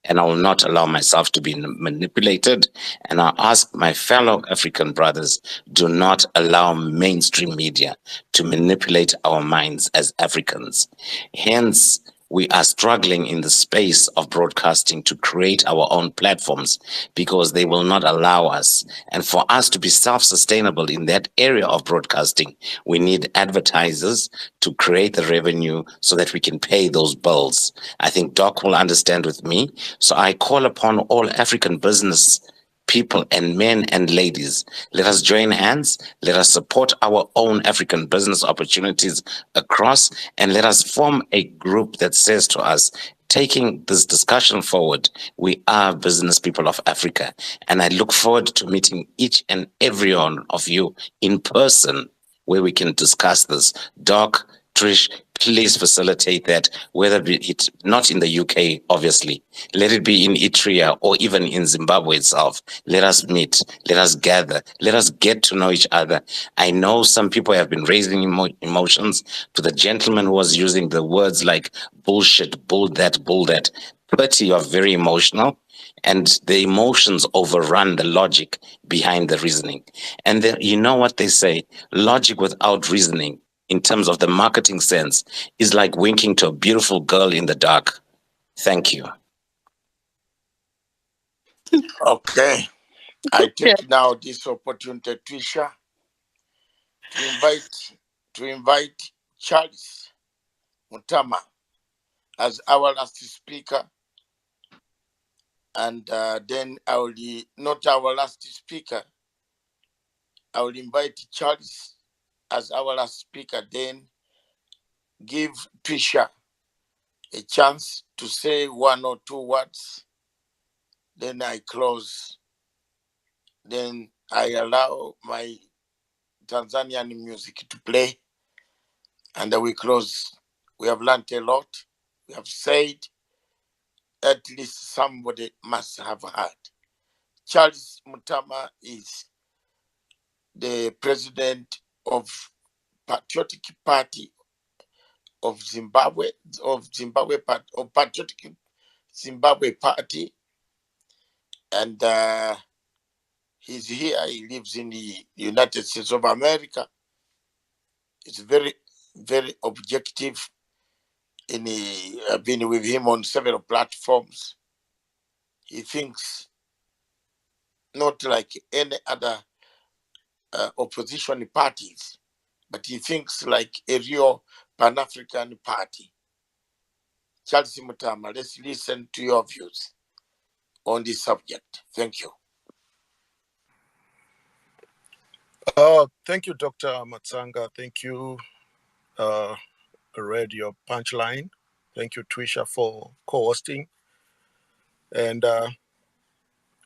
And I will not allow myself to be manipulated. And I ask my fellow African brothers, do not allow mainstream media to manipulate our minds as Africans. Hence, we are struggling in the space of broadcasting to create our own platforms because they will not allow us. And for us to be self-sustainable in that area of broadcasting, we need advertisers to create the revenue so that we can pay those bills. I think Doc will understand with me. So I call upon all African business people and men and ladies, let us join hands, let us support our own African business opportunities across, and let us form a group that says to us, taking this discussion forward, we are business people of Africa. And I look forward to meeting each and every one of you in person where we can discuss this. Doc, Trish, please facilitate that, whether it not in the UK, obviously. Let it be in Eritrea or even in Zimbabwe itself. Let us meet, let us gather, let us get to know each other. I know some people have been raising emotions. To the gentleman who was using the words like bullshit, bull that, bull that. Pretty, you're very emotional. And the emotions overrun the logic behind the reasoning. And then, you know what they say? Logic without reasoning, in terms of the marketing sense, is like winking to a beautiful girl in the dark. Thank you. Okay. I take now this opportunity, Trisha, to invite Charles Mutama as our last speaker. And then I will, not our last speaker, I will invite Charles as our last speaker, then give Trisha a chance to say one or two words. Then I close. Then I allow my Tanzanian music to play. And then we close. We have learned a lot. We have said at least somebody must have heard. Charles Mutama is the president of Patriotic Party of Zimbabwe, of Patriotic Zimbabwe Party. And he's here, he lives in the United States of America. It's very, very objective. I've been with him on several platforms. He thinks not like any other opposition parties, but he thinks like a real Pan-African party. Charles Mutama, let's listen to your views on this subject. Thank you. Thank you, Dr. Matsanga. Thank you, Radio Punchline. Thank you, Trisha, for co-hosting. And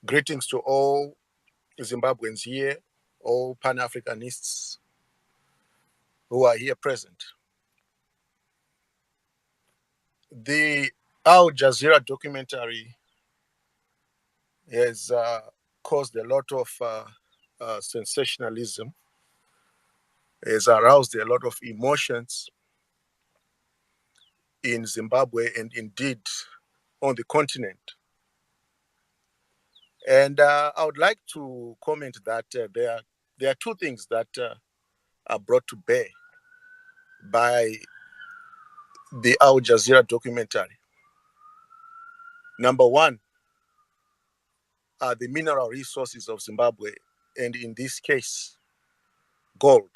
greetings to all Zimbabweans here, all Pan-Africanists who are here present. The Al-Jazeera documentary has caused a lot of sensationalism, has aroused a lot of emotions in Zimbabwe and indeed on the continent. And I would like to comment that there are two things that are brought to bear by the Al Jazeera documentary. Number one are the mineral resources of Zimbabwe, and in this case, gold,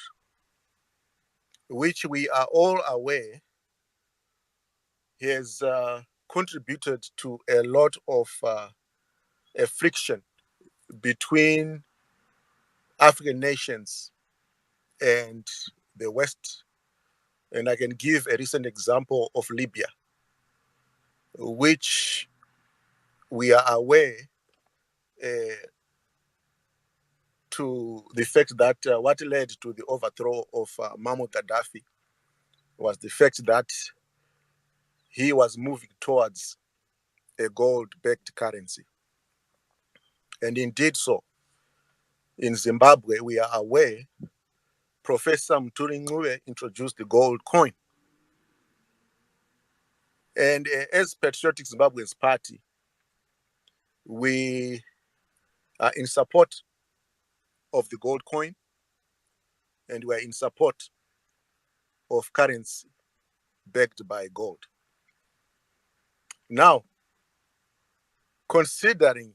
which we are all aware has contributed to a lot of a friction between African nations and the West. And I can give a recent example of Libya, which we are aware to the fact that what led to the overthrow of Muammar Gaddafi was the fact that he was moving towards a gold-backed currency. And indeed so. In Zimbabwe, we are aware Professor Muturi Ncube introduced the gold coin. And as Patriotic Zimbabweans Party, we are in support of the gold coin, and we are in support of currency backed by gold. Now, considering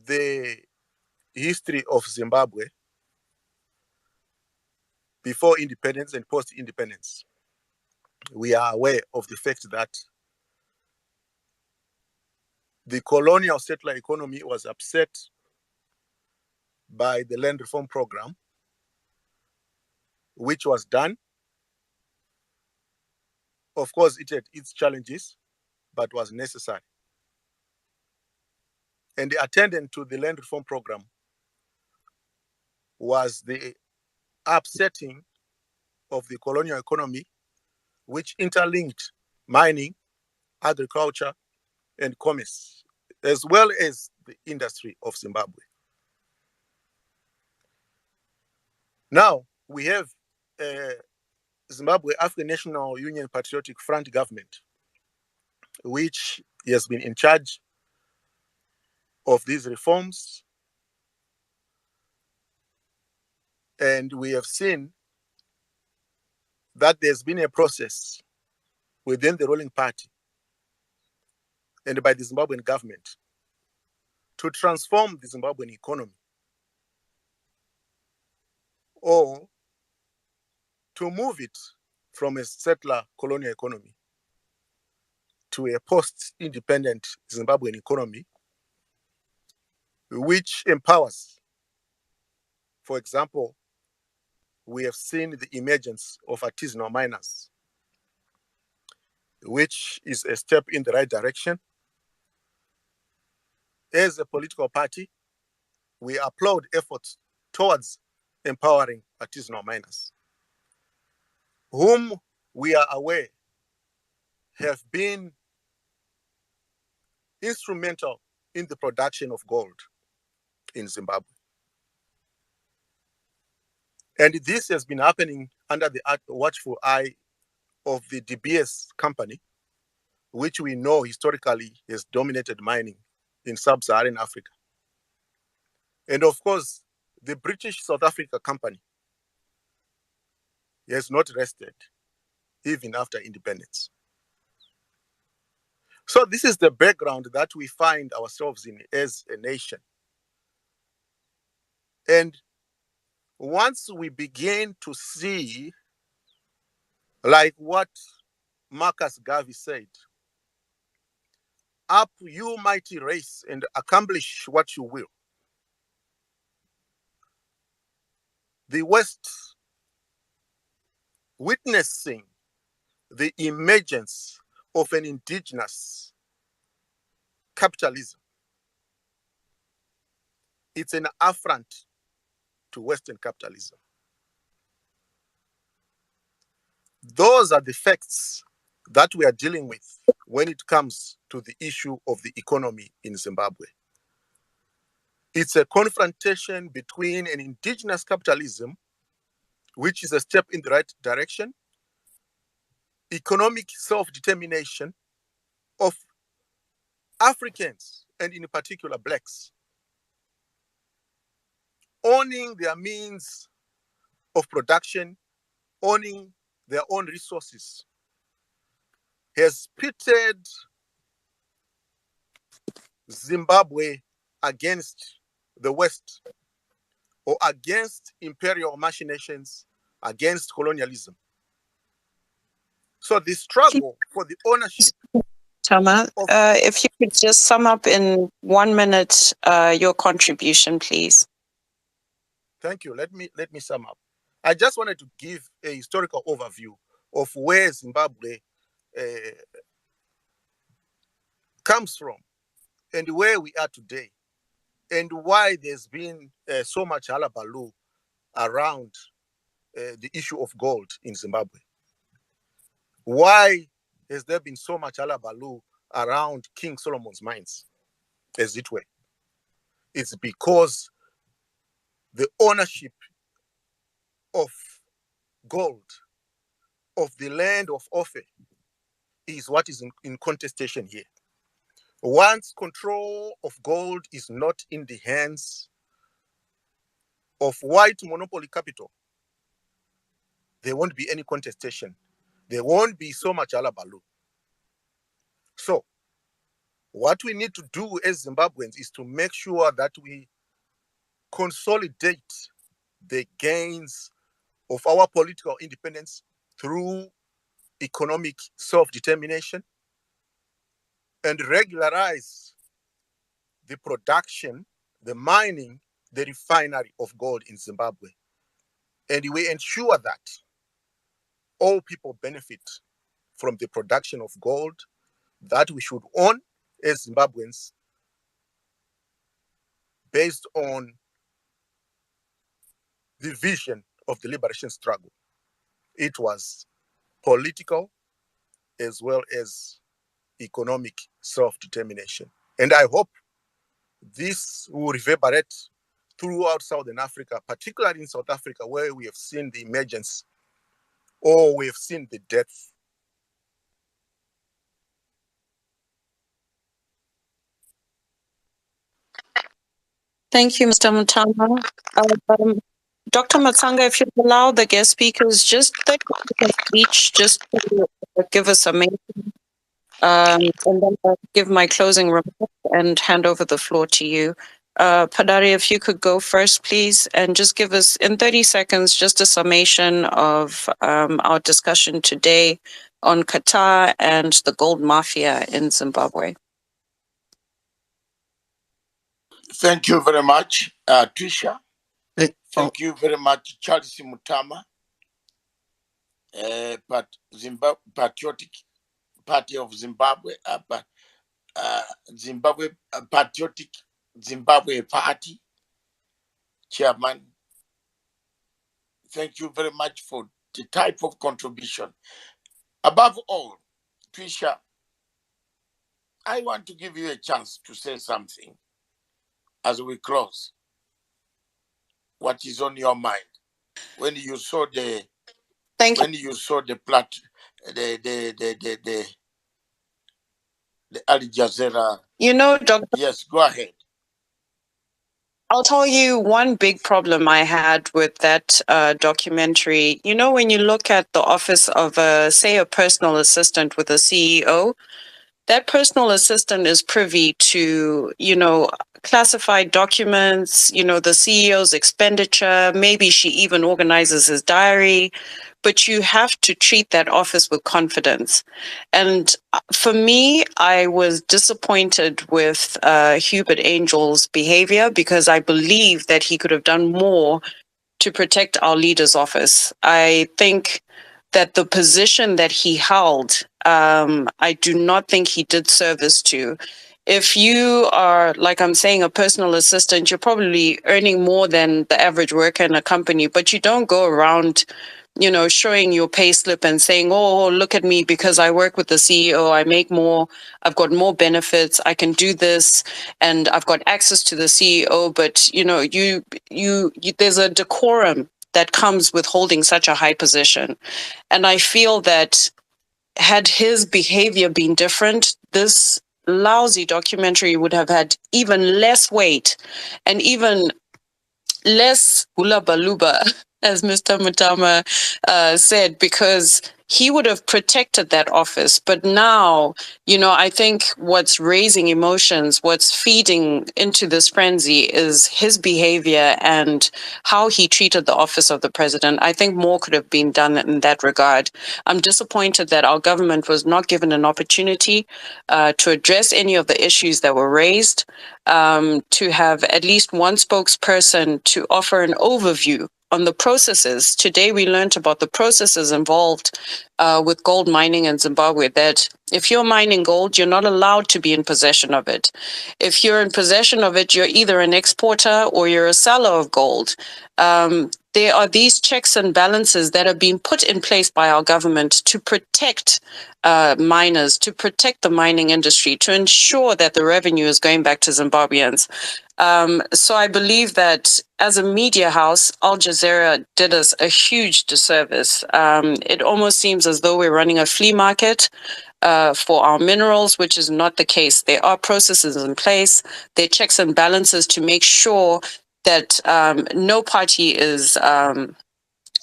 the history of Zimbabwe before independence and post-independence, we are aware of the fact that the colonial settler economy was upset by the land reform program, which was done. Of course, it had its challenges, but was necessary. And the attendant to the land reform program was the upsetting of the colonial economy, which interlinked mining, agriculture, and commerce, as well as the industry of Zimbabwe. Now, we have Zimbabwe African National Union Patriotic Front government, which has been in charge of these reforms. And we have seen that there's been a process within the ruling party and by the Zimbabwean government to transform the Zimbabwean economy or to move it from a settler colonial economy to a post-independent Zimbabwean economy, which empowers. For example, we have seen the emergence of artisanal miners, which is a step in the right direction. As a political party, we applaud efforts towards empowering artisanal miners, whom we are aware have been instrumental in the production of gold in Zimbabwe. And this has been happening under the watchful eye of the DBS company, which we know historically has dominated mining in sub-Saharan Africa. And of course, the British South Africa company has not rested even after independence. So this is the background that we find ourselves in as a nation. And once we begin to see, like what Marcus Garvey said, up you mighty race and accomplish what you will. The West witnessing the emergence of an indigenous capitalism. It's an affront to Western capitalism. Those are the facts that we are dealing with when it comes to the issue of the economy in Zimbabwe. It's a confrontation between an indigenous capitalism, which is a step in the right direction, economic self-determination of Africans, and in particular blacks, owning their means of production, owning their own resources, has pitted Zimbabwe against the West or against imperial machinations, against colonialism. So the struggle for the ownership. Tama, if you could just sum up in 1 minute your contribution, please. Thank you. Let me sum up. I just wanted to give a historical overview of where Zimbabwe comes from and where we are today, and why there's been so much hullabaloo around the issue of gold in Zimbabwe. Why has there been so much hullabaloo around King Solomon's mines, as it were? It's because the ownership of gold, of the land of Ofe, is what is in contestation here. Once control of gold is not in the hands of white monopoly capital, there won't be any contestation. There won't be so much hullabaloo. So, what we need to do as Zimbabweans is to make sure that we consolidate the gains of our political independence through economic self-determination and regularize the production, the mining, the refinery of gold in Zimbabwe. And we ensure that all people benefit from the production of gold that we should own as Zimbabweans based on the vision of the liberation struggle. It was political as well as economic self-determination. And I hope this will reverberate throughout Southern Africa, particularly in South Africa, where we have seen the emergence or we have seen the death. Thank you, Mr. Mutama. Dr. Matsanga, if you allow the guest speakers just 30 seconds each, just to give us a main, and then I'll give my closing remarks and hand over the floor to you. Padari, if you could go first, please, and just give us, in 30 seconds, just a summation of our discussion today on Qatar and the gold mafia in Zimbabwe. Thank you very much, Trisha. Thank you very much, Charles Mutama, Patriotic Party of Zimbabwe, Zimbabwe Patriotic Zimbabwe Party Chairman. Thank you very much for the type of contribution. Above all, Trisha, I want to give you a chance to say something as we close. What is on your mind when you saw the the Al-Jazeera? You know, Dr. Yes, go ahead. I'll tell you one big problem I had with that documentary. You know, when you look at the office of, say, a personal assistant with a CEO, that personal assistant is privy to, you know, classified documents, you know, the CEO's expenditure. Maybe she even organizes his diary. But you have to treat that office with confidence. And for me, I was disappointed with Hubert Angel's behavior because I believe that he could have done more to protect our leader's office. I think that the position that he held, I do not think he did service to. If you are, like I'm saying, a personal assistant, you're probably earning more than the average worker in a company, but you don't go around showing your pay slip and saying, oh, look at me, because I work with the CEO, I make more, I've got more benefits, I can do this, and I've got access to the CEO. But, there's a decorum that comes with holding such a high position. And I feel that had his behavior been different, this lousy documentary would have had even less weight and even less hula baluba, as Mr. Mutama said, because he would have protected that office. But now, I think what's raising emotions, what's feeding into this frenzy is his behavior and how he treated the office of the president. I think more could have been done in that regard. I'm disappointed that our government was not given an opportunity to address any of the issues that were raised, to have at least one spokesperson to offer an overview on the processes. Today we learned about the processes involved with gold mining in Zimbabwe, that if you're mining gold, you're not allowed to be in possession of it. If you're in possession of it, you're either an exporter or you're a seller of gold. There are these checks and balances that are being put in place by our government to protect miners, to protect the mining industry, to ensure that the revenue is going back to Zimbabweans. So I believe that as a media house, Al Jazeera did us a huge disservice. It almost seems as though we're running a flea market for our minerals, which is not the case. There are processes in place, there are checks and balances to make sure that no party is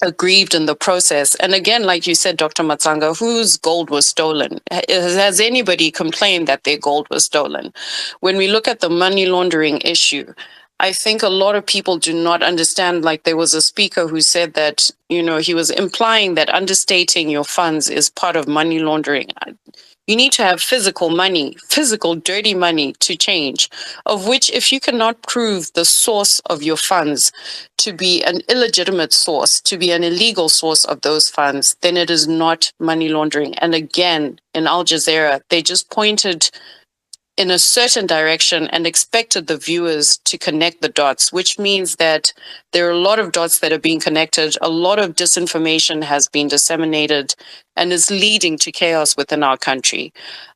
aggrieved in the process. And again, like you said, Dr. Matsanga, whose gold was stolen? Has anybody complained that their gold was stolen? When we look at the money laundering issue, I think a lot of people do not understand. Like, there was a speaker who said that, he was implying that understating your funds is part of money laundering. You need to have physical money, physical dirty money to change, of which, if you cannot prove the source of your funds to be an illegitimate source, to be an illegal source of those funds, then it is not money laundering. And again, in Al Jazeera, they just pointed in a certain direction and expected the viewers to connect the dots, which means that there are a lot of dots that are being connected. A lot of disinformation has been disseminated and is leading to chaos within our country.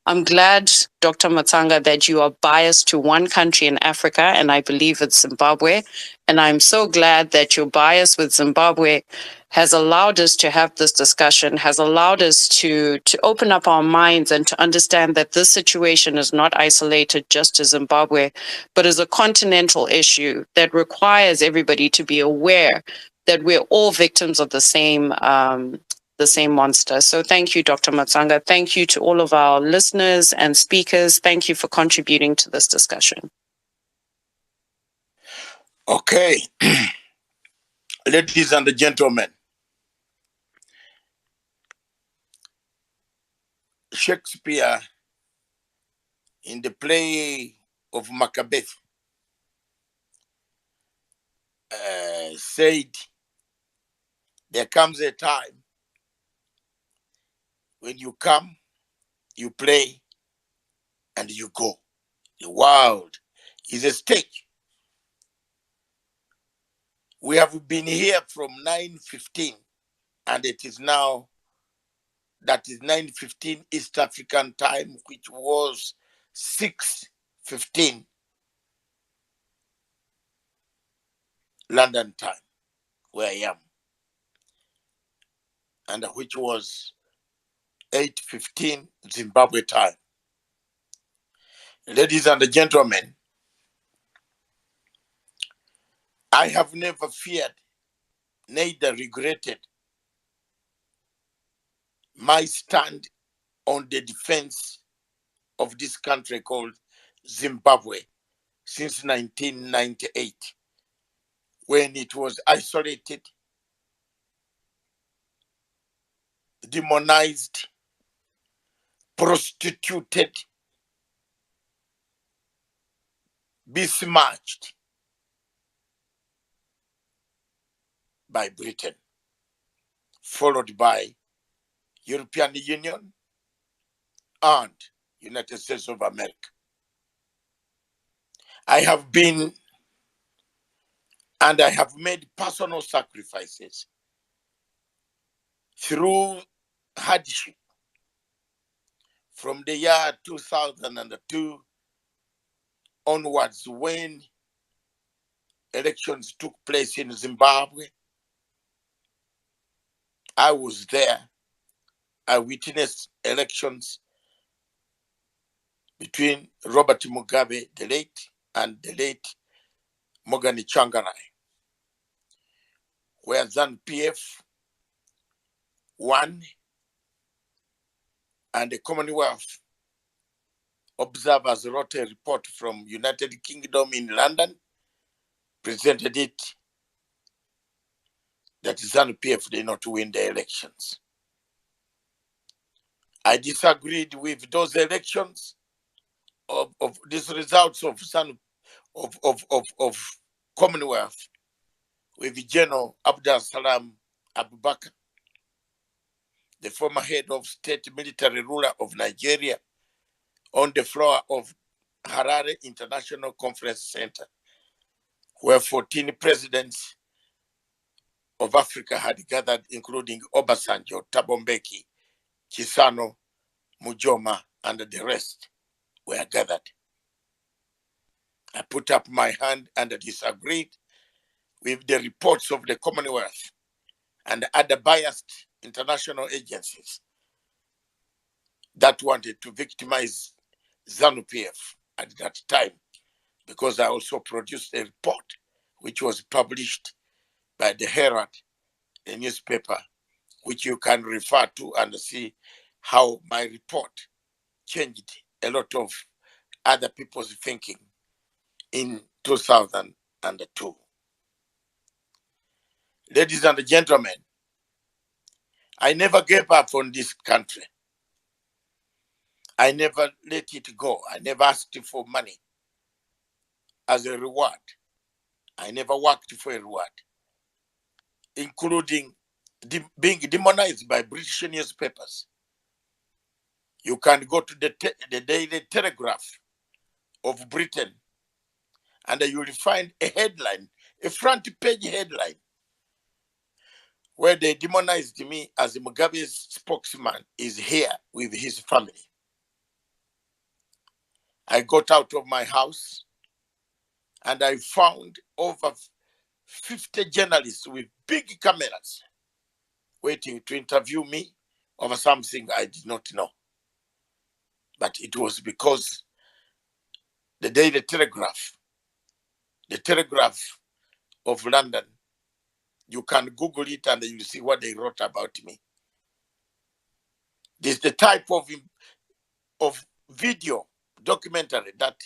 I'm glad, Dr. Matsanga, that you are biased to one country in Africa, and I believe it's Zimbabwe. And I'm so glad that your bias with Zimbabwe has allowed us to have this discussion, has allowed us to open up our minds and to understand that this situation is not isolated just to Zimbabwe, but is a continental issue that requires everybody to be aware that we're all victims of the same monster. So thank you, Dr. Matsanga. Thank you to all of our listeners and speakers. Thank you for contributing to this discussion. Okay. Ladies and gentlemen, Shakespeare, in the play of Macbeth, said, there comes a time when you come, you play, and you go. The world is a stage. We have been here from 9:15, and it is now, that is 9:15 East African time, which was 6:15 London time, where I am, and which was 8:15 Zimbabwe time. Ladies and gentlemen, I have never feared, neither regretted my stand on the defense of this country called Zimbabwe since 1998, when it was isolated, demonized, prostituted, besmirched by Britain, followed by European Union and United States of America. I have been, and I have made personal sacrifices through hardship from the year 2002 onwards, when elections took place in Zimbabwe. I was there. I witnessed elections between Robert Mugabe, the late, and the late Mogani Changarai, where ZANU-PF won, and the Commonwealth observers wrote a report from United Kingdom in London, presented it that ZANU-PF did not win the elections. I disagreed with those elections of these results of Commonwealth with General Abdul Salam Abubakar, the former head of state military ruler of Nigeria, on the floor of Harare International Conference Center, where 14 presidents of Africa had gathered, including Obasanjo, Thabo Mbeki, Chisano, Mujoma, and the rest were gathered. I put up my hand and disagreed with the reports of the Commonwealth and other biased international agencies that wanted to victimize ZANU-PF at that time, because I also produced a report which was published by the Herald, a newspaper, which you can refer to and see how my report changed a lot of other people's thinking in 2002. Ladies and gentlemen, I never gave up on this country. I never let it go. I never asked for money as a reward. I never worked for a reward, including being demonized by British newspapers. You can go to the Daily Telegraph of Britain and you will find a headline, a front page headline, where they demonized me as Mugabe's spokesman is here with his family. I got out of my house and I found over 50 journalists with big cameras waiting to interview me over something I did not know. But it was because the Daily Telegraph, the Telegraph of London, you can Google it and you'll see what they wrote about me. This is the type of video documentary that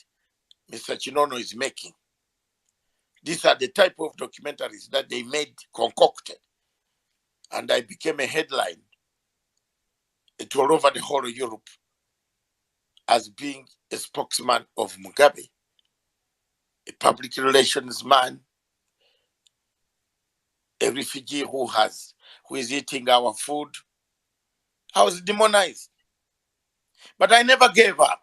Mr. Chinono is making. These are the type of documentaries that they made, concocted, and I became a headline. It all over the whole of Europe as being a spokesman of Mugabe, a public relations man, a refugee who is eating our food. I was demonized, but I never gave up.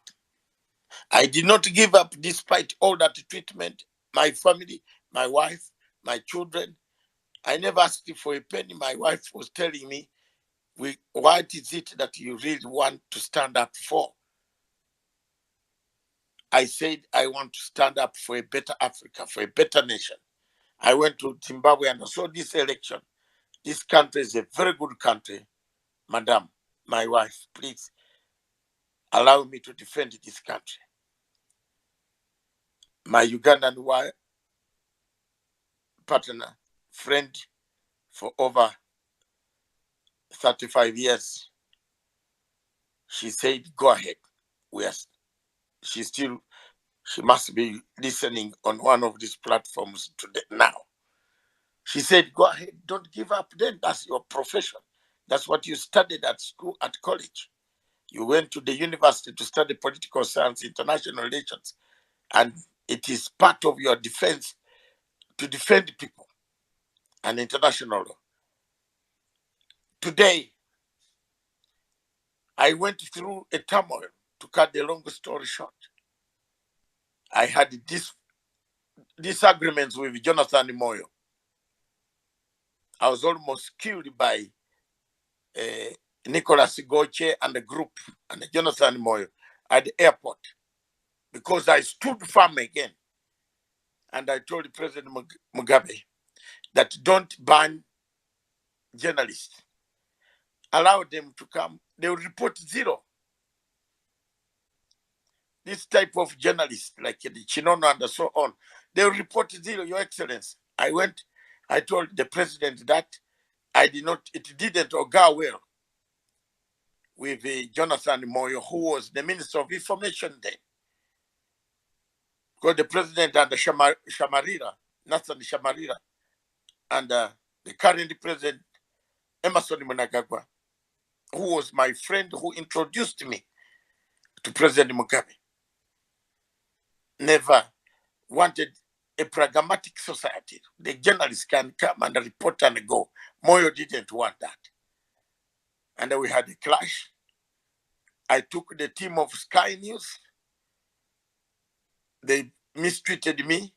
I did not give up despite all that treatment. My family, my wife, my children, I never asked for a penny. My wife was telling me, what is it that you really want to stand up for? I said, I want to stand up for a better Africa, for a better nation. I went to Zimbabwe and I saw this election. This country is a very good country. Madam, my wife, please allow me to defend this country. My Ugandan wife, partner, friend for over 35 years, she said, go ahead. She must be listening on one of these platforms today now. She said, go ahead, don't give up then. That's your profession. That's what you studied at school, at college. You went to the university to study political science, international relations, and it is part of your defense to defend people and international law. Today, I went through a turmoil. To cut the long story short, I had disagreements with Jonathan Moyo. I was almost killed by Nicholas Goche and the group and Jonathan Moyo at the airport because I stood firm again. And I told President Mugabe that don't ban journalists. Allow them to come. They will report zero. This type of journalists, like the Chinono and so on, they will report zero, Your Excellency. I told the president that it didn't go well with Jonathan Moyo, who was the Minister of Information then. Because the president and the Shamarira, Nathan Shamarira, and the current president, Emerson Mnangagwa, who was my friend who introduced me to President Mugabe, never wanted a pragmatic society. The journalists can come and report and go. Moyo didn't want that. And then we had a clash. I took the team of Sky News. They mistreated me,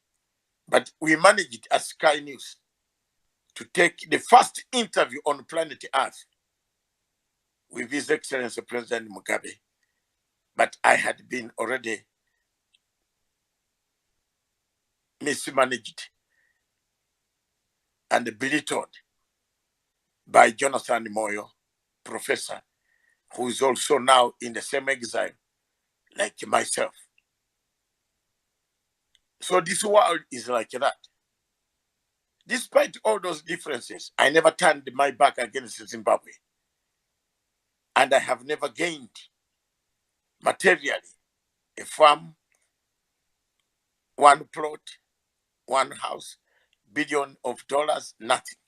but we managed as Sky News to take the first interview on planet Earth with His Excellency President Mugabe. But I had been already mismanaged and belittled by Jonathan Moyo, professor, who is also now in the same exile like myself. So this world is like that. Despite all those differences, I never turned my back against Zimbabwe. And I have never gained materially a farm, one plot, one house, billion of dollars, nothing.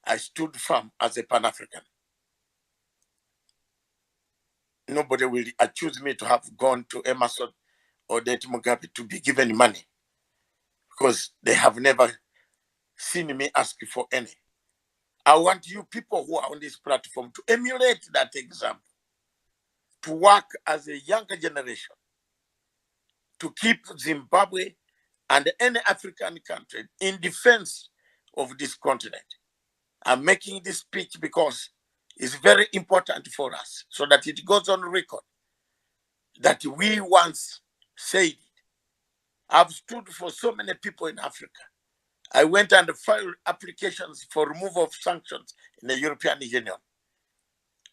I stood firm as a Pan-African. Nobody will accuse me to have gone to Emerson or Deti Mugabe to be given money because they have never seen me ask for any. I want you people who are on this platform to emulate that example, to work as a younger generation, to keep Zimbabwe and any African country in defense of this continent. I'm making this speech because it's very important for us so that it goes on record that we once said it. I've stood for so many people in Africa. I went and filed applications for removal of sanctions in the European Union.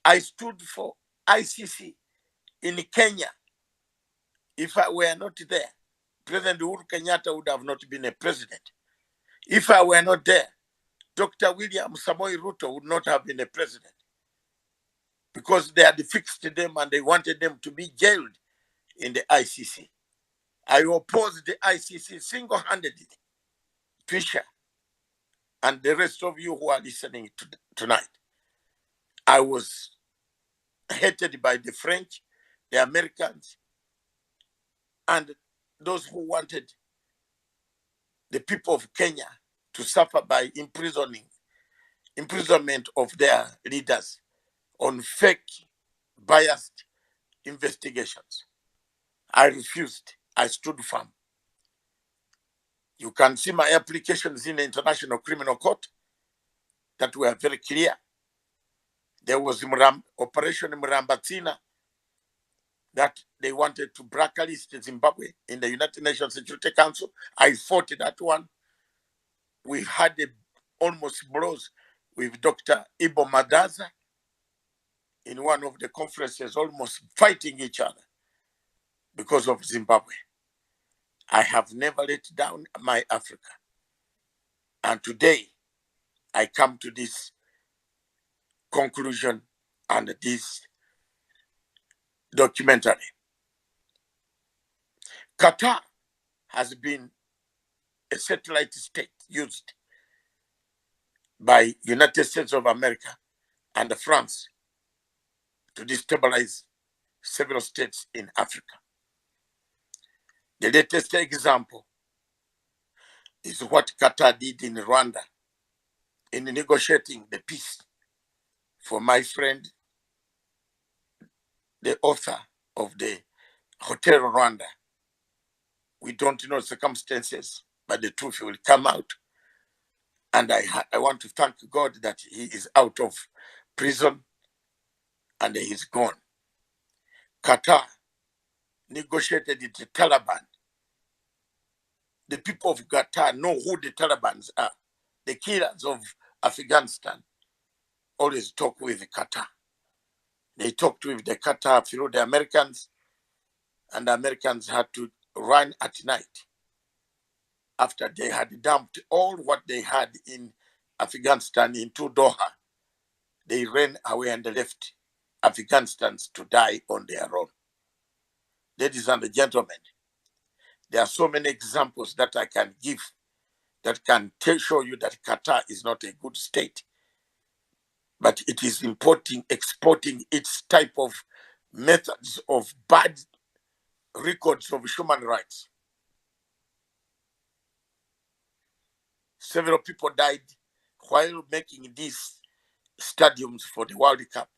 I stood for ICC in Kenya. If I were not there, President Uhuru Kenyatta would have not been a president. If I were not there, Dr. William Samoei Ruto would not have been a president because they had fixed them and they wanted them to be jailed in the ICC. I opposed the ICC single-handedly. Trisha and the rest of you who are listening tonight, I was hated by the French, the Americans, and those who wanted the people of Kenya to suffer by imprisonment of their leaders on fake, biased investigations. I refused. I stood firm. You can see my applications in the International Criminal Court that were very clear. There was Operation Murambatsina that they wanted to blacklist Zimbabwe in the United Nations Security Council. I fought that one. We had almost blows with Dr. Ibo Madaza in one of the conferences, almost fighting each other because of Zimbabwe. I have never let down my Africa. And today, I come to this conclusion and this documentary. Qatar has been a satellite state used by United States of America and France to destabilize several states in Africa. The latest example is what Qatar did in Rwanda in negotiating the peace for my friend, the author of the Hotel Rwanda. We don't know circumstances, but the truth will come out. And I want to thank God that he is out of prison, and he's gone. Qatar negotiated with the Taliban. The people of Qatar know who the Taliban are. The killers of Afghanistan always talk with Qatar. They talked with the Qatar through the Americans, and the Americans had to run at night after they had dumped all what they had in Afghanistan into Doha. They ran away and left Afghanistans to die on their own. Ladies and gentlemen, there are so many examples that I can give that can show you that Qatar is not a good state, but it is exporting its type of methods of bad records of human rights. Several people died while making these stadiums for the World Cup.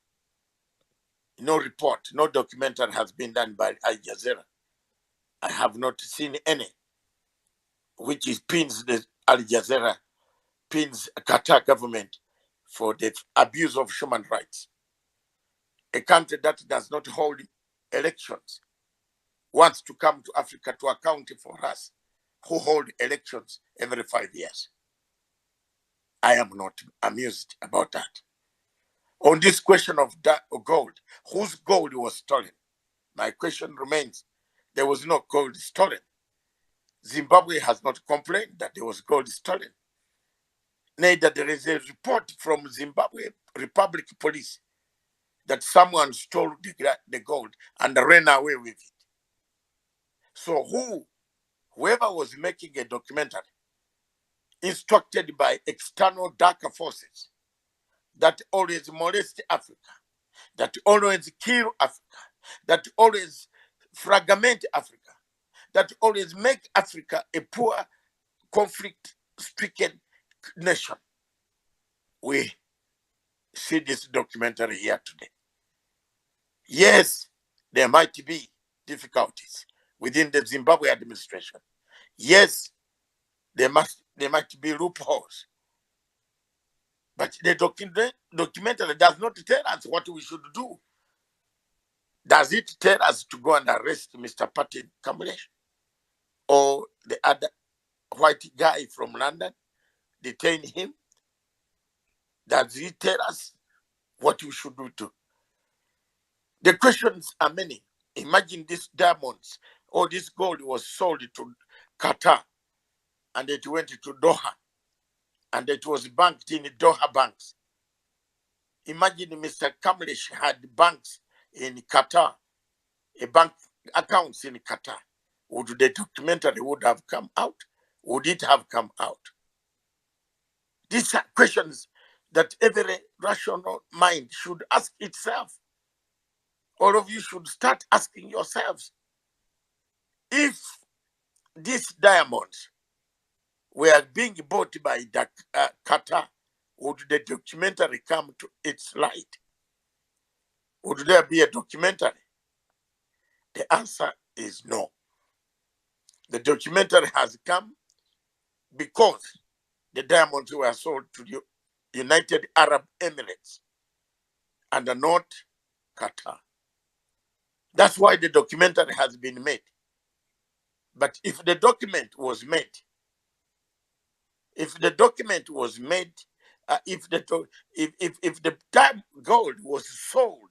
No report, no documentary has been done by Al-Jazeera. I have not seen any, which is pins the Al-Jazeera, pins Qatar government for the abuse of human rights. A country that does not hold elections wants to come to Africa to account for us who hold elections every 5 years. I am not amused about that. On this question of gold, whose gold was stolen? My question remains, there was no gold stolen. Zimbabwe has not complained that there was gold stolen. Neither there is a report from Zimbabwe Republic Police that someone stole the gold and ran away with it. So whoever was making a documentary, instructed by external darker forces that always molest Africa, that always kill Africa, that always fragment Africa, that always make Africa a poor, conflict-stricken nation. We see this documentary here today. Yes, there might be difficulties within the Zimbabwe administration. Yes, there might be loopholes. But the documentary does not tell us what we should do. Does it tell us to go and arrest Mr. Patrick Kamlesh or the other white guy from London, detain him? Does it tell us what we should do too? The questions are many. Imagine these diamonds or this gold was sold to Qatar and it went to Doha and it was banked in Doha banks. Imagine Mr. Kamlesh had banks in Qatar, a bank accounts in Qatar. Would the documentary would have come out? Would it have come out? These are questions that every rational mind should ask itself. All of you should start asking yourselves, if these diamonds were being bought by Qatar, would the documentary come to its light? Would there be a documentary? The answer is no. The documentary has come because the diamonds were sold to the United Arab Emirates and not Qatar. That's why the documentary has been made. But if the document was made, if the gold was sold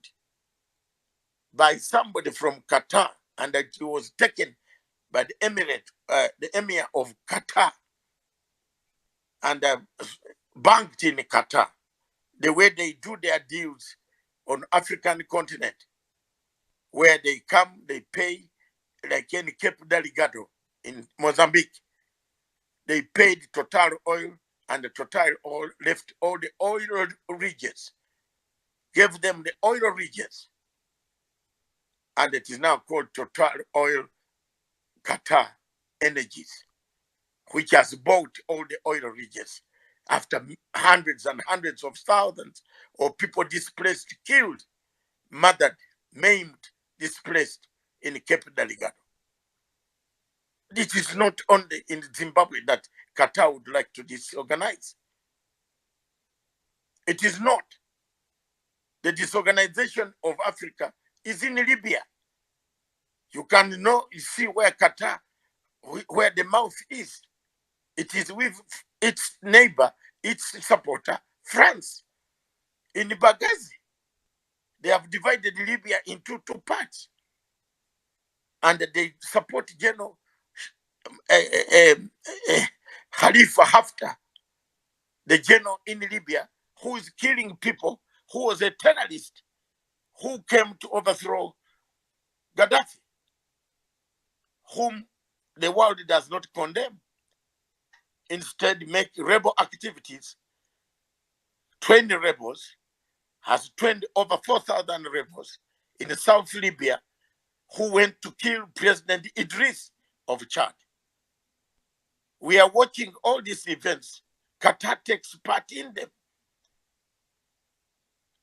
by somebody from Qatar and that it was taken by the emir of Qatar and banked in Qatar, the way they do their deals on African continent, where they come, they pay, like in Cape Delgado in Mozambique, they paid Total Oil, and the Total Oil left all the oil riches, gave them the oil riches, and it is now called Total Oil Qatar Energies, which has bought all the oil riches after hundreds and hundreds of thousands of people displaced, killed, murdered, maimed, displaced in Cape Delgado. This is not only in Zimbabwe that Qatar would like to disorganize. It is not. The disorganization of Africa is in Libya. You can you see where Qatar, where the mouth is. It is with its neighbor, its supporter, France. In Benghazi, they have divided Libya into two parts. And they support General Khalifa Haftar, the general in Libya, who is killing people, who was a terrorist, who came to overthrow Gaddafi, whom the world does not condemn. Instead, make rebel activities. 20 rebels, has 20 over 4,000 rebels in South Libya who went to kill President Idris of Chad. We are watching all these events. Qatar takes part in them.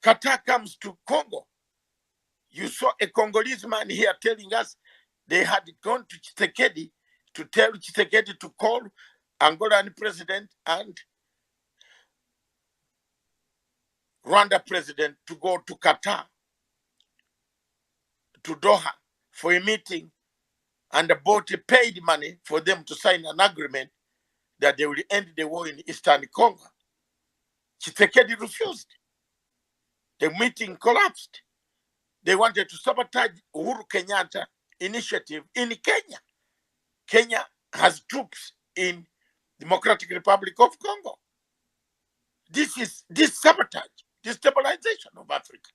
Qatar comes to Congo. You saw a Congolese man here telling us they had gone to Tshisekedi to tell Tshisekedi to call Angolan president and Rwanda president to go to Qatar, to Doha, for a meeting, and the boat paid money for them to sign an agreement that they will end the war in Eastern Congo. Tshisekedi refused. The meeting collapsed. They wanted to sabotage Uhuru Kenyatta initiative in Kenya. Kenya has troops in Democratic Republic of Congo. This is sabotage, destabilization of Africa.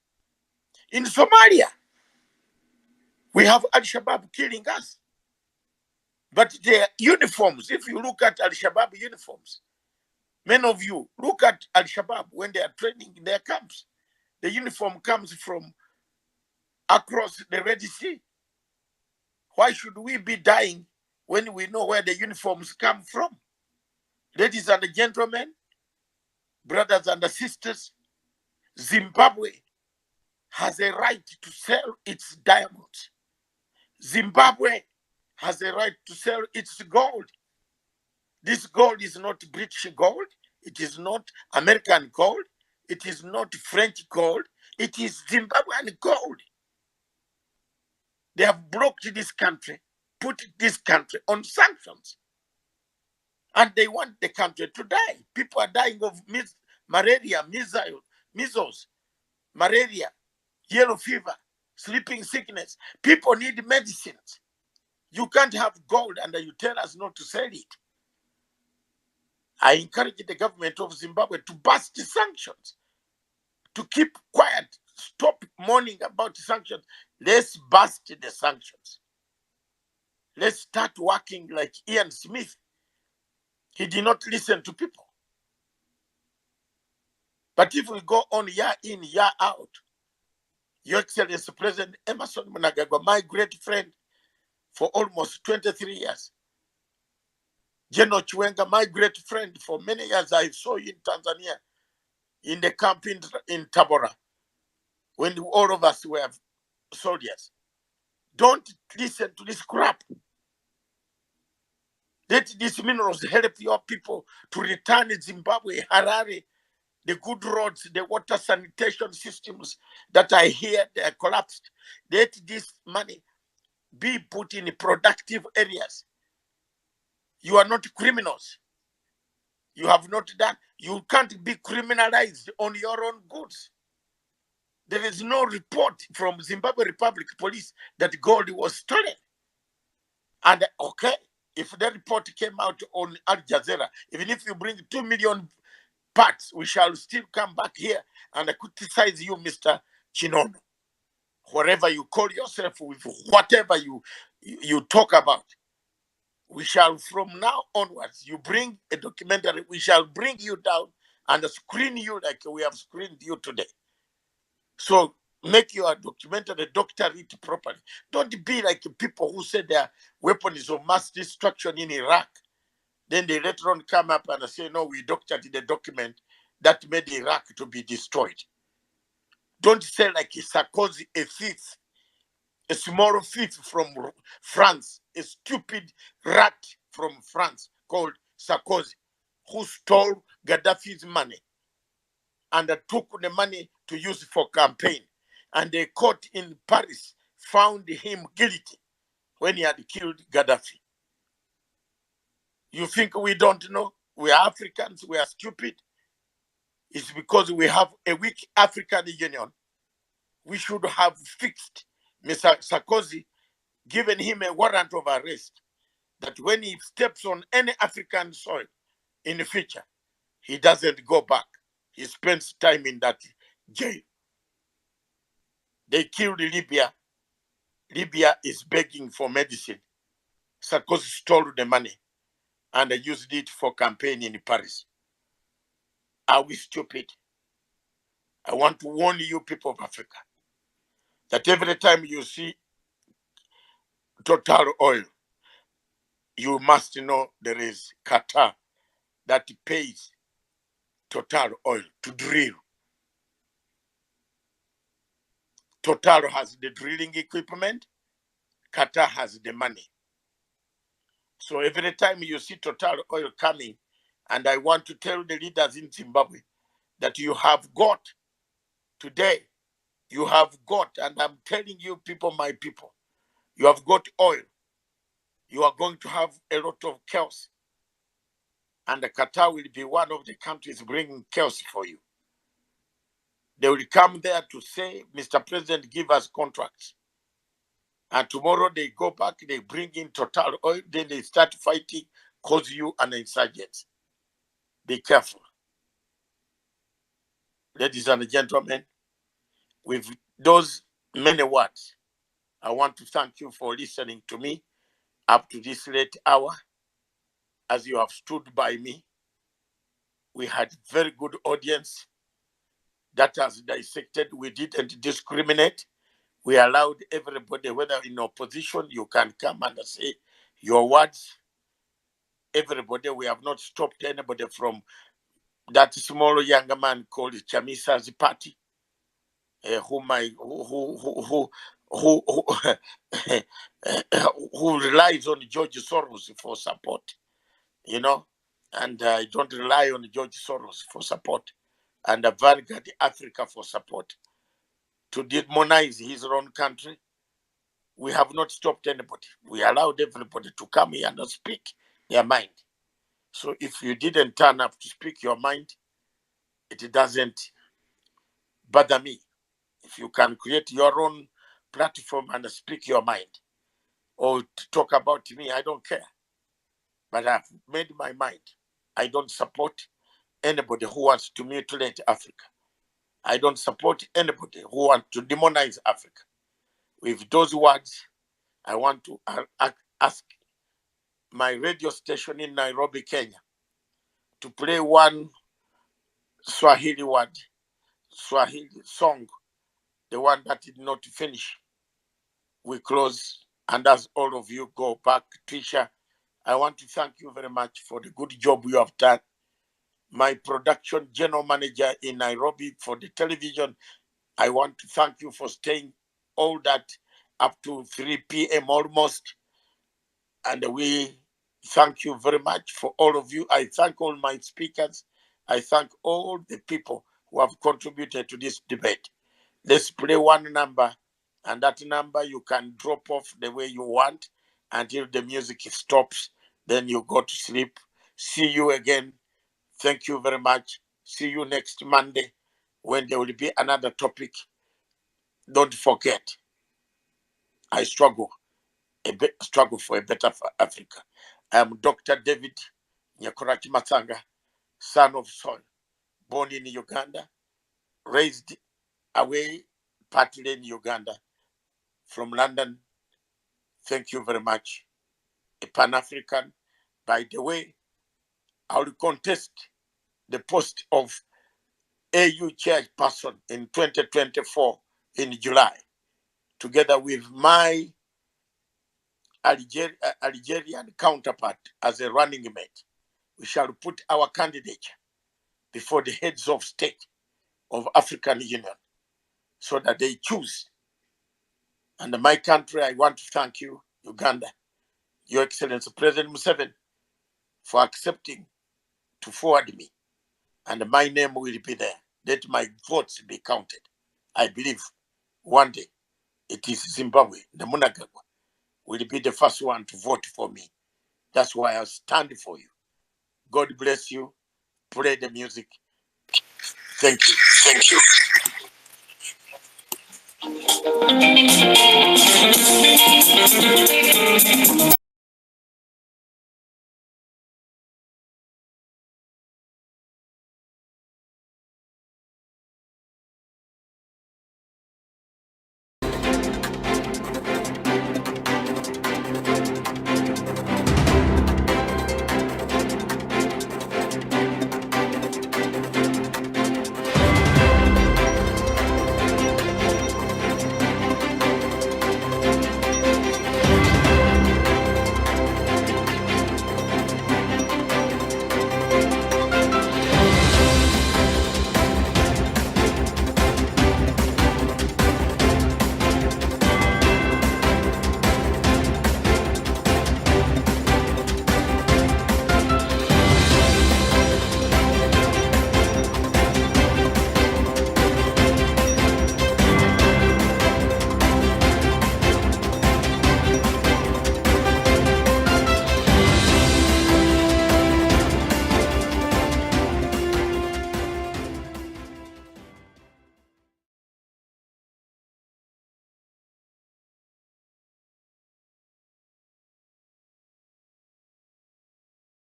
In Somalia, we have Al-Shabaab killing us. But their uniforms, if you look at Al-Shabaab uniforms, many of you look at Al-Shabaab when they are training in their camps. The uniform comes from across the Red Sea. Why should we be dying when we know where the uniforms come from? Ladies and gentlemen, brothers and sisters, Zimbabwe has a right to sell its diamonds. Zimbabwe has a right to sell its gold. This gold is not British gold. It is not American gold. It is not French gold. It is Zimbabwean gold. They have blocked this country, put this country on sanctions. And they want the country to die. People are dying of malaria, measles, malaria, yellow fever, sleeping sickness. People need medicines. You can't have gold and you tell us not to sell it. I encourage the government of Zimbabwe to bust the sanctions, to keep quiet, stop mourning about the sanctions. Let's bust the sanctions. Let's start working like Ian Smith. He did not listen to people. But if we go on year in, year out, Your Excellency President Emerson Mnangagwa, my great friend for almost 23 years. General Chiwenga, my great friend for many years. I saw you in Tanzania, in the camp in Tabora, when all of us were soldiers. Don't listen to this crap. Let these minerals help your people to return Zimbabwe, Harare, the good roads, the water sanitation systems that I hear they are collapsed. Let this money be put in productive areas. You are not criminals. You have not done, you can't be criminalized on your own goods. There is no report from Zimbabwe Republic Police that gold was stolen. And okay, if the report came out on Al-Jazeera, even if you bring 2 million parts, we shall still come back here and criticize you, Mr. Chinono. Whatever you call yourself, with whatever you talk about, we shall from now onwards, you bring a documentary, we shall bring you down and screen you like we have screened you today. So make your documentary, doctor it properly. Don't be like people who say their weapons of mass destruction in Iraq. Then they later on come up and say, no, we doctored the document that made Iraq to be destroyed. Don't say like Sarkozy, a thief, a small thief from France, a stupid rat from France called Sarkozy, who stole Gaddafi's money and took the money to use for campaign. And the court in Paris found him guilty when he had killed Gaddafi. You think we don't know? We are Africans, we are stupid. It's because we have a weak African Union. We should have fixed Mr. Sarkozy, given him a warrant of arrest, that when he steps on any African soil in the future, he doesn't go back. He spends time in that jail. They killed Libya. Libya is begging for medicine. Sarkozy stole the money and used it for campaign in Paris. Are we stupid? I want to warn you, people of Africa, that every time you see Total Oil, you must know there is Qatar that pays Total Oil to drill. Total has the drilling equipment, Qatar has the money. So every time you see Total Oil coming, and I want to tell the leaders in Zimbabwe that you have got today, you have got, and I'm telling you people, my people, you have got oil. You are going to have a lot of chaos. And Qatar will be one of the countries bringing chaos for you. They will come there to say, Mr. President, give us contracts. And tomorrow they go back, they bring in Total Oil, then they start fighting, cause you an insurgent. Be careful. Ladies and gentlemen, with those many words, I want to thank you for listening to me up to this late hour. As you have stood by me, we had very good audience that has dissected. We didn't discriminate. We allowed everybody, whether in opposition, you can come and say your words. Everybody, we have not stopped anybody from that small young man called Chamisa's party, who who relies on George Soros for support, you know, and I don't rely on George Soros for support, and Vanguard Africa for support to demonize his own country. We have not stopped anybody. We allowed everybody to come here and speak their mind. So if you didn't turn up to speak your mind, it doesn't bother me. If you can create your own platform and speak your mind or to talk about me, I don't care. But I've made my mind. I don't support anybody who wants to mutilate Africa. I don't support anybody who wants to demonize Africa. With those words, I want to ask my radio station in Nairobi, Kenya, to play one Swahili word, Swahili song, the one that did not finish. We close, and as all of you go back, Trisha, I want to thank you very much for the good job you have done. My production general manager in Nairobi for the television, I want to thank you for staying all that up to 3 p.m. almost. And we thank you very much for all of you. I thank all my speakers. I thank all the people who have contributed to this debate. Let's play one number, and that number you can drop off the way you want until the music stops. Then you go to sleep. See you again. Thank you very much. See you next Monday when there will be another topic. Don't forget, I struggle for a better Africa. I am Dr. David Nyakorati Matsanga, son of soil, born in Uganda, raised away partly in Uganda, from London. Thank you very much. A Pan-African. By the way, I will contest the post of AU chairperson in 2024 in July, together with my Algerian counterpart as a running mate. We shall put our candidature before the heads of state of African Union so that they choose. And my country, I want to thank you, Uganda, Your Excellency President Museveni, for accepting to forward me. And my name will be there. let my votes be counted. I believe one day it is Zimbabwe, the Mnangagwa, will be the first one to vote for me. That's why I stand for you. God bless you. Play the music. Thank you. Thank you.